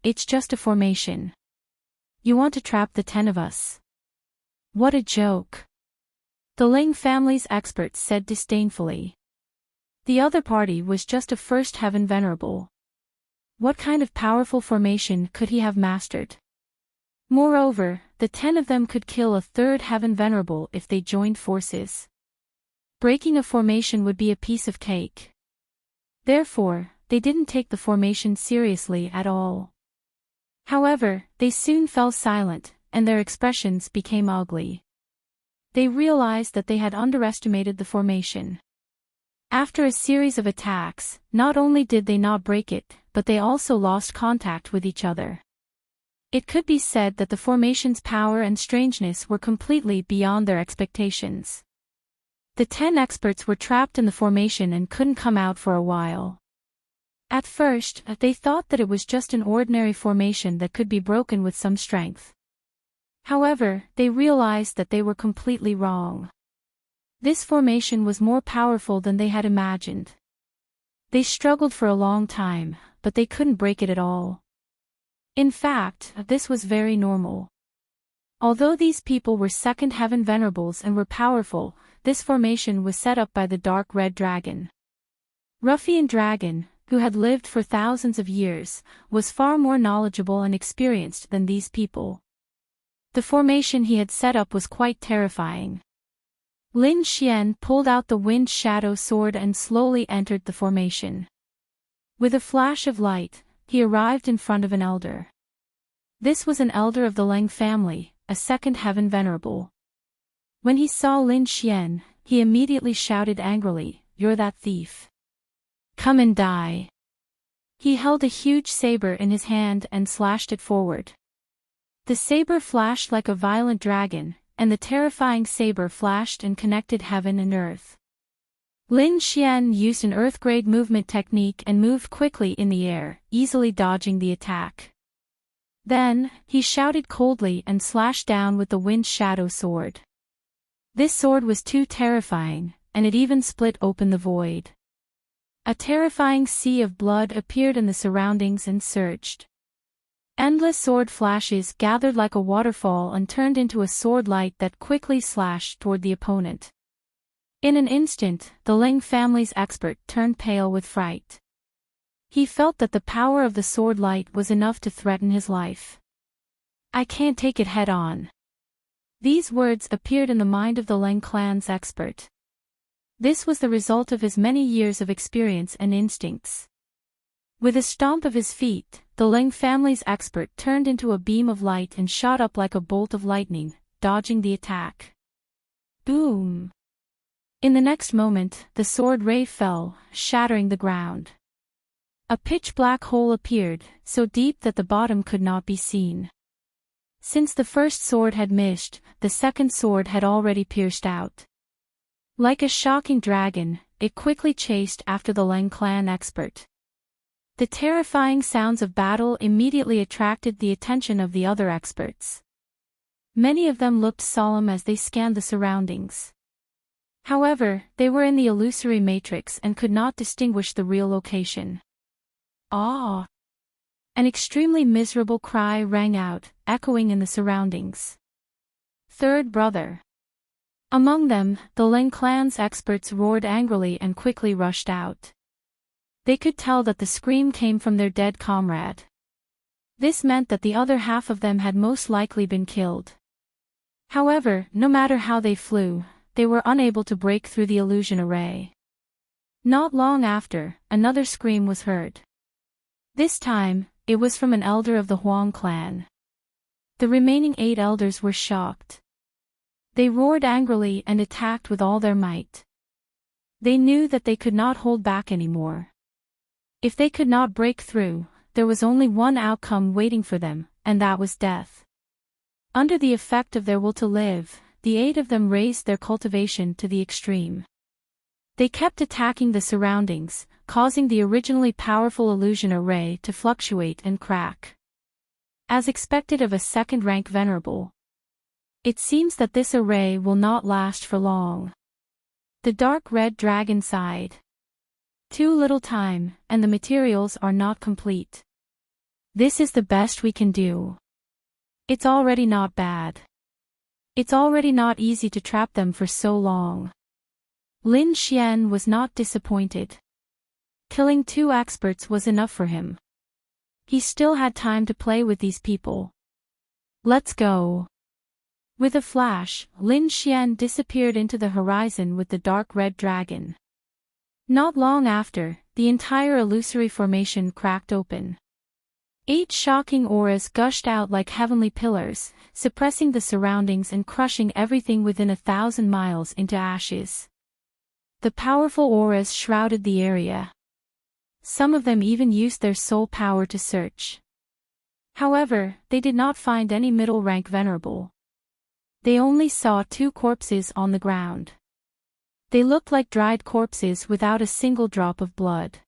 It's just a formation. You want to trap the 10 of us? What a joke. The Ling family's experts said disdainfully. The other party was just a first heaven venerable. What kind of powerful formation could he have mastered? Moreover, the 10 of them could kill a third heaven venerable if they joined forces. Breaking a formation would be a piece of cake. Therefore, they didn't take the formation seriously at all. However, they soon fell silent, and their expressions became ugly. They realized that they had underestimated the formation. After a series of attacks, not only did they not break it, but they also lost contact with each other. It could be said that the formation's power and strangeness were completely beyond their expectations. The 10 experts were trapped in the formation and couldn't come out for a while. At first, they thought that it was just an ordinary formation that could be broken with some strength. However, they realized that they were completely wrong. This formation was more powerful than they had imagined. They struggled for a long time, but they couldn't break it at all. In fact, this was very normal. Although these people were second heaven venerables and were powerful, this formation was set up by the dark red dragon. Ruffian Dragon, who had lived for thousands of years, was far more knowledgeable and experienced than these people. The formation he had set up was quite terrifying. Lin Xian pulled out the wind shadow sword and slowly entered the formation. With a flash of light, he arrived in front of an elder. This was an elder of the Leng family, a second heaven venerable. When he saw Lin Xian, he immediately shouted angrily, "You're that thief. Come and die." He held a huge saber in his hand and slashed it forward. The saber flashed like a violent dragon, and the terrifying saber flashed and connected heaven and earth. Lin Xian used an earth-grade movement technique and moved quickly in the air, easily dodging the attack. Then, he shouted coldly and slashed down with the wind shadow sword. This sword was too terrifying, and it even split open the void. A terrifying sea of blood appeared in the surroundings and surged. Endless sword flashes gathered like a waterfall and turned into a sword light that quickly slashed toward the opponent. In an instant, the Ling family's expert turned pale with fright. He felt that the power of the sword light was enough to threaten his life. "I can't take it head on." These words appeared in the mind of the Leng clan's expert. This was the result of his many years of experience and instincts. With a stomp of his feet, the Leng family's expert turned into a beam of light and shot up like a bolt of lightning, dodging the attack. Boom! In the next moment, the sword ray fell, shattering the ground. A pitch-black hole appeared, so deep that the bottom could not be seen. Since the first sword had missed, the second sword had already pierced out. Like a shocking dragon, it quickly chased after the Leng clan expert. The terrifying sounds of battle immediately attracted the attention of the other experts. Many of them looked solemn as they scanned the surroundings. However, they were in the illusory matrix and could not distinguish the real location. "Ah!" An extremely miserable cry rang out, echoing in the surroundings. "Third brother!" Among them, the Leng clan's experts roared angrily and quickly rushed out. They could tell that the scream came from their dead comrade. This meant that the other half of them had most likely been killed. However, no matter how they flew, they were unable to break through the illusion array. Not long after, another scream was heard. This time, it was from an elder of the Huang clan. The remaining 8 elders were shocked. They roared angrily and attacked with all their might. They knew that they could not hold back anymore. If they could not break through, there was only one outcome waiting for them, and that was death. Under the effect of their will to live, the 8 of them raised their cultivation to the extreme. They kept attacking the surroundings, causing the originally powerful illusion array to fluctuate and crack. As expected of a second-rank venerable, it seems that this array will not last for long. The dark red dragon sighed. Too little time, and the materials are not complete. This is the best we can do. It's already not bad. It's already not easy to trap them for so long. Lin Xian was not disappointed. Killing 2 experts was enough for him. He still had time to play with these people. Let's go. With a flash, Lin Xian disappeared into the horizon with the dark red dragon. Not long after, the entire illusory formation cracked open. 8 shocking auras gushed out like heavenly pillars, suppressing the surroundings and crushing everything within 1,000 miles into ashes. The powerful auras shrouded the area. Some of them even used their soul power to search. However, they did not find any middle-rank venerable. They only saw 2 corpses on the ground. They looked like dried corpses without a single drop of blood.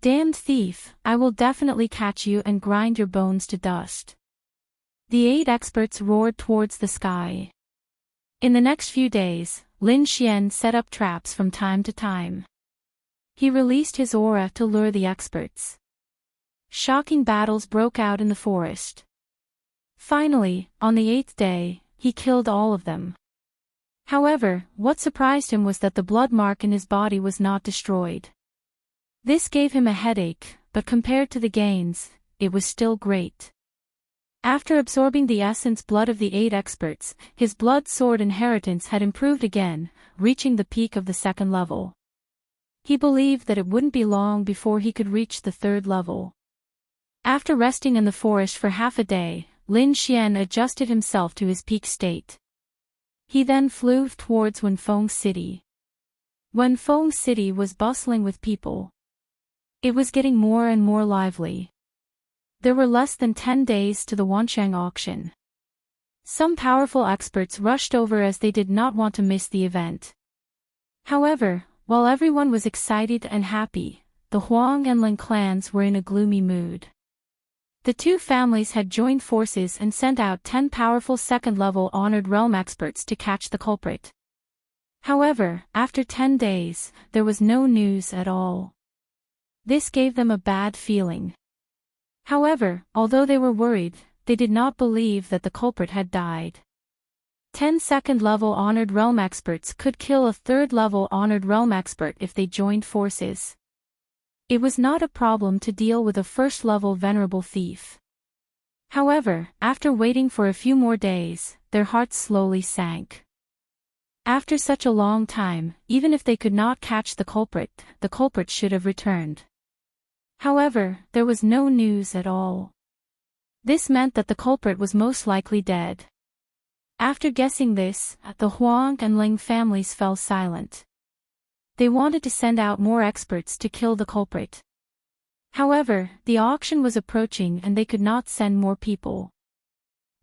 Damned thief, I will definitely catch you and grind your bones to dust. The 8 experts roared towards the sky. In the next few days, Lin Xian set up traps from time to time. He released his aura to lure the experts. Shocking battles broke out in the forest. Finally, on the 8th day, he killed all of them. However, what surprised him was that the blood mark in his body was not destroyed. This gave him a headache, but compared to the gains, it was still great. After absorbing the essence blood of the 8 experts, his blood sword inheritance had improved again, reaching the peak of the 2nd level. He believed that it wouldn't be long before he could reach the 3rd level. After resting in the forest for half a day, Lin Xian adjusted himself to his peak state. He then flew towards Wenfeng City. Wenfeng City was bustling with people. It was getting more and more lively. There were less than 10 days to the Wancheng auction. Some powerful experts rushed over as they did not want to miss the event. However, while everyone was excited and happy, the Huang and Lin clans were in a gloomy mood. The 2 families had joined forces and sent out 10 powerful 2nd-level Honored Realm experts to catch the culprit. However, after 10 days, there was no news at all. This gave them a bad feeling. However, although they were worried, they did not believe that the culprit had died. 10 2nd-level Honored Realm experts could kill a 3rd-level Honored Realm expert if they joined forces. It was not a problem to deal with a 1st-level venerable thief. However, after waiting for a few more days, their hearts slowly sank. After such a long time, even if they could not catch the culprit should have returned. However, there was no news at all. This meant that the culprit was most likely dead. After guessing this, the Huang and Ling families fell silent. They wanted to send out more experts to kill the culprit. However, the auction was approaching and they could not send more people.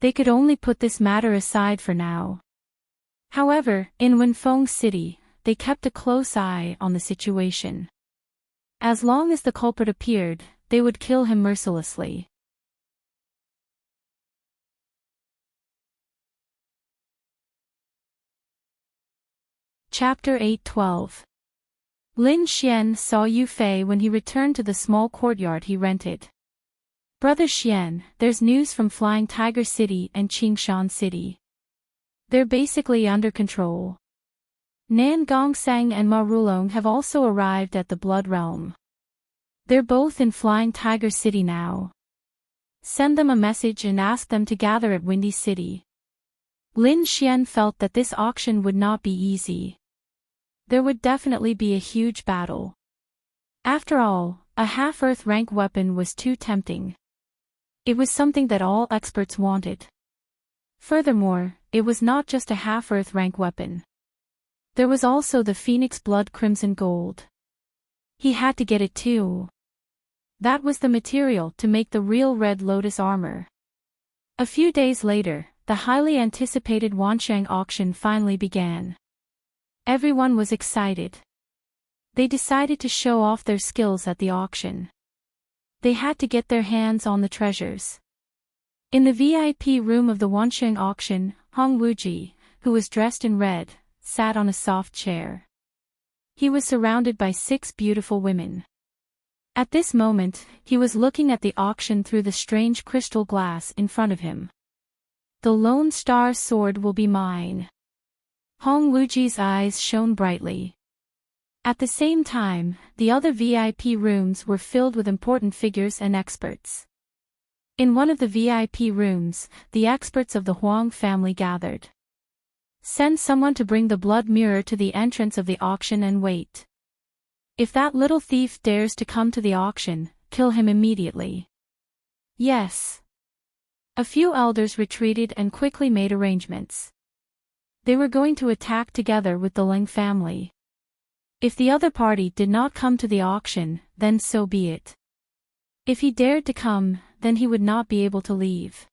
They could only put this matter aside for now. However, in Wenfeng City, they kept a close eye on the situation. As long as the culprit appeared, they would kill him mercilessly. Chapter 8:12. Lin Xian saw Yu Fei when he returned to the small courtyard he rented. Brother Xian, there's news from Flying Tiger City and Qingshan City. They're basically under control. Nan Gongsang and Ma Rulong have also arrived at the Blood Realm. They're both in Flying Tiger City now. Send them a message and ask them to gather at Windy City. Lin Xian felt that this auction would not be easy. There would definitely be a huge battle. After all, a half-Earth rank weapon was too tempting. It was something that all experts wanted. Furthermore, it was not just a half-Earth rank weapon. There was also the Phoenix Blood Crimson Gold. He had to get it too. That was the material to make the real Red Lotus armor. A few days later, the highly anticipated Wansheng auction finally began. Everyone was excited. They decided to show off their skills at the auction. They had to get their hands on the treasures. In the VIP room of the Wansheng auction, Hong Wuji, who was dressed in red, sat on a soft chair. He was surrounded by 6 beautiful women. At this moment, he was looking at the auction through the strange crystal glass in front of him. The Lone Star sword will be mine. Hong Wuji's eyes shone brightly. At the same time, the other VIP rooms were filled with important figures and experts. In one of the VIP rooms, the experts of the Huang family gathered. Send someone to bring the blood mirror to the entrance of the auction and wait. If that little thief dares to come to the auction, kill him immediately. Yes. A few elders retreated and quickly made arrangements. They were going to attack together with the Ling family. If the other party did not come to the auction, then so be it. If he dared to come, then he would not be able to leave.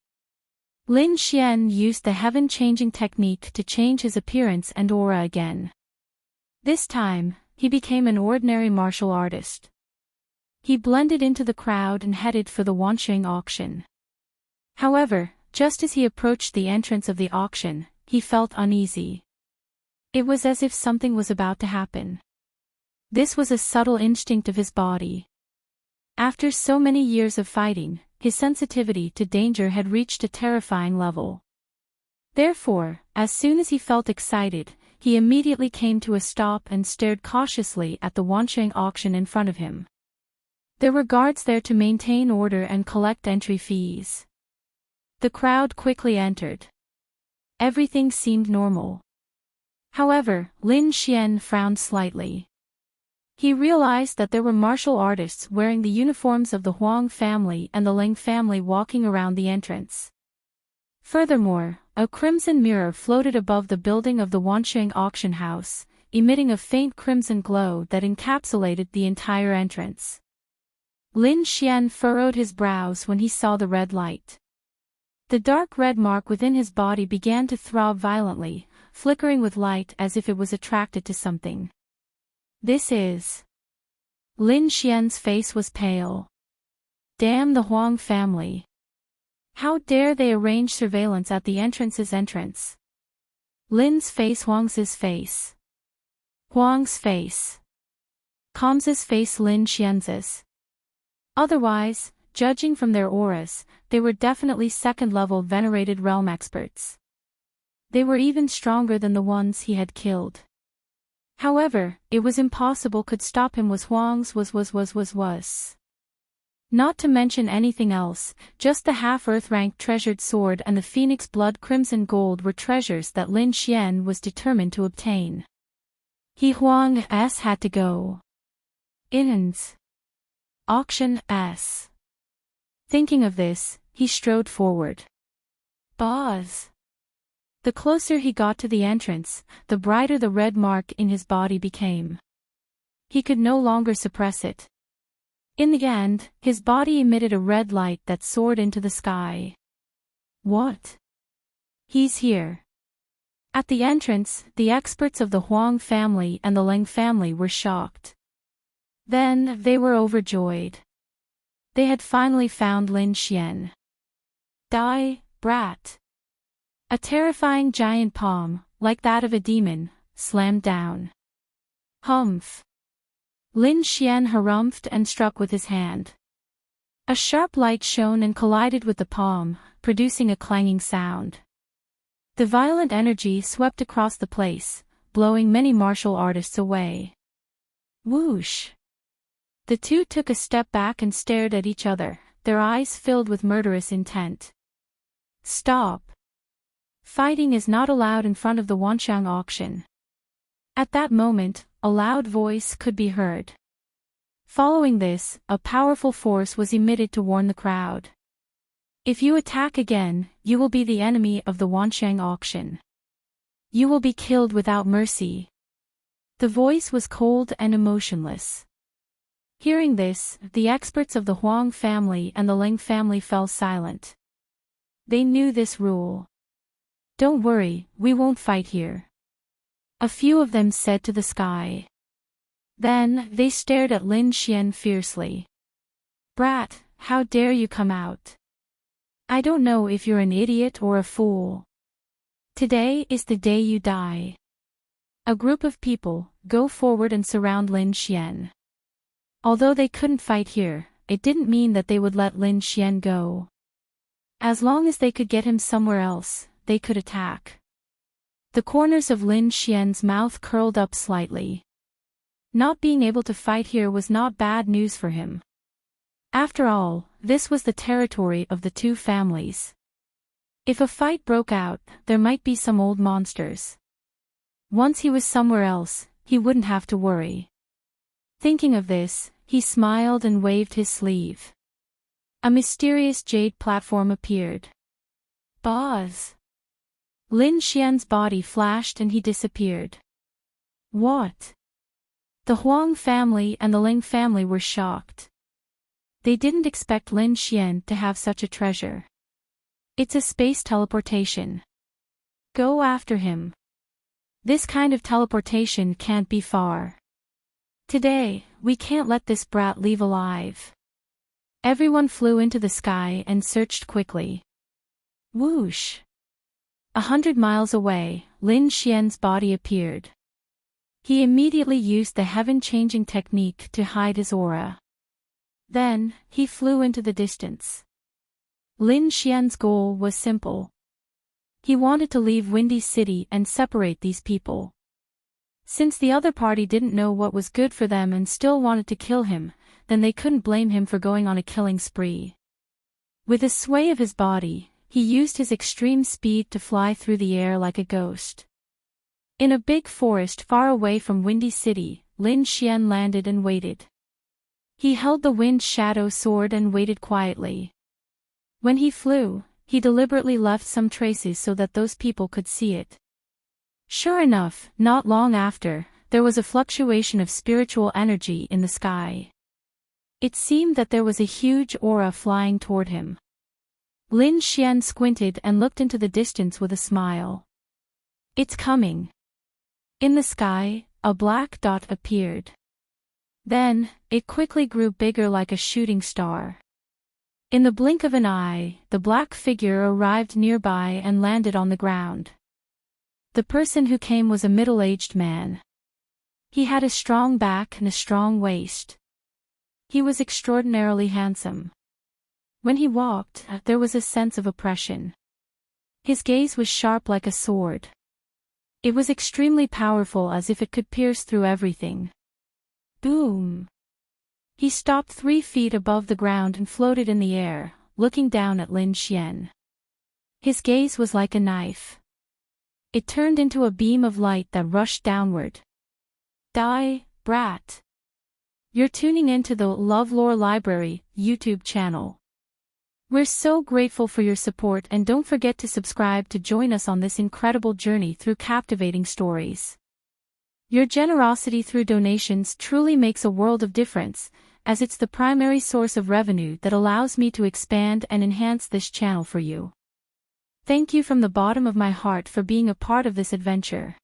Lin Xian used the heaven-changing technique to change his appearance and aura again. This time, he became an ordinary martial artist. He blended into the crowd and headed for the Wansheng auction. However, just as he approached the entrance of the auction, he felt uneasy. It was as if something was about to happen. This was a subtle instinct of his body. After so many years of fighting, his sensitivity to danger had reached a terrifying level. Therefore, as soon as he felt excited, he immediately came to a stop and stared cautiously at the Wansheng auction in front of him. There were guards there to maintain order and collect entry fees. The crowd quickly entered. Everything seemed normal. However, Lin Xian frowned slightly. He realized that there were martial artists wearing the uniforms of the Huang family and the Ling family walking around the entrance. Furthermore, a crimson mirror floated above the building of the Wansheng auction house, emitting a faint crimson glow that encapsulated the entire entrance. Lin Xian furrowed his brows when he saw the red light. The dark red mark within his body began to throb violently, flickering with light as if it was attracted to something. This is... Lin Xian's face was pale. Damn the Huang family. How dare they arrange surveillance at the entrance's entrance? Lin's face, Huang's face. Huang's face. Kam's face, Lin Xian's. Otherwise, judging from their auras, they were definitely second-level venerated realm experts. They were even stronger than the ones he had killed. However, it was impossible could stop him was Huang's was. Not to mention anything else, just the half-Earth rank treasured sword and the Phoenix Blood Crimson Gold were treasures that Lin Xian was determined to obtain. He Huang's had to go. In's. Auction S. Thinking of this, he strode forward. Boz. The closer he got to the entrance, the brighter the red mark in his body became. He could no longer suppress it. In the end, his body emitted a red light that soared into the sky. What? He's here. At the entrance, the experts of the Huang family and the Ling family were shocked. Then, they were overjoyed. They had finally found Lin Xian. Die, brat. A terrifying giant palm, like that of a demon, slammed down. Humph. Lin Xian harumphed and struck with his hand. A sharp light shone and collided with the palm, producing a clanging sound. The violent energy swept across the place, blowing many martial artists away. Whoosh! The two took a step back and stared at each other, their eyes filled with murderous intent. Stop. Fighting is not allowed in front of the Wanxiang auction. At that moment, a loud voice could be heard. Following this, a powerful force was emitted to warn the crowd. If you attack again, you will be the enemy of the Wanxiang auction. You will be killed without mercy. The voice was cold and emotionless. Hearing this, the experts of the Huang family and the Ling family fell silent. They knew this rule. Don't worry, we won't fight here. A few of them said to the sky. Then, they stared at Lin Xian fiercely. Brat, how dare you come out? I don't know if you're an idiot or a fool. Today is the day you die. A group of people, go forward and surround Lin Xian. Although they couldn't fight here, it didn't mean that they would let Lin Xian go. As long as they could get him somewhere else, they could attack. The corners of Lin Xian's mouth curled up slightly. Not being able to fight here was not bad news for him. After all, this was the territory of the two families. If a fight broke out, there might be some old monsters. Once he was somewhere else, he wouldn't have to worry. Thinking of this, he smiled and waved his sleeve. A mysterious jade platform appeared. Buzz! Lin Xian's body flashed and he disappeared. What? The Huang family and the Ling family were shocked. They didn't expect Lin Xian to have such a treasure. It's a space teleportation. Go after him. This kind of teleportation can't be far. Today, we can't let this brat leave alive. Everyone flew into the sky and searched quickly. Whoosh! 100 miles away, Lin Xian's body appeared. He immediately used the heaven-changing technique to hide his aura. Then, he flew into the distance. Lin Xian's goal was simple. He wanted to leave Windy City and separate these people. Since the other party didn't know what was good for them and still wanted to kill him, then they couldn't blame him for going on a killing spree. With the sway of his body, he used his extreme speed to fly through the air like a ghost. In a big forest far away from Windy City, Lin Xian landed and waited. He held the wind shadow sword and waited quietly. When he flew, he deliberately left some traces so that those people could see it. Sure enough, not long after, there was a fluctuation of spiritual energy in the sky. It seemed that there was a huge aura flying toward him. Lin Xian squinted and looked into the distance with a smile. It's coming. In the sky, a black dot appeared. Then, it quickly grew bigger like a shooting star. In the blink of an eye, the black figure arrived nearby and landed on the ground. The person who came was a middle-aged man. He had a strong back and a strong waist. He was extraordinarily handsome. When he walked, there was a sense of oppression. His gaze was sharp like a sword. It was extremely powerful, as if it could pierce through everything. Boom! He stopped 3 feet above the ground and floated in the air, looking down at Lin Xian. His gaze was like a knife. It turned into a beam of light that rushed downward. Die, brat! You're tuning into the LoveLore Library YouTube channel. We're so grateful for your support, and don't forget to subscribe to join us on this incredible journey through captivating stories. Your generosity through donations truly makes a world of difference, as it's the primary source of revenue that allows me to expand and enhance this channel for you. Thank you from the bottom of my heart for being a part of this adventure.